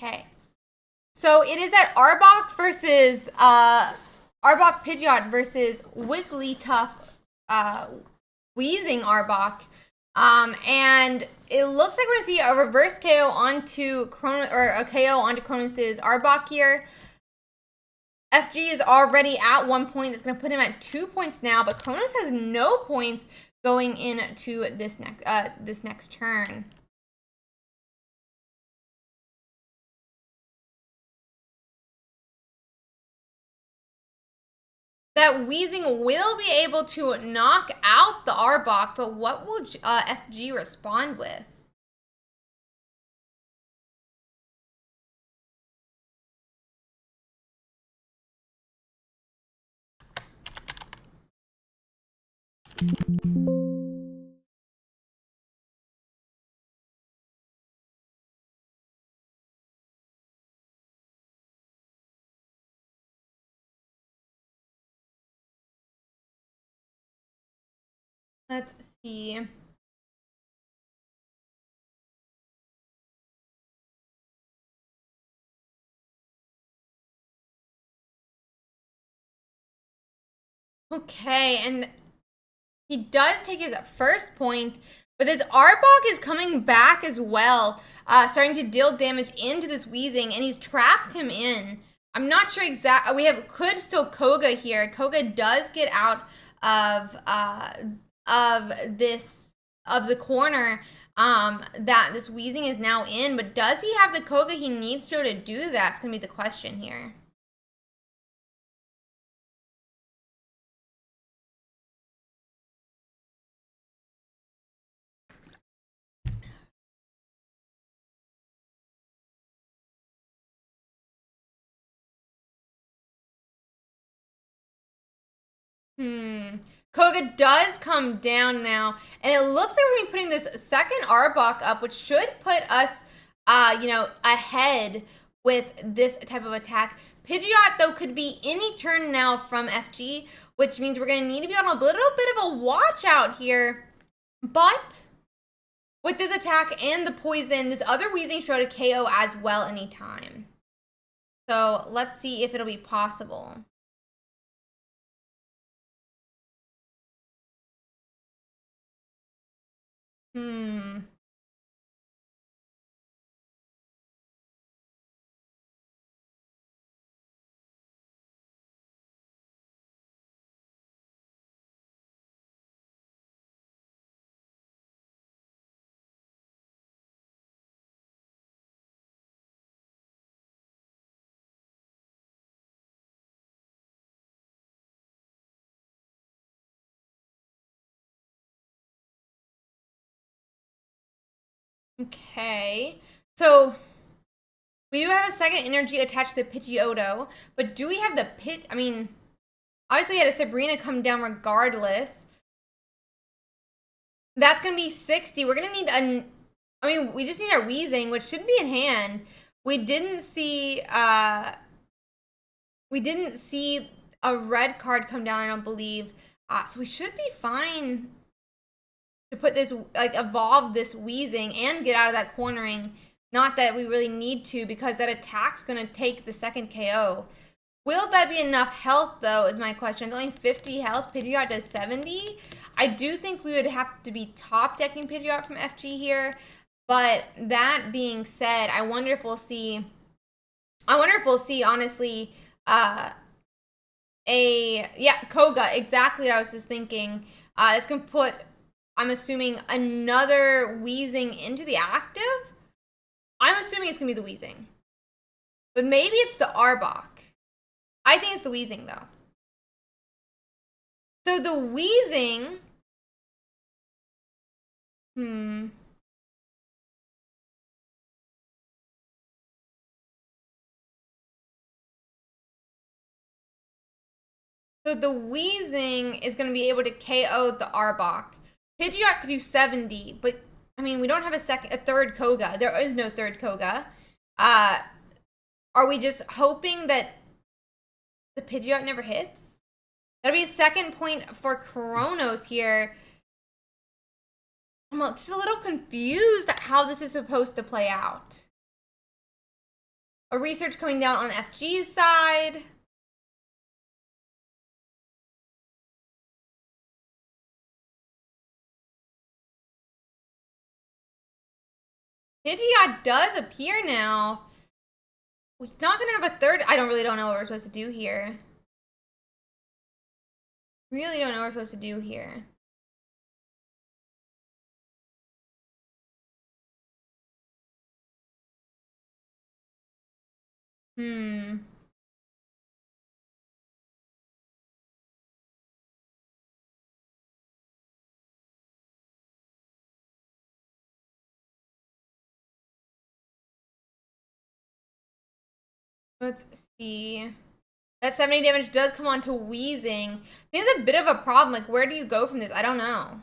Okay. So it is that Arbok versus Arbok Pidgeot versus Wigglytuff Wheezing Arbok. And it looks like we're gonna see a reverse KO onto a KO onto Cronus's Arbok here. FG is already at 1 point. That's gonna put him at 2 points now, but Cronus has no points going into this next turn. That Wheezing will be able to knock out the Arbok, but what will FG respond with? Let's see. Okay, and he does take his first point, but this Arbok is coming back as well, starting to deal damage into this Wheezing, and he's trapped him in. I'm not sure exactly. Could still Koga here. Koga does get out of the corner that this Wheezing is now in, but does he have the Koga he needs to be able to do that? It's gonna be the question here. Koga does come down now, and it looks like we're putting this second Arbok up, which should put us, ahead with this type of attack. Pidgeot, though, could be any turn now from FG, which means we're going to need to be on a little bit of a watch out here. But with this attack and the poison, this other Wheezing should be able to KO as well anytime. So let's see if it'll be possible. Okay, so we do have a second energy attached to the Pidgeotto, but do we have the I mean, obviously we had a Sabrina come down regardless. That's going to be 60. We're going to need we just need our Wheezing, which should be in hand. We didn't see a red card come down, I don't believe. So we should be fine to put this, evolve this Wheezing and get out of that cornering. Not that we really need to, because that attack's going to take the second KO. Will that be enough health, though, is my question. It's only 50 health. Pidgeot does 70. I do think we would have to be top decking Pidgeot from FG here. But that being said, I wonder if we'll see, honestly, Koga, exactly what I was just thinking. It's going to put, I'm assuming, another Wheezing into the active. I'm assuming it's going to be the Wheezing. But maybe it's the Arbok. I think it's the Wheezing, though. So the Wheezing... So the Wheezing is going to be able to KO the Arbok. Pidgeot could do 70, but I mean, we don't have a third Koga. There is no third Koga. Are we just hoping that the Pidgeot never hits? That'll be a second point for Kronos here. I'm just a little confused at how this is supposed to play out. A research coming down on FG's side. Pidgeot does appear now. He's not gonna have a third. I don't know what we're supposed to do here. Really don't know what we're supposed to do here. Let's see. That 70 damage does come on to Wheezing. I think it's a bit of a problem. Like, where do you go from this? I don't know.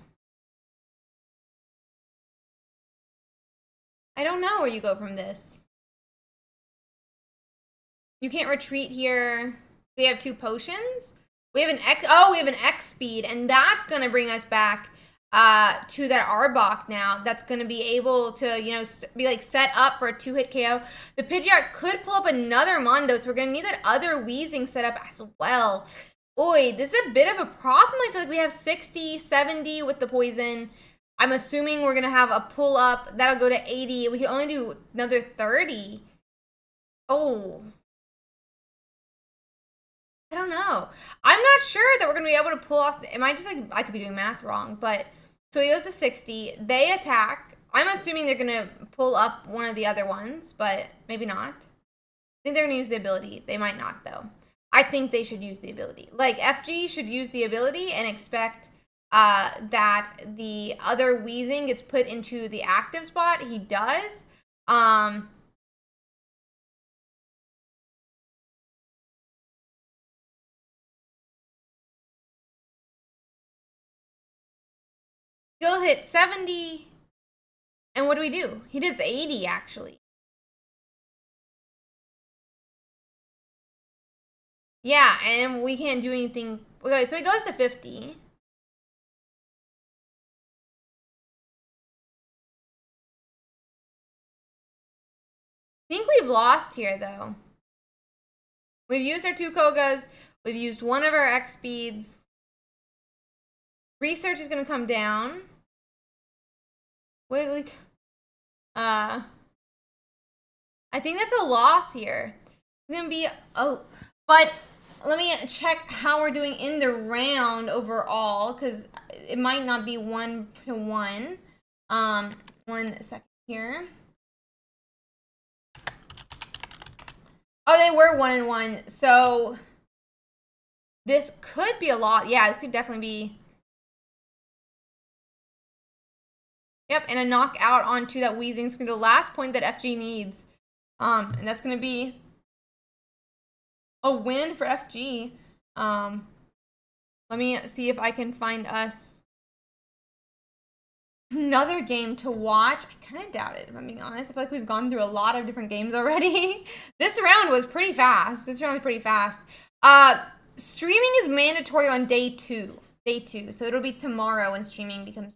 I don't know where you go from this. You can't retreat here. We have 2 potions. We have an X. Oh, we have an X speed, and that's gonna bring us back to that Arbok now. That's gonna be able to, you know, be like set up for a 2-hit KO. The Pidgeot could pull up another Mondo, so we're gonna need that other Wheezing set up as well. Boy, this is a bit of a problem. I feel like we have 60, 70 with the poison. I'm assuming we're gonna have a pull up that'll go to 80. We can only do another 30. Oh. I don't know. I'm not sure that we're gonna be able to pull off. Am I just like, I could be doing math wrong, but so he goes to 60. They attack. I'm assuming they're gonna pull up one of the other ones, but maybe not. I think they're gonna use the ability. They might not though. I think they should use the ability. Like FG should use the ability and expect that the other Wheezing gets put into the active spot. He does. He'll hit 70. And what do we do? He does 80 actually. Yeah, and we can't do anything. Okay, so he goes to 50. I think we've lost here, though. We've used our 2 Kogas. We've used one of our X speeds. Research is going to come down. Wiggly. I think that's a loss here. It's going to be... Oh, but let me check how we're doing in the round overall, because it might not be 1-1. 1 second here. Oh, they were 1-1. So this could be a lot. Yeah, this could definitely be. Yep, and a knockout onto that Wheezing. It's gonna be the last point that FG needs. And that's gonna be a win for FG. Let me see if I can find us another game to watch. I kind of doubt it, if I'm being honest. I feel like we've gone through a lot of different games already. This round was pretty fast. Streaming is mandatory on day 2. So it'll be tomorrow when streaming becomes.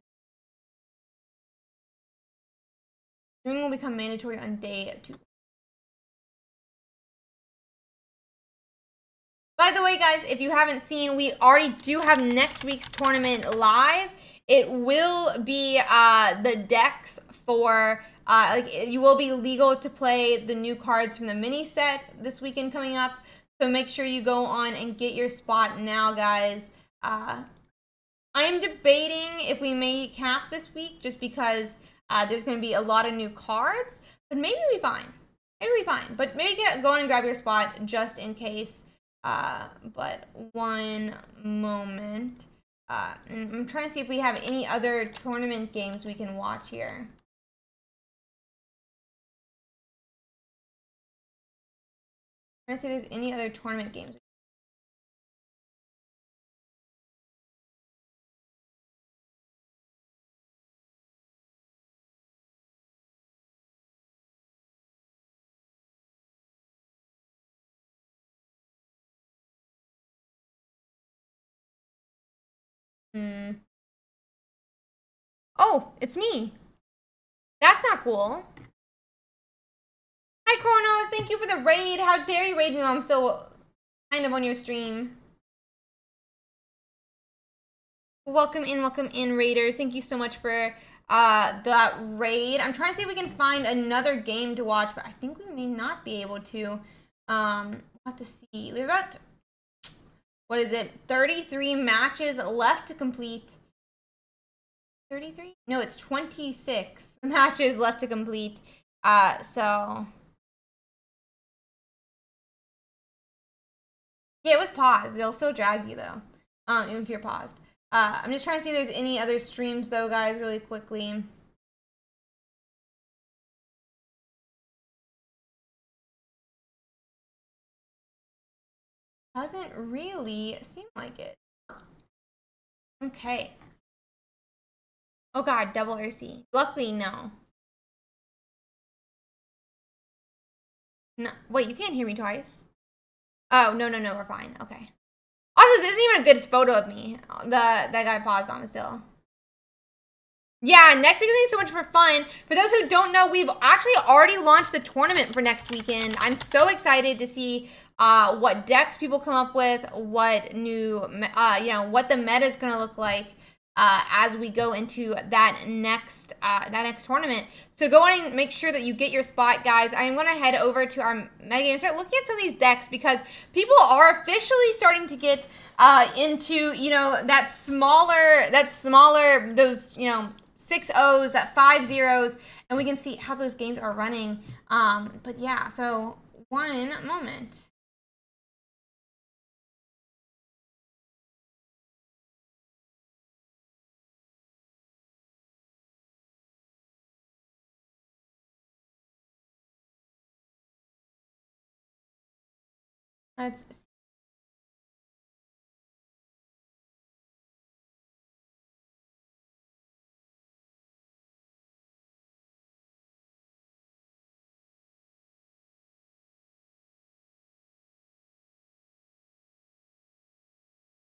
Streaming will become mandatory on day 2. By the way, guys, if you haven't seen, we already do have next week's tournament live. It will be the decks for like you will be legal to play the new cards from the mini set this weekend coming up. So make sure you go on and get your spot now, guys. I'm debating if we may cap this week just because there's going to be a lot of new cards, but maybe we'll be fine. But maybe go on and grab your spot just in case. But one moment. And I'm trying to see if we have any other tournament games we can watch here. I'm trying to see if there's any other tournament games. Oh, it's me. That's not cool. Hi, Kronos. Thank you for the raid. How dare you raid me while I'm still kind of on your stream. Welcome in, raiders. Thank you so much for that raid. I'm trying to see if we can find another game to watch, but I think we may not be able to. We'll have to see. We have about, what is it, 33 matches left to complete. 33? No, it's 26 matches left to complete. So yeah, it was paused. They'll still drag you though, even if you're paused. I'm just trying to see if there's any other streams though, guys, really quickly. Doesn't really seem like it. Okay. Oh god, double RC. Luckily, no. No, wait, you can't hear me twice. Oh, no, we're fine. Okay. Also, this isn't even a good photo of me. That guy paused on it still. Yeah, next week is so much for fun. For those who don't know, we've actually already launched the tournament for next weekend. I'm so excited to see what decks people come up with, what new, what the meta is going to look like as we go into that next tournament. So go on and make sure that you get your spot, guys. I'm going to head over to our meta game and start looking at some of these decks because people are officially starting to get into, that smaller, those, 6 O's, that 5 zeros, and we can see how those games are running. But yeah, so one moment. Let's see.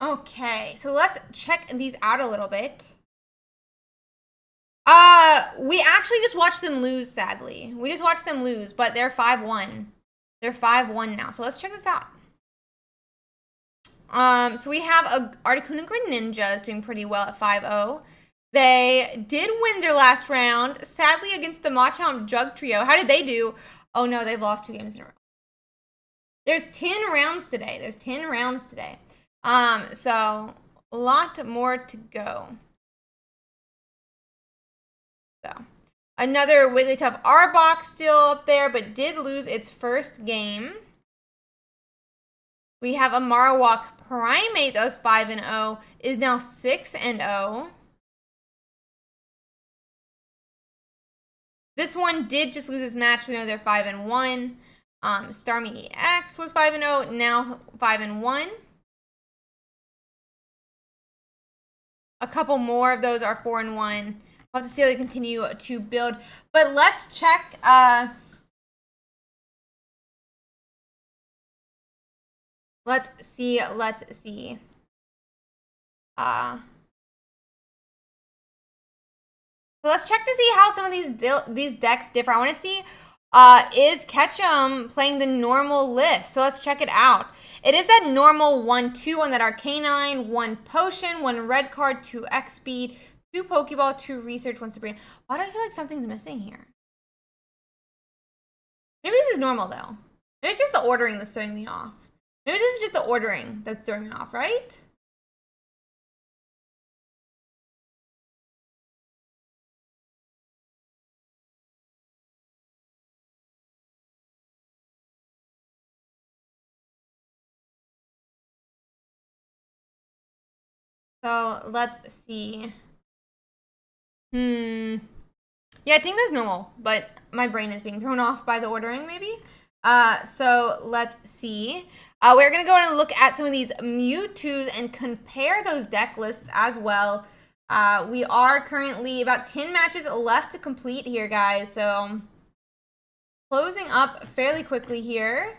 Okay, so let's check these out a little bit. We actually just watched them lose, sadly. We just watched them lose, but they're 5-1. They're 5-1 now, so let's check this out. So we have a Articuno Greninja is doing pretty well at 5-0. They did win their last round, sadly against the Machamp Jug Trio. How did they do? Oh no, they lost 2 games in a row. There's 10 rounds today. So a lot more to go. So another Wigglytuff R-Box still up there, but did lose its first game. We have a Marowak Primate that was 5-0, is now 6-0. This one did just lose its match. We know they're 5-1. Starmie EX was 5-0, now 5-1. A couple more of those are 4-1. We'll have to see how they continue to build. But let's check. Let's see. So let's check to see how some of these decks differ. I want to see, is Ketchum playing the normal list? So let's check it out. It is that normal 1-2 on that Arcanine, 1 Potion, 1 Red Card, 2 X Speed, 2 Pokeball, 2 Research, 1 Sabrina. Why do I feel like something's missing here? Maybe this is normal though. Maybe it's just the ordering that's throwing me off. Maybe this is just the ordering that's throwing me off, right? So let's see. Yeah, I think that's normal, but my brain is being thrown off by the ordering maybe. So let's see. We're gonna go in and look at some of these Mewtwo's and compare those deck lists as well. We are currently about 10 matches left to complete here, guys. So closing up fairly quickly here.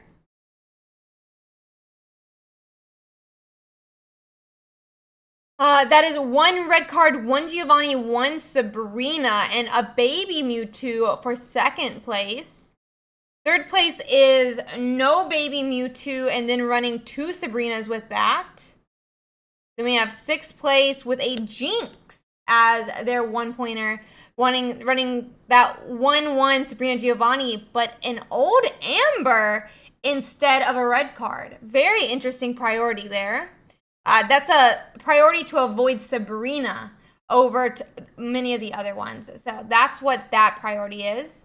That is 1 Red Card, 1 Giovanni, 1 Sabrina, and a baby Mewtwo for 2nd place. Third place is no baby Mewtwo and then running 2 Sabrinas with that. Then we have sixth place with a Jinx as their 1-pointer, running that 1-1 Sabrina Giovanni, but an old Amber instead of a red card. Very interesting priority there. That's a priority to avoid Sabrina over many of the other ones. So that's what that priority is.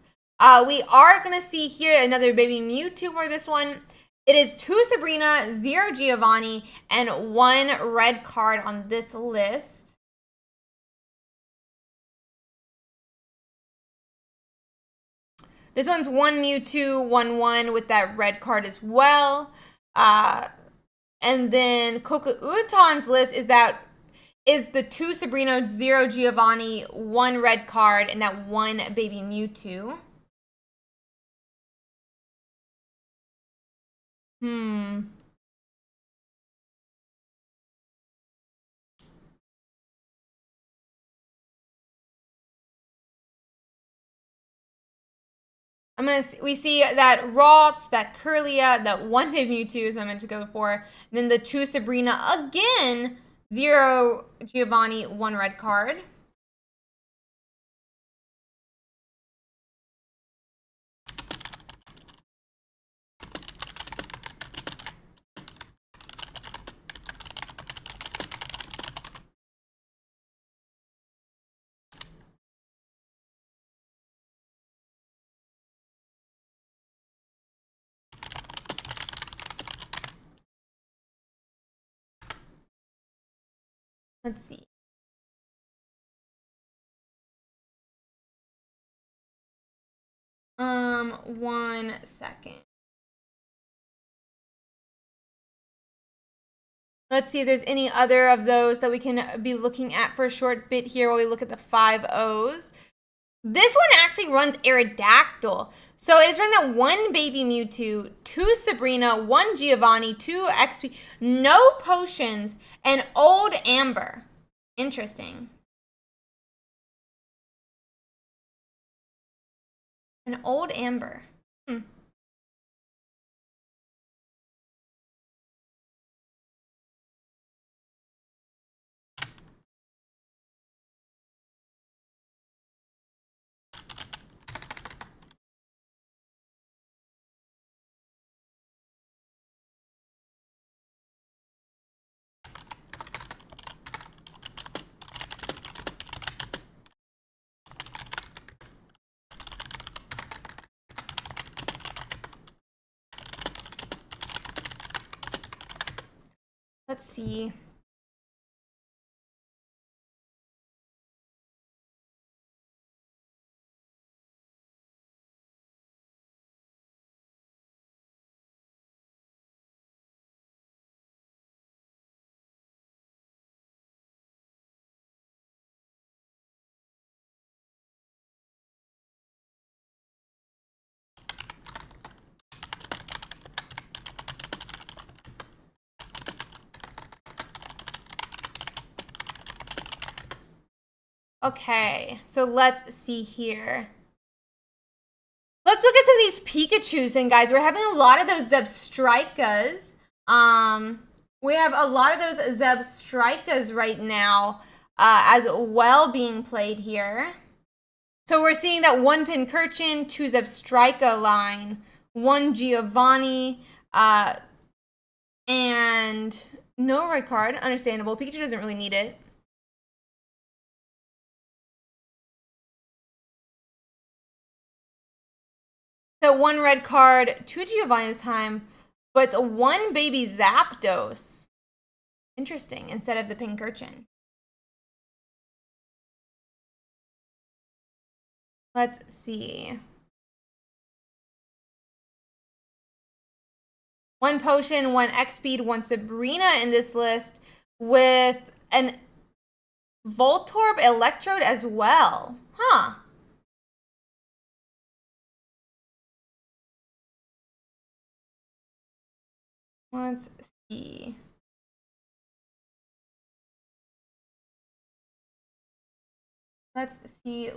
We are going to see here another baby Mewtwo for this one. It is 2 Sabrina, 0 Giovanni, and 1 red card on this list. This one's 1 Mewtwo, 1-1 with that red card as well. And then Coca Uton's list is the 2 Sabrina, 0 Giovanni, 1 red card, and that 1 baby Mewtwo. I'm we see that Ralts, that Curlia, that 1 baby Mewtwo is what I meant to go for. And then the 2 Sabrina again, 0 Giovanni, 1 red card. Let's see. One second. Let's see if there's any other of those that we can be looking at for a short bit here while we look at the 5-0s. This one actually runs Aerodactyl. So it is running that 1 baby Mewtwo, 2 Sabrina, 1 Giovanni, 2 XP, no potions, and old Amber. Interesting. An old Amber. Let's see. Okay, so let's see here. Let's look at some of these Pikachus then, guys. We're having a lot of those Zebstrikas. We have a lot of those Zebstrikas right now as well being played here. So we're seeing that 1 Pincurchin, 2 Zebstrika line, 1 Giovanni, and no red card. Understandable. Pikachu doesn't really need it. So 1 red card, 2 Giovanni this time, but it's a 1 baby Zapdos. Interesting, instead of the Pincurchin. Let's see. 1 potion, 1 X-Speed, 1 Sabrina in this list with an Voltorb Electrode as well. Huh. Let's see. Let's see.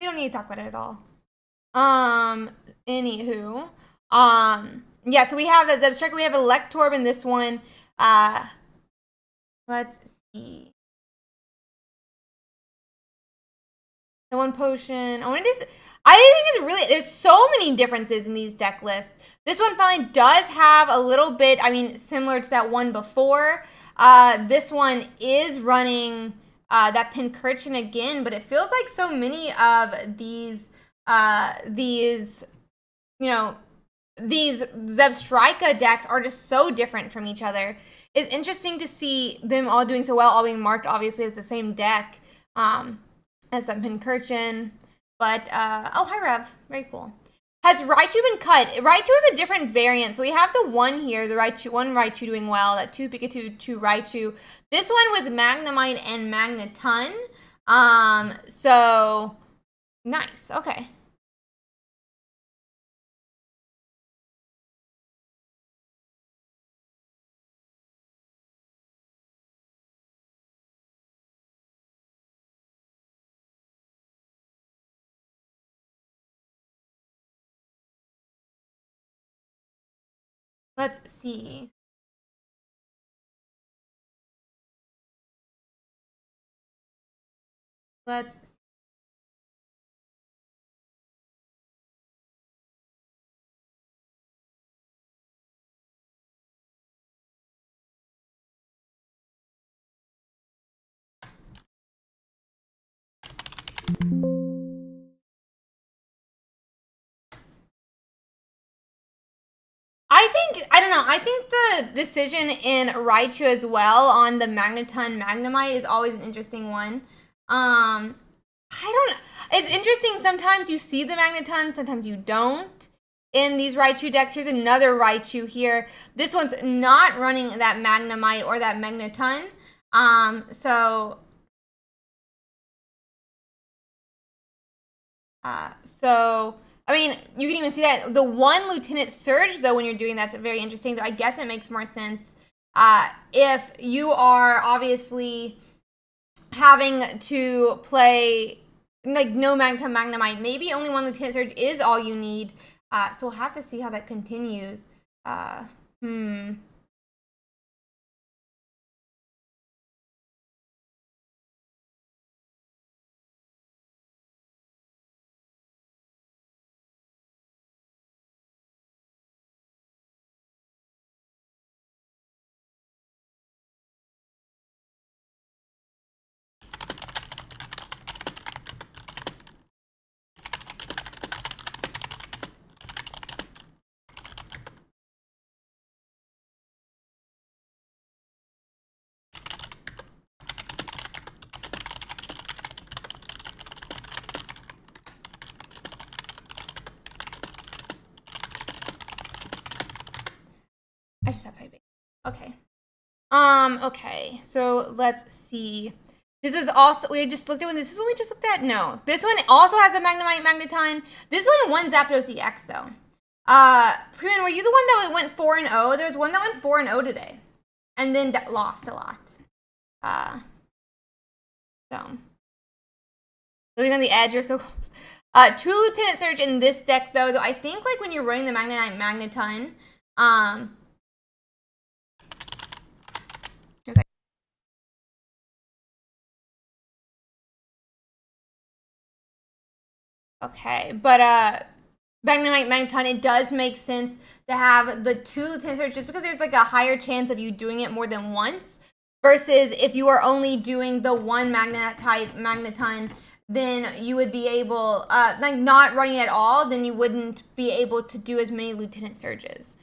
We don't need to talk about it at all. Anywho, yeah. So we have the Zebstrika. We have Electorb in this one. Let's see. The one potion. I think it's really, there's so many differences in these deck lists. This one finally does have a little bit, I mean, similar to that one before. This one is running that Pincurchin again, but it feels like so many of these Zebstrika decks are just so different from each other. It's interesting to see them all doing so well, all being marked obviously as the same deck. As that Pincurchin. But, oh, hi, Rev. Very cool. Has Raichu been cut? Raichu is a different variant. So we have the one here, the Raichu, one Raichu doing well, that 2 Pikachu, 2 Raichu. This one with Magnemite and Magneton. So, nice. Okay. Let's see. Let's see. I don't know. I think the decision in Raichu as well on the Magneton Magnemite is always an interesting one. I don't know. It's interesting. Sometimes you see the Magneton, sometimes you don't. In these Raichu decks, here's another Raichu here. This one's not running that Magnemite or that Magneton. I mean, you can even see that the one Lieutenant Surge, though, when you're doing that's very interesting. Though I guess it makes more sense if you are obviously having to play like no Magneton Magnemite. Maybe only one Lieutenant Surge is all you need. So we'll have to see how that continues. I just have typing. Okay. Okay. So let's see. This is also, we just looked at when this is what we just looked at? No. This one also has a Magnemite Magneton. This is only one Zapdos EX though. Pkmn, were you the one that went 4-0? There was one that went 4-0 today. And then lost a lot. Living on the edge, you're so close. 2 Lieutenant Surge in this deck though I think like when you're running the Magnemite Magneton, okay, but Magnemite Magneton, it does make sense to have the 2 Lieutenant Surge just because there's like a higher chance of you doing it more than once versus if you are only doing the one Magneton, then you would be able, like not running at all, then you wouldn't be able to do as many Lieutenant Surges.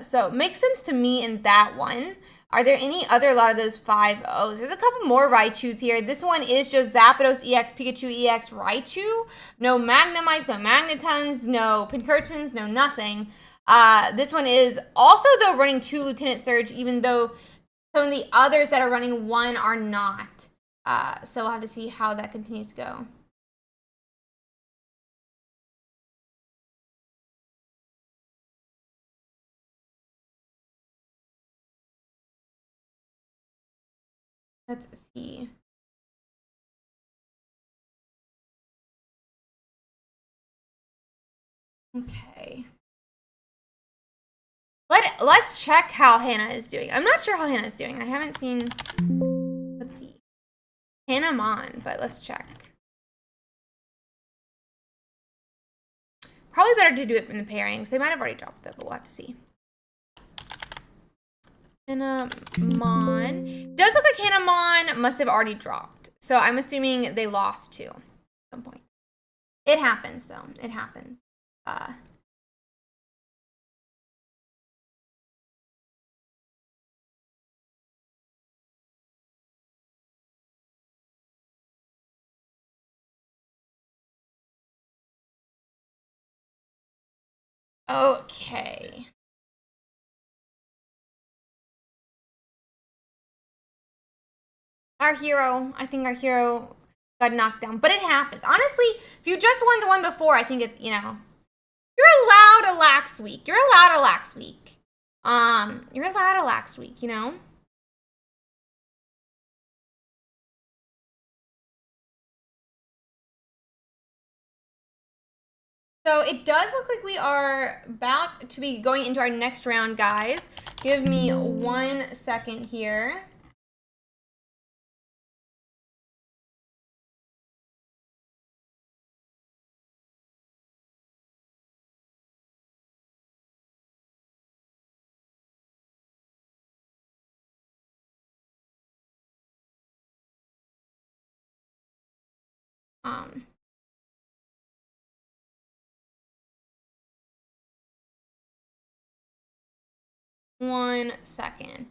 So makes sense to me in that one. Are there any other, a lot of those 5-0s? There's a couple more Raichus here. This one is just Zapdos EX, Pikachu EX, Raichu. No Magnemites, no Magnetons, no Pincurchins, no nothing. This one is also, though, running 2 Lieutenant Surge, even though some of the others that are running 1 are not. So we'll have to see how that continues to go. Let's see. Okay. Let's check how Hannah is doing. I'm not sure how Hannah is doing. I haven't seen. Let's see. Pkmn, but let's check. Probably better to do it in the pairings. They might have already dropped that, but we'll have to see. Pkmn. Does look like Pkmn must have already dropped. So I'm assuming they lost too at some point. It happens though. It happens. Okay. I think our hero got knocked down, but it happens. Honestly, if you just won the one before, I think it's, you're allowed a lax week. You're allowed a lax week. You're allowed a lax week, So it does look like we are about to be going into our next round, guys. Give me 1 second here. One second.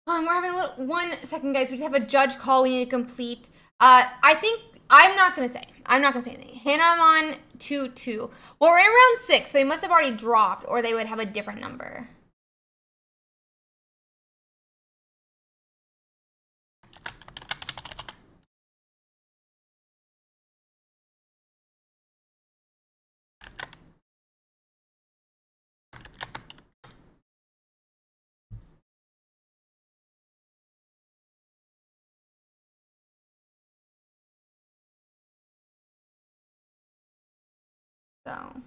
We're having a little 1 second, guys. We just have a judge call we need to complete. I think I'm not gonna say anything. Pkmn 2-2. Well, we're in round 6, so they must have already dropped, or they would have a different number. So.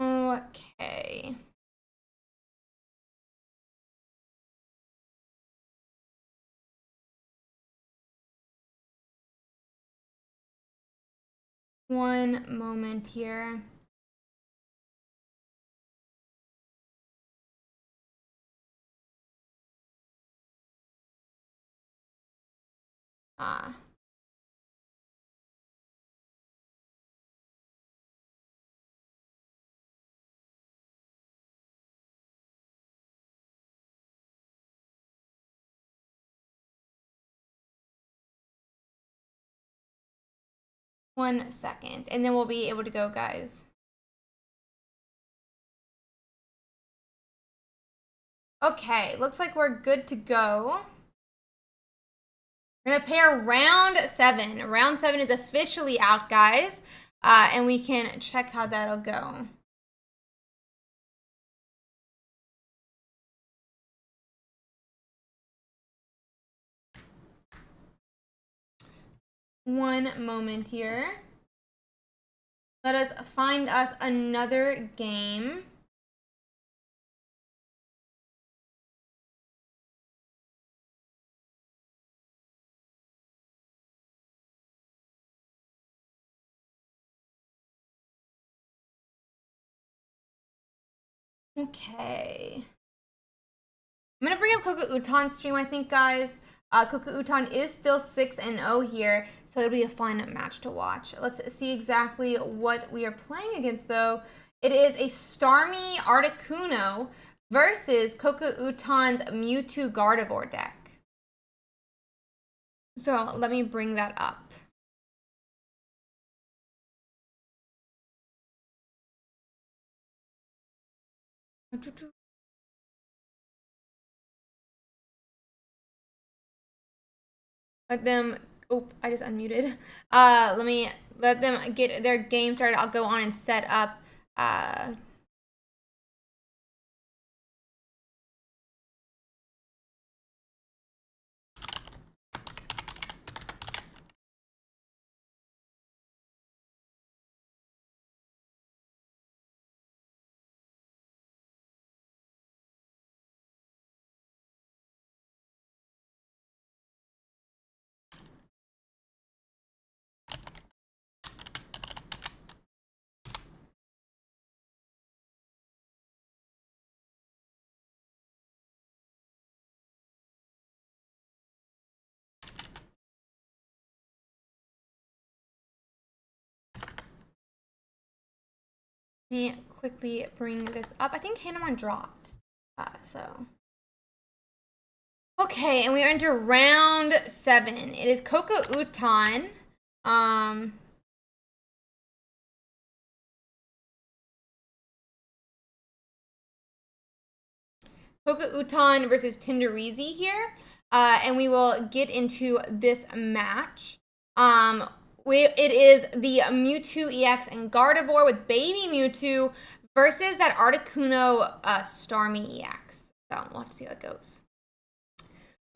Okay. One moment here. One second, and then we'll be able to go, guys. Okay, looks like we're good to go. We're gonna pair round 7. Round 7 is officially out, guys, and we can check how that'll go. One moment here. Let us find us another game. Okay. I'm gonna bring up Coco stream, I think, guys. Coco is still 6-0 here, so it'll be a fun match to watch. Let's see exactly what we are playing against, though. It is a Starmie Articuno versus Coco Mewtwo Gardevoir deck. So let me bring that up. Let them, oh, I just unmuted. Let them get their game started. I'll go on and set up Let me quickly bring this up. I think Hanamon dropped. Okay, and we are into round 7. It is Coco Utan. Coco Utan versus Tinderizi here. And we will get into this match. It is the Mewtwo EX and Gardevoir with Baby Mewtwo versus that Articuno Starmie EX. So we'll have to see how it goes.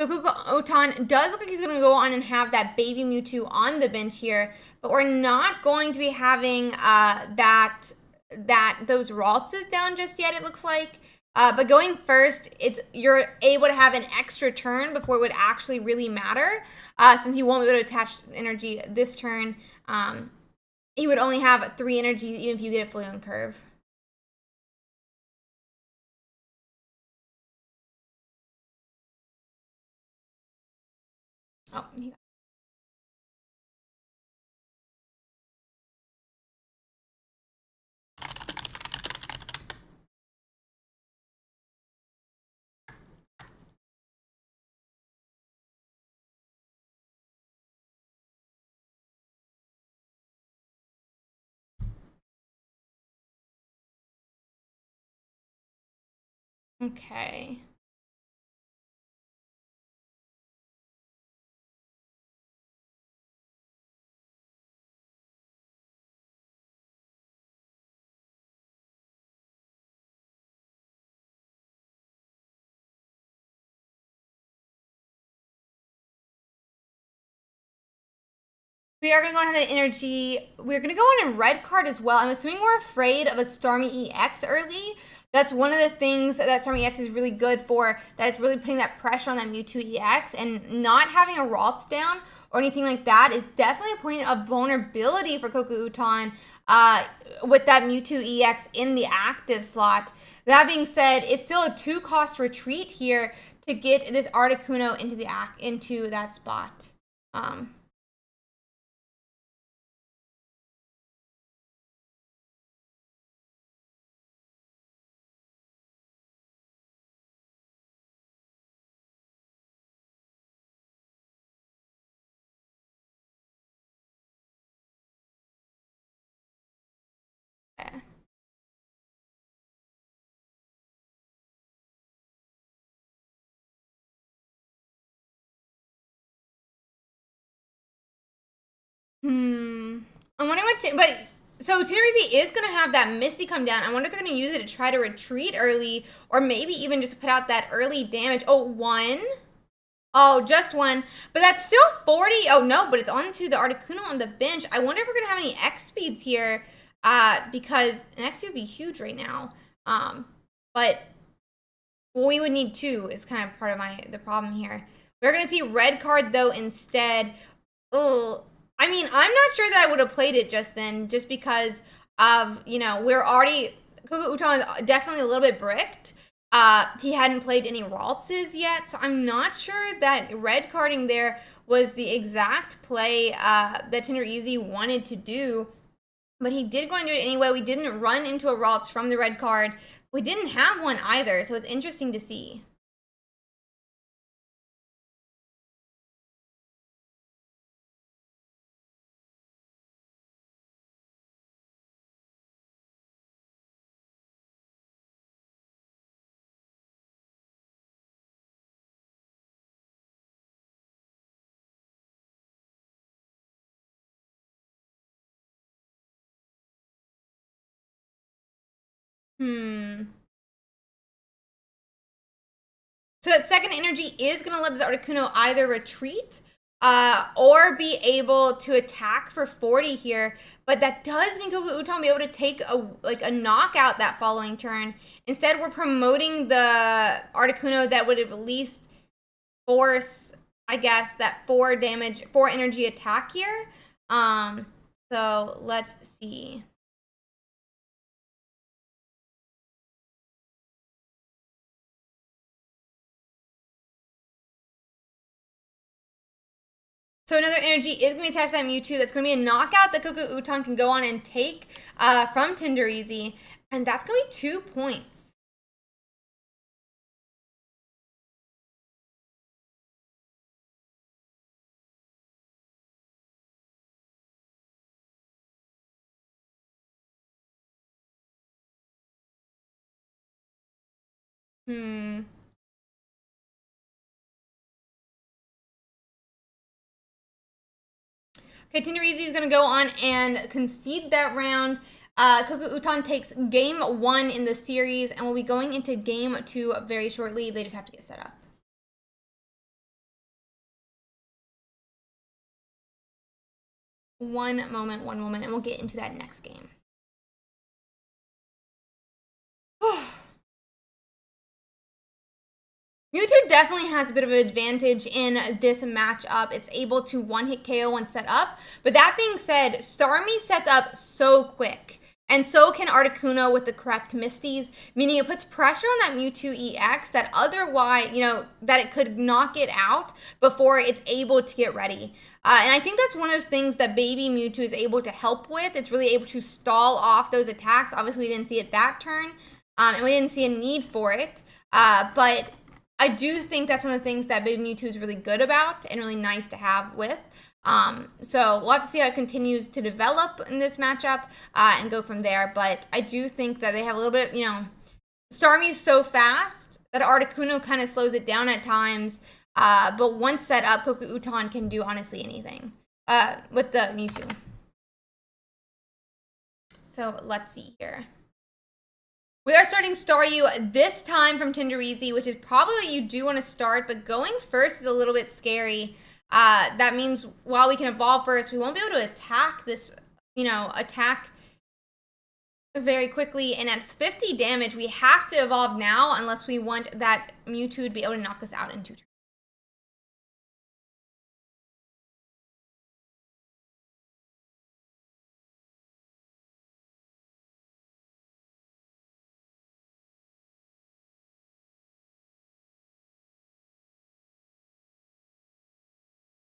So Coco Utan does look like he's going to go on and have that Baby Mewtwo on the bench here, but we're not going to be having those Raltses down just yet, it looks like. But going first, you're able to have an extra turn before it would actually really matter, since you won't be able to attach energy this turn. You would only have 3 energies even if you get it fully on curve. Oh, okay. We are going to go on the energy. We're going to go on in red card as well. I'm assuming we're afraid of a Starmie EX early. That's one of the things that Starmie EX is really good for. That is really putting that pressure on that Mewtwo EX. And not having a Ralts down or anything like that is definitely a point of vulnerability for Coco Utan with that Mewtwo EX in the active slot. That being said, it's still a 2-cost retreat here to get this Articuno into that spot. Okay. I'm wondering so Tinderizi is going to have that Misty come down. I wonder if they're going to use it to try to retreat early, or maybe even just to put out that early damage. Oh, 1? Oh, just 1. But that's still 40. Oh, no, but it's onto the Articuno on the bench. I wonder if we're going to have any X speeds here, because an X speed would be huge right now. But we would need 2 is kind of part of the problem here. We're going to see red card, though, instead. Oh, I mean, I'm not sure that I would have played it just then, just because of, we're already, Coco Utan is definitely a little bit bricked. He hadn't played any Raltses yet, so I'm not sure that red carding there was the exact play that Tinderizi wanted to do. But he did go and do it anyway. We didn't run into a Ralts from the red card. We didn't have one either, so it's interesting to see. So that second energy is going to let this Articuno either retreat or be able to attack for 40 here. But that does mean Coco Utan will be able to take a knockout that following turn. Instead, we're promoting the Articuno that would at least force, I guess, that 4 energy attack here. So let's see. So another energy is going to be attached to that Mewtwo. That's going to be a knockout that Cuckoo Uton can go on and take from Tinderizi. And that's going to be 2 points. Okay, Tinderizi is going to go on and concede that round. Cuckoo Uton takes game 1 in the series, and we'll be going into game 2 very shortly. They just have to get set up. One moment, and we'll get into that next game. Mewtwo definitely has a bit of an advantage in this matchup. It's able to one-hit KO when set up. But that being said, Starmie sets up so quick. And so can Articuno with the correct Misties, meaning it puts pressure on that Mewtwo EX that otherwise, that it could knock it out before it's able to get ready. And I think that's one of those things that baby Mewtwo is able to help with. It's really able to stall off those attacks. Obviously, we didn't see it that turn, and we didn't see a need for it. But I do think that's one of the things that Baby Mewtwo is really good about and really nice to have with. So we'll have to see how it continues to develop in this matchup and go from there. But I do think that they have a little bit, Starmie's so fast that Articuno kind of slows it down at times. But once set up, Cuckoo Uton can do honestly anything with the Mewtwo. So let's see here. We are starting Staryu this time from Tinderizi, which is probably what you do want to start, but going first is a little bit scary. That means while we can evolve first, we won't be able to attack this, attack very quickly. And at 50 damage, we have to evolve now unless we want that Mewtwo to be able to knock us out in 2 turns.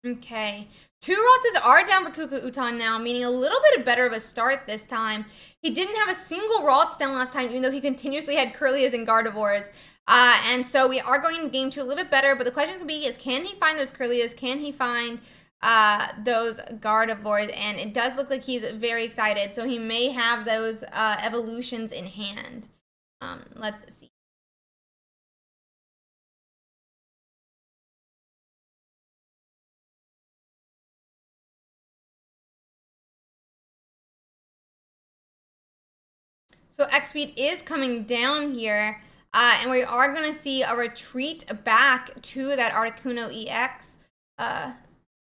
Okay, 2 Rotses are down for Cuckoo Uton now, meaning a little bit better of a start this time. He didn't have a single Rotz down last time, even though he continuously had Curlias and Gardevoirs. And so we are going to game 2 a little bit better, but the question is going to be is can he find those Curlias? Can he find those Gardevoirs? And it does look like he's very excited, so he may have those evolutions in hand. Let's see. So X speed is coming down here, and we are going to see a retreat back to that Articuno EX.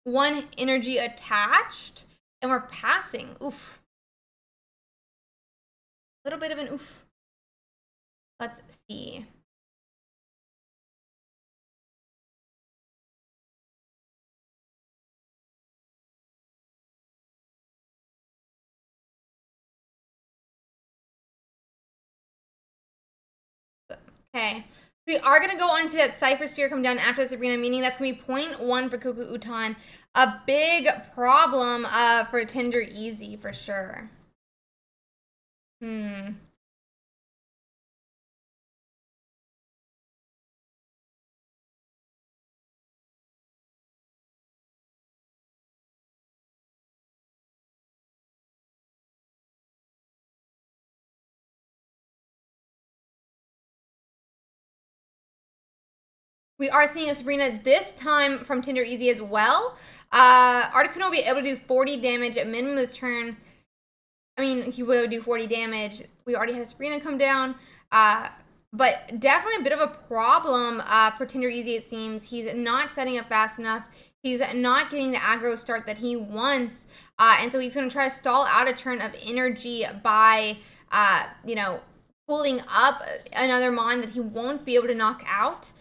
1 energy attached, and we're passing. Oof. A little bit of an oof. Let's see. Okay, we are going to go on to that Cypher Sphere come down after this arena, meaning that's going to be 0.1 for Cuckoo Uton. A big problem for Tinderizi for sure. We are seeing a Sabrina this time from Tinderizi as well. Articuno will be able to do 40 damage at minimum this turn. I mean, he will do 40 damage. We already had a Sabrina come down. But definitely a bit of a problem for Tinderizi, it seems. He's not setting up fast enough. He's not getting the aggro start that he wants. And so he's going to try to stall out a turn of energy by, pulling up another Mon that he won't be able to knock out.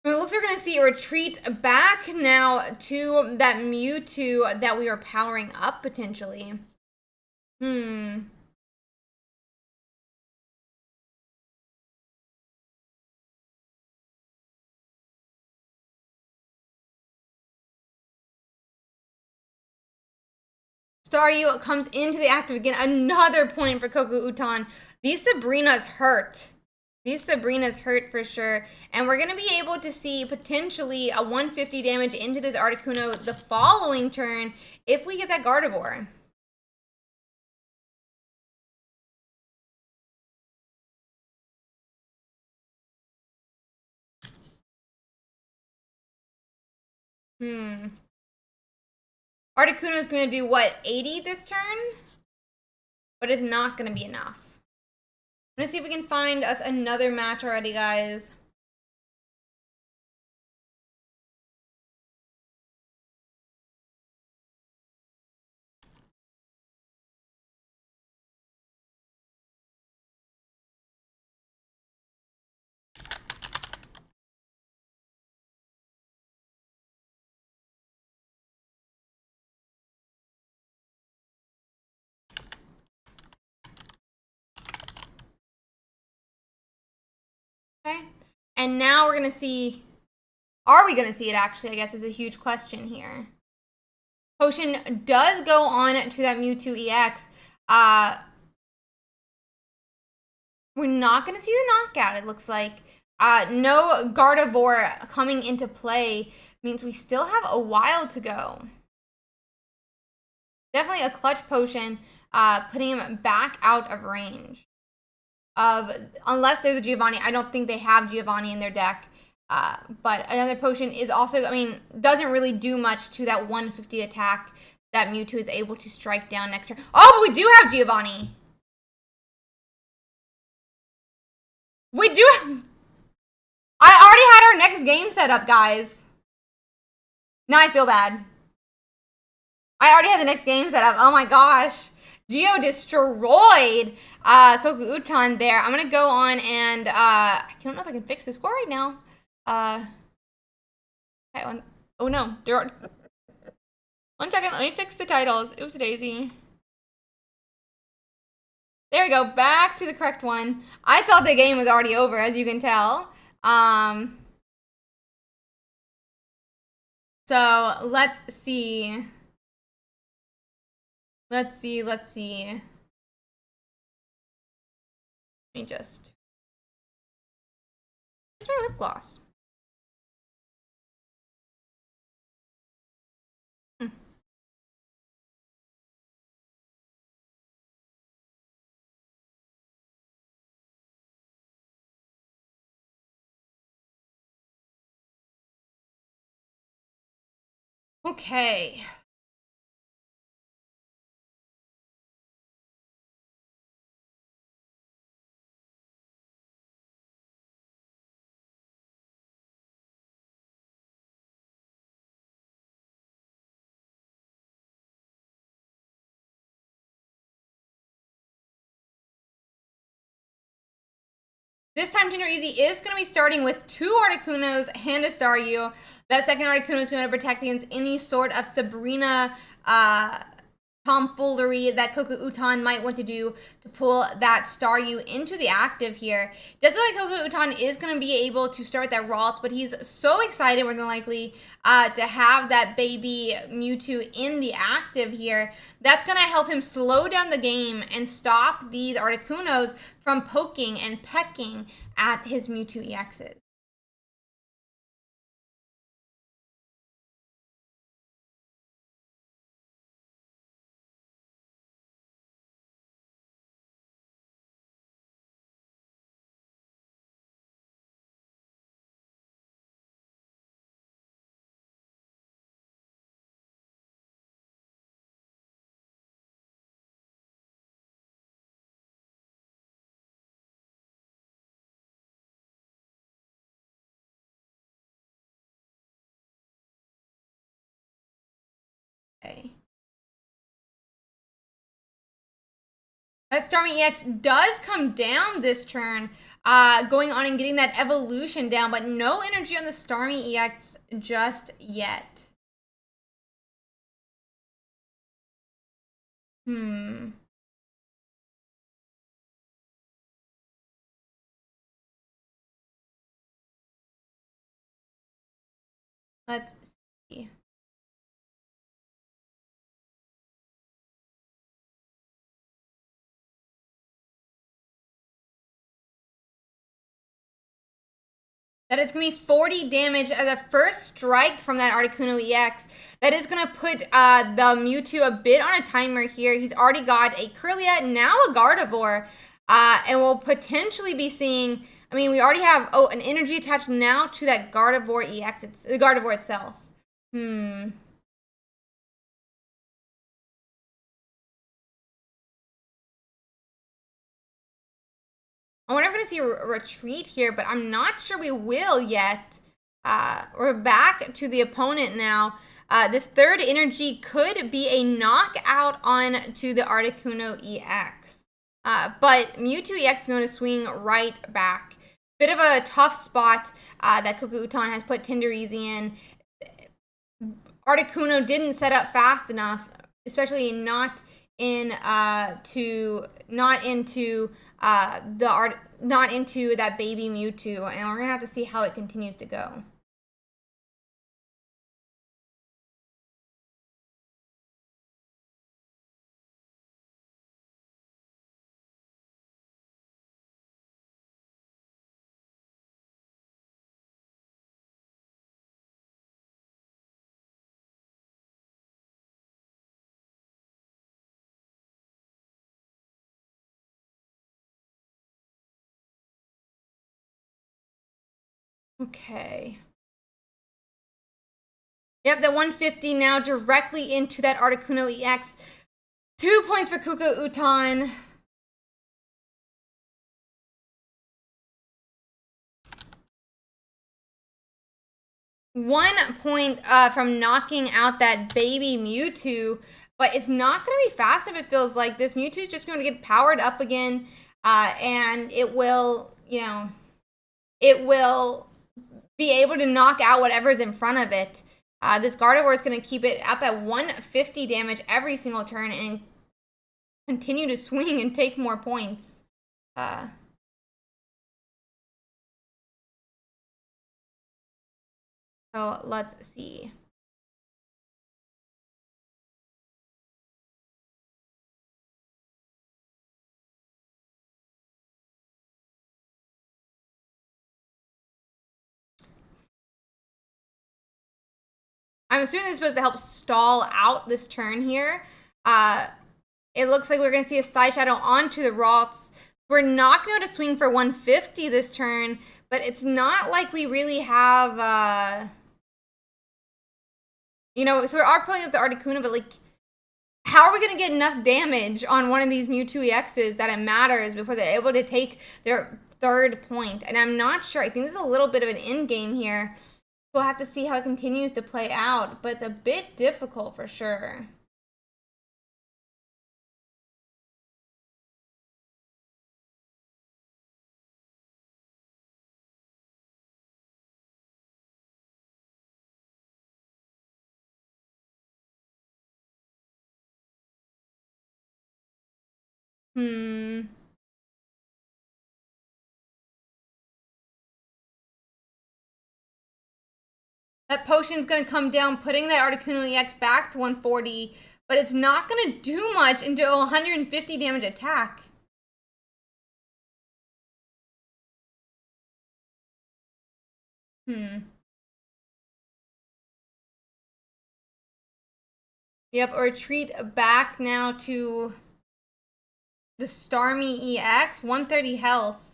It looks like we're going to see a retreat back now to that Mewtwo that we are powering up, potentially. Staryu comes into the active again. Another point for Coco Uton. These Sabrinas hurt. These Sabrinas hurt for sure. And we're going to be able to see potentially a 150 damage into this Articuno the following turn if we get that Gardevoir. Articuno is going to do what, 80 this turn? But it's not going to be enough. I'm going to see if we can find us another match already, guys. Okay. And now we're going to see, are we going to see it actually, I guess is a huge question here. Potion does go on to that Mewtwo EX. We're not going to see the knockout, it looks like. No Gardevoir coming into play means we still have a while to go. Definitely a clutch potion, putting him back out of range. Unless there's a Giovanni. I don't think they have Giovanni in their deck. But another potion is also, I mean, doesn't really do much to that 150 attack that Mewtwo is able to strike down next turn. Oh, but we do have Giovanni. We do have... I already had our next game set up, guys. Now I feel bad. I already had the next game set up. Oh my gosh. Geo destroyed Coco Uton there. I'm going to go on and... I don't know if I can fix the score right now. Okay, oh no. There are... One second, let me fix the titles. It was Daisy. There we go, back to the correct one. I thought the game was already over, as you can tell. So let's see. Let's see. Let me just... Where's my lip gloss? Okay. This time, Tinder Easy is going to be starting with 2 Articunos and a Staryu. That second Articuno is going to protect against any sort of Sabrina tomfoolery that Coco Uton might want to do to pull that Staryu into the active here. Doesn't look like Coco Uton is going to be able to start that Ralts, but he's so excited, more than likely, to have that baby Mewtwo in the active here. That's going to help him slow down the game and stop these Articunos from poking and pecking at his Mewtwo EXs. Okay. That Starmie EX does come down this turn, going on and getting that evolution down, but no energy on the Starmie EX just yet. Let's see. That is going to be 40 damage as a first strike from that Articuno EX. That is going to put the Mewtwo a bit on a timer here. He's already got a Kirlia, now a Gardevoir, and we'll potentially be seeing... I mean, we already have, an energy attached now to that Gardevoir EX, the Gardevoir itself. I wonder if we're going to see a retreat here, but I'm not sure we will yet. We're back to the opponent now. This third energy could be a knockout on to the Articuno EX. But Mewtwo EX is going to swing right back. Bit of a tough spot that Kukulkan has put Tinderizi in. Articuno didn't set up fast enough, especially not into that baby Mewtwo, and we're gonna have to see how it continues to go. Okay. Yep, that 150 now directly into that Articuno EX. 2 points for Kukulkan. One point from knocking out that baby Mewtwo, but it's not going to be fast enough. It feels like this Mewtwo is just going to get powered up again, and it will, it will be able to knock out whatever's in front of it. This Gardevoir is going to keep it up at 150 damage every single turn and continue to swing and take more points. So let's see. I'm assuming this is supposed to help stall out this turn here. It looks like we're going to see a Side Shadow onto the Ralts. We're not going to be able to swing for 150 this turn, but it's not like we really have... so we are pulling up the Articuno, but like, how are we going to get enough damage on one of these Mewtwo EXs that it matters before they're able to take their third point? And I'm not sure. I think this is a little bit of an end game here. We'll have to see how it continues to play out, but it's a bit difficult for sure. That potion's going to come down, putting that Articuno EX back to 140, but it's not going to do much into a 150 damage attack. Yep, a retreat back now to the Starmie EX, 130 health.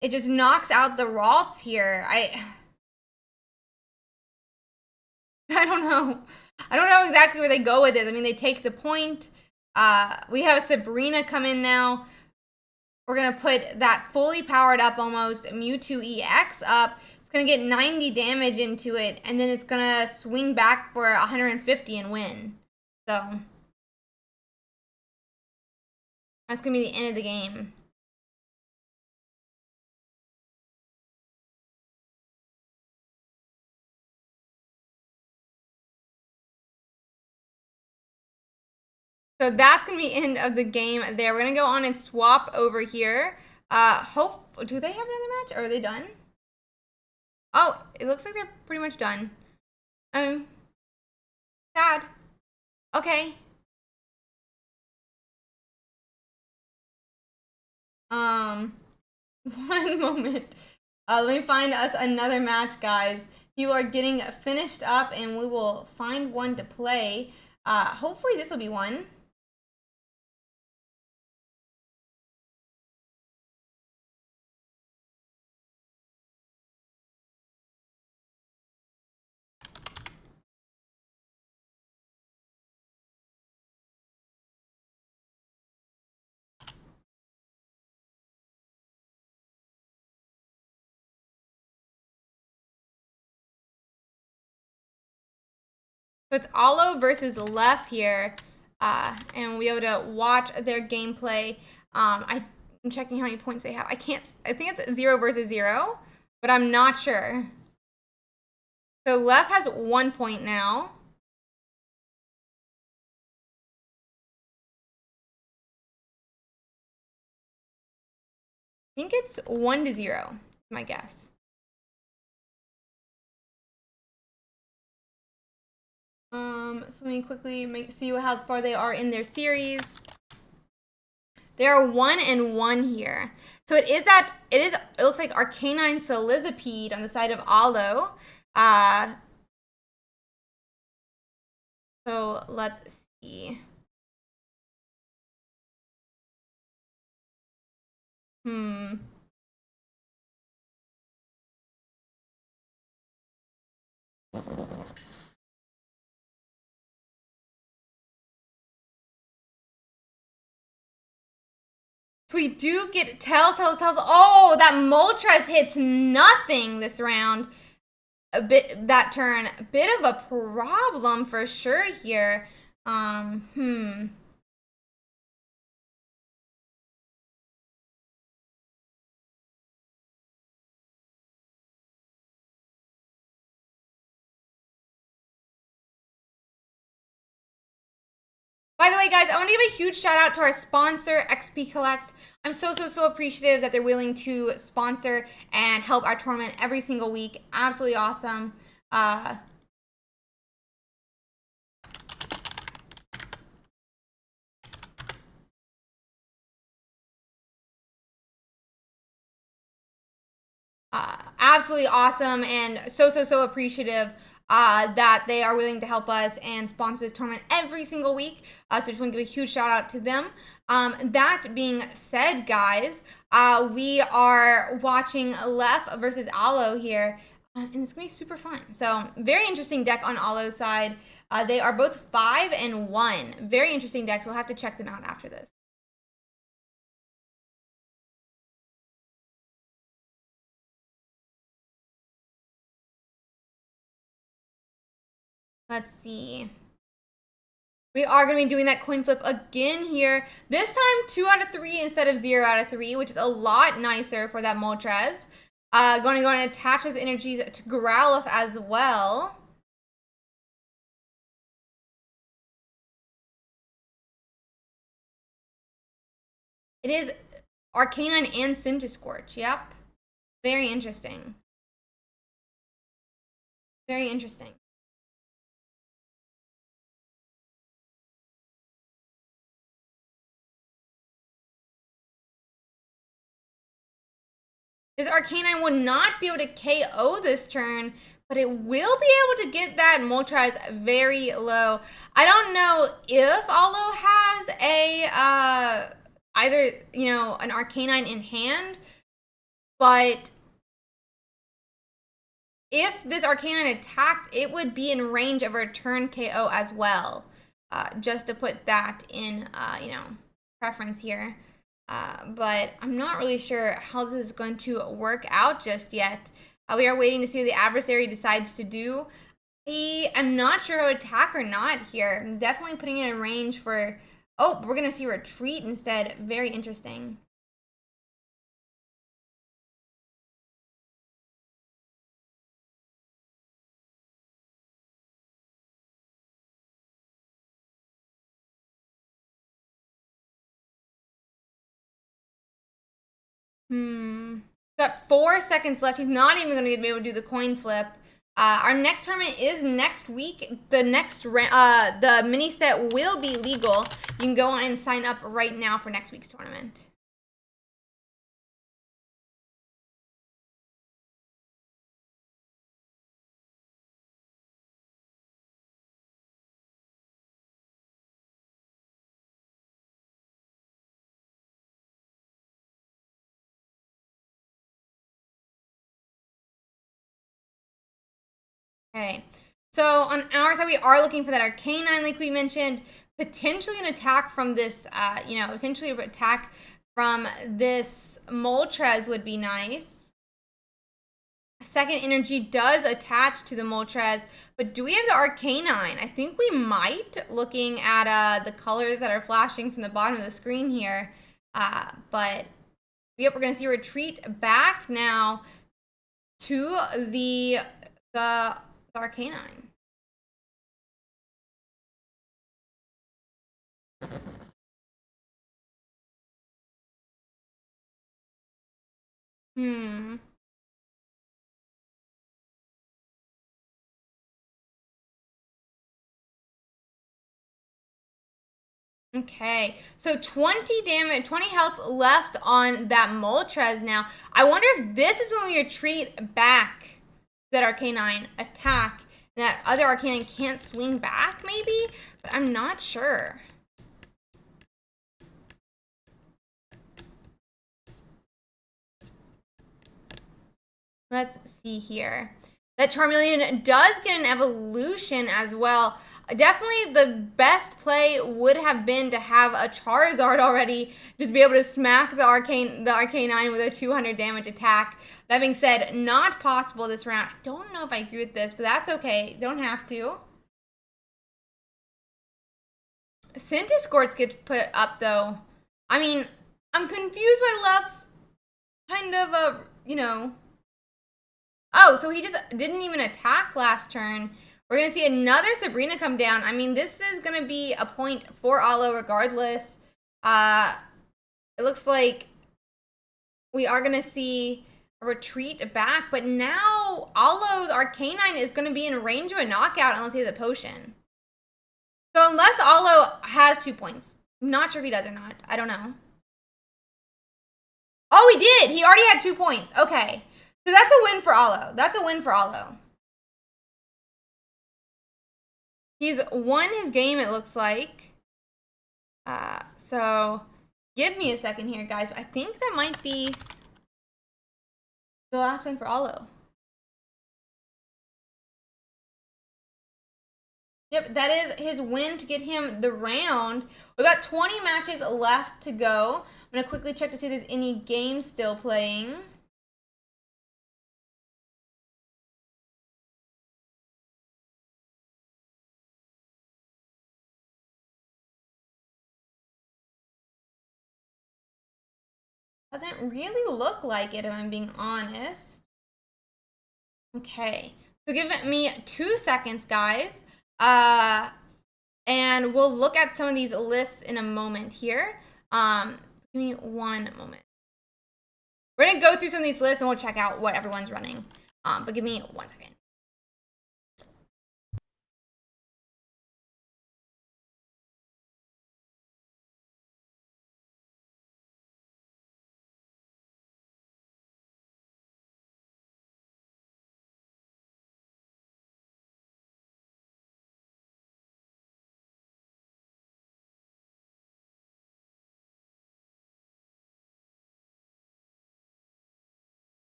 It just knocks out the Ralts here. I don't know. I don't know exactly where they go with it. I mean, they take the point. We have Sabrina come in now. We're going to put that fully powered up almost Mewtwo EX up. It's going to get 90 damage into it, and then it's going to swing back for 150 and win. So that's going to be the end of the game. So that's going to be end of the game there. We're going to go on and swap over here. Do they have another match? Or are they done? Oh, it looks like they're pretty much done. Sad. Okay. One moment. Let me find us another match, guys. You are getting finished up, and we will find one to play. Hopefully this will be one. So it's Alo versus Left here, and we'll be able to watch their gameplay. I'm checking how many points they have. I think it's 0 versus 0, but I'm not sure. So Left has 1 point now. I think it's 1-0, my guess. So let me quickly see how far they are in their series. They are 1-1 here. So it looks like Arcanine Solizipede on the side of Alo. So let's see. So we do get Tails. Oh, that Moltres hits nothing this round. That turn. A bit of a problem for sure here. By the way, guys, I want to give a huge shout out to our sponsor, XP Collect. I'm so appreciative that they're willing to sponsor and help our tournament every single week. Absolutely awesome. Absolutely awesome, and so appreciative that they are willing to help us and sponsor this tournament every single week. So just want to give a huge shout out to them. That being said, guys, we are watching Left versus Alo here, and it's gonna be super fun. So very interesting deck on Alo's side. They are both 5-1. Very interesting decks. We'll have to check them out after this. Let's see. We are going to be doing that coin flip again here. This time 2 out of 3 instead of 0 out of 3, which is a lot nicer for that Moltres. Going to go and attach those energies to Growlithe as well. It is Arcanine and Centiskorch. Yep. Very interesting. Very interesting. This Arcanine will not be able to KO this turn, but it will be able to get that Moltres very low. I don't know if Alo has a either, you know, an Arcanine in hand, but if this Arcanine attacks, it would be in range of a return KO as well. Just to put that in, you know, preference here. But I'm not really sure how this is going to work out just yet. We are waiting to see what the adversary decides to do. I'm not sure how to attack or not here. I'm definitely putting it in range for... Oh, we're going to see retreat instead. Very interesting. Got 4 seconds left. He's not even going to be able to do the coin flip. Our next tournament is next week. The mini set will be legal. You can go on and sign up right now for next week's tournament. Okay. So on our side, we are looking for that Arcanine, like we mentioned. Potentially an attack from this, potentially an attack from this Moltres would be nice. Second energy does attach to the Moltres, but do we have the Arcanine? I think we might, looking at the colors that are flashing from the bottom of the screen here. But yep, we're gonna see a retreat back now to the Arcanine. Hmm. Okay, so 20 damage, 20 health left on that Moltres now. I wonder if this is when we retreat back that Arcanine attack, and that other Arcanine can't swing back, maybe? But I'm not sure. Let's see here. That Charmeleon does get an evolution as well. Definitely the best play would have been to have a Charizard already, just be able to smack the Arcanine with a 200 damage attack. That being said, not possible this round. I don't know if I agree with this, but that's okay. Don't have to. Centiskorts get put up though. I mean, I'm confused why left kind of Oh, so he just didn't even attack last turn. We're going to see another Sabrina come down. I mean, this is going to be a point for Alo regardless. It looks like we are going to see a retreat back, but now Alo's Arcanine is going to be in range of a knockout unless he has a potion. So unless Alo has 2 points. I'm not sure if he does or not. I don't know. Oh, he did! He already had 2 points. Okay. So that's a win for Alo. That's a win for Alo. He's won his game, it looks like. So give me a second here, guys. I think that might be the last win for Alo. Yep, that is his win to get him the round. We've got 20 matches left to go. I'm going to quickly check to see if there's any games still playing. Doesn't really look like it, if I'm being honest. Okay, so give me 2 seconds, guys. And we'll look at some of these lists in a moment here. Give me 1 moment. We're gonna go through some of these lists and we'll check out what everyone's running. But give me 1 second.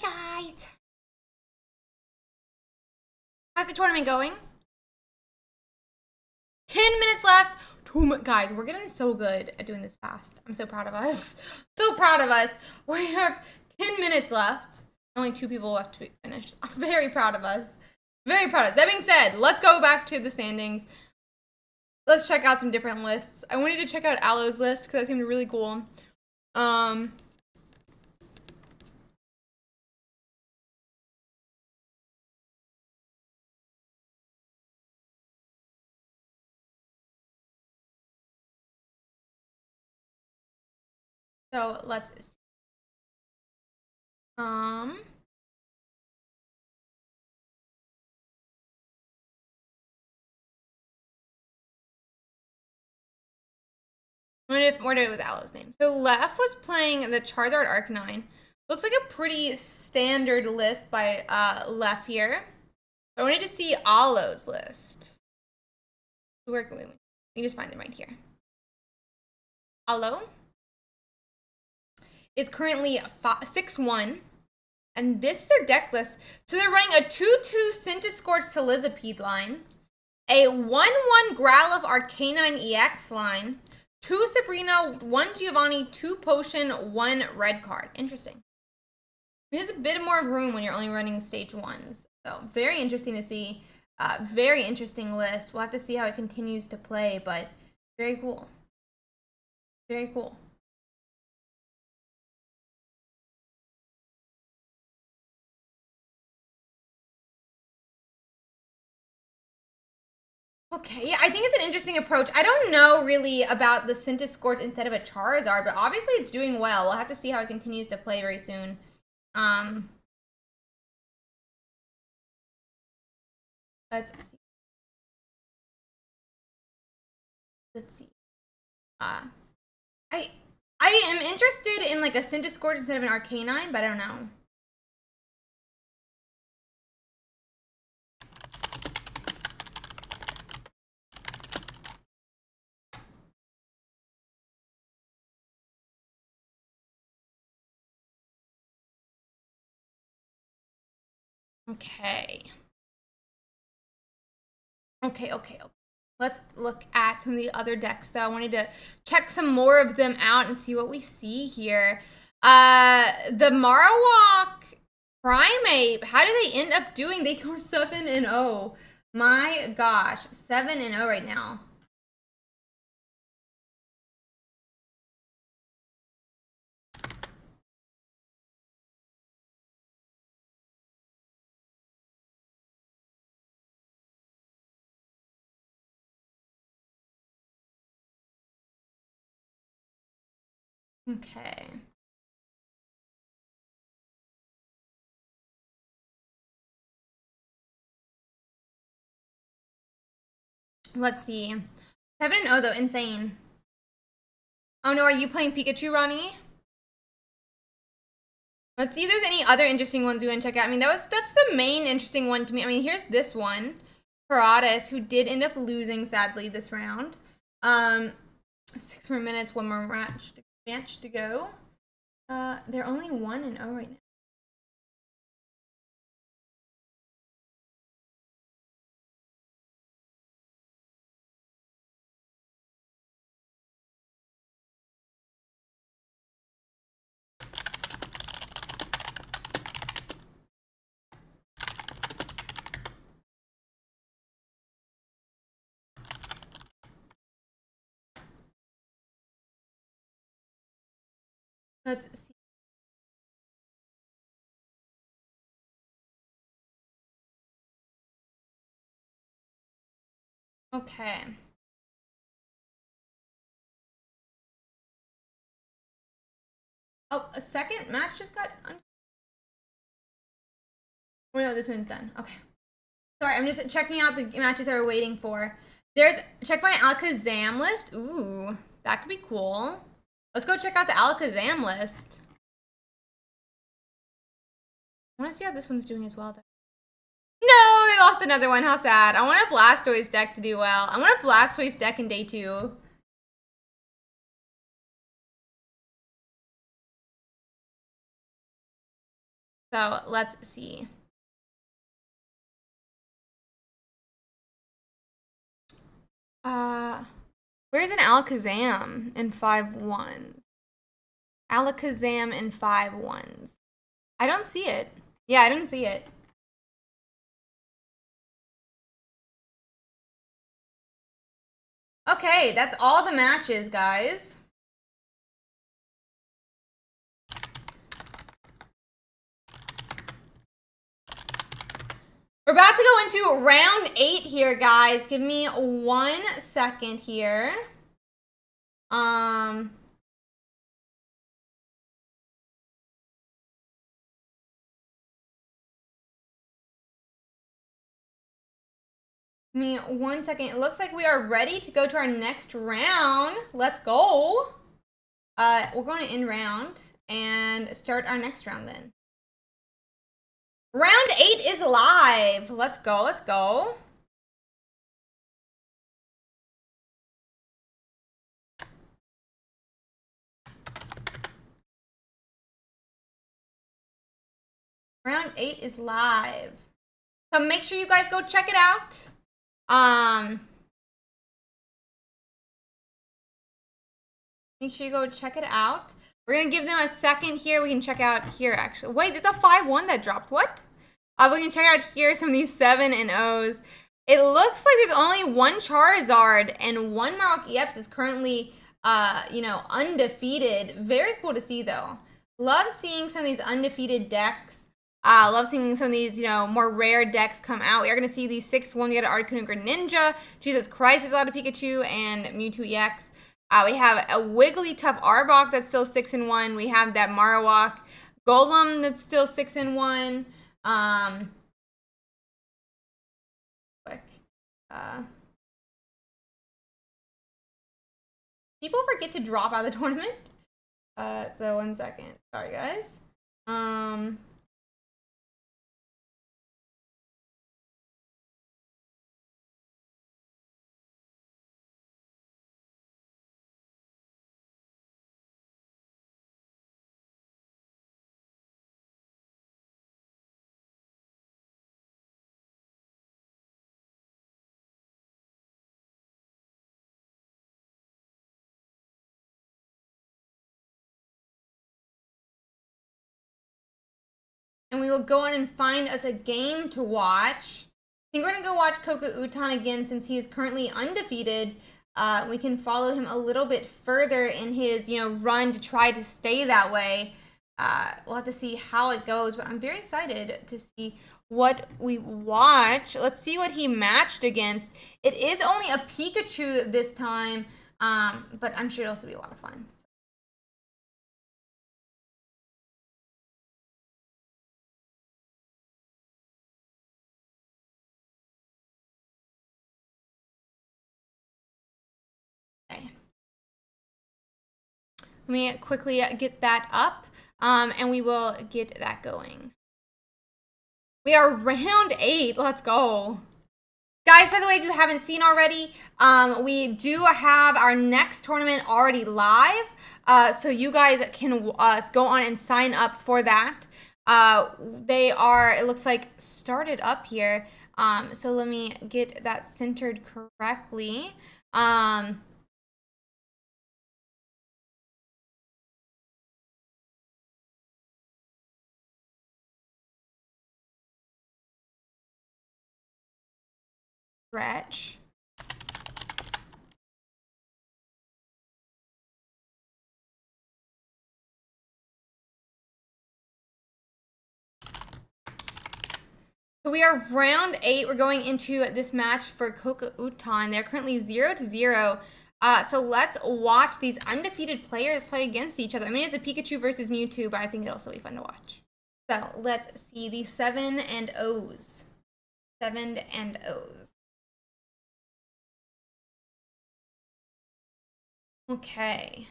guys. How's the tournament going? 10 minutes left. Guys, we're getting so good at doing this fast. I'm so proud of us. So proud of us. We have 10 minutes left. Only 2 people left to be finished. I'm very proud of us. Very proud of us. That being said, let's go back to the standings. Let's check out some different lists. I wanted to check out Aloe's list because that seemed really cool. So let's see. Where was Aloe's name? So Lef was playing the Charizard Arcanine. Looks like a pretty standard list by Lef here. I wanted to see Aloe's list. Where can we just find them right here. Aloe is currently 6-1. And this is their deck list. So they're running a 2-2 Centiskorch Sizzlipede line, a 1-1 Growlithe Arcanine EX line, 2 Sabrina, 1 Giovanni, 2 Potion, 1 red card. Interesting. There's a bit more room when you're only running stage 1s. So very interesting to see. Very interesting list. We'll have to see how it continues to play, but very cool. Very cool. Okay, yeah, I think it's an interesting approach. I don't know really about the Centiskorch instead of a Charizard, but obviously it's doing well. We'll have to see how it continues to play very soon. Let's see. I am interested in like a Centiskorch instead of an Arcanine, but I don't know. Okay. Let's look at some of the other decks, though. I wanted to check some more of them out and see what we see here. The Marowak Primeape, how do they end up doing? They go 7-0. My gosh, 7-0 right now. Okay. Let's see. 7-0 though, insane. Oh no, are you playing Pikachu, Ronnie? Let's see if there's any other interesting ones we want to check out. I mean, that's the main interesting one to me. I mean, here's this one. Paratus, who did end up losing, sadly, this round. 6 more minutes, 1 more match to go. They're only 1-0 right now. Let's see. Okay. Oh, a second match just got... Oh no, this one's done. Okay. Sorry, I'm just checking out the matches that we're waiting for. Check my Alakazam list. Ooh, that could be cool. Let's go check out the Alakazam list. I want to see how this one's doing as well, though. No, they lost another one. How sad. I want a Blastoise deck to do well. I want a Blastoise deck in day 2. So let's see. Where's an Alakazam in 5-1s? Alakazam in 5-1s. I don't see it. Yeah, I didn't see it. Okay, that's all the matches, guys. We're about to go into round 8 here, guys. Give me 1 second here. Give me 1 second. It looks like we are ready to go to our next round. Let's go. We're going to end round and start our next round then. Round 8 is live. Let's go. Let's go. Round 8 is live. So make sure you guys go check it out. Make sure you go check it out. We're going to give them a second here. We can check out here, actually. Wait, there's a 5-1 that dropped. What? We can check out here some of these 7 and O's. It looks like there's only 1 Charizard and 1 Maroc EX is currently, undefeated. Very cool to see, though. Love seeing some of these undefeated decks. Love seeing some of these, more rare decks come out. We are going to see these 6-1. We got an Articuno Greninja. Jesus Christ, there's a lot of Pikachu and Mewtwo EX. We have a Wigglytuff Arbok that's still 6-1. We have that Marowak Golem that's still 6-1. People forget to drop out of the tournament. So 1 second. Sorry, guys. And we will go on and find us a game to watch. I think we're going to go watch Pkmn again since he is currently undefeated. We can follow him a little bit further in his, run to try to stay that way. We'll have to see how it goes, but I'm very excited to see what we watch. Let's see what he matched against. It is only a Pikachu this time, but I'm sure it'll also be a lot of fun. Let me quickly get that up, and we will get that going. We are round 8. Let's go. Guys, by the way, if you haven't seen already, we do have our next tournament already live. So you guys can go on and sign up for that. They are, it looks like, started up here. So let me get that centered correctly. Stretch. So we are round 8. We're going into this match for Pkmn. They're currently 0-0. So let's watch these undefeated players play against each other. I mean, it's a Pikachu versus Mewtwo, but I think it'll also be fun to watch. So let's see the 7 and O's. 7 and O's. Okay.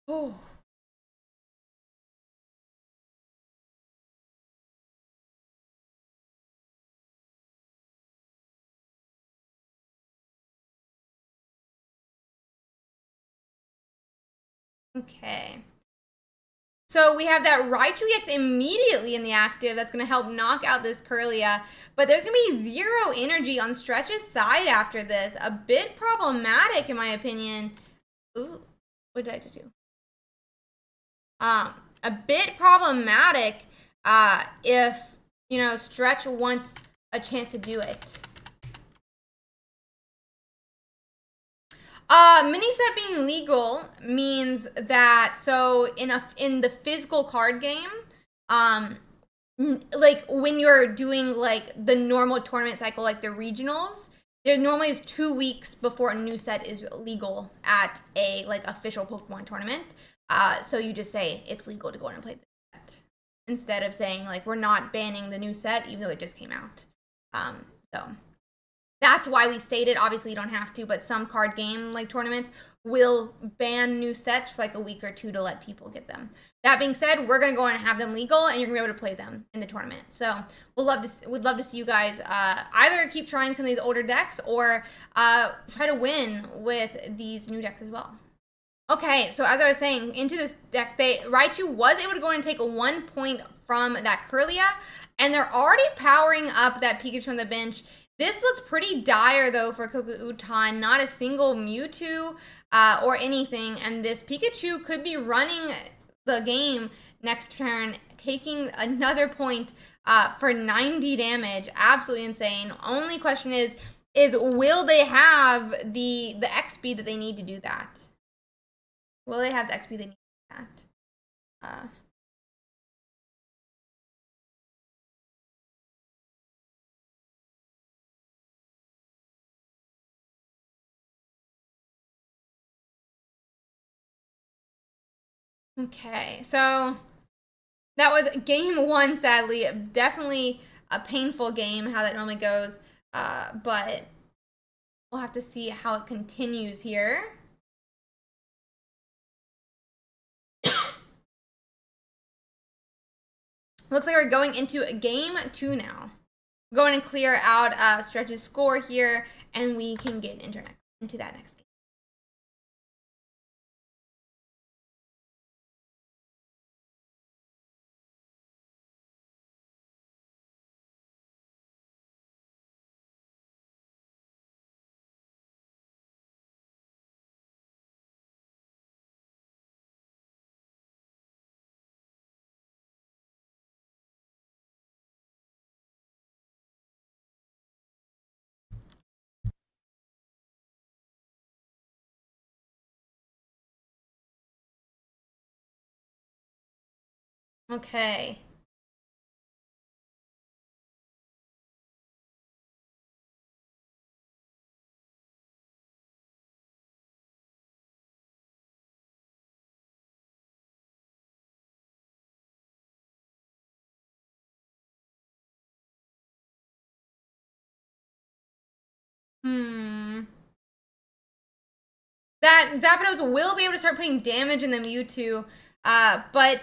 Oh. Okay. So we have that Raichu gets immediately in the active. That's going to help knock out this Curlia. But there's going to be 0 energy on Stretch's side after this. A bit problematic, in my opinion. Ooh, what did I just do? A bit problematic if, you know, Stretch wants a chance to do it. Mini set being legal means that, so in the physical card game, like when you're doing like the normal tournament cycle, like the regionals, there normally is 2 weeks before a new set is legal at a like official Pokemon tournament. So you just say it's legal to go in and play the set instead of saying like we're not banning the new set even though it just came out. So that's why we stated, obviously you don't have to, but some card game like tournaments will ban new sets for like a week or 2 to let people get them. That being said, we're gonna go and have them legal, and you're gonna be able to play them in the tournament. So we'd love to see you guys either keep trying some of these older decks or try to win with these new decks as well. Okay, so as I was saying, into this deck, Raichu was able to go and take 1 point from that Curlia, and they're already powering up that Pikachu on the bench. This looks pretty dire, though, for Kokuutan. Not a single Mewtwo or anything, and this Pikachu could be running the game next turn, taking another point for 90 damage. Absolutely insane. Only question is will they have the XP that they need to do that? Will they have the XP they need to do that? Okay, so that was game 1, sadly. Definitely a painful game, how that normally goes. But we'll have to see how it continues here. Looks like we're going into game 2 now. Going to clear out Stretch's score here, and we can get into that next game. Okay. That Zapdos will be able to start putting damage in the Mewtwo, but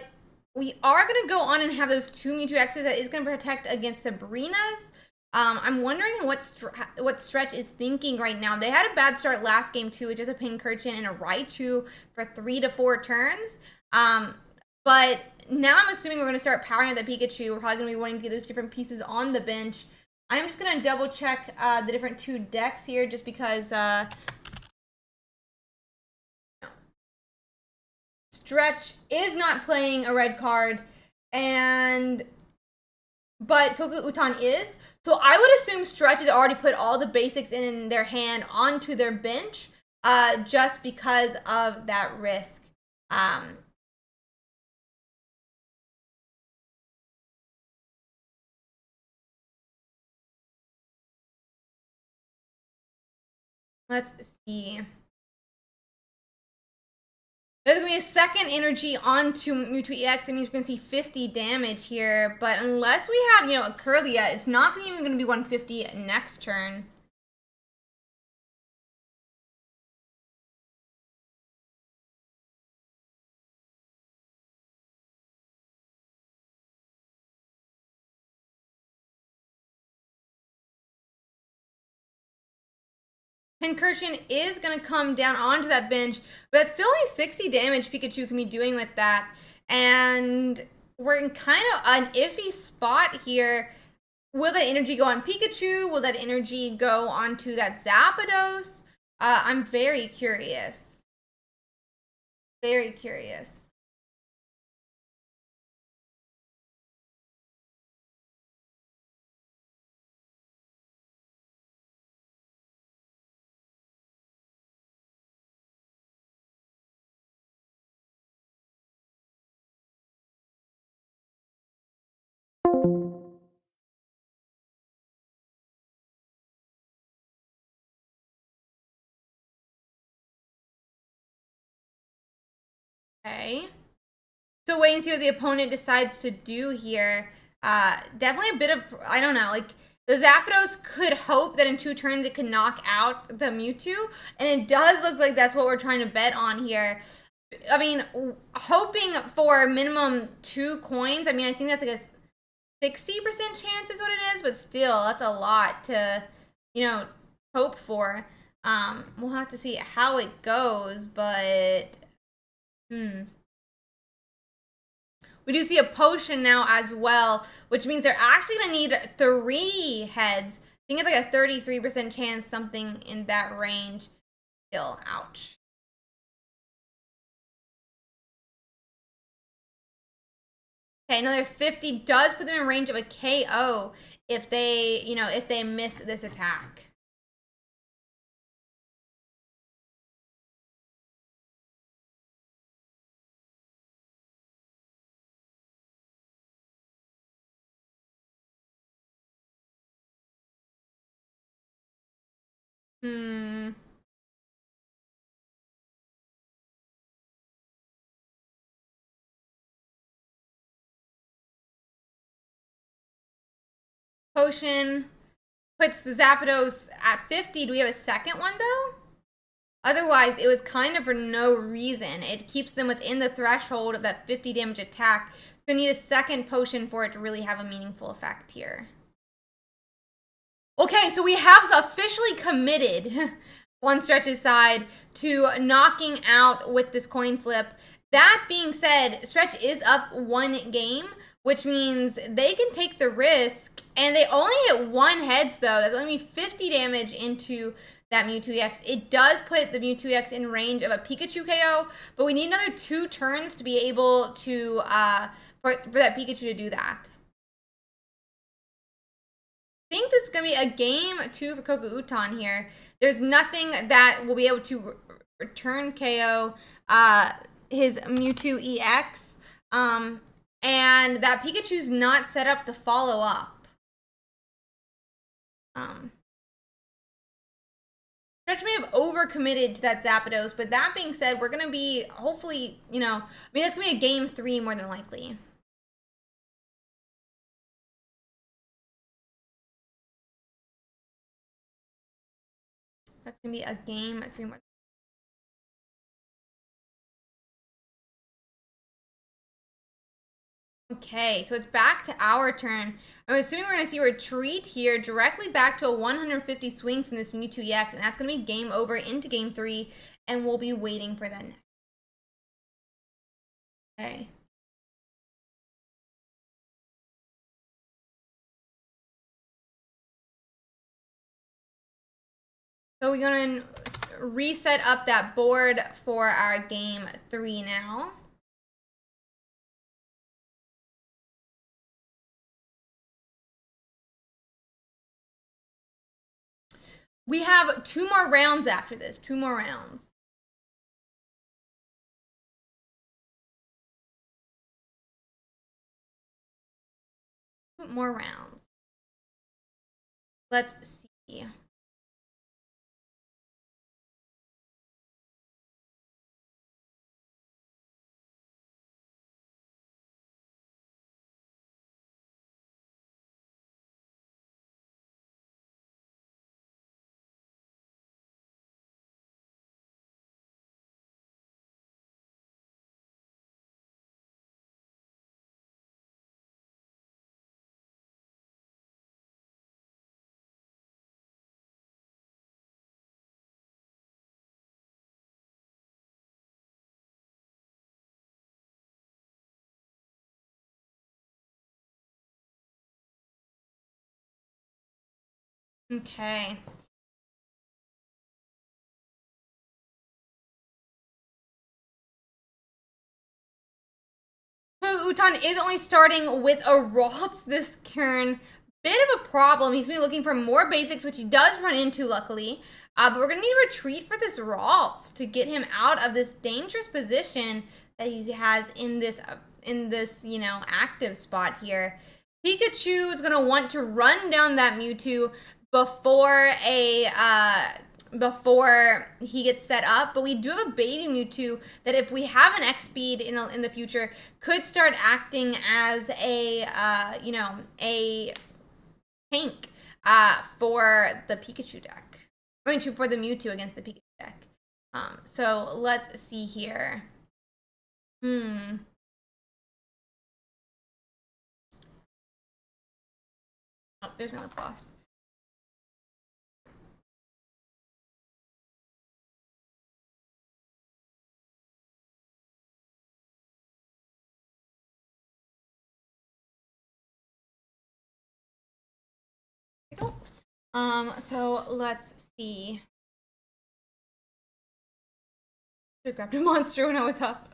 we are going to go on and have those 2 Mewtwo X's that is going to protect against Sabrina's. I'm wondering what Stretch is thinking right now. They had a bad start last game too, with just a Pincurchin and a Raichu for 3 to 4 turns. But now I'm assuming we're going to start powering up the Pikachu. We're probably going to be wanting to get those different pieces on the bench. I'm just going to double check the different 2 decks here just because Stretch is not playing a red card, but Kokuutan is. So I would assume Stretch has already put all the basics in their hand onto their bench, just because of that risk. Let's see. There's going to be a second energy onto Mewtwo EX. That means we're going to see 50 damage here. But unless we have, you know, a Curlia, it's not even going to be 150 next turn. Pincursion is going to come down onto that bench, but that's still only 60 damage Pikachu can be doing with that. And we're in kind of an iffy spot here. Will that energy go on Pikachu? Will that energy go onto that Zapdos? I'm very curious. Very curious. Okay. So wait and see what the opponent decides to do here. Definitely a bit of, I don't know, like the Zapdos could hope that in 2 turns it could knock out the Mewtwo, and it does look like that's what we're trying to bet on here. I mean, hoping for minimum 2 coins. I mean, I think that's like a 60% chance is what it is, but still, that's a lot to, you know, hope for. We'll have to see how it goes, but we do see a potion now as well, which means they're actually going to need 3 heads. I think it's like a 33% chance, something in that range. Still, ouch. Okay, another 50 does put them in range of a KO if they, if they miss this attack. Potion puts the Zapdos at 50. Do we have a second one, though? Otherwise, it was kind of for no reason. It keeps them within the threshold of that 50 damage attack. It's going to need a second potion for it to really have a meaningful effect here. Okay, so we have officially committed on Stretch's side to knocking out with this coin flip. That being said, Stretch is up 1 game, which means they can take the risk, and they only hit 1 heads though. That's only 50 damage into that Mewtwo EX. It does put the Mewtwo EX in range of a Pikachu KO, but we need another 2 turns to be able to, for that Pikachu to do that. I think this is going to be a game 2 for Koko Uton here. There's nothing that will be able to return KO his Mewtwo EX. And that Pikachu's not set up to follow up. Stretch may have overcommitted to that Zapdos, but that being said, we're going to be, hopefully, I mean, that's going to be a game 3 more than likely. That's going to be a game 3 more. Okay, so it's back to our turn. I'm assuming we're going to see a retreat here directly back to a 150 swing from this Mewtwo EX, and that's going to be game over into game 3, and we'll be waiting for that next. Okay. So we're going to reset up that board for our game 3 now. We have 2 more rounds after this. 2 more rounds. More rounds. Let's see. Okay. Utan is only starting with a Ralts this turn. Bit of a problem. He's going to be looking for more basics, which he does run into, luckily. But we're going to need a retreat for this Ralts to get him out of this dangerous position that he has in this, you know, active spot here. Pikachu is going to want to run down that Mewtwo before before he gets set up, but we do have a baby Mewtwo that, if we have an X speed in the future, could start acting as a you know, a tank for the Pikachu deck. I mean, for the Mewtwo against the Pikachu deck. So let's see here. Oh, there's my lip gloss. So let's see. I grabbed a monster when I was up.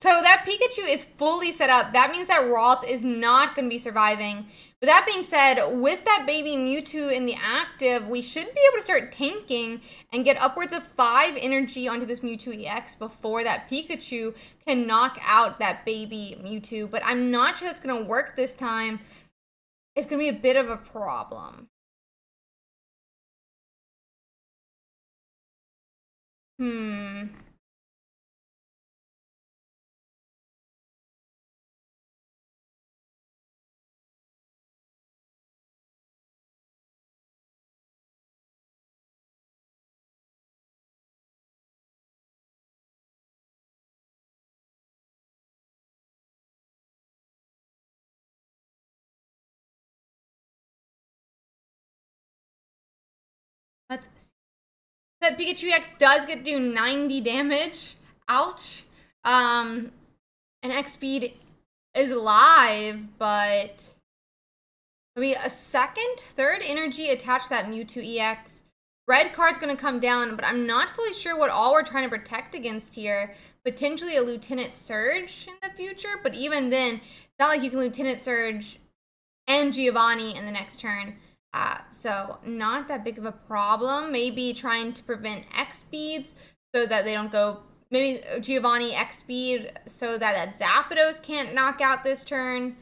So that Pikachu is fully set up. That means that Ralts is not going to be surviving. But that being said, with that baby Mewtwo in the active, we should be able to start tanking and get upwards of 5 energy onto this Mewtwo EX before that Pikachu can knock out that baby Mewtwo. But I'm not sure that's going to work this time. It's going to be a bit of a problem. Let's see. That Pikachu EX does get to do 90 damage. Ouch. And X speed is live, but maybe a third energy attached to that Mewtwo EX. Red card's gonna come down, but I'm not fully sure what all we're trying to protect against here. Potentially a Lieutenant Surge in the future, but even then, it's not like you can Lieutenant Surge and Giovanni in the next turn. So not that big of a problem. Maybe trying to prevent X speeds so that they don't go, maybe Giovanni X speed so that Zapdos can't knock out this turn.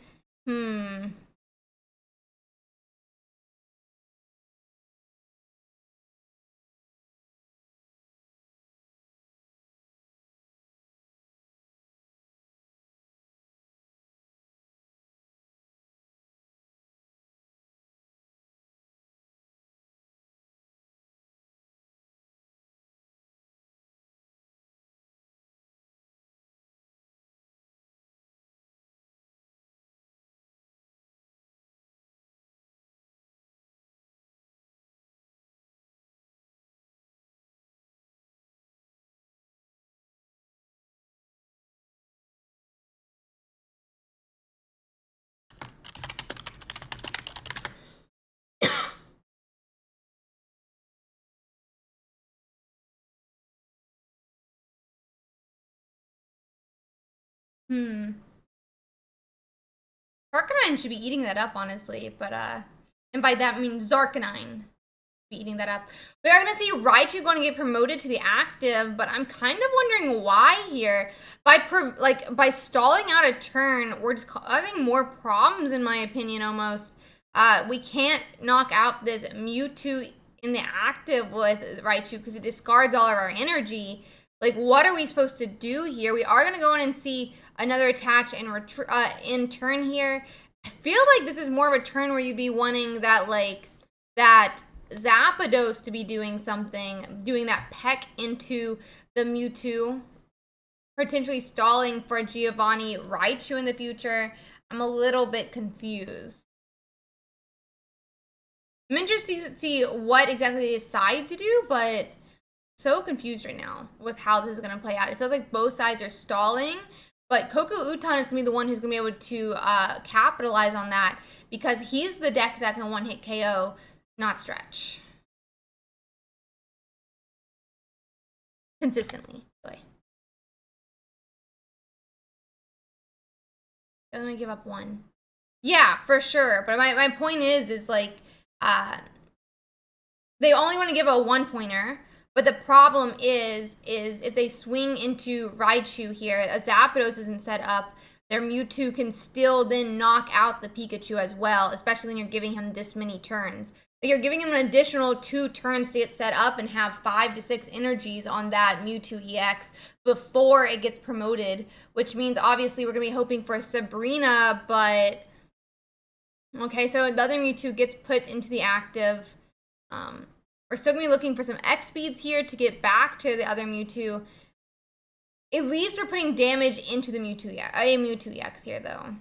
Arcanine should be eating that up, honestly, but and by that I mean Zarkanine be eating that up. We are gonna see Raichu going to get promoted to the active, but I'm kind of wondering why here. By stalling out a turn, we're just causing more problems, in my opinion. Almost, we can't knock out this Mewtwo in the active with Raichu because it discards all of our energy. Like, what are we supposed to do here? We are gonna go in and see another attach and in turn here. I feel like this is more of a turn where you'd be wanting that, like, that Zapdos to be doing something, doing that peck into the Mewtwo, potentially stalling for a Giovanni Raichu in the future. I'm a little bit confused. I'm interested to see what exactly they decide to do, but so confused right now with how this is going to play out. It feels like both sides are stalling, but Koku Utan is going to be the one who's going to be able to capitalize on that because he's the deck that can one-hit KO, not Stretch. Consistently. Let me give up one. Yeah, for sure. But my point is like, they only want to give a 1-pointer. But the problem is if they swing into Raichu here, a Zapdos isn't set up, their Mewtwo can still then knock out the Pikachu as well, especially when you're giving him this many turns. Like you're giving him an additional 2 turns to get set up and have 5 to 6 energies on that Mewtwo EX before it gets promoted, which means obviously we're going to be hoping for Sabrina, but... Okay, so the other Mewtwo gets put into the active. We're still going to be looking for some X speeds here to get back to the other Mewtwo. At least we're putting damage into the Mewtwo EX here, though.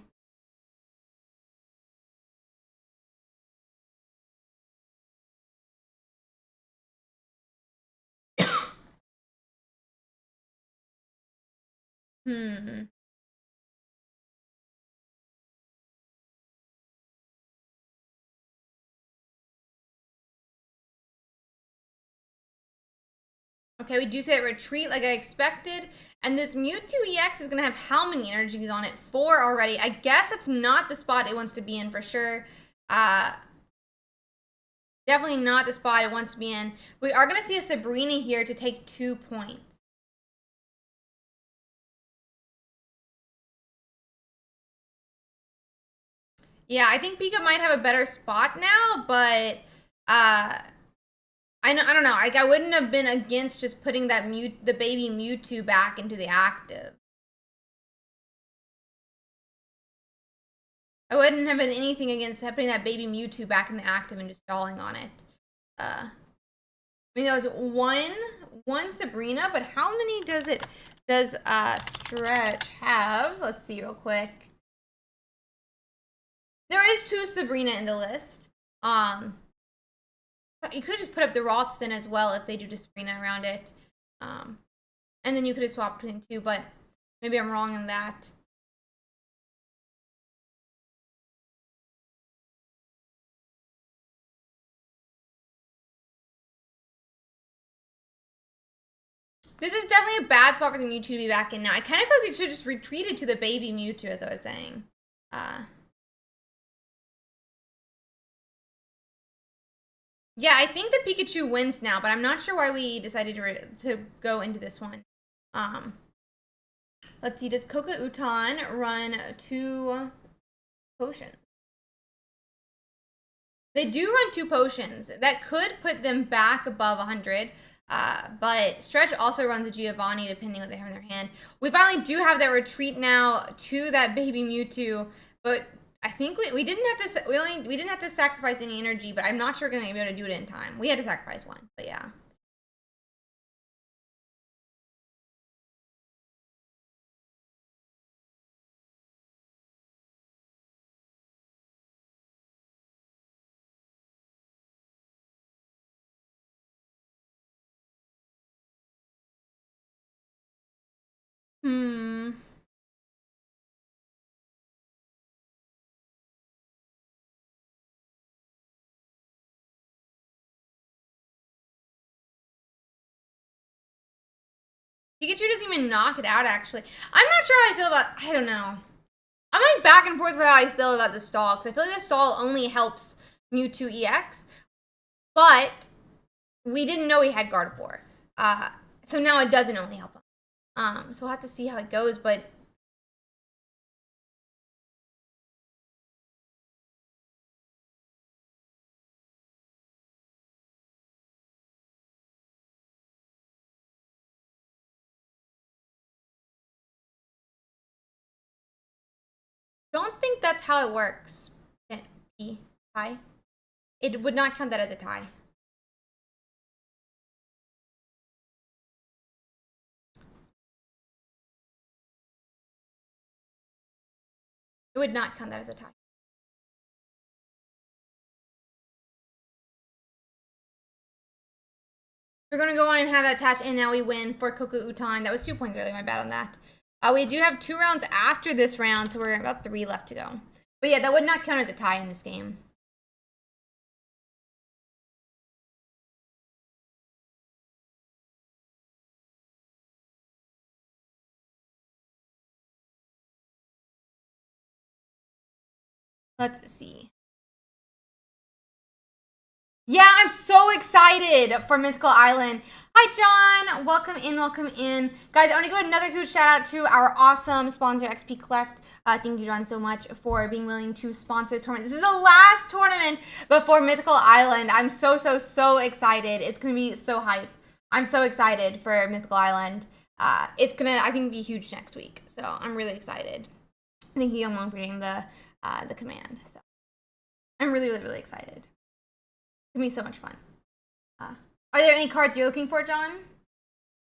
Okay, we do say retreat like I expected. And this Mewtwo EX is going to have how many energies on it? 4 already. I guess that's not the spot it wants to be in for sure. Definitely not the spot it wants to be in. We are going to see a Sabrina here to take 2 points. Yeah, I think Pika might have a better spot now, but I don't know. Like I wouldn't have been against just putting that the baby Mewtwo back into the active. I wouldn't have been anything against putting that baby Mewtwo back in the active and just stalling on it. I mean, that was one Sabrina, but how many does Stretch have? Let's see real quick. There is 2 Sabrina in the list. You could have just put up the Rots then as well if they do just Sabrina around it. And then you could have swapped between 2, but maybe I'm wrong in that. This is definitely a bad spot for the Mewtwo to be back in now. I kind of feel like we should just retreated to the baby Mewtwo, as I was saying. Yeah, I think the Pikachu wins now, but I'm not sure why we decided to go into this one. Let's see, does Koka Utan run 2 potions? They do run 2 potions. That could put them back above 100. But Stretch also runs a Giovanni depending on what they have in their hand. We finally do have that retreat now to that baby Mewtwo, but I think we didn't have to we didn't have to sacrifice any energy, but I'm not sure we're gonna be able to do it in time. We had to sacrifice 1, but yeah. Pikachu doesn't even knock it out, actually. I'm not sure how I feel about... I don't know. I'm like back and forth with how I feel about the stall, because I feel like the stall only helps Mewtwo EX, but we didn't know he had Gardevoir. So now it doesn't only help him. So we'll have to see how it goes, but... don't think that's how it works. Tie. It would not count that as a tie. It would not count that as a tie. We're going to go on and have that attach, and now we win for Coco Utan. That was 2 points earlier, my bad on that. We do have 2 rounds after this round, so we're about 3 left to go. But yeah, that would not count as a tie in this game. Let's see. Yeah, I'm so excited for Mythical Island. Hi, John. Welcome in, welcome in. Guys, I want to give another huge shout out to our awesome sponsor, XP Collect. Thank you, John, so much for being willing to sponsor this tournament. This is the last tournament before Mythical Island. I'm so excited. It's going to be so hype. I'm so excited for Mythical Island. It's going to, I think, be huge next week. So I'm really excited. Thank you, Young Long, for reading the command. So I'm really excited. It's gonna be so much fun. Are there any cards you're looking for, John?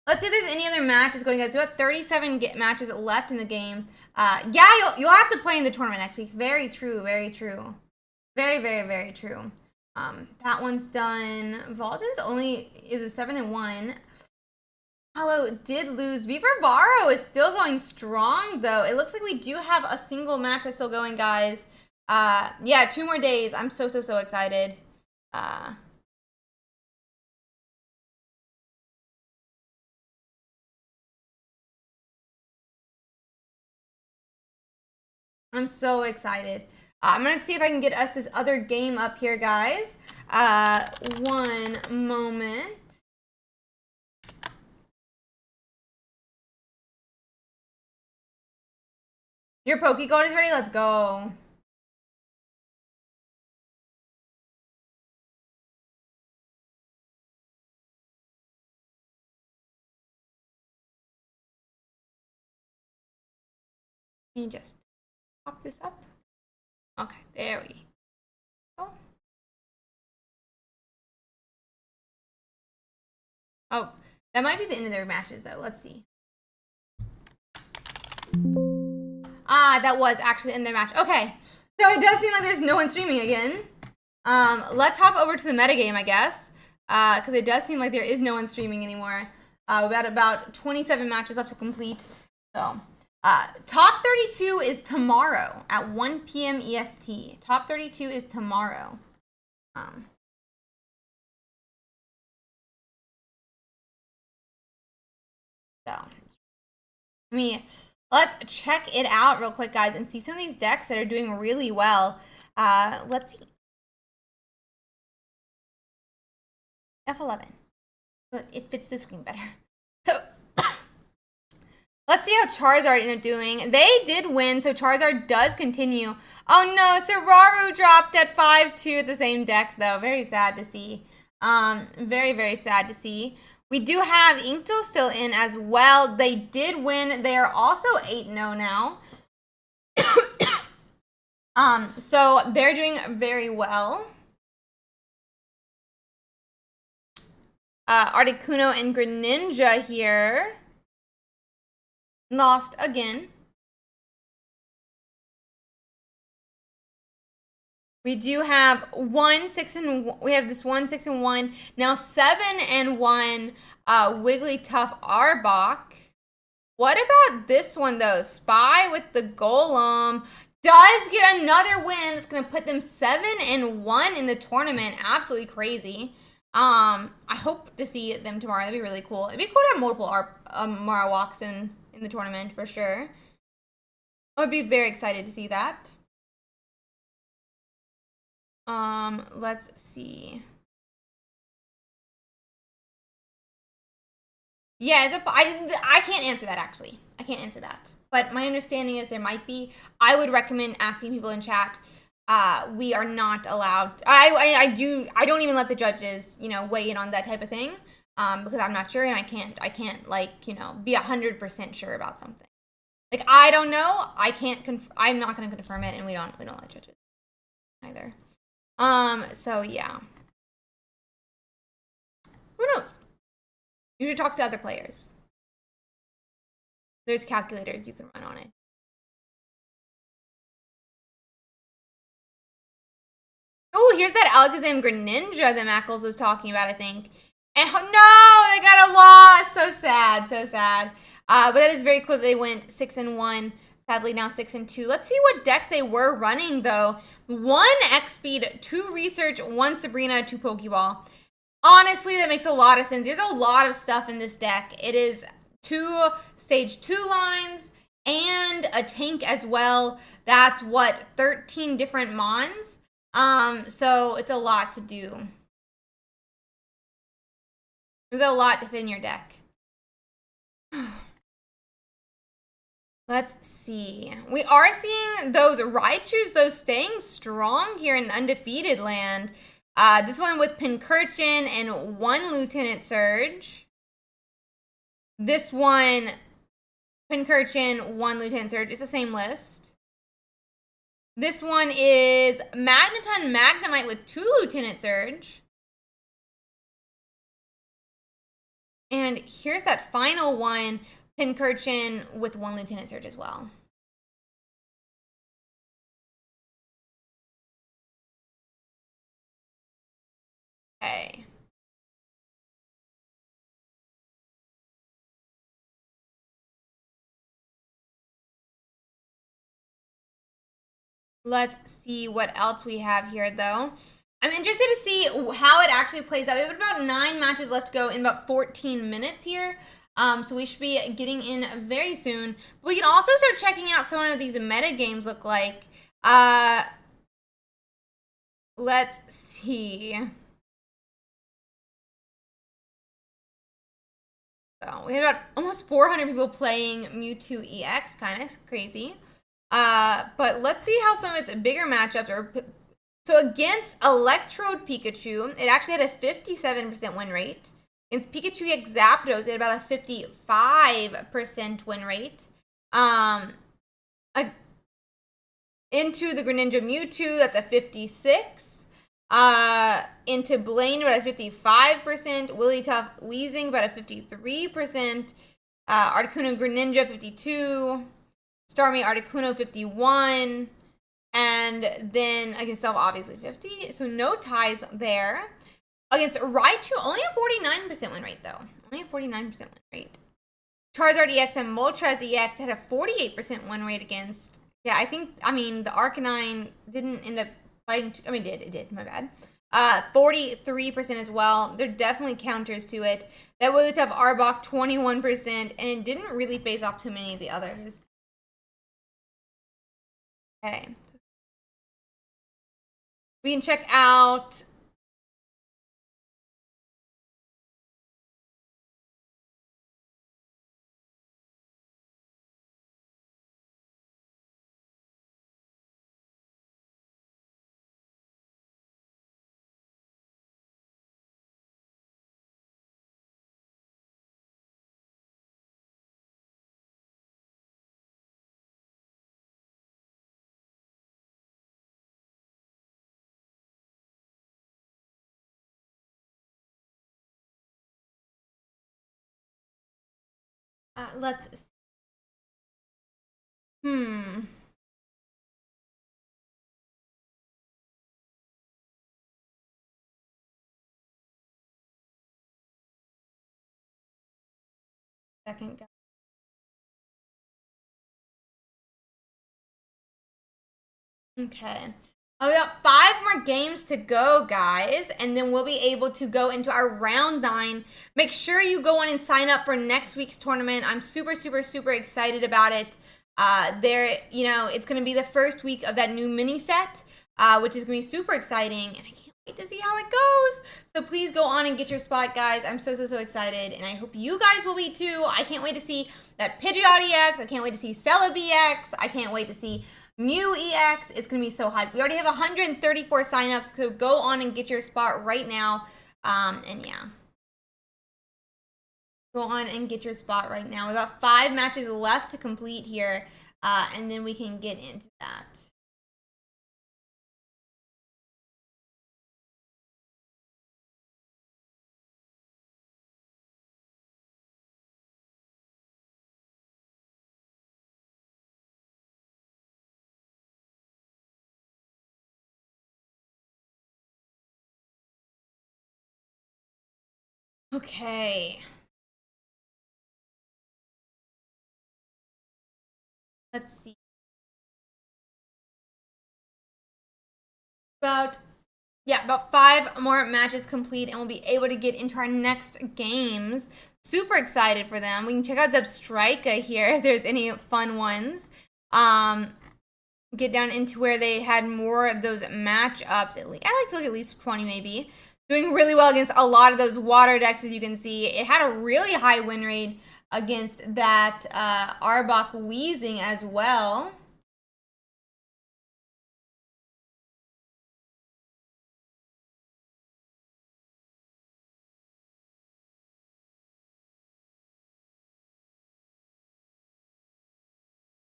Let's see if there's any other matches going on. There's about 37 matches left in the game. Yeah, you'll have to play in the tournament next week. Very true, very true. Very true. That one's done. Valden's only is a 7-1. Hello did lose. Viva Baro is still going strong, though. It looks like we do have a single match that's still going, guys. Yeah, 2 more days. I'm so excited. I'm so excited. I'm gonna see if I can get us this other game up here, guys. One moment. Your Pokegold is ready? Let's go. Let me just pop this up. Okay, there we go. Oh, that might be the end of their matches, though. Let's see. That was actually the end of their match. Okay, so it does seem like there's no one streaming again. Let's hop over to the metagame, I guess, because it does seem like there is no one streaming anymore. We've got about 27 matches left to complete. So, top 32 is tomorrow at 1 p.m. EST. Top 32 is tomorrow. Let's check it out real quick, guys, and see some of these decks that are doing really well. Let's see. F11. It fits the screen better. So, let's see how Charizard ended up doing. They did win, so Charizard does continue. Oh no, Sararu dropped at 5-2 at the same deck, though. Very sad to see. Very sad to see. We do have Inkto still in as well. They did win. They are also 8-0 now. So they're doing very well. Articuno and Greninja here. Lost again. We do have 1-6-1. We have this 1-6-1. Now 7-1. Wigglytuff Arbok. What about this one though? Spy with the Golem does get another win. It's gonna put them 7-1 in the tournament. Absolutely crazy. I hope to see them tomorrow. That'd be really cool. It'd be cool to have multiple Marowaks in the tournament for sure. I would be very excited to see that. Let's see. Yeah, I can't answer that actually. I can't answer that. But my understanding is there might be. I would recommend asking people in chat. We are not allowed. I don't even let the judges, weigh in on that type of thing. Because I'm not sure and I can't like, be 100% sure about something. Like I don't know. I'm not going to confirm it, and we don't let judges either. So yeah. Who knows? You should talk to other players. There's calculators you can run on it. Oh, here's that Alakazam Greninja that Mackles was talking about, I think. And no, they got a loss. So sad, so sad. But that is very cool that they went 6-1. Sadly, now 6-2. Let's see what deck they were running, though. 1 X-Speed, 2 Research, 1 Sabrina, 2 Pokeball. Honestly, that makes a lot of sense. There's a lot of stuff in this deck. It is 2 Stage 2 lines and a tank as well. That's what, 13 different Mons? So it's a lot to do. There's a lot to fit in your deck. Let's see. We are seeing those Raichus, those staying strong here in Undefeated Land. This one with Pincurchin and 1 Lieutenant Surge. This one, Pincurchin, 1 Lieutenant Surge. It's the same list. This one is Magneton Magnemite with 2 Lieutenant Surge. And here's that final one, Pincurchin with 1 Lieutenant Surge as well. Okay. Let's see what else we have here, though. I'm interested to see how it actually plays out. We have about 9 matches left to go in about 14 minutes here. So we should be getting in very soon. But we can also start checking out some of these meta games look like. Let's see. So we have about almost 400 people playing Mewtwo EX, kind of crazy. But let's see how some of its bigger matchups are. So against Electrode Pikachu, it actually had a 57% win rate. Against Pikachu EX Zapdos, it had about a 55% win rate. Into the Greninja Mewtwo, that's a 56. Into Blaine, about a 55%. Wigglytuff Weezing, about a 53%. Articuno Greninja, 52. Starmie Articuno, 51. And then against Self, obviously 50. So no ties there. Against Raichu, only a 49% win rate, though. Only a 49% win rate. Charizard EX and Moltres EX had a 48% win rate against. Yeah, I mean, the Arcanine didn't end up fighting. It did, my bad. 43% as well. There are definitely counters to it. That Wigglytuff Arbok, 21%, and it didn't really face off too many of the others. Okay. We can check out. Let's. Second. Okay. We got 5 more games to go, guys, and then we'll be able to go into our round 9. Make sure you go on and sign up for next week's tournament. I'm super, super, super excited about it. It's going to be the first week of that new mini set, which is going to be super exciting, and I can't wait to see how it goes. So please go on and get your spot, guys. I'm so, so, so excited, and I hope you guys will be too. I can't wait to see that Pidgeot EX. I can't wait to see Celebi EX. I can't wait to see Mew EX. It's going to be so hyped. We already have 134 signups, so go on and get your spot right now. And yeah. Go on and get your spot right now. We've got 5 matches left to complete here, and then we can get into that. Okay. Let's see. About 5 more matches complete, and we'll be able to get into our next games. Super excited for them. We can check out Zebstrika here if there's any fun ones. Get down into where they had more of those matchups. I like to look at least 20 maybe. Doing really well against a lot of those water decks, as you can see. It had a really high win rate against that Arbok Wheezing as well.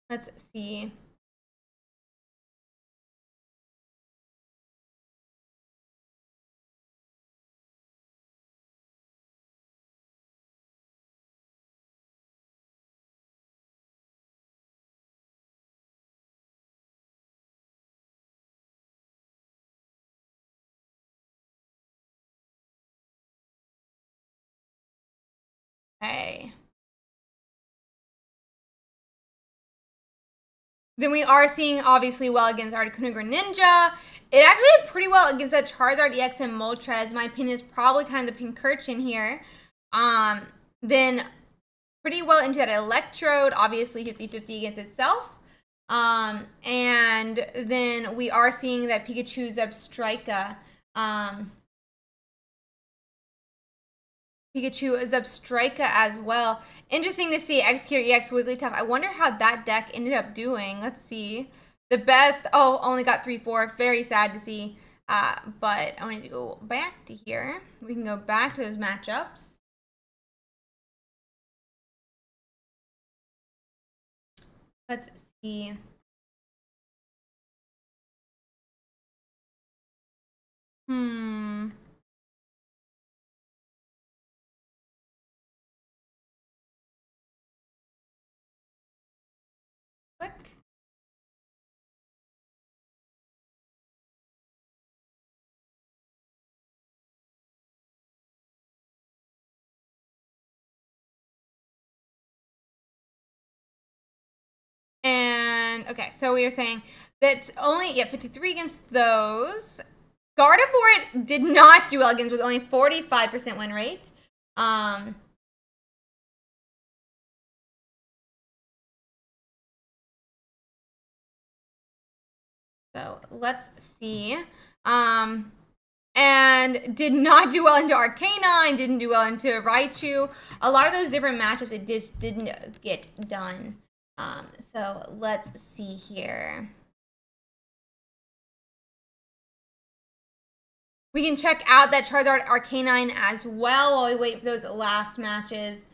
Let's see. Okay. Then we are seeing obviously well against Articuno Greninja. It actually did pretty well against that Charizard EX and Moltres. My opinion is probably kind of the Pincurchin here. Then pretty well into that Electrode, obviously 50-50 against itself. And then we are seeing that Pikachu Zebstrika. Pikachu Zebstrika as well. Interesting to see Execute EX Wigglytuff. I wonder how that deck ended up doing. Let's see. The best, only got 3-4. Very sad to see. But I wanted to go back to here. We can go back to those matchups. Let's see. Quick. And okay, so we were saying that's only 53 against those. Gardevoir did not do well against with only 45% win rate. So let's see. And did not do well into Arcanine, didn't do well into Raichu. A lot of those different matchups, it just didn't get done. So let's see here. We can check out that Charizard Arcanine as well while we wait for those last matches.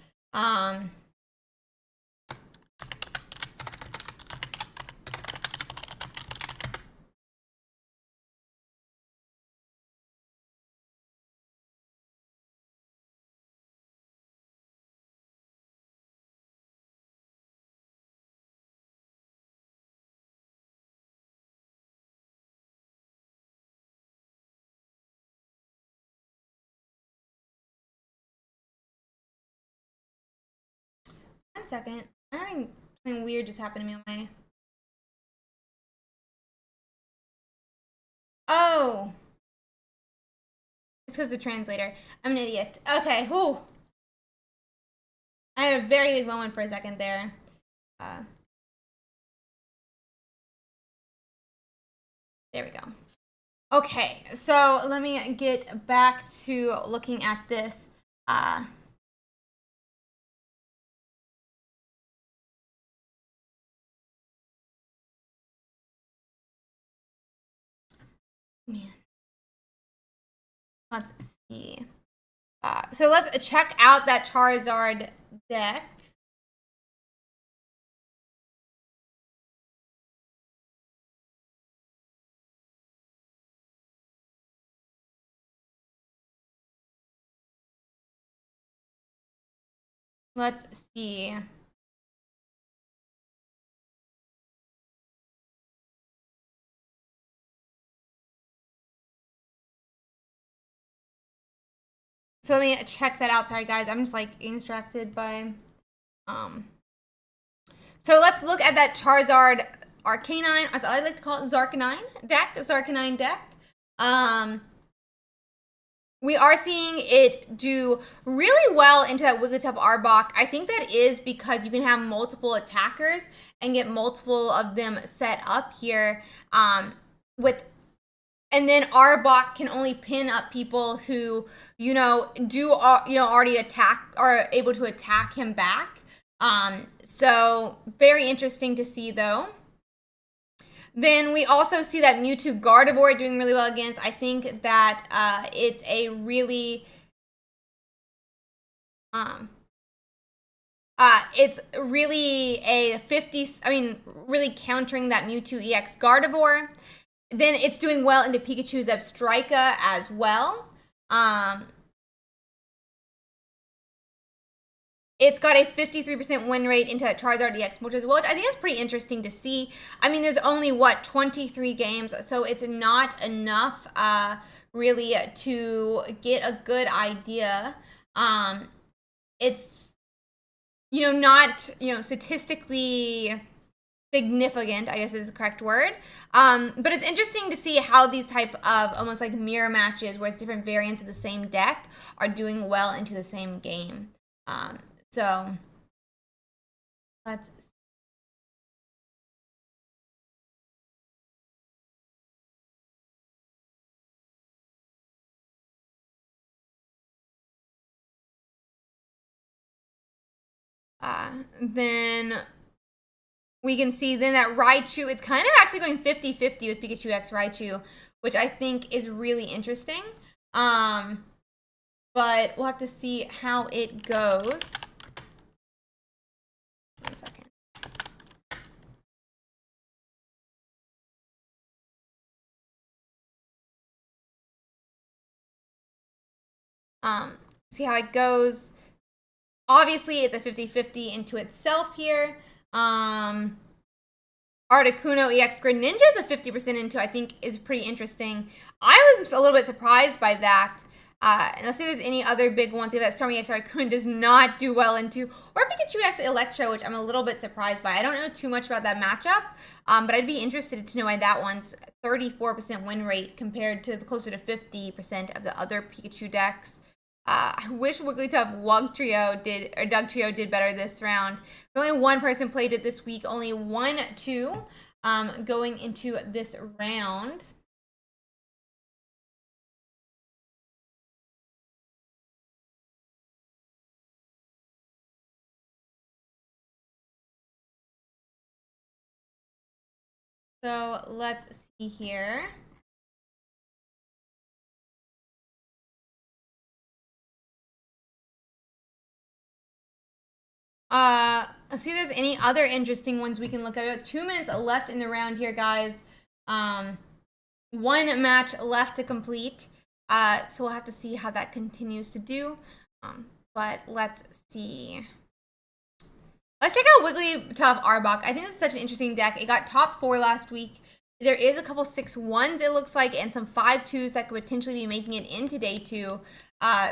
One second. I'm having something weird just happen to me on my... Oh! It's because the translator. I'm an idiot. Okay, whew. I had a very big moment for a second there. There we go. Okay, so let me get back to looking at this. Man. Let's see. So let's check out that Charizard deck. Let's see. So let me check that out. Sorry guys, I'm just like distracted by so let's look at that Charizard Arcanine, as I like to call it, Zarkanine deck. We are seeing it do really well into that Wigglytuff Arbok. I think that is because you can have multiple attackers and get multiple of them set up here. And then Arbok can only pin up people who, already attack, are able to attack him back. So very interesting to see though. Then we also see that Mewtwo Gardevoir doing really well against. I think that it's a really it's really a 50, really countering that Mewtwo EX Gardevoir. Then it's doing well into Pikachu Zebstrika as well. It's got a 53% win rate into Charizard EX Mold as well, which I think is pretty interesting to see. I mean, there's only, 23 games, so it's not enough, really, to get a good idea. It's, not, statistically significant, I guess is the correct word. But it's interesting to see how these type of almost like mirror matches, where it's different variants of the same deck, are doing well into the same game. So let's see. Then we can see then that Raichu, it's kind of actually going 50-50 with Pikachu X Raichu, which I think is really interesting. But we'll have to see how it goes. 1 second. See how it goes. Obviously, it's a 50-50 into itself here. Articuno EX Greninja is a 50% into, I think is pretty interesting. I was a little bit surprised by that. And let's see if there's any other big ones. We have that Stormy X Articuno does not do well into, or Pikachu X Electro, which I'm a little bit surprised by. I don't know too much about that matchup, but I'd be interested to know why that one's 34% win rate compared to the closer to 50% of the other Pikachu decks. I wish Wigglytuff Dugtrio did better this round. Only one person played it this week. Only 1-2 going into this round. So let's see here. Let's see if there's any other interesting ones we can look at. We have 2 minutes left in the round here, guys. 1 match left to complete. So we'll have to see how that continues to do. But let's see. Let's check out Wigglytuff Arbok. I think this is such an interesting deck. It got top 4 last week. There is a couple 6-1s, it looks like, and some 5-2s that could potentially be making it into day 2.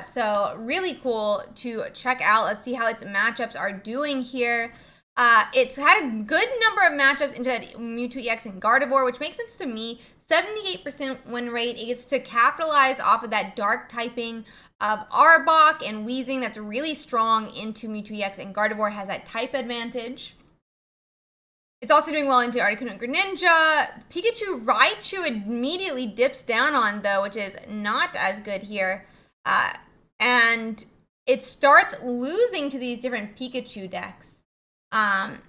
So really cool to check out. Let's see how its matchups are doing here. It's had a good number of matchups into that Mewtwo EX and Gardevoir, which makes sense to me. 78% win rate. It gets to capitalize off of that dark typing of Arbok and Weezing that's really strong into Mewtwo EX, and Gardevoir has that type advantage. It's also doing well into Articuno and Greninja. Pikachu Raichu immediately dips down on, though, which is not as good here. And it starts losing to these different Pikachu decks. Ouch.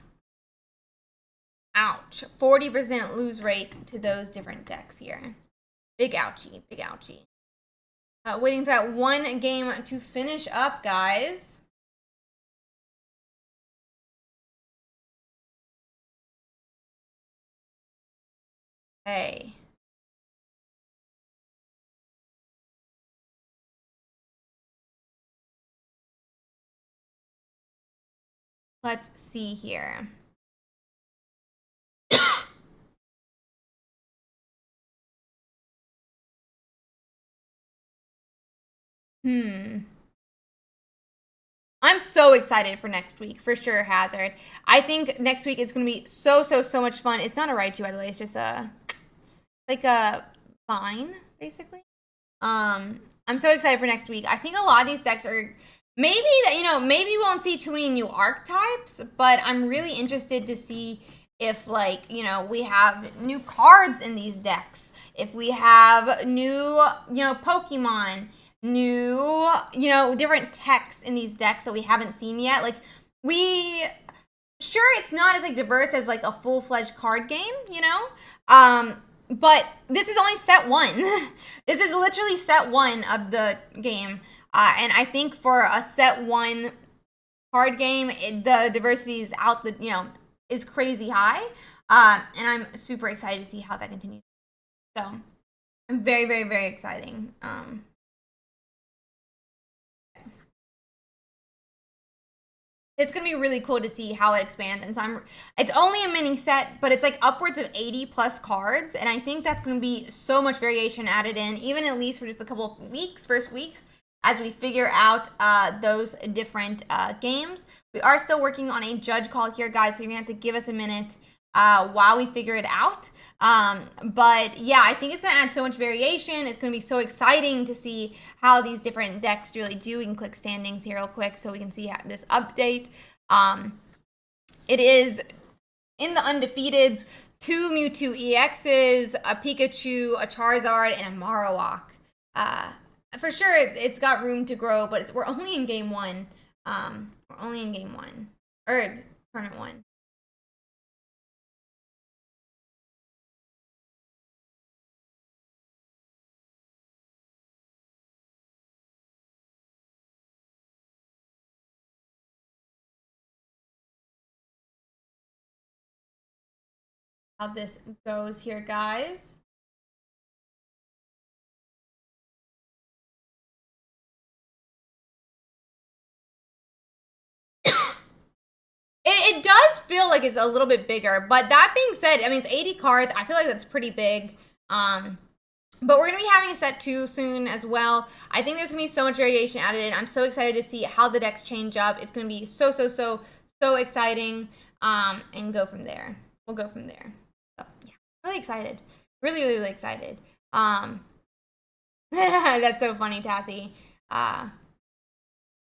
40% lose rate to those different decks here. Big ouchie, big ouchie. Waiting for that 1 game to finish up, guys. Okay. Let's see here. I'm so excited for next week, for sure, Hazard. I think next week is going to be so much fun. It's not a Raichu, by the way. It's just like a vine, basically. I'm so excited for next week. I think a lot of these decks are maybe maybe we won't see too many new archetypes, but I'm really interested to see if, like, we have new cards in these decks, if we have new, Pokemon, new, different techs in these decks that we haven't seen yet. Like, sure, it's not as, like, diverse as, like, a full-fledged card game, but this is only set 1. This is literally set 1 of the game. And I think for a set 1 card game, the diversity is is crazy high. And I'm super excited to see how that continues. So I'm very, very, very exciting. It's going to be really cool to see how it expands. And so it's only a mini set, but it's like upwards of 80 plus cards. And I think that's going to be so much variation added in, even at least for just a couple of first weeks, as we figure out those different games. We are still working on a judge call here, guys, so you're going to have to give us a minute while we figure it out. But yeah, I think it's going to add so much variation. It's going to be so exciting to see how these different decks really do. We can click standings here real quick so we can see this update. It is in the undefeateds, 2 Mewtwo EXs, a Pikachu, a Charizard, and a Marowak. For sure, it's got room to grow, but we're only in game 1. We're only in game 1, or tournament 1. How this goes here, guys. It does feel like it's a little bit bigger, but that being said, I mean, it's 80 cards. I feel like that's pretty big. But we're going to be having a set 2 soon as well. I think there's going to be so much variation added in. I'm so excited to see how the decks change up. It's going to be so exciting, and go from there. We'll go from there. So, yeah, really excited. Really excited. That's so funny, Tassie.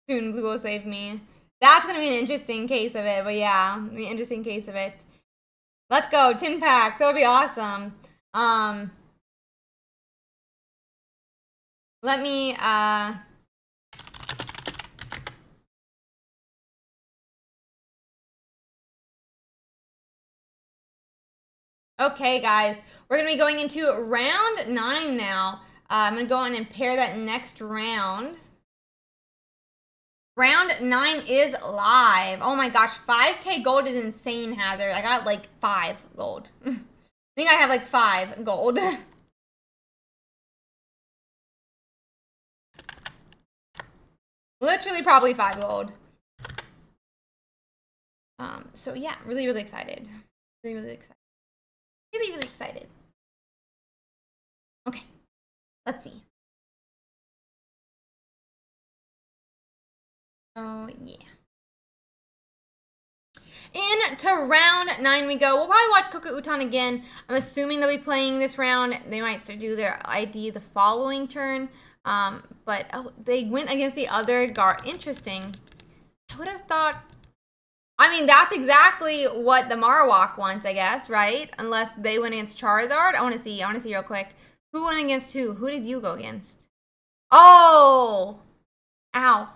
Soon Blue will save me. That's going to be an interesting case of it, but yeah, an interesting case of it. Let's go, 10 packs. That'll be awesome. Let me, okay, guys, we're going to be going into round 9 now. I'm going to go on and pair that next round. Round 9 is live. Oh my gosh, 5K gold is insane, Hazard. I got like 5 gold. I think I have like 5 gold. Literally probably 5 gold. So yeah, really excited. Really excited. Really excited. Okay, let's see. Oh, yeah. Into round 9 we go. We'll probably watch Pkmn again. I'm assuming they'll be playing this round. They might start do their ID the following turn. But, oh, they went against the other guard. Interesting. I would have thought... I mean, that's exactly what the Marowak wants, I guess, right? Unless they went against Charizard. I want to see real quick. Who went against who? Who did you go against? Oh! Ow.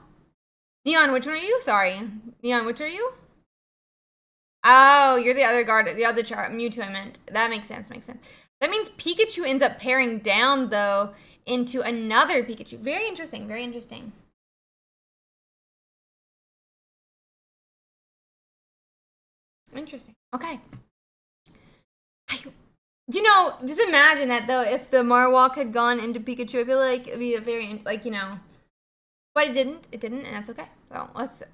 Neon, which one are you? Sorry. Neon, which are you? Oh, you're the other guard, the other Mewtwo I meant. That makes sense, That means Pikachu ends up pairing down, though, into another Pikachu. Very interesting, very interesting. Interesting. Okay. Just imagine that, though, if the Marowak had gone into Pikachu, I feel like it'd be a very, like, but it didn't, and that's okay. So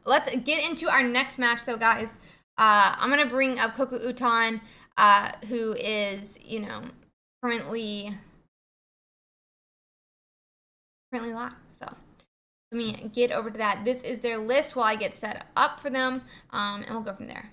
let's get into our next match, though, guys. I'm gonna bring up Pkmn, who is, currently live. So Let me get over to that. This is their list while I get set up for them, and we'll go from there.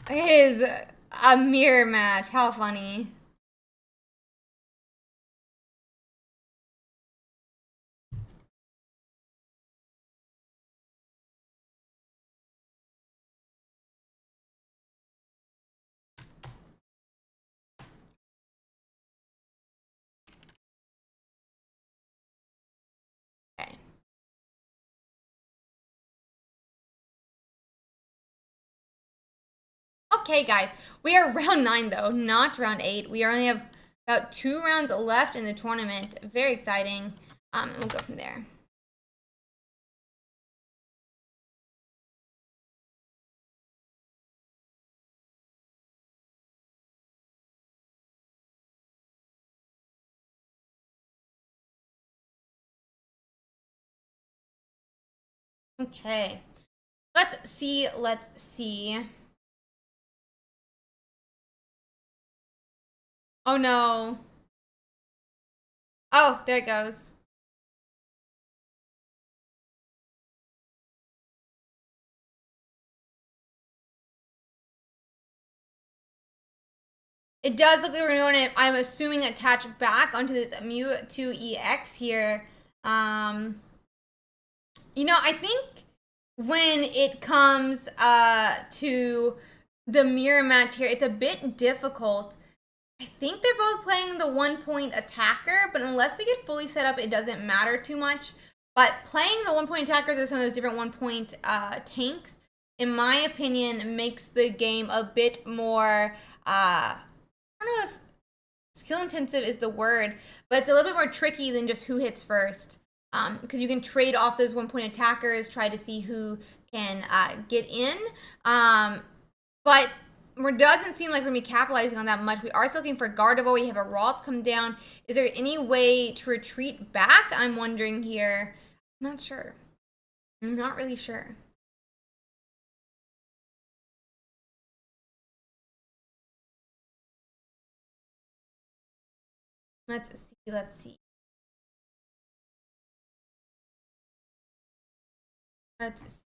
It is a mirror match. How funny. Okay. Okay, guys, we are round 9 though, not round 8. We only have about 2 rounds left in the tournament. Very exciting. And we'll go from there. Okay. Let's see. Let's see. Oh no. Oh, there it goes. It does look like we're going to, I'm assuming, attach back onto this Mewtwo EX here. You know, I think when it comes to the mirror match here, it's a bit difficult. I think they're both playing the 1-point attacker, but unless they get fully set up, it doesn't matter too much. But playing the 1-point attackers or some of those different 1-point tanks, in my opinion, makes the game a bit more, I don't know if skill intensive is the word, but it's a little bit more tricky than just who hits first. Because you can trade off those 1-point attackers, try to see who can get in. But it doesn't seem like we're going to be capitalizing on that much. We are still looking for Gardevoir. We have a Ralts come down. Is there any way to retreat back? I'm wondering here. I'm not sure. I'm not really sure. Let's see. Let's see. Let's see.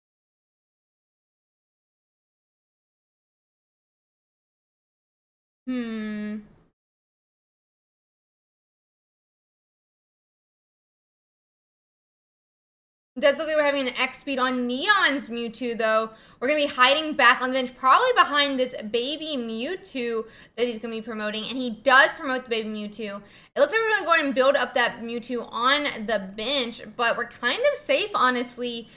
It does look like we're having an X speed on Neon's Mewtwo, though. We're going to be hiding back on the bench, probably behind this baby Mewtwo that he's going to be promoting. And he does promote the baby Mewtwo. It looks like we're going to go ahead and build up that Mewtwo on the bench, but we're kind of safe, honestly,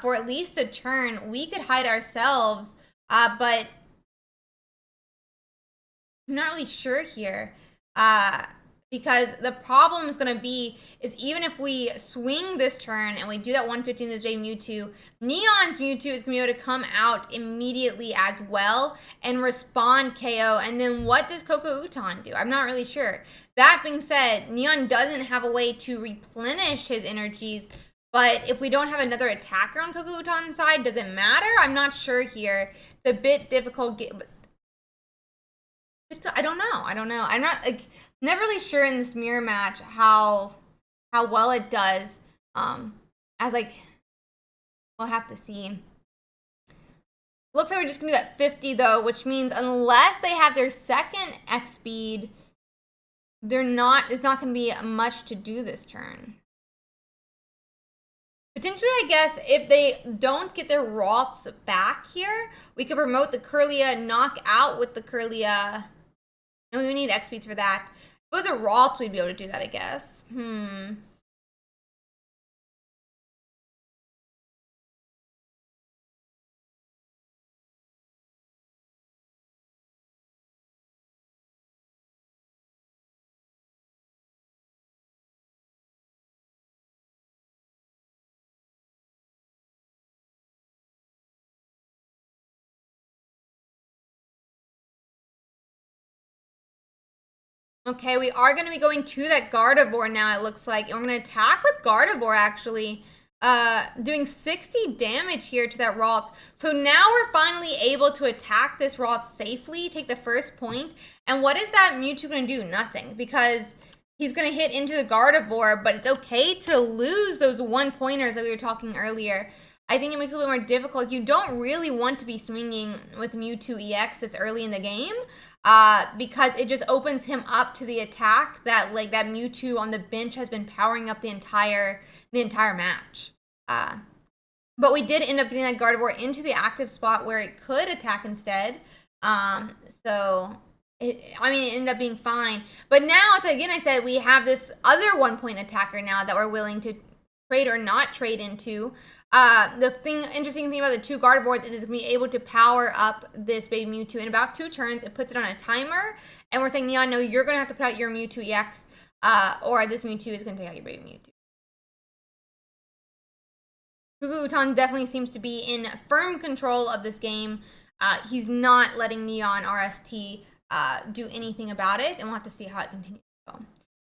for at least a turn. We could hide ourselves, but I'm not really sure here. Because the problem is going to be is even if we swing this turn and we do that 150 in this baby Mewtwo, Neon's Mewtwo is going to be able to come out immediately as well and respond KO. And then what does Koko Uton do? I'm not really sure. That being said, Neon doesn't have a way to replenish his energies. But if we don't have another attacker on Koko Uton's side, does it matter? I'm not sure here. It's a bit difficult. I don't know. I'm not never really sure in this mirror match how well it does. As we'll have to see. Looks like we're just gonna do that 50 though, which means unless they have their second X speed, there's not gonna be much to do this turn. Potentially, I guess, if they don't get their Ralts back here, we could promote the Kirlia, knock out with the Kirlia. And we would need X speeds for that. If it was a Ralts, we'd be able to do that, I guess. Okay, we are going to be going to that Gardevoir now, it looks like. And we're going to attack with Gardevoir, actually. Doing 60 damage here to that Ralts. So now we're finally able to attack this Ralts safely, take the first point. And what is that Mewtwo going to do? Nothing. Because he's going to hit into the Gardevoir, but it's okay to lose those 1-pointers that we were talking earlier. I think it makes it a little bit more difficult. You don't really want to be swinging with Mewtwo EX this early in the game. Because it just opens him up to the attack that that Mewtwo on the bench has been powering up the entire match. But we did end up getting that Gardevoir into the active spot where it could attack instead. So it ended up being fine. But now it's again, I said we have this other 1-point attacker now that we're willing to trade or not trade into. The interesting thing about the 2 Gardevoirs is it's going to be able to power up this baby Mewtwo in about 2 turns. It puts it on a timer, and we're saying, Neon, no, you're going to have to put out your Mewtwo EX, or this Mewtwo is going to take out your baby Mewtwo. Kukulkan definitely seems to be in firm control of this game. He's not letting Neon RST do anything about it, and we'll have to see how it continues to go.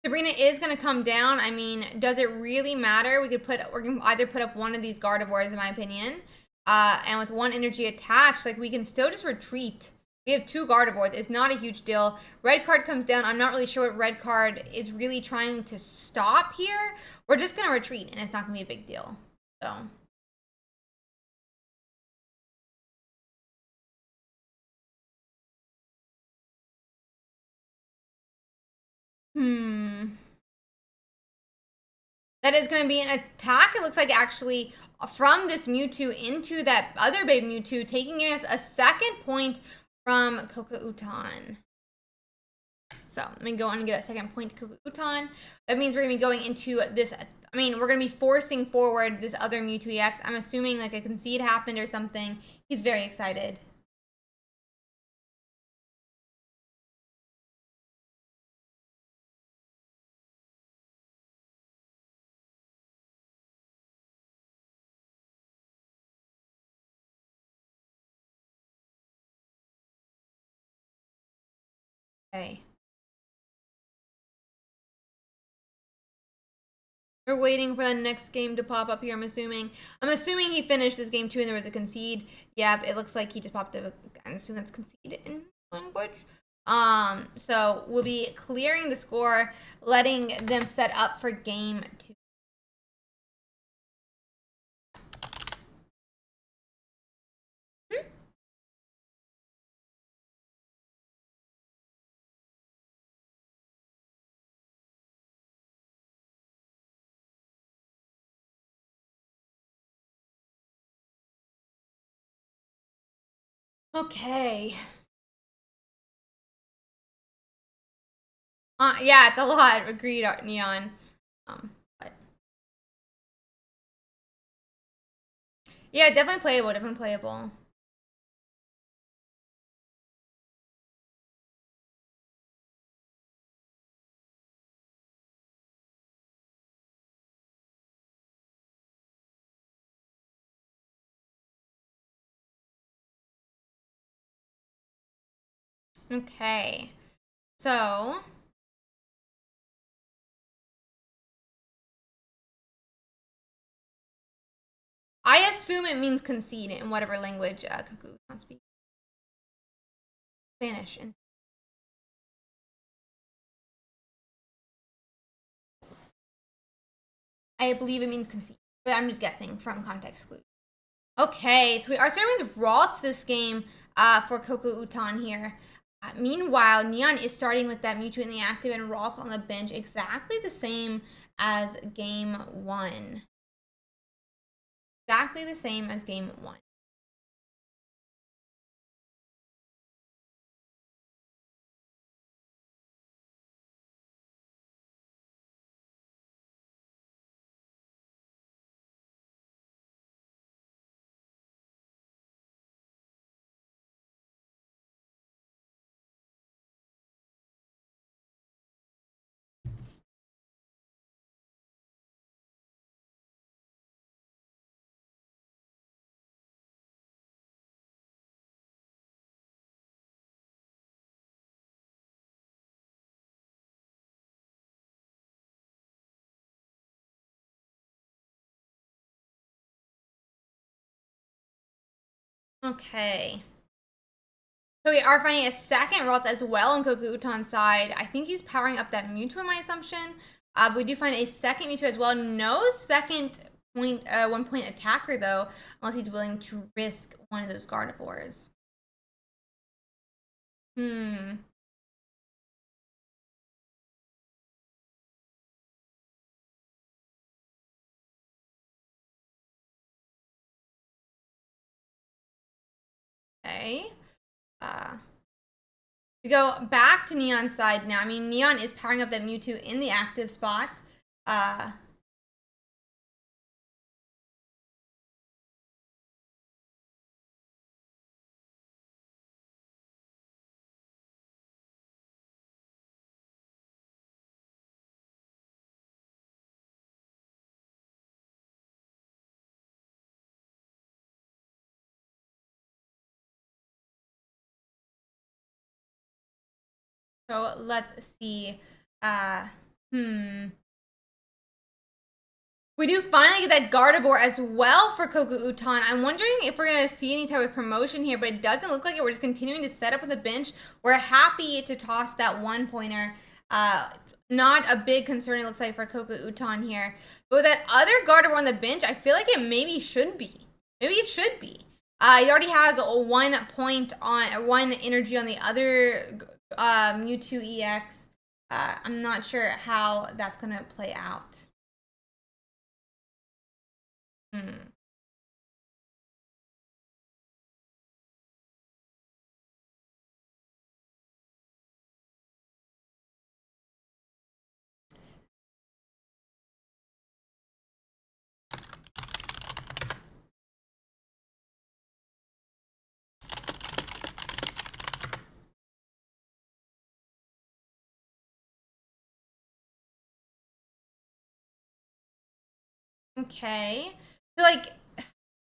Sabrina is going to come down. I mean, does it really matter? We're going to either put up one of these Gardevoirs, in my opinion. And with 1 energy attached, like, we can still just retreat. We have 2 Gardevoirs. It's not a huge deal. Red card comes down. I'm not really sure what red card is really trying to stop here. We're just going to retreat, and it's not going to be a big deal. So... That is going to be an attack. It looks like actually from this Mewtwo into that other baby Mewtwo, taking us a 2nd point from Kokautan. So let me go on and get that 2nd point to Kokautan. That means we're going to be going into this. I mean, we're going to be forcing forward this other Mewtwo EX. I'm assuming like a concede happened or something. He's very excited. Okay. We're waiting for the next game to pop up here, I'm assuming. I'm assuming he finished this game too and there was a concede. Yep, it looks like he just popped up. I'm assuming that's concede in language. So we'll be clearing the score, letting them set up for game 2. Okay. Yeah, it's a lot. Agreed, Neon. But yeah, definitely playable. Definitely playable. Okay. So I assume it means concede in whatever language Cuckoo speaks. Spanish. I believe it means concede, but I'm just guessing from context clues. Okay, so we are starting with Ralts this game for Kokautan here. Meanwhile, Neon is starting with that Mewtwo in the active and Ralts on the bench, exactly the same as game 1. Exactly the same as game 1. Okay. So we are finding a second Ralt as well on Koku Utan's side. I think he's powering up that Mewtwo in my assumption. But we do find a second Mewtwo as well. No second point, 1 point attacker though, unless he's willing to risk one of those Gardevoirs. Okay. We go back to Neon's side now. I mean, Neon is powering up that Mewtwo in the active spot. So let's see. We do finally get that Gardevoir as well for Koku Utan. I'm wondering if we're going to see any type of promotion here, but it doesn't look like it. We're just continuing to set up on the bench. We're happy to toss that 1 pointer. Not a big concern, it looks like, for Koku Utan here. But with that other Gardevoir on the bench, I feel like it maybe should be. Maybe it should be. He already has 1 point on 1 energy on the other Mewtwo EX. I'm not sure how that's going to play out. Okay. So, like,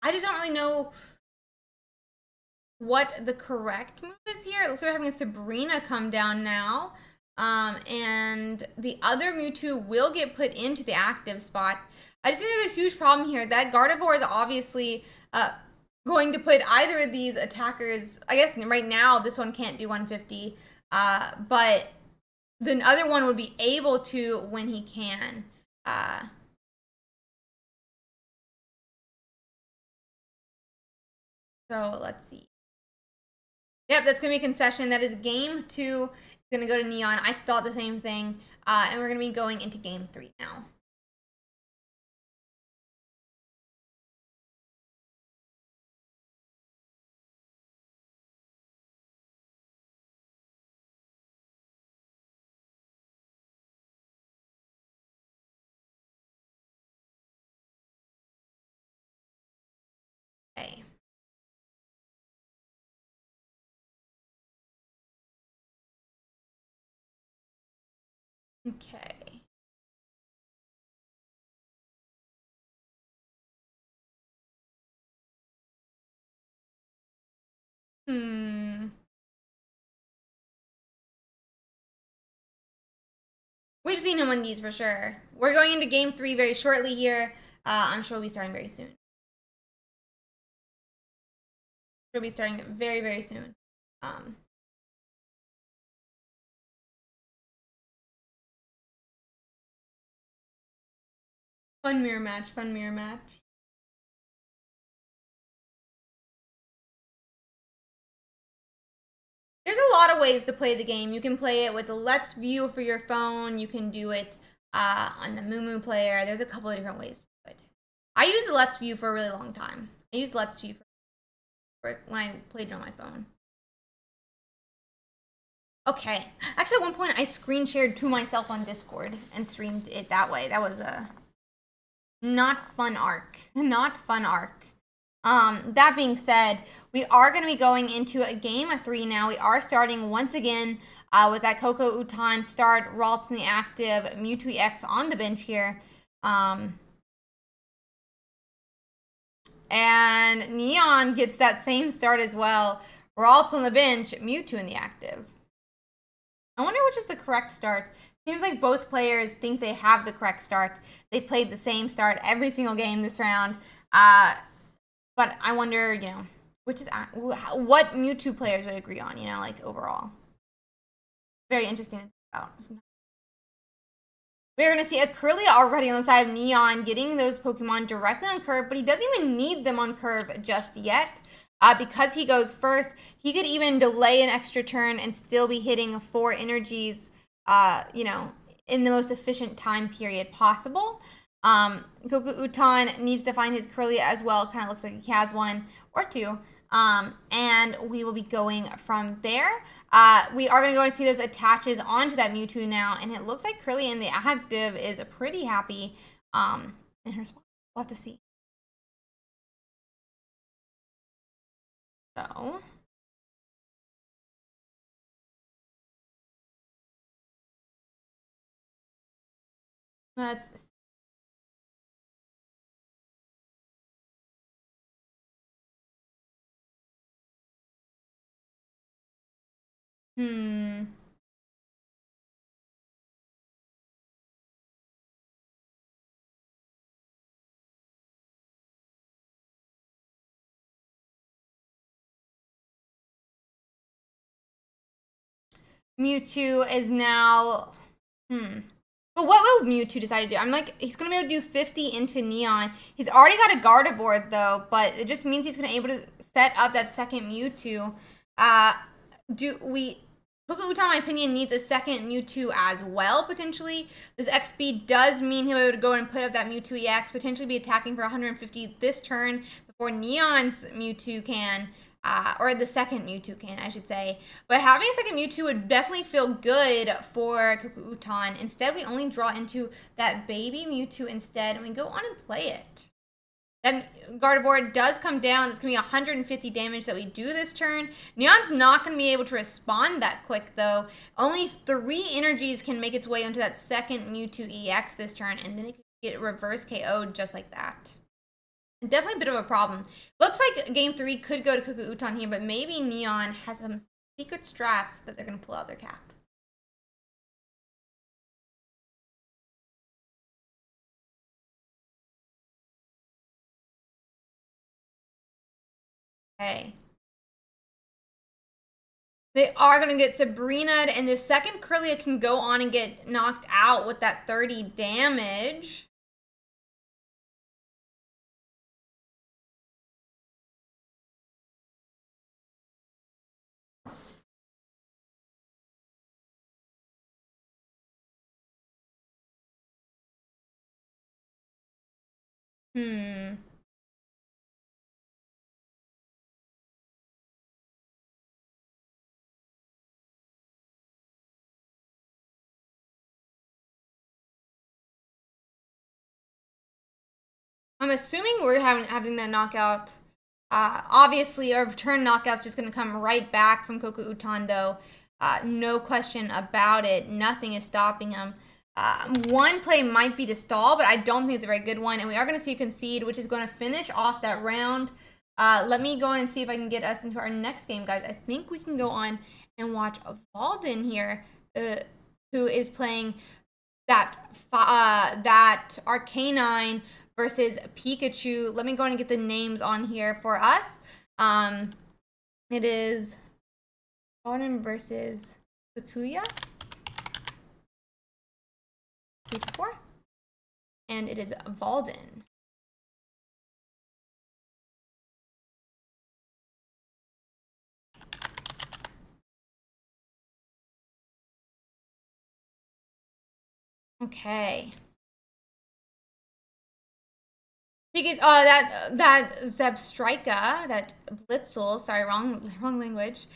I just don't really know what the correct move is here. It looks like we're having a Sabrina come down now. And the other Mewtwo will get put into the active spot. I just think there's a huge problem here. That Gardevoir is obviously going to put either of these attackers, I guess right now this one can't do 150, but the other one would be able to when he can. So let's see. Yep, that's going to be a concession. That is game 2. It's going to go to Neon. I thought the same thing. And we're going to be going into game 3 now. Okay. Okay. We've seen him on these for sure. We're going into game 3 very shortly here. I'm sure we'll be starting very soon. We'll be starting very, very soon. Fun mirror match, fun mirror match. There's a lot of ways to play the game. You can play it with the Let's View for your phone. You can do it on the Moo player. There's a couple of different ways to do it. I used the Let's View for a really long time. I used Let's View for when I played it on my phone. Okay. Actually, at one point, I screen shared to myself on Discord and streamed it that way. That was a not fun arc. Not fun arc. That being said, we are going to be going into a game 3 now. We are starting once again with that Koku Utan start, Ralts in the active, Mewtwo X on the bench here. And Neon gets that same start as well. Ralts on the bench, Mewtwo in the active. I wonder which is the correct start. Seems like both players think they have the correct start. They played the same start every single game this round. But I wonder, you know, which is what Mewtwo players would agree on, you know, like overall. Very interesting to think about. We're going to see a Kirlia already on the side of Neon getting those Pokemon directly on curve, but he doesn't even need them on curve just yet. Because he goes first, he could even delay an extra turn and still be hitting 4 energies, you know, in the most efficient time period possible. Koku-Utan needs to find his Kirlia as well. Kind of looks like he has one or two. And we will be going from there. We are going to go and see those attaches onto that Mewtwo now. And it looks like Kirlia in the active is pretty happy in her spot. We'll have to see. So let's Mewtwo is now But what will Mewtwo decide to do? I'm like, he's going to be able to do 50 into Neon. He's already got a Gardevoir, though, but it just means he's going to be able to set up that second Mewtwo. Koku-Utan, in my opinion, needs a second Mewtwo as well, potentially. This XP does mean he'll be able to go and put up that Mewtwo EX, potentially be attacking for 150 this turn before Neon's Mewtwo can. Or the second Mewtwo can, I should say. But having a second Mewtwo would definitely feel good for Koku-Utan. Instead, we only draw into that baby Mewtwo instead, and we go on and play it. That Gardevoir does come down. It's going to be 150 damage that we do this turn. Neon's not going to be able to respond that quick, though. Only 3 energies can make its way into that second Mewtwo EX this turn, and then it can get reverse KO'd just like that. Definitely a bit of a problem. Looks like game 3 could go to Koku-Utan here, but maybe Neon has some secret strats that they're going to pull out their cap. Okay. They are going to get Sabrina, and the second Kirlia can go on and get knocked out with that 30 damage. I'm assuming we're having that knockout. Obviously, our return knockout's just going to come right back from Koku-Utan, though. No question about it. Nothing is stopping him. One play might be to stall, but I don't think it's a very good one. And we are going to see a concede, which is going to finish off that round. Let me go on and see if I can get us into our next game, guys. I think we can go on and watch Valden here, who is playing that Arcanine versus Pikachu. Let me go and get the names on here for us. It is Valden versus Sakuya. And it is Valden. Okay. That Zebstrika, that Blitzel, sorry, wrong language.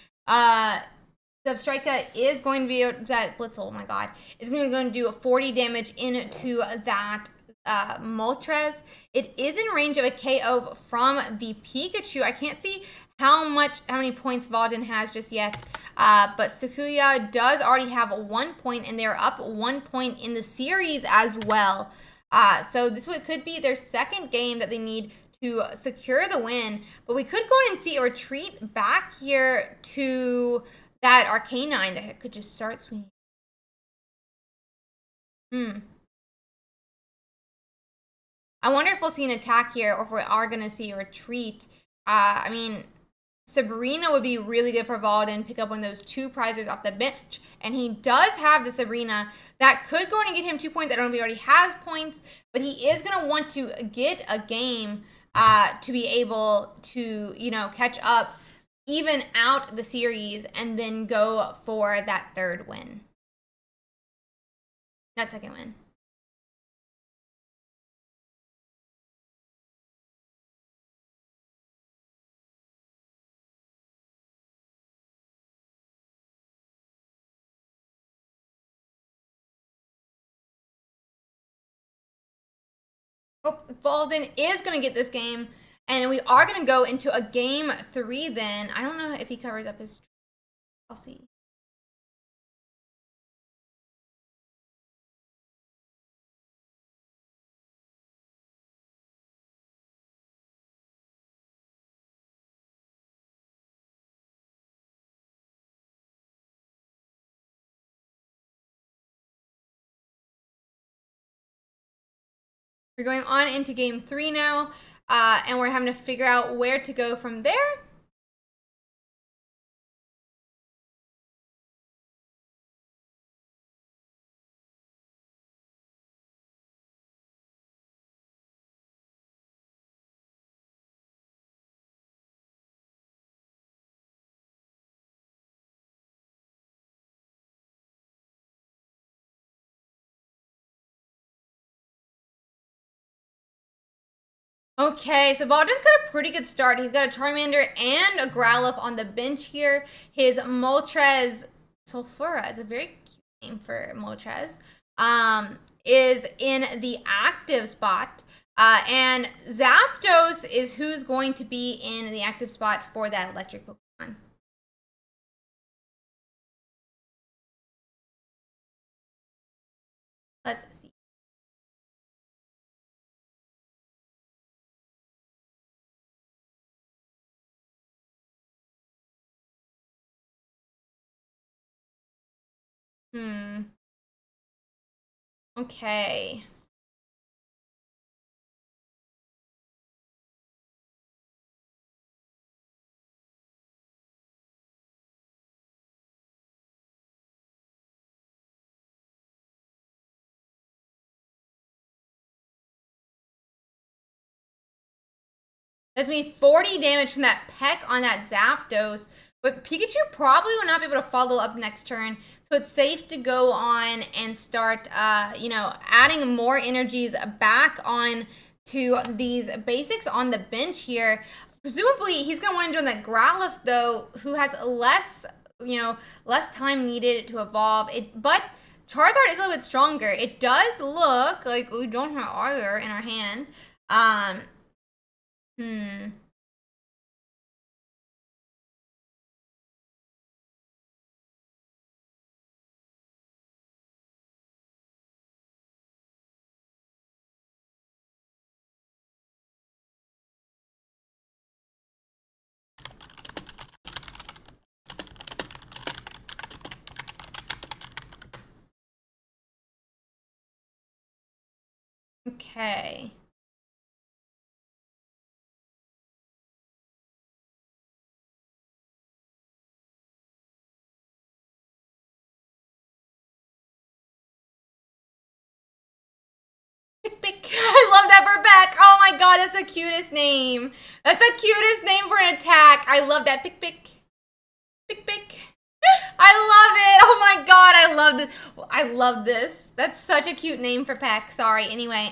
Zebstrika is going to be that Blitzel, oh my god, is going to do 40 damage into that Moltres. It is in range of a KO from the Pikachu. I can't see how many points Valden has just yet, but Sakuya does already have 1 point, and they're up 1 point in the series as well. So this could be their second game that they need to secure the win, but we could go in and see a retreat back here to that Arcanine that could just start swinging. I wonder if we'll see an attack here or if we are going to see a retreat. I mean, Sabrina would be really good for Volden, pick up one of those 2 prizers off the bench. And he does have the Sabrina. That could go in and get him 2 points. I don't know if he already has points, but he is going to want to get a game to be able to, catch up, even out the series, and then go for that 3rd win. That 2nd win. Oh, Volden is going to get this game, and we are going to go into a game 3 then. I don't know if he covers up his... I'll see. We're going on into game 3 now, and we're having to figure out where to go from there. Okay, so Baldwin's got a pretty good start. He's got a Charmander and a Growlithe on the bench here. His Moltres Sulfura is a very cute name for Moltres. Is in the active spot. And Zapdos is who's going to be in the active spot for that electric Pokemon. Let's see. Okay. That's me 40 damage from that peck on that Zapdos. But Pikachu probably will not be able to follow up next turn. So it's safe to go on and start, adding more energies back on to these basics on the bench here. Presumably, he's going to want to do that Growlithe, though, who has less time needed to evolve. But Charizard is a little bit stronger. It does look like we don't have either in our hand. Okay. I love that for Beck. Oh my god, that's the cutest name. That's the cutest name for an attack. I love that. Pick. I love it. Oh my god, I love this. I love this. That's such a cute name for Peck. Sorry. Anyway,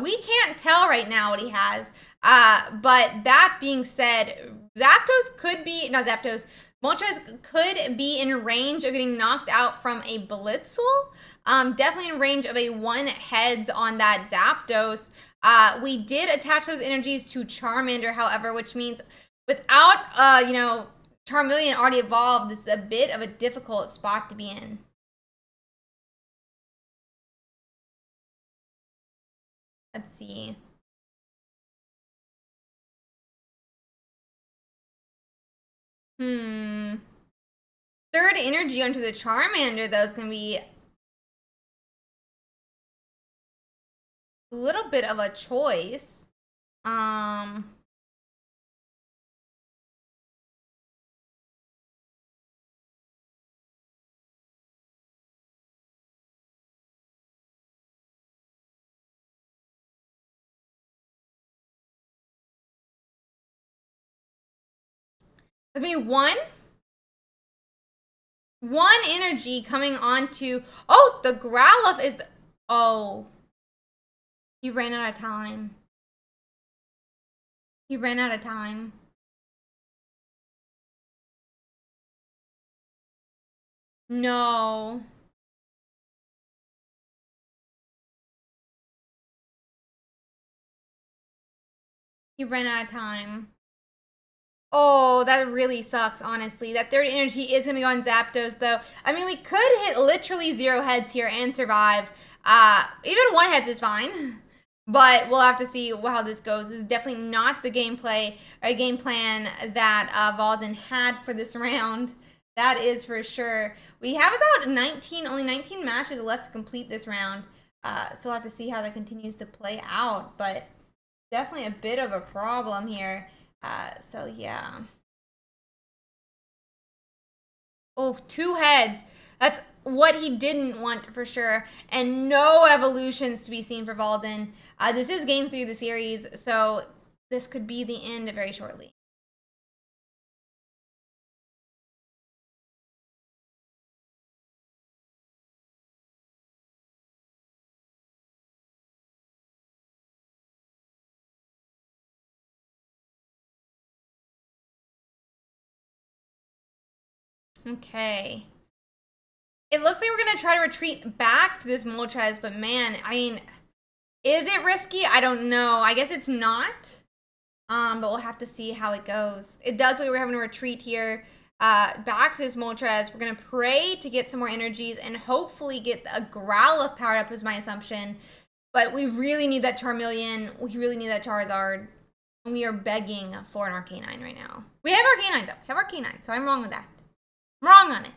we can't tell right now what he has. But that being said, Zapdos could be, not Zapdos, Moltres could be in range of getting knocked out from a Blitzel. Definitely in range of a 1-heads on that Zapdos. We did attach those energies to Charmander, however, which means without, Charmeleon already evolved, this is a bit of a difficult spot to be in. Let's see. Third energy onto the Charmander, though, is going to be a little bit of a choice. That's maybe one energy coming onto. Oh, the Growlithe is. Oh. He ran out of time. He ran out of time. No. He ran out of time. Oh, that really sucks, honestly. That third energy is going to go on Zapdos, though. I mean, we could hit literally 0 heads here and survive. Even 1 heads is fine. But we'll have to see how this goes. This is definitely not the gameplay or game plan that Valden had for this round. That is for sure. We have about only 19 matches left to complete this round. So we'll have to see how that continues to play out. But definitely a bit of a problem here. So yeah. Oh, 2 heads. That's what he didn't want for sure. And no evolutions to be seen for Valden. This is game 3 of the series, so this could be the end very shortly. Okay. It looks like we're going to try to retreat back to this Moltres, but man, I mean, is it risky? I don't know. I guess it's not. But we'll have to see how it goes. It does look like we're having a retreat here. Back to this Moltres. We're going to pray to get some more energies and hopefully get a Growlithe powered up is my assumption. But we really need that Charmeleon. We really need that Charizard. And we are begging for an Arcanine right now. We have Arcanine though. We have Arcanine, so I'm wrong with that. I'm wrong on it.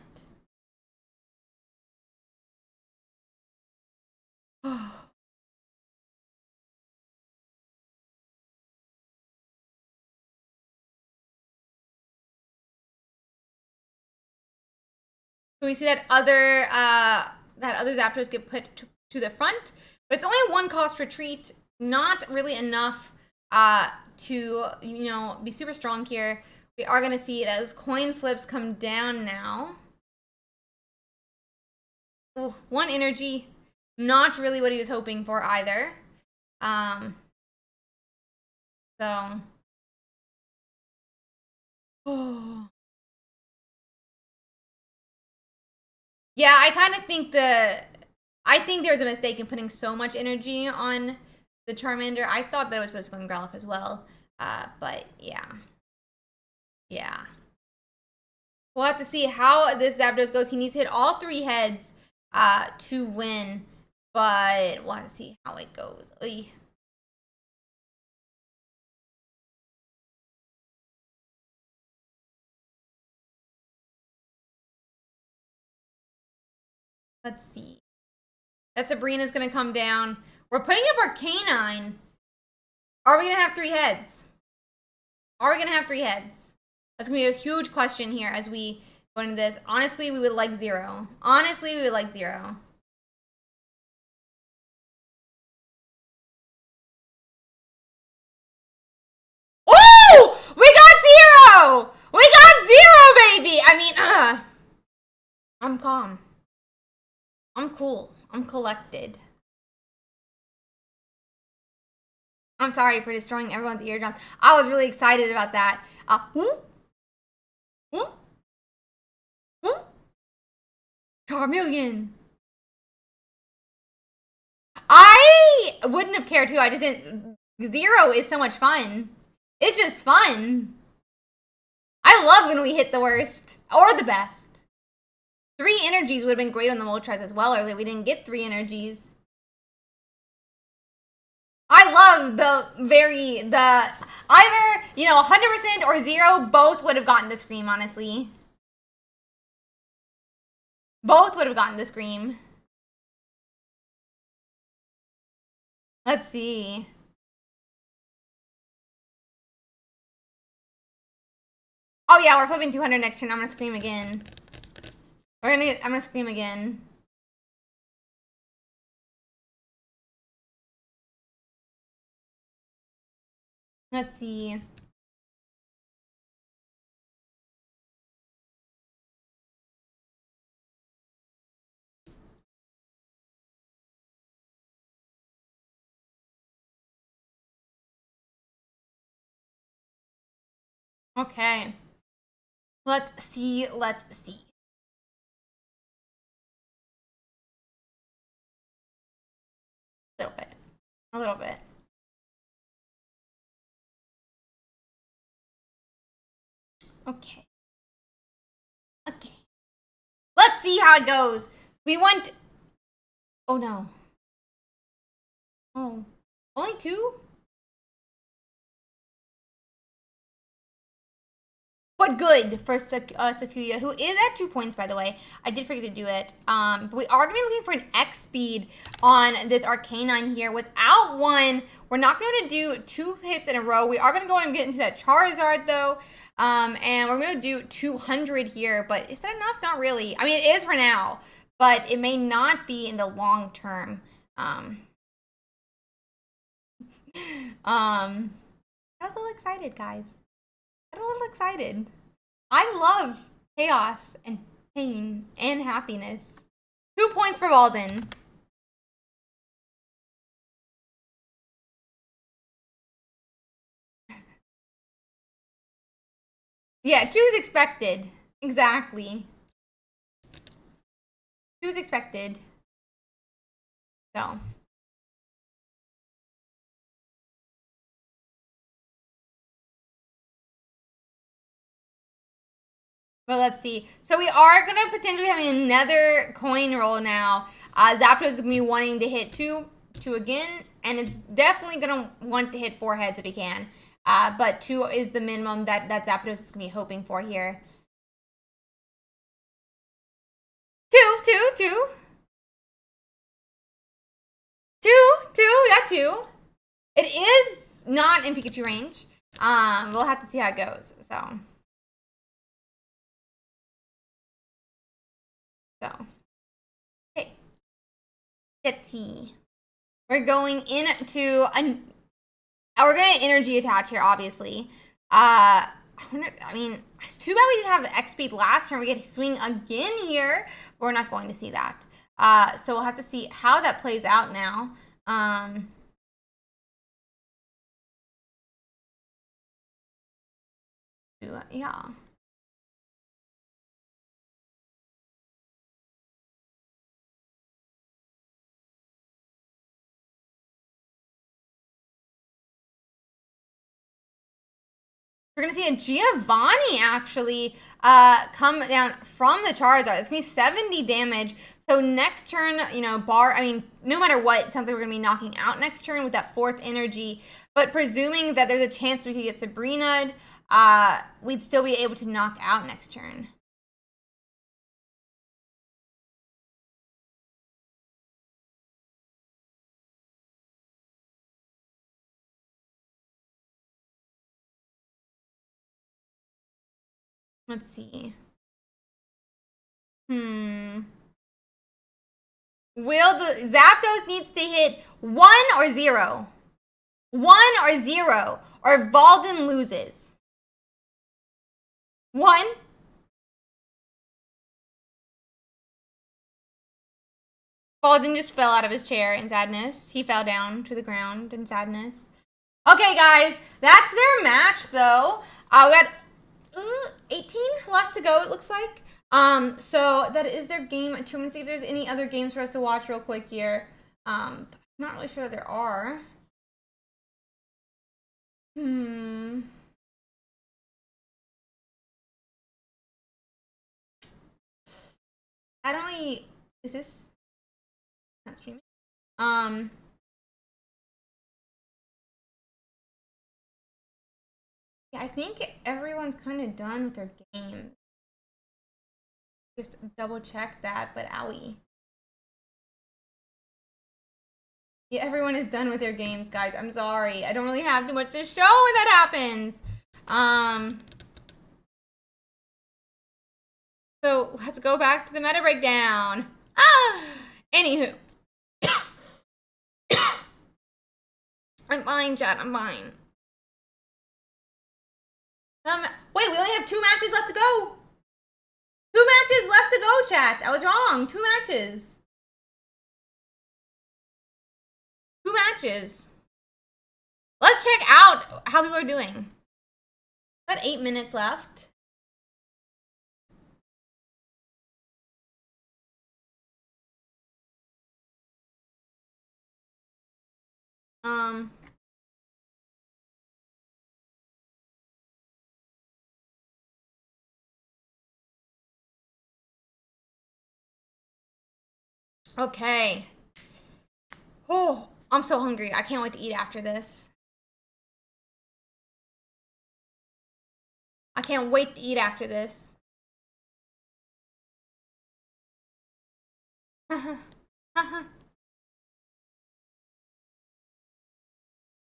So we see that other Zapdos get put to the front, but it's only a 1 cost retreat, not really enough to be super strong here. We are gonna see those coin flips come down now. Ooh, 1 energy, not really what he was hoping for either. So. Oh. Yeah, I kind of think I think there's a mistake in putting so much energy on the Charmander. I thought that it was supposed to go in Growlithe as well. But yeah. Yeah. We'll have to see how this Zapdos goes. He needs to hit all 3 heads to win. But we'll have to see how it goes. Oy. Let's see. That Sabrina's going to come down. We're putting up our Canine. Are we going to have 3 heads? Are we going to have 3 heads? That's going to be a huge question here as we go into this. Honestly, we would like 0. Honestly, we would like 0. Oh! We got 0! We got 0, baby! I mean, I'm calm. I'm cool. I'm collected. I'm sorry for destroying everyone's eardrums. I was really excited about that. Charmeleon. I wouldn't have cared who. I just didn't. 0 is so much fun. It's just fun. I love when we hit the worst or the best. 3 energies would have been great on the Moltres as well earlier. We didn't get 3 energies. I love either, 100% or 0, both would have gotten the Scream, honestly. Both would have gotten the Scream. Let's see. Oh yeah, we're flipping 200 next turn. I'm gonna Scream again. I'm gonna Scream again. Let's see. Okay. Let's see. Let's see. A little bit. A little bit. Okay. Okay. Let's see how it goes. We want... Oh, no. Oh. Only 2? But good for Sakuya, who is at 2 points, by the way. I did forget to do it. But we are going to be looking for an X speed on this Arcanine here. Without 1, we're not going to do 2 hits in a row. We are going to go and get into that Charizard, though. And we're going to do 200 here. But is that enough? Not really. I mean, it is for now. But it may not be in the long term. Got a little excited, guys. Got a little excited. I love chaos and pain and happiness. 2 points for Walden. Yeah, 2 is expected. Exactly. 2 is expected. So. But let's see. So we are going to potentially having another coin roll now. Zapdos is going to be wanting to hit 2 again. And it's definitely going to want to hit 4 heads if he can. But 2 is the minimum that Zapdos is going to be hoping for here. 2. We got 2. It is not in Pikachu range. We'll have to see how it goes. So, okay. Let's see. We're going into we're going to energy attach here, obviously. I mean, it's too bad we didn't have X speed last turn. We get to swing again here. But we're not going to see that. So we'll have to see how that plays out now. Yeah. We're going to see a Giovanni actually come down from the Charizard. It's going to be 70 damage. So next turn, no matter what, it sounds like we're going to be knocking out next turn with that 4th energy. But presuming that there's a chance we could get Sabrina, we'd still be able to knock out next turn. Let's see. Will the Zapdos needs to hit 1 or 0? 1 or 0, or Valden loses. 1. Valden just fell out of his chair in sadness. He fell down to the ground in sadness. Okay, guys, that's their match, though. We got 18 left to go, it looks like. So that is their game. I'm gonna see if there's any other games for us to watch real quick here. I'm not really sure there are. I don't really. Is this not streaming? Yeah, I think everyone's kind of done with their games. Just double check that, but owie. Yeah, everyone is done with their games, guys. I'm sorry. I don't really have too much to show when that happens. So let's go back to the meta breakdown. Anywho. I'm fine, chat. I'm fine. Wait, we only have 2 matches left to go. 2 matches left to go, chat. I was wrong. 2 matches. 2 matches. Let's check out how people are doing. Got 8 minutes left. Okay. Oh, I'm so hungry. I can't wait to eat after this. I can't wait to eat after this.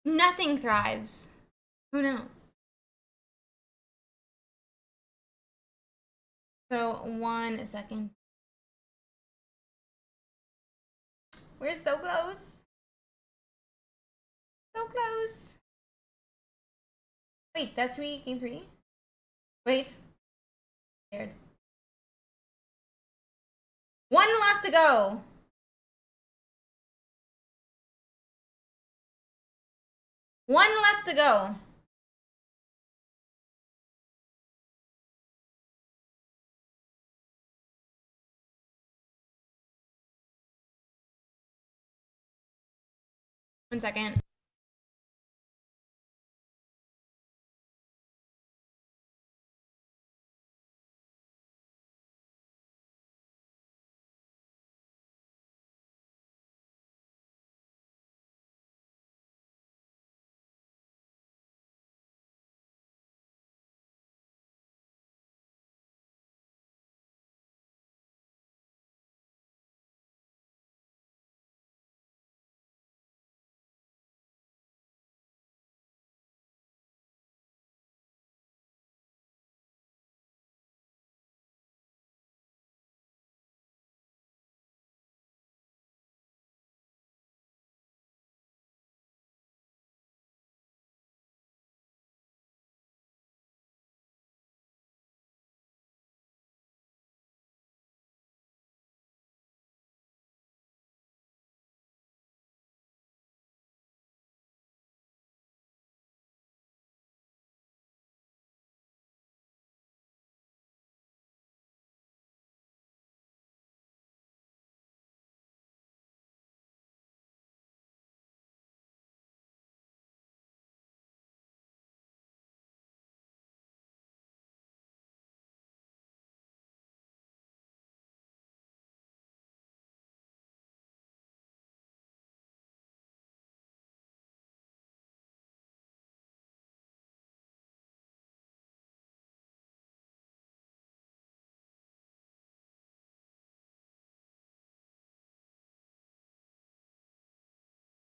Nothing thrives. Who knows? So, 1 second. We're so close. So close. Wait, that's game 3? Wait. Scared. 1 left to go. 1 left to go. One second.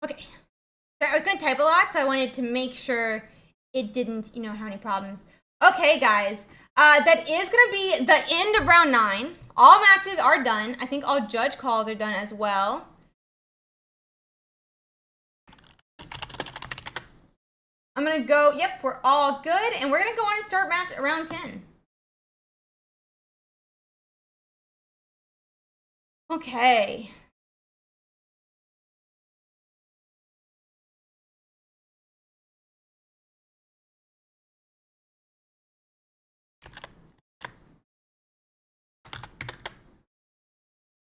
Okay. I was going to type a lot, so I wanted to make sure it didn't, have any problems. Okay, guys. That is going to be the end of round 9. All matches are done. I think all judge calls are done as well. I'm going to go, yep, we're all good. And we're going to go on and start round 10. Okay.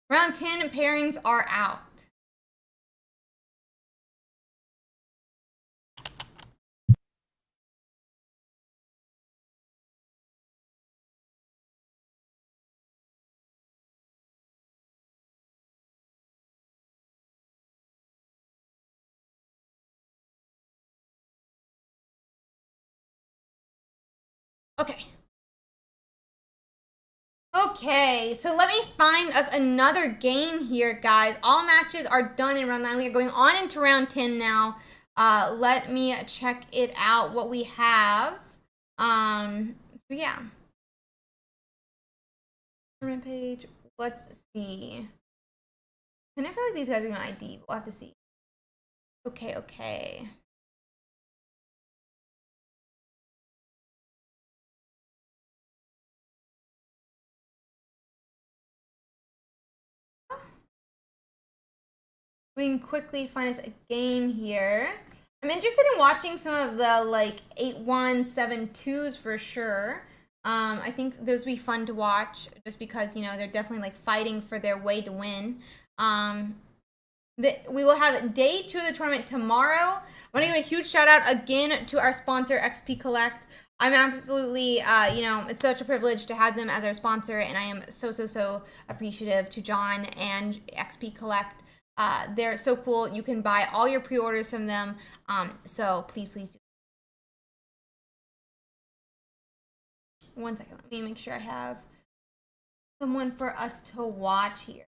Round 10 pairings are out. Okay. Okay, so let me find us another game here, guys. All matches are done in round 9. We are going on into round 10 now. Let me check it out, what we have. So yeah. Tournament page. Let's see. And I feel like these guys are gonna ID, but we'll have to see. Okay. We can quickly find us a game here. I'm interested in watching some of the like 8-1-7-2s for sure. I think those would be fun to watch just because, you know, they're definitely like fighting for their way to win. We will have day 2 of the tournament tomorrow. I want to give a huge shout out again to our sponsor, XP Collect. I'm absolutely, you know, it's such a privilege to have them as our sponsor, and I am so appreciative to John and XP Collect. They're so cool. You can buy all your pre-orders from them. So please do. One second, let me make sure I have someone for us to watch here.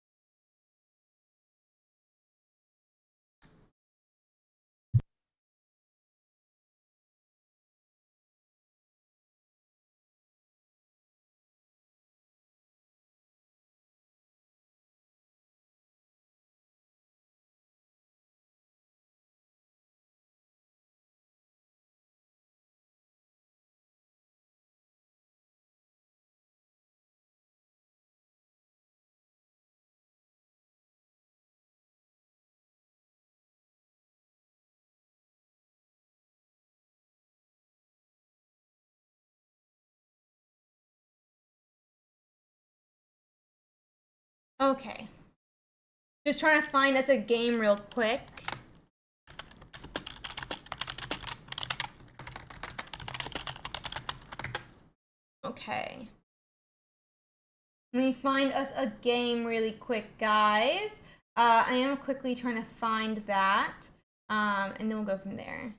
Okay. Just trying to find us a game real quick. Okay. Let me find us a game really quick, guys. I am quickly trying to find that. And then we'll go from there.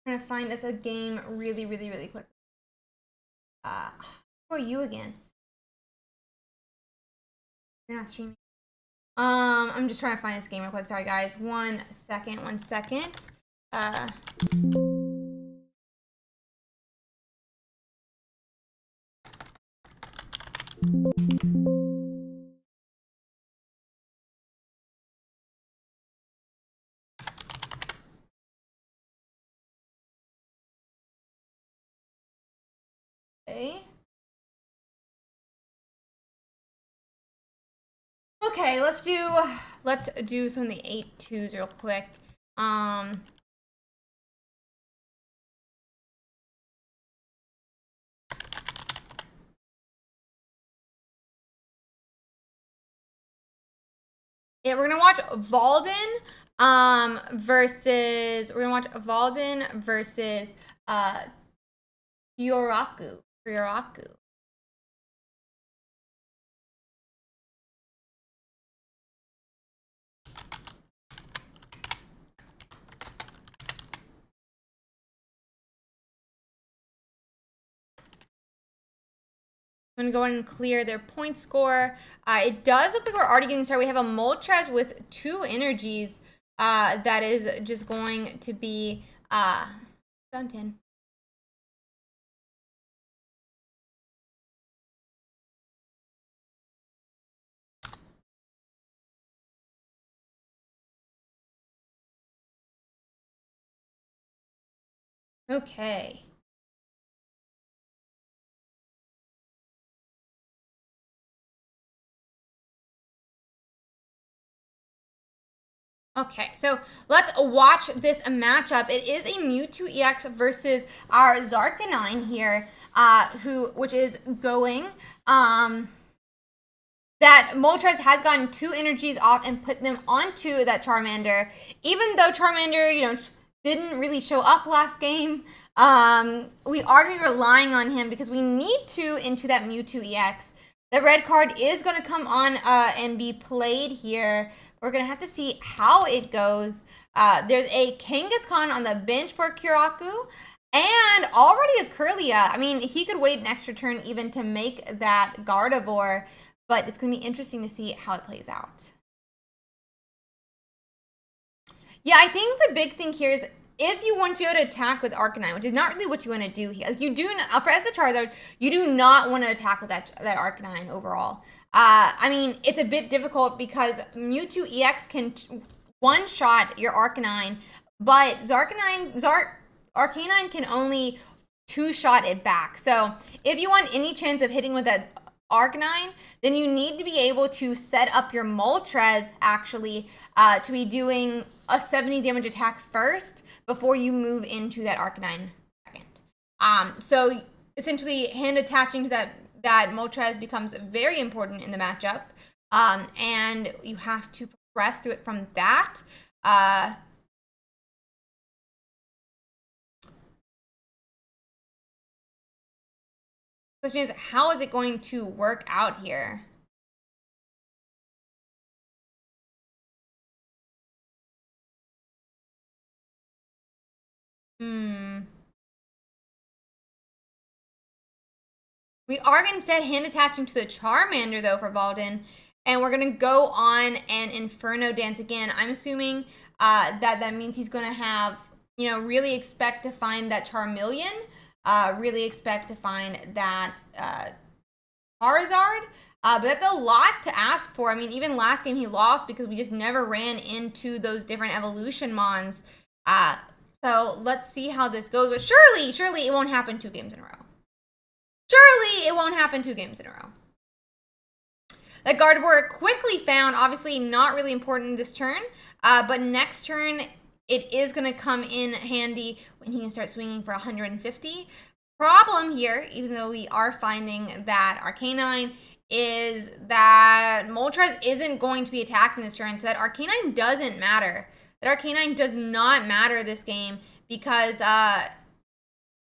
Trying to find us a game really quick. Who are you against? You're not streaming. I'm just trying to find this game real quick. Sorry, guys. One second. Okay. Okay, let's do some of the 8-2s real quick. Yeah, we're gonna watch Valden versus Fyoraku. I'm gonna go in and clear their point score. It does look like we're already getting started. We have a Moltres with 2 energies. That is just going to be done. Okay. Okay, so let's watch this matchup. It is a Mewtwo EX versus our Zarkanine here, which is going. That Moltres has gotten 2 energies off and put them onto that Charmander. Even though Charmander, you know, didn't really show up last game, we are going to be relying on him because we need to into that Mewtwo EX. The red card is going to come on and be played here. We're going to have to see how it goes. There's a Kangaskhan on the bench for Kyoraku. And already a Kirlia. I mean, he could wait an extra turn even to make that Gardevoir. But it's going to be interesting to see how it plays out. Yeah, I think the big thing here is if you want to be able to attack with Arcanine, which is not really what you want to do here. Like you do, as the Charizard, you do not want to attack with that Arcanine overall. I mean, it's a bit difficult because Mewtwo EX can one-shot your Arcanine, but Arcanine can only two-shot it back. So if you want any chance of hitting with that Arcanine, then you need to be able to set up your Moltres actually to be doing a 70 damage attack first before you move into that Arcanine second. So essentially, hand attaching to that Moltres becomes very important in the matchup, and you have to progress through it from that. Question is, how is it going to work out here? We are instead hand attaching to the Charmander, though, for Valden. And we're going to go on an Inferno Dance again. I'm assuming that means he's going to have, really expect to find that Charmeleon. Really expect to find that Charizard. But that's a lot to ask for. I mean, even last game he lost because we just never ran into those different evolution mons. So let's see how this goes. But surely it won't happen 2 games in a row. Surely it won't happen 2 games in a row. That Gardevoir quickly found, obviously not really important this turn, but next turn it is going to come in handy when he can start swinging for 150. Problem here, even though we are finding that Arcanine, is that Moltres isn't going to be attacked in this turn, so that Arcanine doesn't matter. That Arcanine does not matter this game because that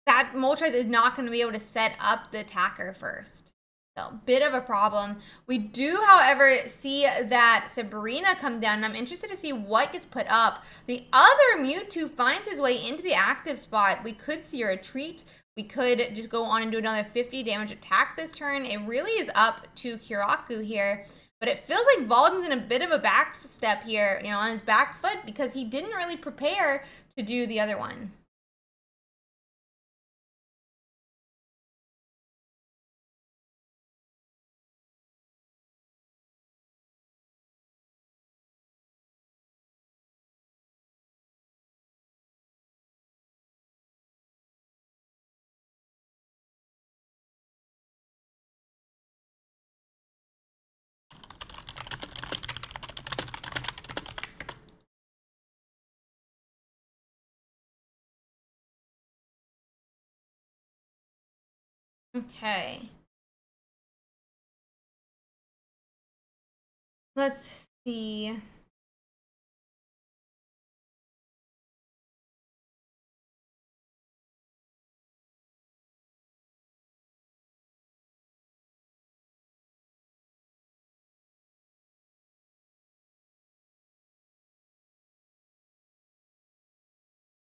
Moltres is not going to be able to set up the attacker first. So, bit of a problem. We do, however, see that Sabrina come down, and I'm interested to see what gets put up. The other Mewtwo finds his way into the active spot. We could see a retreat. We could just go on and do another 50 damage attack this turn. It really is up to Kiraku here. But it feels like Valden's in a bit of a back step here, on his back foot, because he didn't really prepare to do the other one. Okay. Let's see.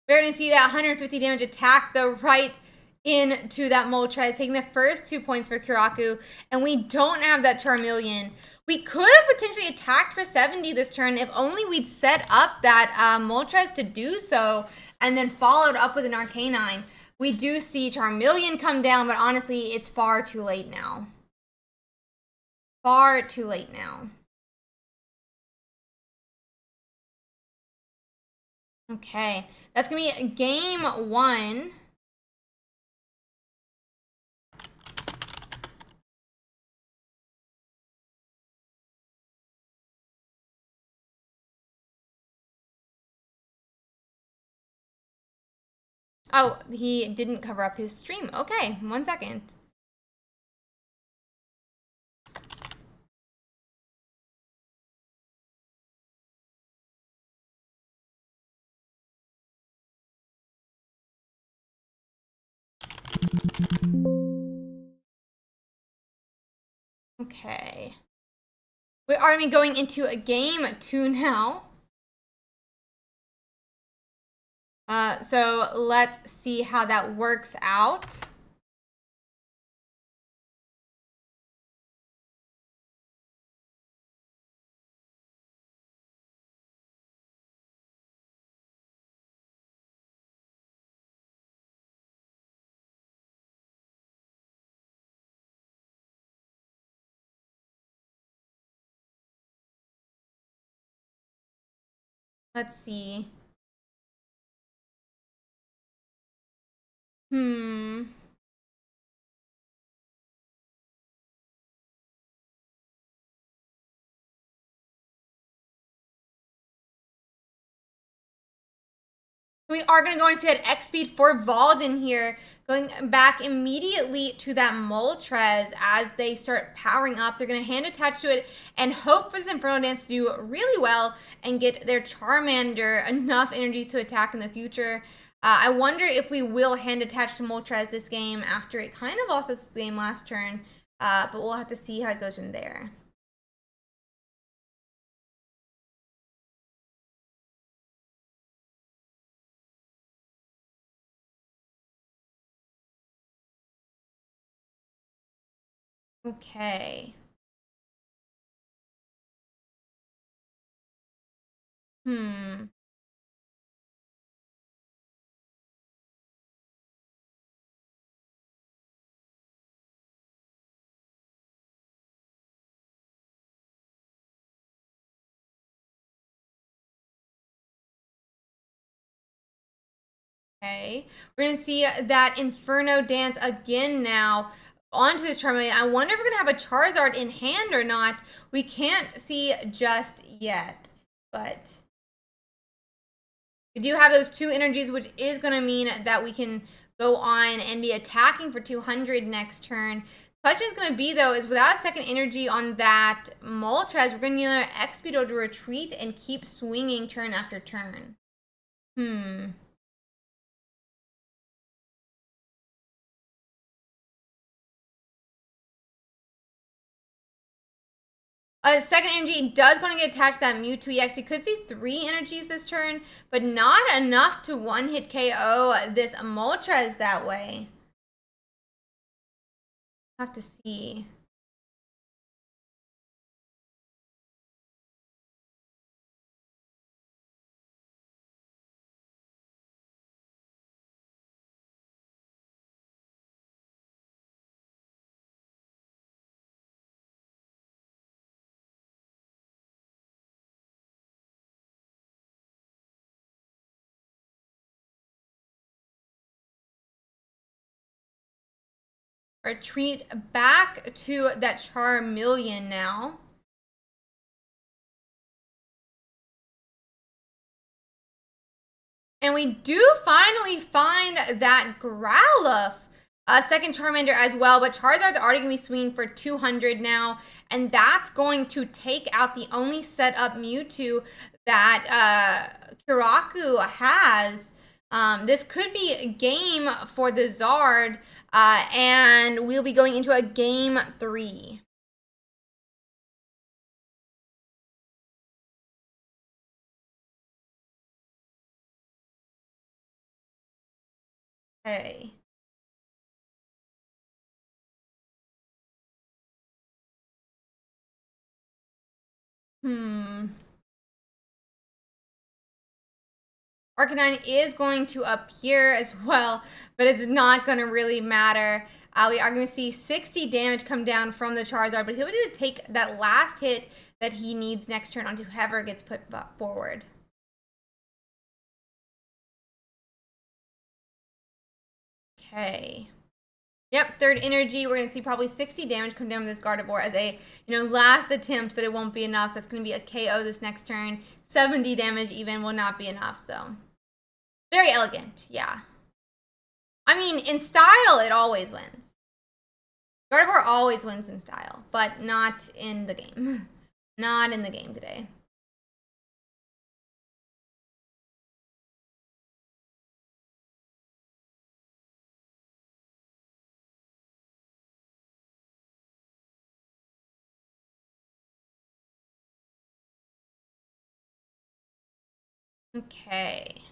We're going to see that 150 damage attack, though, right into that Moltres, taking the first 2 points for Kiraku, and we don't have that Charmeleon. We could have potentially attacked for 70 this turn if only we'd set up that Moltres to do so, and then followed up with an Arcanine. We do see Charmeleon come down, but honestly, it's far too late now. Far too late now. Okay, that's going to be game 1. Oh, he didn't cover up his stream. Okay, 1 second. Okay. We are going into a game 2 now. So let's see how that works out. Let's see. We are going to go and see that X speed for Valden here, going back immediately to that Moltres as they start powering up. They're going to hand attach to it and hope for this Inferno Dance to do really well and get their Charmander enough energies to attack in the future. I wonder if we will hand attach to Moltres this game after it kind of lost this game last turn, but we'll have to see how it goes from there. Okay. Hmm. Okay. We're going to see that Inferno Dance again now onto this Charmander. I wonder if we're going to have a Charizard in hand or not. We can't see just yet, but we do have those 2 energies, which is going to mean that we can go on and be attacking for 200 next turn. Question is going to be, though, is without a second energy on that Moltres, we're going to need another X-Speedo to retreat and keep swinging turn after turn. Second energy does going to get attached to that Mewtwo EX. You could see 3 energies this turn, but not enough to one-hit KO this Moltres that way. Have to see. Retreat back to that Charmeleon now. And we do finally find that Growlithe. Second Charmander as well, but Charizard's already going to be swinging for 200 now, and that's going to take out the only set up Mewtwo that Kiraku has. This could be a game for the Zard, and we'll be going into a game 3. Okay. Arcanine is going to appear as well, but it's not going to really matter. We are going to see 60 damage come down from the Charizard, but he'll be able to take that last hit that he needs next turn onto whoever gets put forward. Okay. Yep, third energy. We're going to see probably 60 damage come down from this Gardevoir as a, last attempt, but it won't be enough. That's going to be a KO this next turn. 70 damage even will not be enough, so very elegant, yeah. I mean, in style, it always wins. Gardevoir always wins in style, but not in the game. Not in the game today. Okay.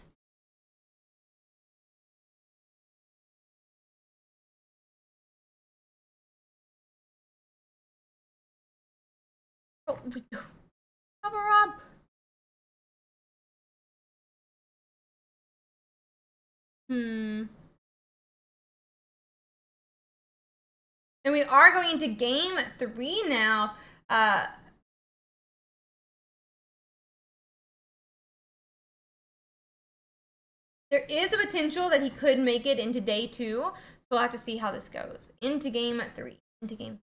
Oh, cover up. And we are going into game 3 now. There is a potential that he could make it into day 2, so we'll have to see how this goes. Into game 3. Into game 3.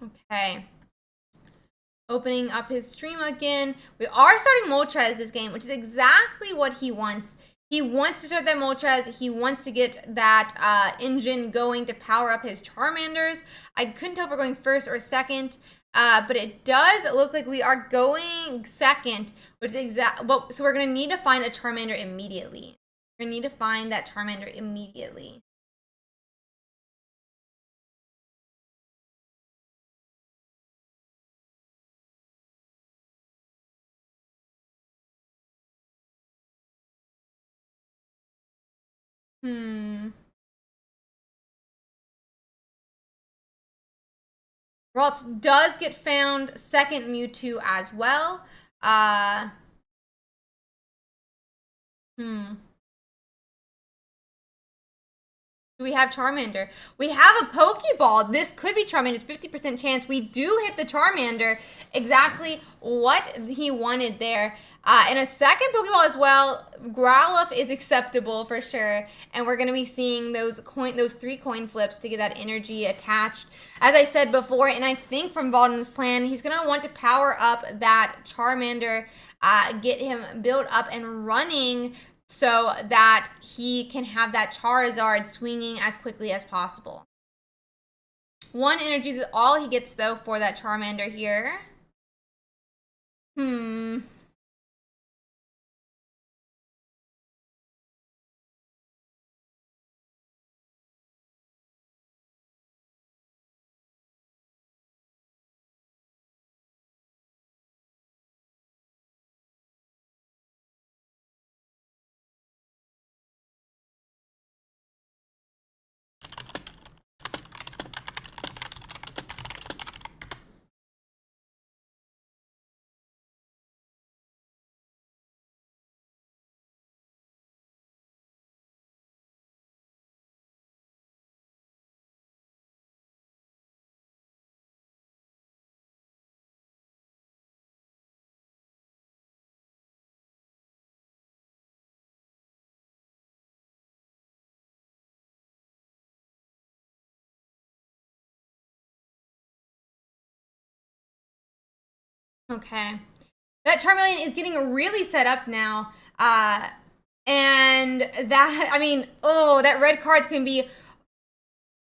Okay. Opening up his stream again. We are starting Moltres this game, which is exactly what he wants. He wants to start that Moltres. He wants to get that engine going to power up his Charmanders. I couldn't tell if we're going first or second, but it does look like we are going second, which is well, so we're going to need to find a Charmander immediately. We're going to need to find that Charmander immediately. Ralts does get found, second Mewtwo as well. Do we have Charmander? We have a Pokeball. This could be Charmander's 50% chance. We do hit the Charmander. Exactly what he wanted there. And a second Pokeball as well. Growlithe is acceptable for sure. And we're going to be seeing those 3 coin flips to get that energy attached. As I said before, and I think from Balden's plan, he's going to want to power up that Charmander, get him built up and running so that he can have that Charizard swinging as quickly as possible. 1 energy is all he gets, though, for that Charmander here. Okay. That Charmeleon is getting really set up now. And that, I mean, oh, that red card's can be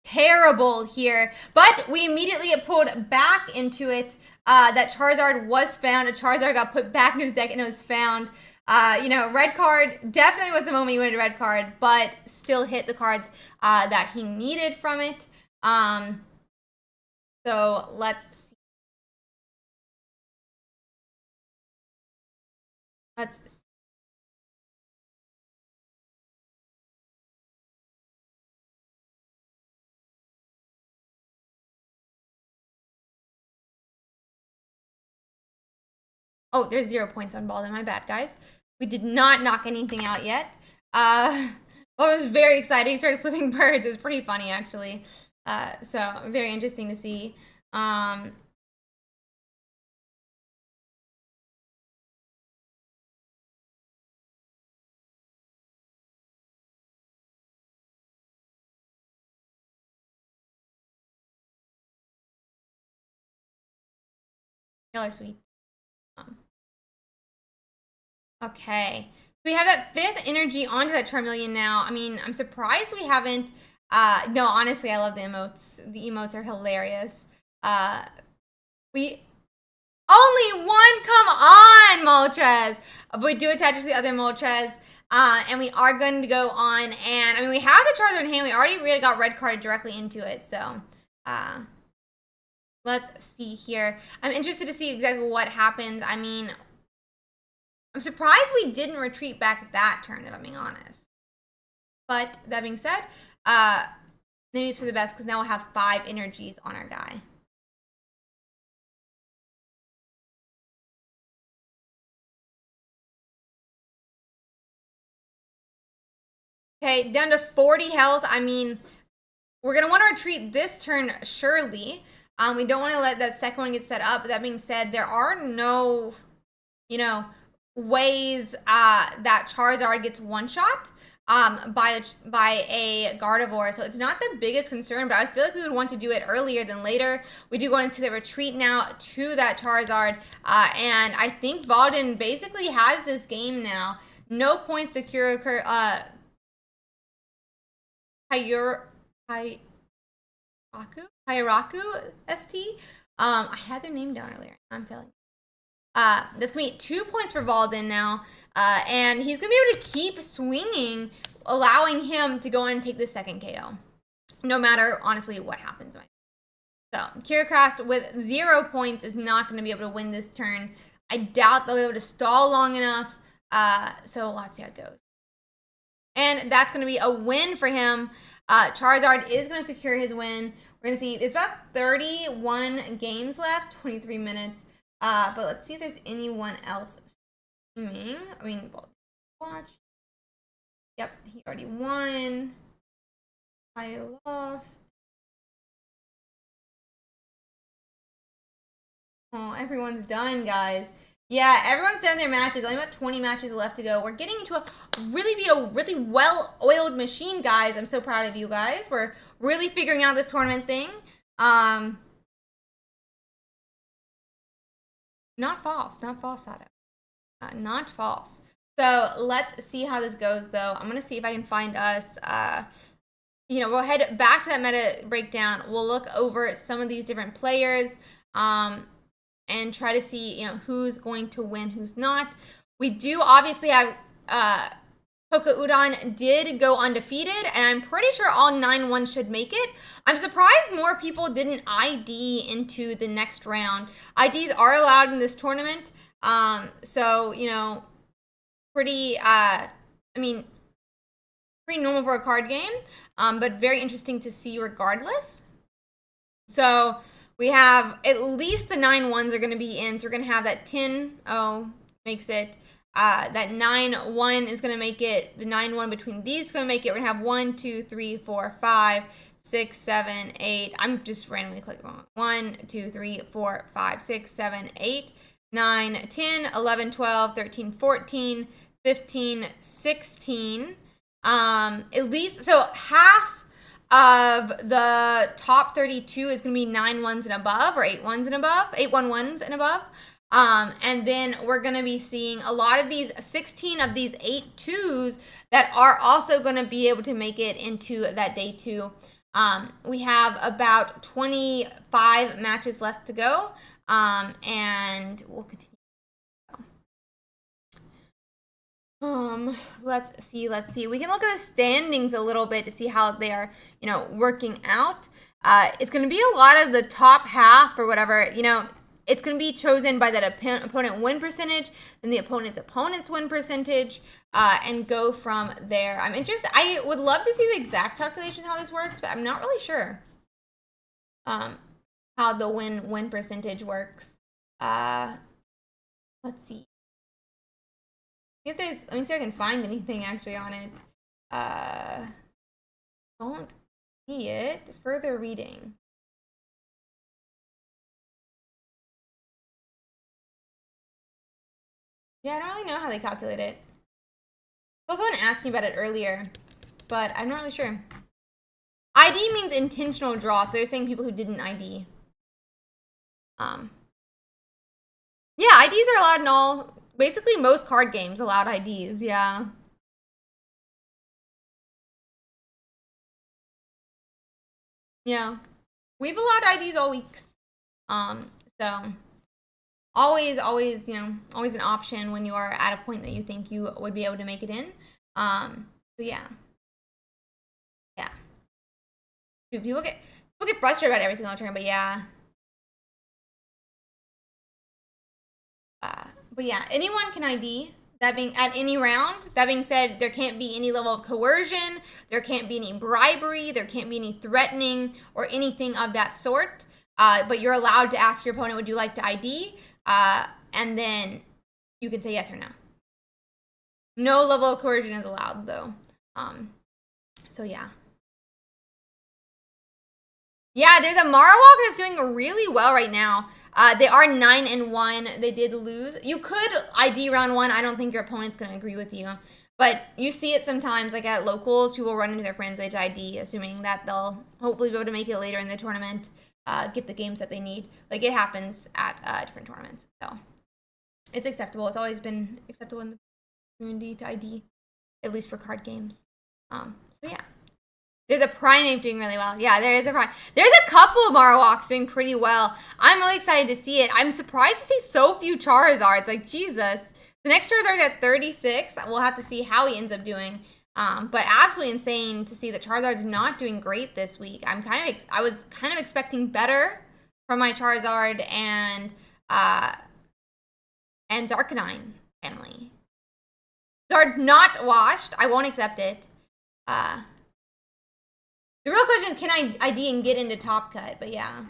terrible here. But we immediately pulled back into it. That Charizard was found. A Charizard got put back in his deck and it was found. You know, red card definitely was the moment he wanted a red card, but still hit the cards that he needed from it. So let's see. Let's see. Oh, there's 0 points on Balden. My bad, guys. We did not knock anything out yet. I was very excited. He started flipping birds. It was pretty funny, actually. So very interesting to see. Y'all are sweet. Okay. We have that 5th energy onto that Charmeleon now. I mean, I'm surprised we haven't. No, honestly, I love the emotes. The emotes are hilarious. We only 1. Come on, Moltres. But we do attach it to the other Moltres. And we are going to go on. And I mean, we have the Charizard in hand. We already really got red carded directly into it. So, let's see here. I'm interested to see exactly what happens. I mean, I'm surprised we didn't retreat back that turn, if I'm being honest. But that being said, maybe it's for the best because now we'll have 5 energies on our guy. Okay, down to 40 health. I mean, we're going to want to retreat this turn, surely. We don't want to let that second one get set up. But that being said, there are no, you know, ways that Charizard gets one-shot. by a Gardevoir. So it's not the biggest concern, but I feel like we would want to do it earlier than later. We do go into the retreat now to that Charizard, and I think Valden basically has this game now. No points to Hyuraku ST. I had their name down earlier. I'm failing. That's gonna be 2 points for Valden now, and he's gonna be able to keep swinging, allowing him to go in and take the second KO, no matter honestly what happens. So Kiercraft with 0 points is not gonna be able to win this turn. I doubt they'll be able to stall long enough. So let's see how it goes. And that's gonna be a win for him. Charizard is gonna secure his win. We're gonna see there's about 31 games left, 23 minutes. But let's see if there's anyone else streaming. I mean, watch. Yep, he already won. I lost. Oh, everyone's done, guys. Yeah, everyone's done their matches. Only about 20 matches left to go. We're getting into a really well-oiled machine, guys. I'm so proud of you guys. We're really figuring out this tournament thing. Not false, Sato. Not false. So let's see how this goes, though. I'm gonna see if I can find us. We'll head back to that meta breakdown. We'll look over some of these different players, and try to see, who's going to win, who's not. We do obviously have Udon did go undefeated, and I'm pretty sure all 9-1 should make it. I'm surprised more people didn't ID into the next round. IDs are allowed in this tournament, so, pretty normal for a card game, but very interesting to see regardless. So we have at least the 9-1s are going to be in, so we're going to have that 10-0 makes it. That 9-1 is going to make it. The 9-1 between these is going to make it. We're going to have 1, 2, 3, 4, 5, 6, 7, 8. I'm just randomly clicking on 1, 2, 3, 4, 5, 6, 7, 8, 9, 10, 11, 12, 13, 14, 15, 16. At least, so half of the top 32 is going to be 9-1s and above, or 8-1s and above, 8-1-1s and above. And then we're going to be seeing a lot of these 16 of these 8-2s that are also going to be able to make it into that day 2. We have about 25 matches left to go, and we'll continue. Let's see. We can look at the standings a little bit to see how they are, working out. It's going to be a lot of the top half or whatever, it's going to be chosen by that opponent win percentage, then the opponent's win percentage, and go from there. I'm interested. I would love to see the exact calculation how this works, but I'm not really sure how the win percentage works. Let's see. Let me see if I can find anything actually on it. Don't see it. Further reading. Yeah, I don't really know how they calculate it. Someone asked me about it earlier, but I'm not really sure. ID means intentional draw, so they're saying people who didn't ID. Yeah, IDs are allowed in all. Basically, most card games allowed IDs, yeah. Yeah. We've allowed IDs all weeks. So always, always an option when you are at a point that you think you would be able to make it in. So yeah. Yeah. Dude, people get frustrated about every single turn, but yeah. But yeah, anyone can ID. That being at any round. That being said, there can't be any level of coercion. There can't be any bribery. There can't be any threatening or anything of that sort. But you're allowed to ask your opponent, would you like to ID? And then you can say yes or no. No level of coercion is allowed, though. So yeah. Yeah, there's a Marowak that's doing really well right now. They are 9-1. They did lose. You could ID round 1. I don't think your opponent's going to agree with you. But you see it sometimes, like at locals, people run into their friend's ID, assuming that they'll hopefully be able to make it later in the tournament, get the games that they need. Like, it happens at different tournaments. So it's acceptable. It's always been acceptable in the community to ID, at least for card games. So yeah. There's a Primate doing really well. Yeah, there is a Primate. There's a couple of Marowaks doing pretty well. I'm really excited to see it. I'm surprised to see so few Charizards. Like, Jesus. The next Charizard's at 36. We'll have to see how he ends up doing. But absolutely insane to see that Charizard's not doing great this week. I was kind of expecting better from my Charizard and Zarkanine family. Zard not washed. I won't accept it. The real question is, can I ID and get into Top Cut? But yeah.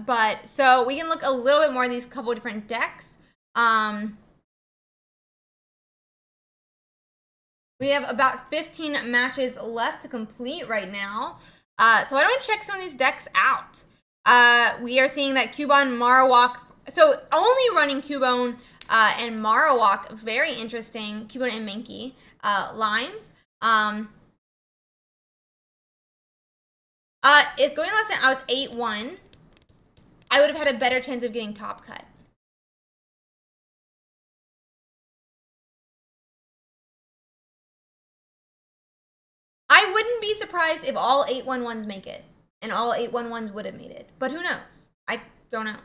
But so we can look a little bit more at these couple different decks. We have about 15 matches left to complete right now. So I want to check some of these decks out. We are seeing that Cubone, Marowak. So only running Cubone and Marowak, very interesting. Cubone and Mankey lines. If going last time, I was 8-1. I would have had a better chance of getting Top Cut. I wouldn't be surprised if all 8-1-1s make it. And all 8-1-1s would have made it. But who knows? I don't know.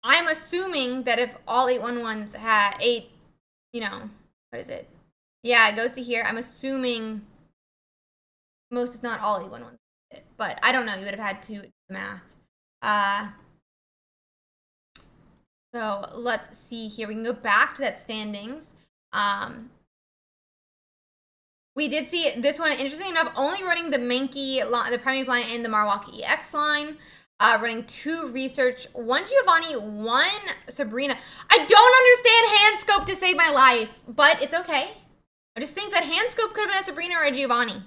I'm assuming that if all 8-1-1s had 8, you know, what is it? Yeah, it goes to here. I'm assuming most, if not all 8-1-1s did it. But I don't know. You would have had to do the math. So let's see here. We can go back to that standings. We did see this one, interesting enough, only running the Mankey, the Primate line, and the Marowak EX line. Running 2 Research, 1 Giovanni, 1 Sabrina. I don't understand Hand Scope to save my life, but it's okay. I just think that Hand Scope could have been a Sabrina or a Giovanni.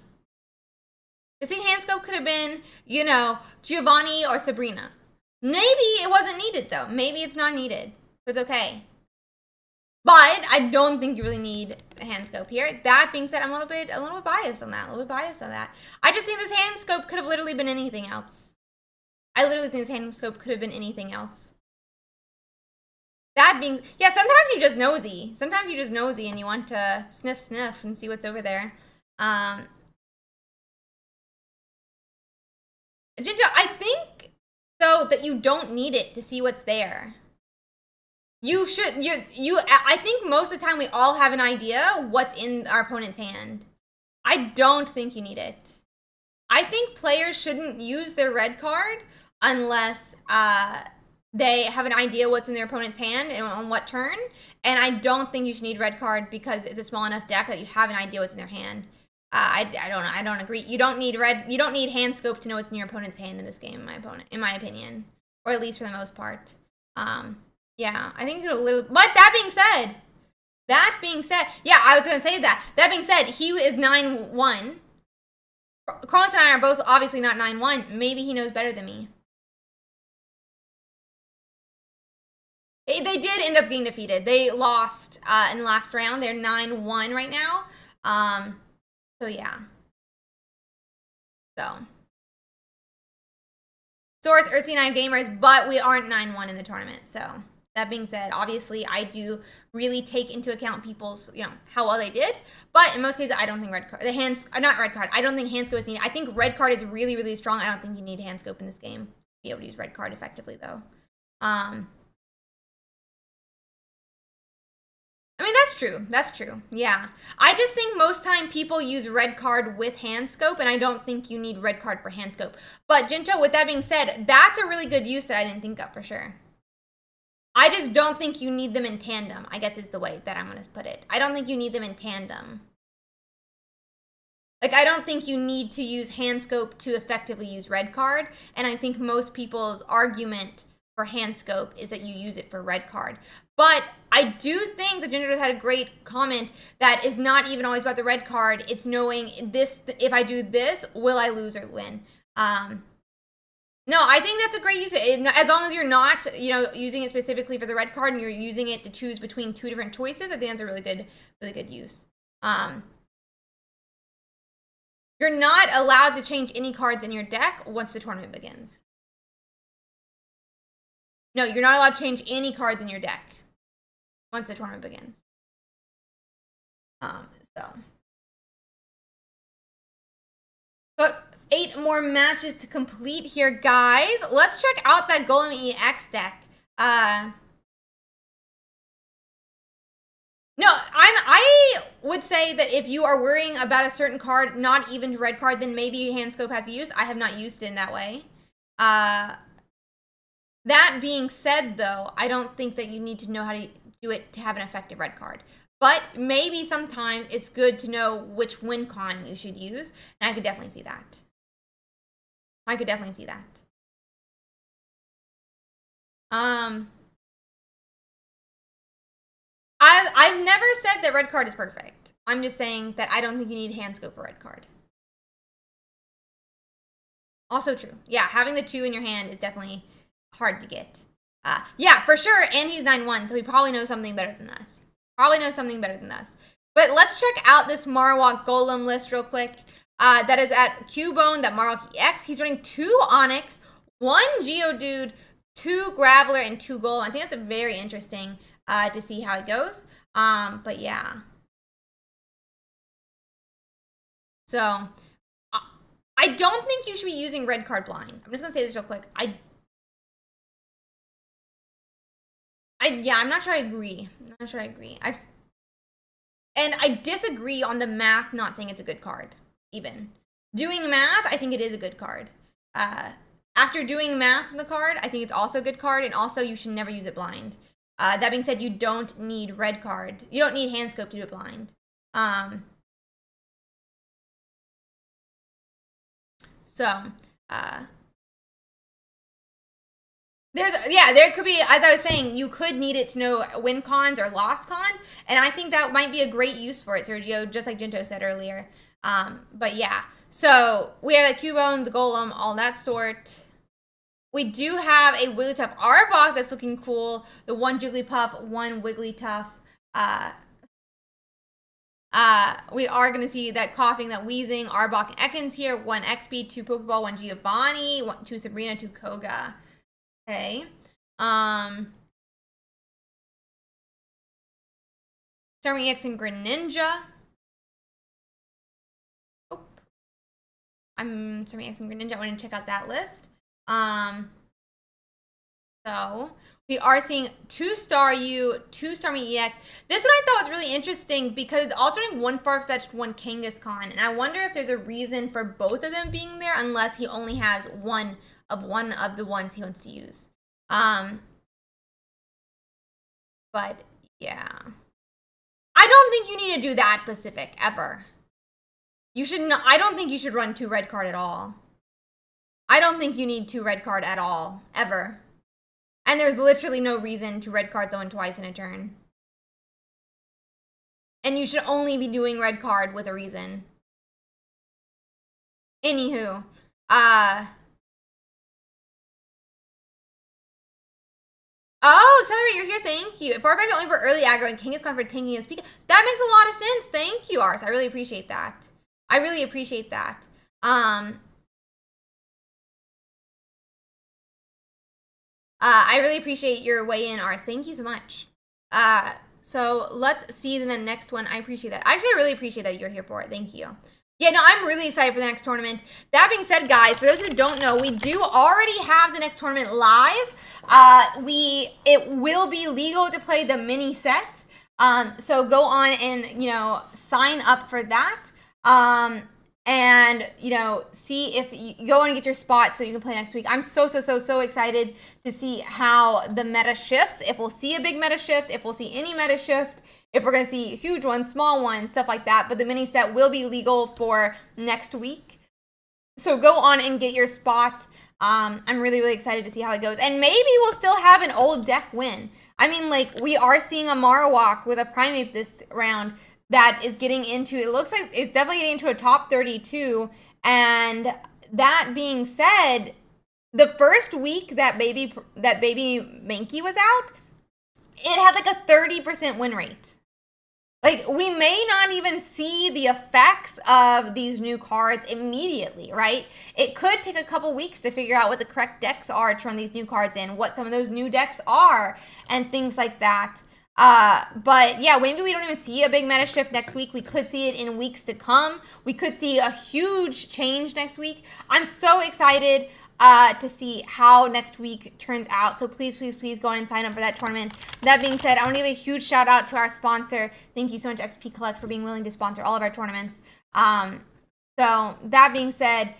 I just think Hand Scope could have been, you know, Giovanni or Sabrina. Maybe it wasn't needed, though. Maybe it's not needed. It's okay. But I don't think you really need a Hand Scope here. That being said, I'm a little bit biased on that. I just think this Hand Scope could have literally been anything else. I literally think this Hand Scope could have been anything else. That being, yeah, sometimes you're just nosy. Sometimes you're just nosy and you want to sniff and see what's over there. Jinjo, I think, though, that you don't need it to see what's there. You should, I think most of the time we all have an idea what's in our opponent's hand. I don't think you need it. I think players shouldn't use their red card unless they have an idea what's in their opponent's hand and on what turn. And I don't think you should need red card because it's a small enough deck that you have an idea what's in their hand. I don't agree. You don't need Hand Scope to know what's in your opponent's hand in this game, in my opinion. Or at least for the most part. Yeah, I think you could have little. But that being said, yeah, I was gonna say that. That being said, he is 9-1. Kronos and I are both obviously not 9-1. Maybe he knows better than me. They did end up getting defeated. They lost in the last round. They're 9-1 right now. So yeah. So. Source, Ursiiday gamers, but we aren't 9-1 in the tournament, so. That being said, obviously, I do really take into account people's, you know, how well they did. But in most cases, I don't think not red card. I don't think Hand Scope is needed. I think red card is really, really strong. I don't think you need Hand Scope in this game to be able to use red card effectively, though. I mean, that's true. That's true. Yeah. I just think most time people use red card with Hand Scope, and I don't think you need red card for Hand Scope. But Jinto, with that being said, that's a really good use that I didn't think of for sure. I just don't think you need them in tandem, I guess is the way that I'm going to put it. I don't think you need them in tandem. Like, I don't think you need to use hand scope to effectively use red card. And I think most people's argument for hand scope is that you use it for red card. But I do think that Ginger had a great comment that is not even always about the red card. It's knowing this, if I do this, will I lose or win? No, I think that's a great use. As long as you're not, using it specifically for the red card and you're using it to choose between two different choices, I think that's a really good use. You're not allowed to change any cards in your deck once the tournament begins. No, you're not allowed to change any cards in your deck once the tournament begins. But 8 more matches to complete here, guys. Let's check out that Golem EX deck. No, I would say that if you are worrying about a certain card, not even red card, then maybe hand scope has a use. I have not used it in that way. That being said, though, I don't think that you need to know how to do it to have an effective red card. But maybe sometimes it's good to know which win con you should use, and I could definitely see that. I've never said that red card is perfect. I'm just saying that I don't think you need hand scope for red card. Also true. Yeah, having the 2 in your hand is definitely hard to get. Yeah, for sure. And he's 9-1, so he probably knows something better than us. But let's check out this Marowak Golem list real quick. That is at Cubone, that Marowak EX. He's running 2 Onyx, 1 Geodude, 2 Graveler, and 2 Golem. I think that's very interesting to see how it goes. But yeah. So, I don't think you should be using red card blind. I'm just gonna say this real quick. I'm not sure I agree. And I disagree on the math not saying it's a good card, even. Doing math, I think it is a good card. After doing math on the card, I think it's also a good card, and also you should never use it blind. That being said, you don't need red card. You don't need hand scope to do it blind. There could be, as I was saying, you could need it to know win cons or loss cons, and I think that might be a great use for it, Sergio, just like Jinto said earlier. But yeah, so we have the Cubone, the Golem, all that sort. We do have a Wigglytuff Arbok that's looking cool. The 1 Jigglypuff, 1 Wigglytuff. We are going to see that Coughing, that Wheezing, Arbok, and Ekans here. 1 XP, 2 Pokeball, 1 Giovanni, 2 Sabrina, 2 Koga. Okay. Starmie EX and Greninja. Oh. I'm Starmie EX and Greninja. I want to check out that list. So we are seeing 2 Staryu, 2 Starmie EX. This one I thought was really interesting because it's also doing 1 Farfetch'd, 1 Kangaskhan, and I wonder if there's a reason for both of them being there unless he only has one of the ones he wants to use. But yeah, I don't think you need to do that specific ever. You should not. I don't think you should run 2 red card at all. I don't think you need 2 red card at all, ever. And there's literally no reason to red card someone twice in a turn. And you should only be doing red card with a reason. Anywho, oh, Accelerate, you're here. Thank you. Farfetch'd only for early aggro and Kangaskhan for tanking his Pika. That makes a lot of sense. Thank you, Ars. I really appreciate that. I really appreciate your weigh in, Ars. Thank you so much. So let's see the next one. I appreciate that. Actually, I really appreciate that you're here for it. Thank you. Yeah, no, I'm really excited for the next tournament. That being said, guys, for those who don't know, we do already have the next tournament live. It will be legal to play the mini set. So go on and, sign up for that. and, you know, see if you go and get your spot so you can play next week. I'm so excited to see how the meta shifts, if we'll see a big meta shift, if we'll see any meta shift, if we're going to see huge ones, small ones, stuff like that. But the mini set will be legal for next week. So go on and get your spot. I'm really excited to see how it goes. And maybe we'll still have an old deck win. I mean, like, we are seeing a Marowak with a Primate this round that is getting into, it looks like it's definitely getting into a top 32. And that being said, the first week that baby Mankey was out, it had like a 30% win rate. Like, we may not even see the effects of these new cards immediately, right? It could take a couple weeks to figure out what the correct decks are to run these new cards in, what some of those new decks are, and things like that. But yeah, maybe we don't even see a big meta shift next week. We could see it in weeks to come. We could see a huge change next week. I'm so excited to see how next week turns out. So please go on and sign up for that tournament. That being said, I want to give a huge shout out to our sponsor. Thank you so much, XP Collect, for being willing to sponsor all of our tournaments. So that being said,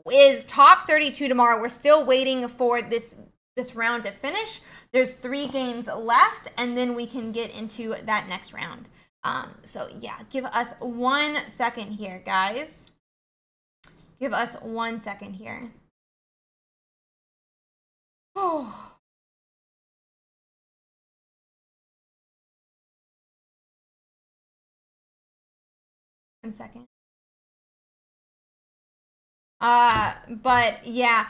is top 32 tomorrow. We're still waiting for this round to finish. There's 3 games left, and then we can get into that next round. So yeah, give us 1 second here, guys. Give us 1 second here. Oh. 1 second. But yeah,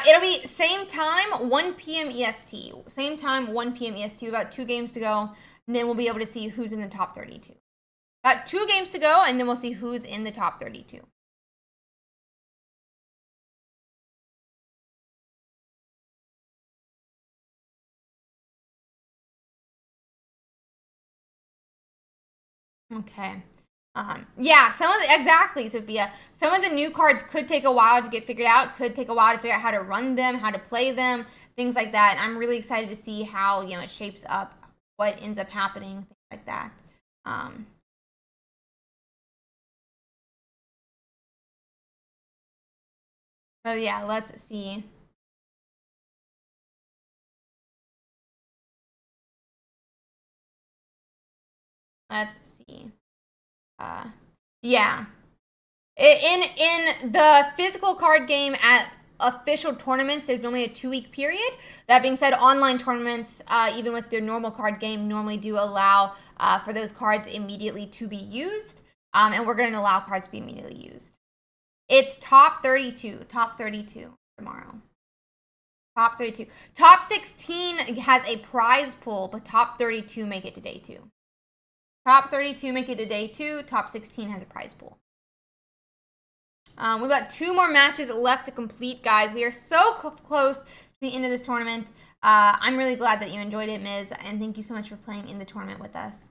it'll be same time, 1 p.m. EST. Same time, 1 p.m. EST. About 2 games to go, and then we'll be able to see who's in the top 32. About 2 games to go, and then we'll see who's in the top 32. Okay. Yeah, exactly, Sophia. Some of the new cards could take a while to get figured out, could take a while to figure out how to run them, how to play them, things like that. And I'm really excited to see how, you know, it shapes up, what ends up happening, things like that. But yeah, let's see. Let's see. Yeah. In the physical card game at official tournaments, there's normally a 2-week period. That being said, online tournaments, even with their normal card game, normally do allow for those cards immediately to be used. And we're going to allow cards to be immediately used. It's top 32 tomorrow. Top 32. Top 16 has a prize pool, but top 32 make it to day 2. Top 32 make it to day 2. Top 16 has a prize pool. We've got 2 more matches left to complete, guys. We are so close to the end of this tournament. I'm really glad that you enjoyed it, Ms. And thank you so much for playing in the tournament with us.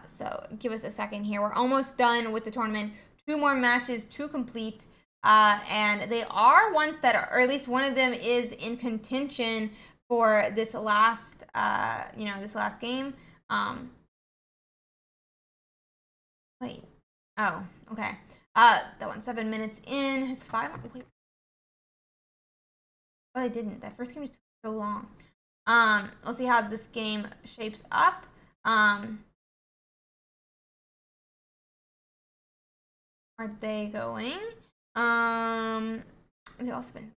So give us a second here. We're almost done with the tournament. 2 more matches to complete. And they are ones that are, or at least one of them is in contention for this last, this last game. Wait. Oh, okay. That one's 7 minutes in. Has 5. Wait. Oh, I didn't. That first game just took so long. We'll see how this game shapes up. Are they going? They also been.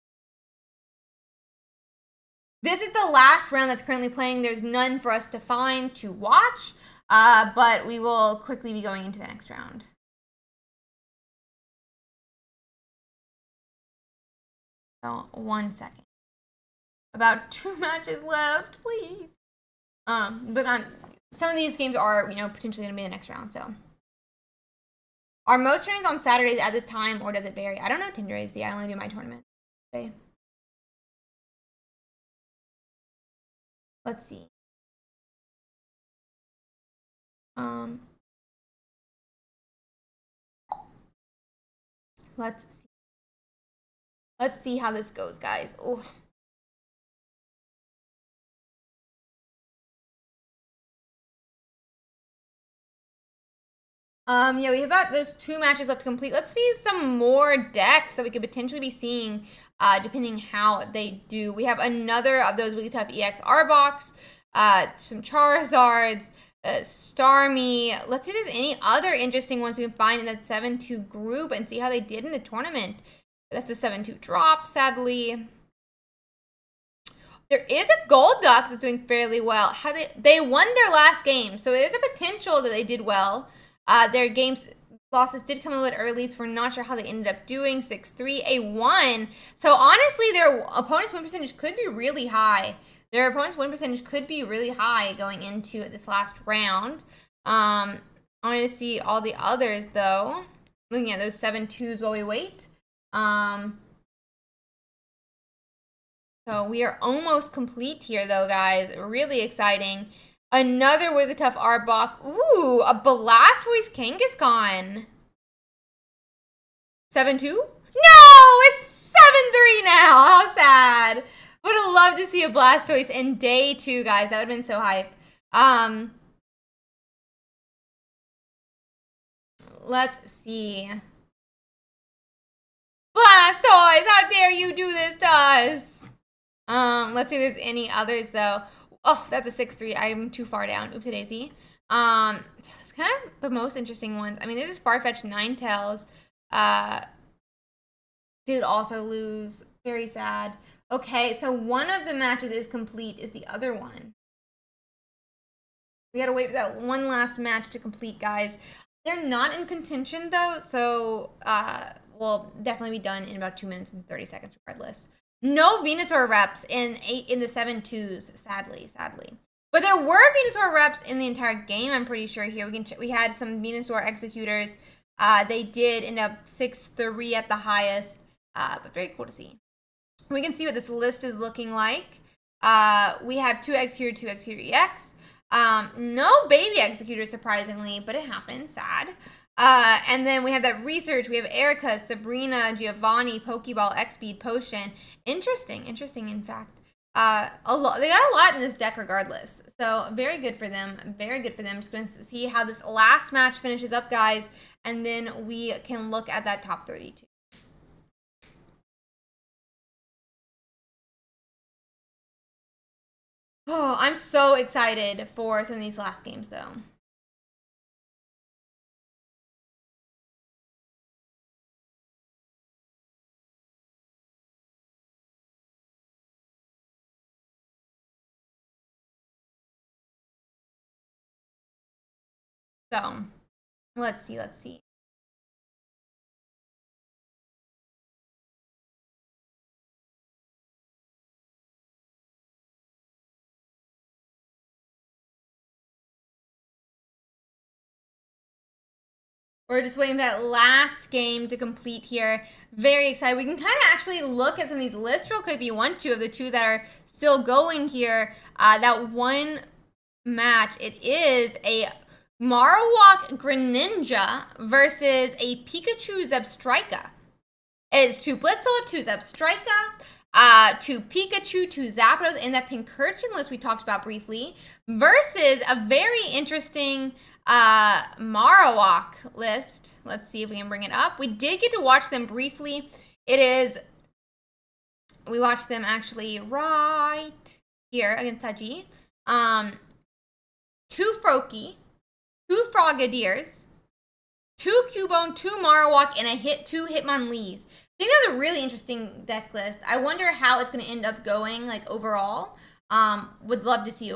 This is the last round that's currently playing. There's none for us to find to watch, but we will quickly be going into the next round. So 1 second. About 2 matches left, please. But some of these games are, potentially going to be the next round. So, are most tournaments on Saturdays at this time, or does it vary? I don't know, Tinderay. I only do my tournament. Okay. Let's see. Let's see. Let's see how this goes, guys. Oh. Yeah, we have about those 2 matches left to complete. Let's see some more decks that we could potentially be seeing, depending how they do. We have another of those Really Tough EX Arbok, some Charizards, Starmie. Let's see if there's any other interesting ones we can find in that 7-2 group and see how they did in the tournament. That's a 7-2 drop, sadly. There is a Golduck that's doing fairly well. They won their last game, so there's a potential that they did well. Their games losses did come a little bit early, so we're not sure how they ended up doing. 6-3, a 1. So honestly, their opponent's win percentage could be really high. Their opponent's win percentage could be really high going into this last round. I wanted to see all the others though. Looking at those 7-2s while we wait. So we are almost complete here though, guys. Really exciting. Another Really Tough Arbok. Ooh, a Blastoise Kangaskhan. 7-2? No, it's 7-3 now. How sad. Would have loved to see a Blastoise in day 2, guys. That would have been so hype. Let's see. Blastoise, how dare you do this to us? Let's see if there's any others though. Oh, that's a 6-3. I'm too far down. Oopsie daisy. So that's kind of the most interesting ones. I mean, there's this Farfetch'd Ninetales. Did also lose. Very sad. Okay, so one of the matches is complete. Is the other one? We gotta wait for that one last match to complete, guys. They're not in contention though, so we'll definitely be done in about 2 minutes and 30 seconds regardless. No Venusaur reps in the 7-2s, sadly. But there were Venusaur reps in the entire game, I'm pretty sure here. We had some Venusaur executors. They did end up 6-3 at the highest, but very cool to see. We can see what this list is looking like. We have 2 Executor, 2 Executor EX. No baby Executor, surprisingly, but it happened, sad. And then we have that research. We have Erica, Sabrina, Giovanni, Pokeball, X-Speed, Potion. Interesting, in fact. They got a lot in this deck regardless. So very good for them. Just going to see how this last match finishes up, guys. And then we can look at that top 32. Oh, I'm so excited for some of these last games, though. So, let's see. We're just waiting for that last game to complete here. Very excited. We can kind of actually look at some of these lists real quick if you want to, of the 2 that are still going here. That one match, it is a Marowak Greninja versus a Pikachu Zebstrika. It is 2 Blitzel, 2 Zebstrika, 2 Pikachu, 2 Zapdos, and that Pincurchin list we talked about briefly, versus a very interesting Marowak list. Let's see if we can bring it up. We did get to watch them briefly. We watched them actually right here against Taji. 2 Froakie, 2 Frogadiers, 2 Cubone, 2 Marowak, and 2 Hitmonlees. I think that's a really interesting deck list. I wonder how it's going to end up going, like, overall. Would love to see,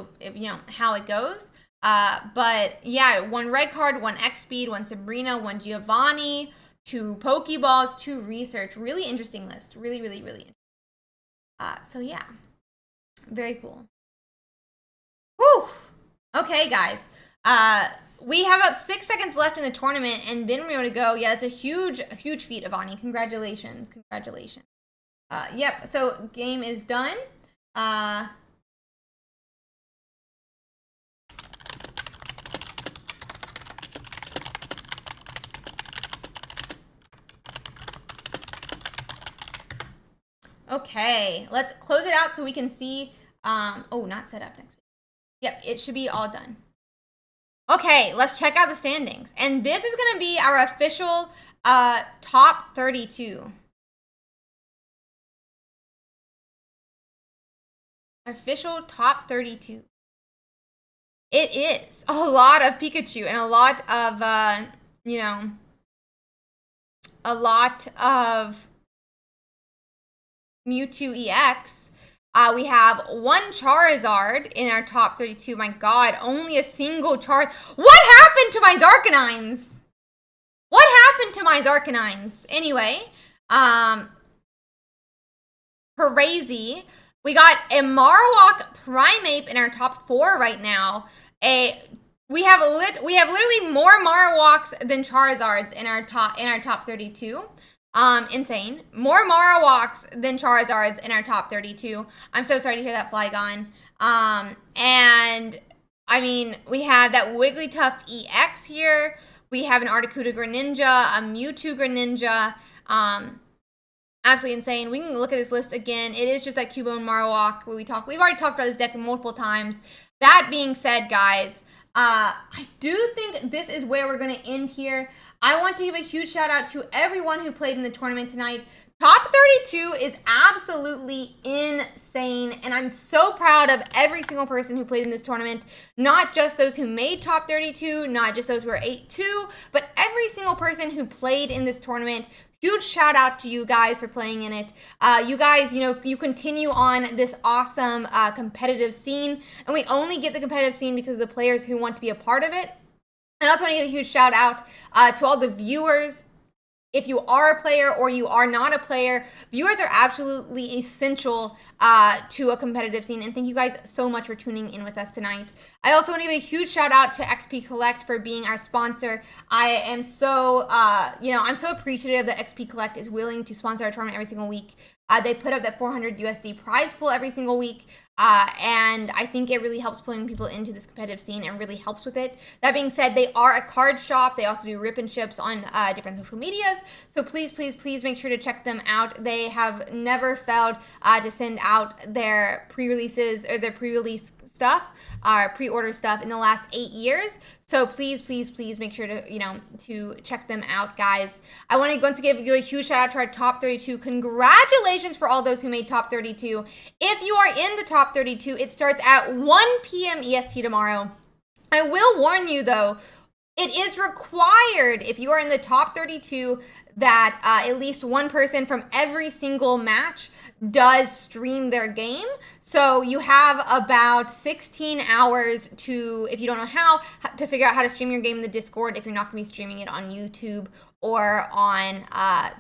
how it goes. But yeah, 1 red card, 1 X-Speed, 1 Sabrina, 1 Giovanni, 2 Pokeballs, 2 Research. Really interesting list. Really interesting. So yeah, very cool. Whew. Okay, guys. We have about 6 seconds left in the tournament, and then we're going to go. Yeah, that's a huge feat, Avani. Congratulations. Yep, so game is done. Okay, let's close it out so we can see. Oh, not set up next week. Yep, it should be all done. Okay, let's check out the standings. And this is going to be our official top 32. Official top 32. It is a lot of Pikachu and a lot of, you know, a lot of Mewtwo EX. We have one Charizard in our top 32. My god, only a single What happened to my Zarkanines? What happened to my Zarkanines? Anyway, crazy. We got a Marowak Primeape in our top 4 right now. We have literally more Marowaks than Charizards in our top 32. Insane. More Marowaks than Charizards in our top 32. I'm so sorry to hear that, Flygon. And I mean, we have that Wigglytuff EX here. We have an Articuno Greninja, a Mewtwo Greninja. Absolutely insane. We can look at this list again. It is just that Cubone Marowak where we've already talked about this deck multiple times. That being said, guys, I do think this is where we're going to end here. I want to give a huge shout out to everyone who played in the tournament tonight. Top 32 is absolutely insane, and I'm so proud of every single person who played in this tournament. Not just those who made top 32, not just those who are 8-2, but every single person who played in this tournament. Huge shout out to you guys for playing in it. You guys, you continue on this awesome competitive scene, and we only get the competitive scene because of the players who want to be a part of it. I also want to give a huge shout out to all the viewers. If you are a player or you are not a player, viewers are absolutely essential to a competitive scene. And thank you guys so much for tuning in with us tonight. I also want to give a huge shout out to XP Collect for being our sponsor. I am so, I'm so appreciative that XP Collect is willing to sponsor our tournament every single week. They put up that 400 USD prize pool every single week. And I think it really helps pulling people into this competitive scene and really helps with it. That being said, they are a card shop. They also do rip and ships on different social medias. So please, please, please make sure to check them out. They have never failed to send out their pre-releases or their pre-release stuff, pre-order stuff in the last 8 years. So please, please, please make sure to, to check them out, guys. I want to once again give you a huge shout out to our top 32. Congratulations for all those who made top 32. If you are in the top 32, it starts at 1 p.m. EST tomorrow. I will warn you, though, it is required if you are in the top 32 that at least one person from every single match does stream their game. So you have about 16 hours to, if you don't know how, to figure out how to stream your game in the Discord if you're not going to be streaming it on YouTube or on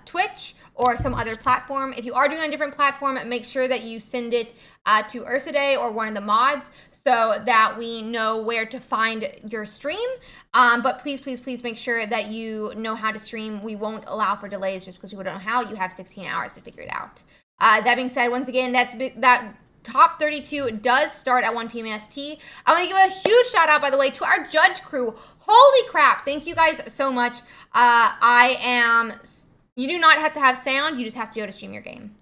Twitch or some other platform. If you are doing a different platform, make sure that you send it to Ursiiday or one of the mods so that we know where to find your stream. But please, please, please make sure that you know how to stream. We won't allow for delays just because people don't know how. You have 16 hours to figure it out. That being said, once again, that top 32 does start at 1 p.m. EST. I want to give a huge shout out, by the way, to our judge crew. Holy crap. Thank you guys so much. You do not have to have sound. You just have to be able to stream your game.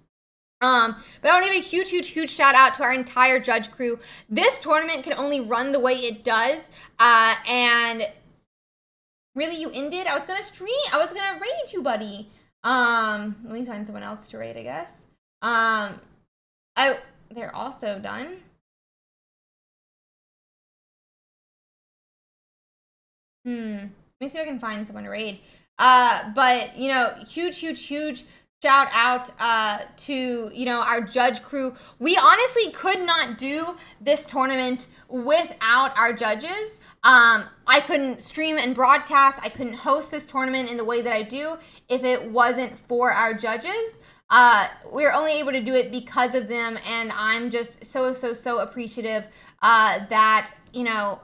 But I want to give a huge, huge, huge shout out to our entire judge crew. This tournament can only run the way it does. And really, you ended? I was going to stream. I was going to raid you, buddy. Let me find someone else to raid, I guess. They're also done. Let me see if I can find someone to raid. But, huge, huge, huge shout out to, our judge crew. We honestly could not do this tournament without our judges. I couldn't stream and broadcast. I couldn't host this tournament in the way that I do if it wasn't for our judges. We're only able to do it because of them, and I'm just so, so, so appreciative that,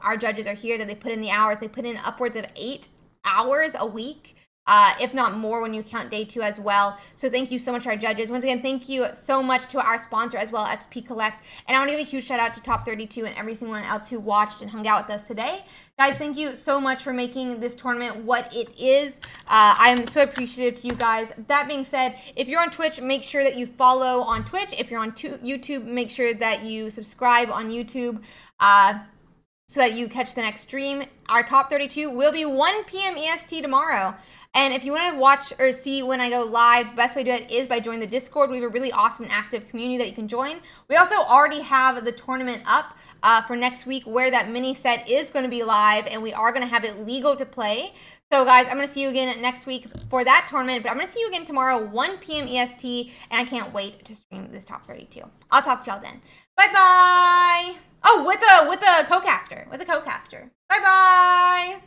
our judges are here, that they put in the hours. They put in upwards of 8 hours a week, if not more when you count day 2 as well. So thank you so much to our judges. Once again, thank you so much to our sponsor as well, XP Collect. And I want to give a huge shout out to Top 32 and every single one else who watched and hung out with us today. Guys, thank you so much for making this tournament what it is. I'm so appreciative to you guys. That being said, if you're on Twitch, make sure that you follow on Twitch. If you're on YouTube, make sure that you subscribe on YouTube. so that you catch the next stream. Our top 32 will be 1 p.m. EST tomorrow. And if you want to watch or see when I go live, the best way to do it is by joining the Discord. We have a really awesome and active community that you can join. We also already have the tournament up for next week where that mini set is going to be live, and we are going to have it legal to play. So guys, I'm going to see you again next week for that tournament, but I'm going to see you again tomorrow, 1 p.m. EST, and I can't wait to stream this top 32. I'll talk to y'all then. Bye-bye. Oh, with a co-caster. Bye-bye.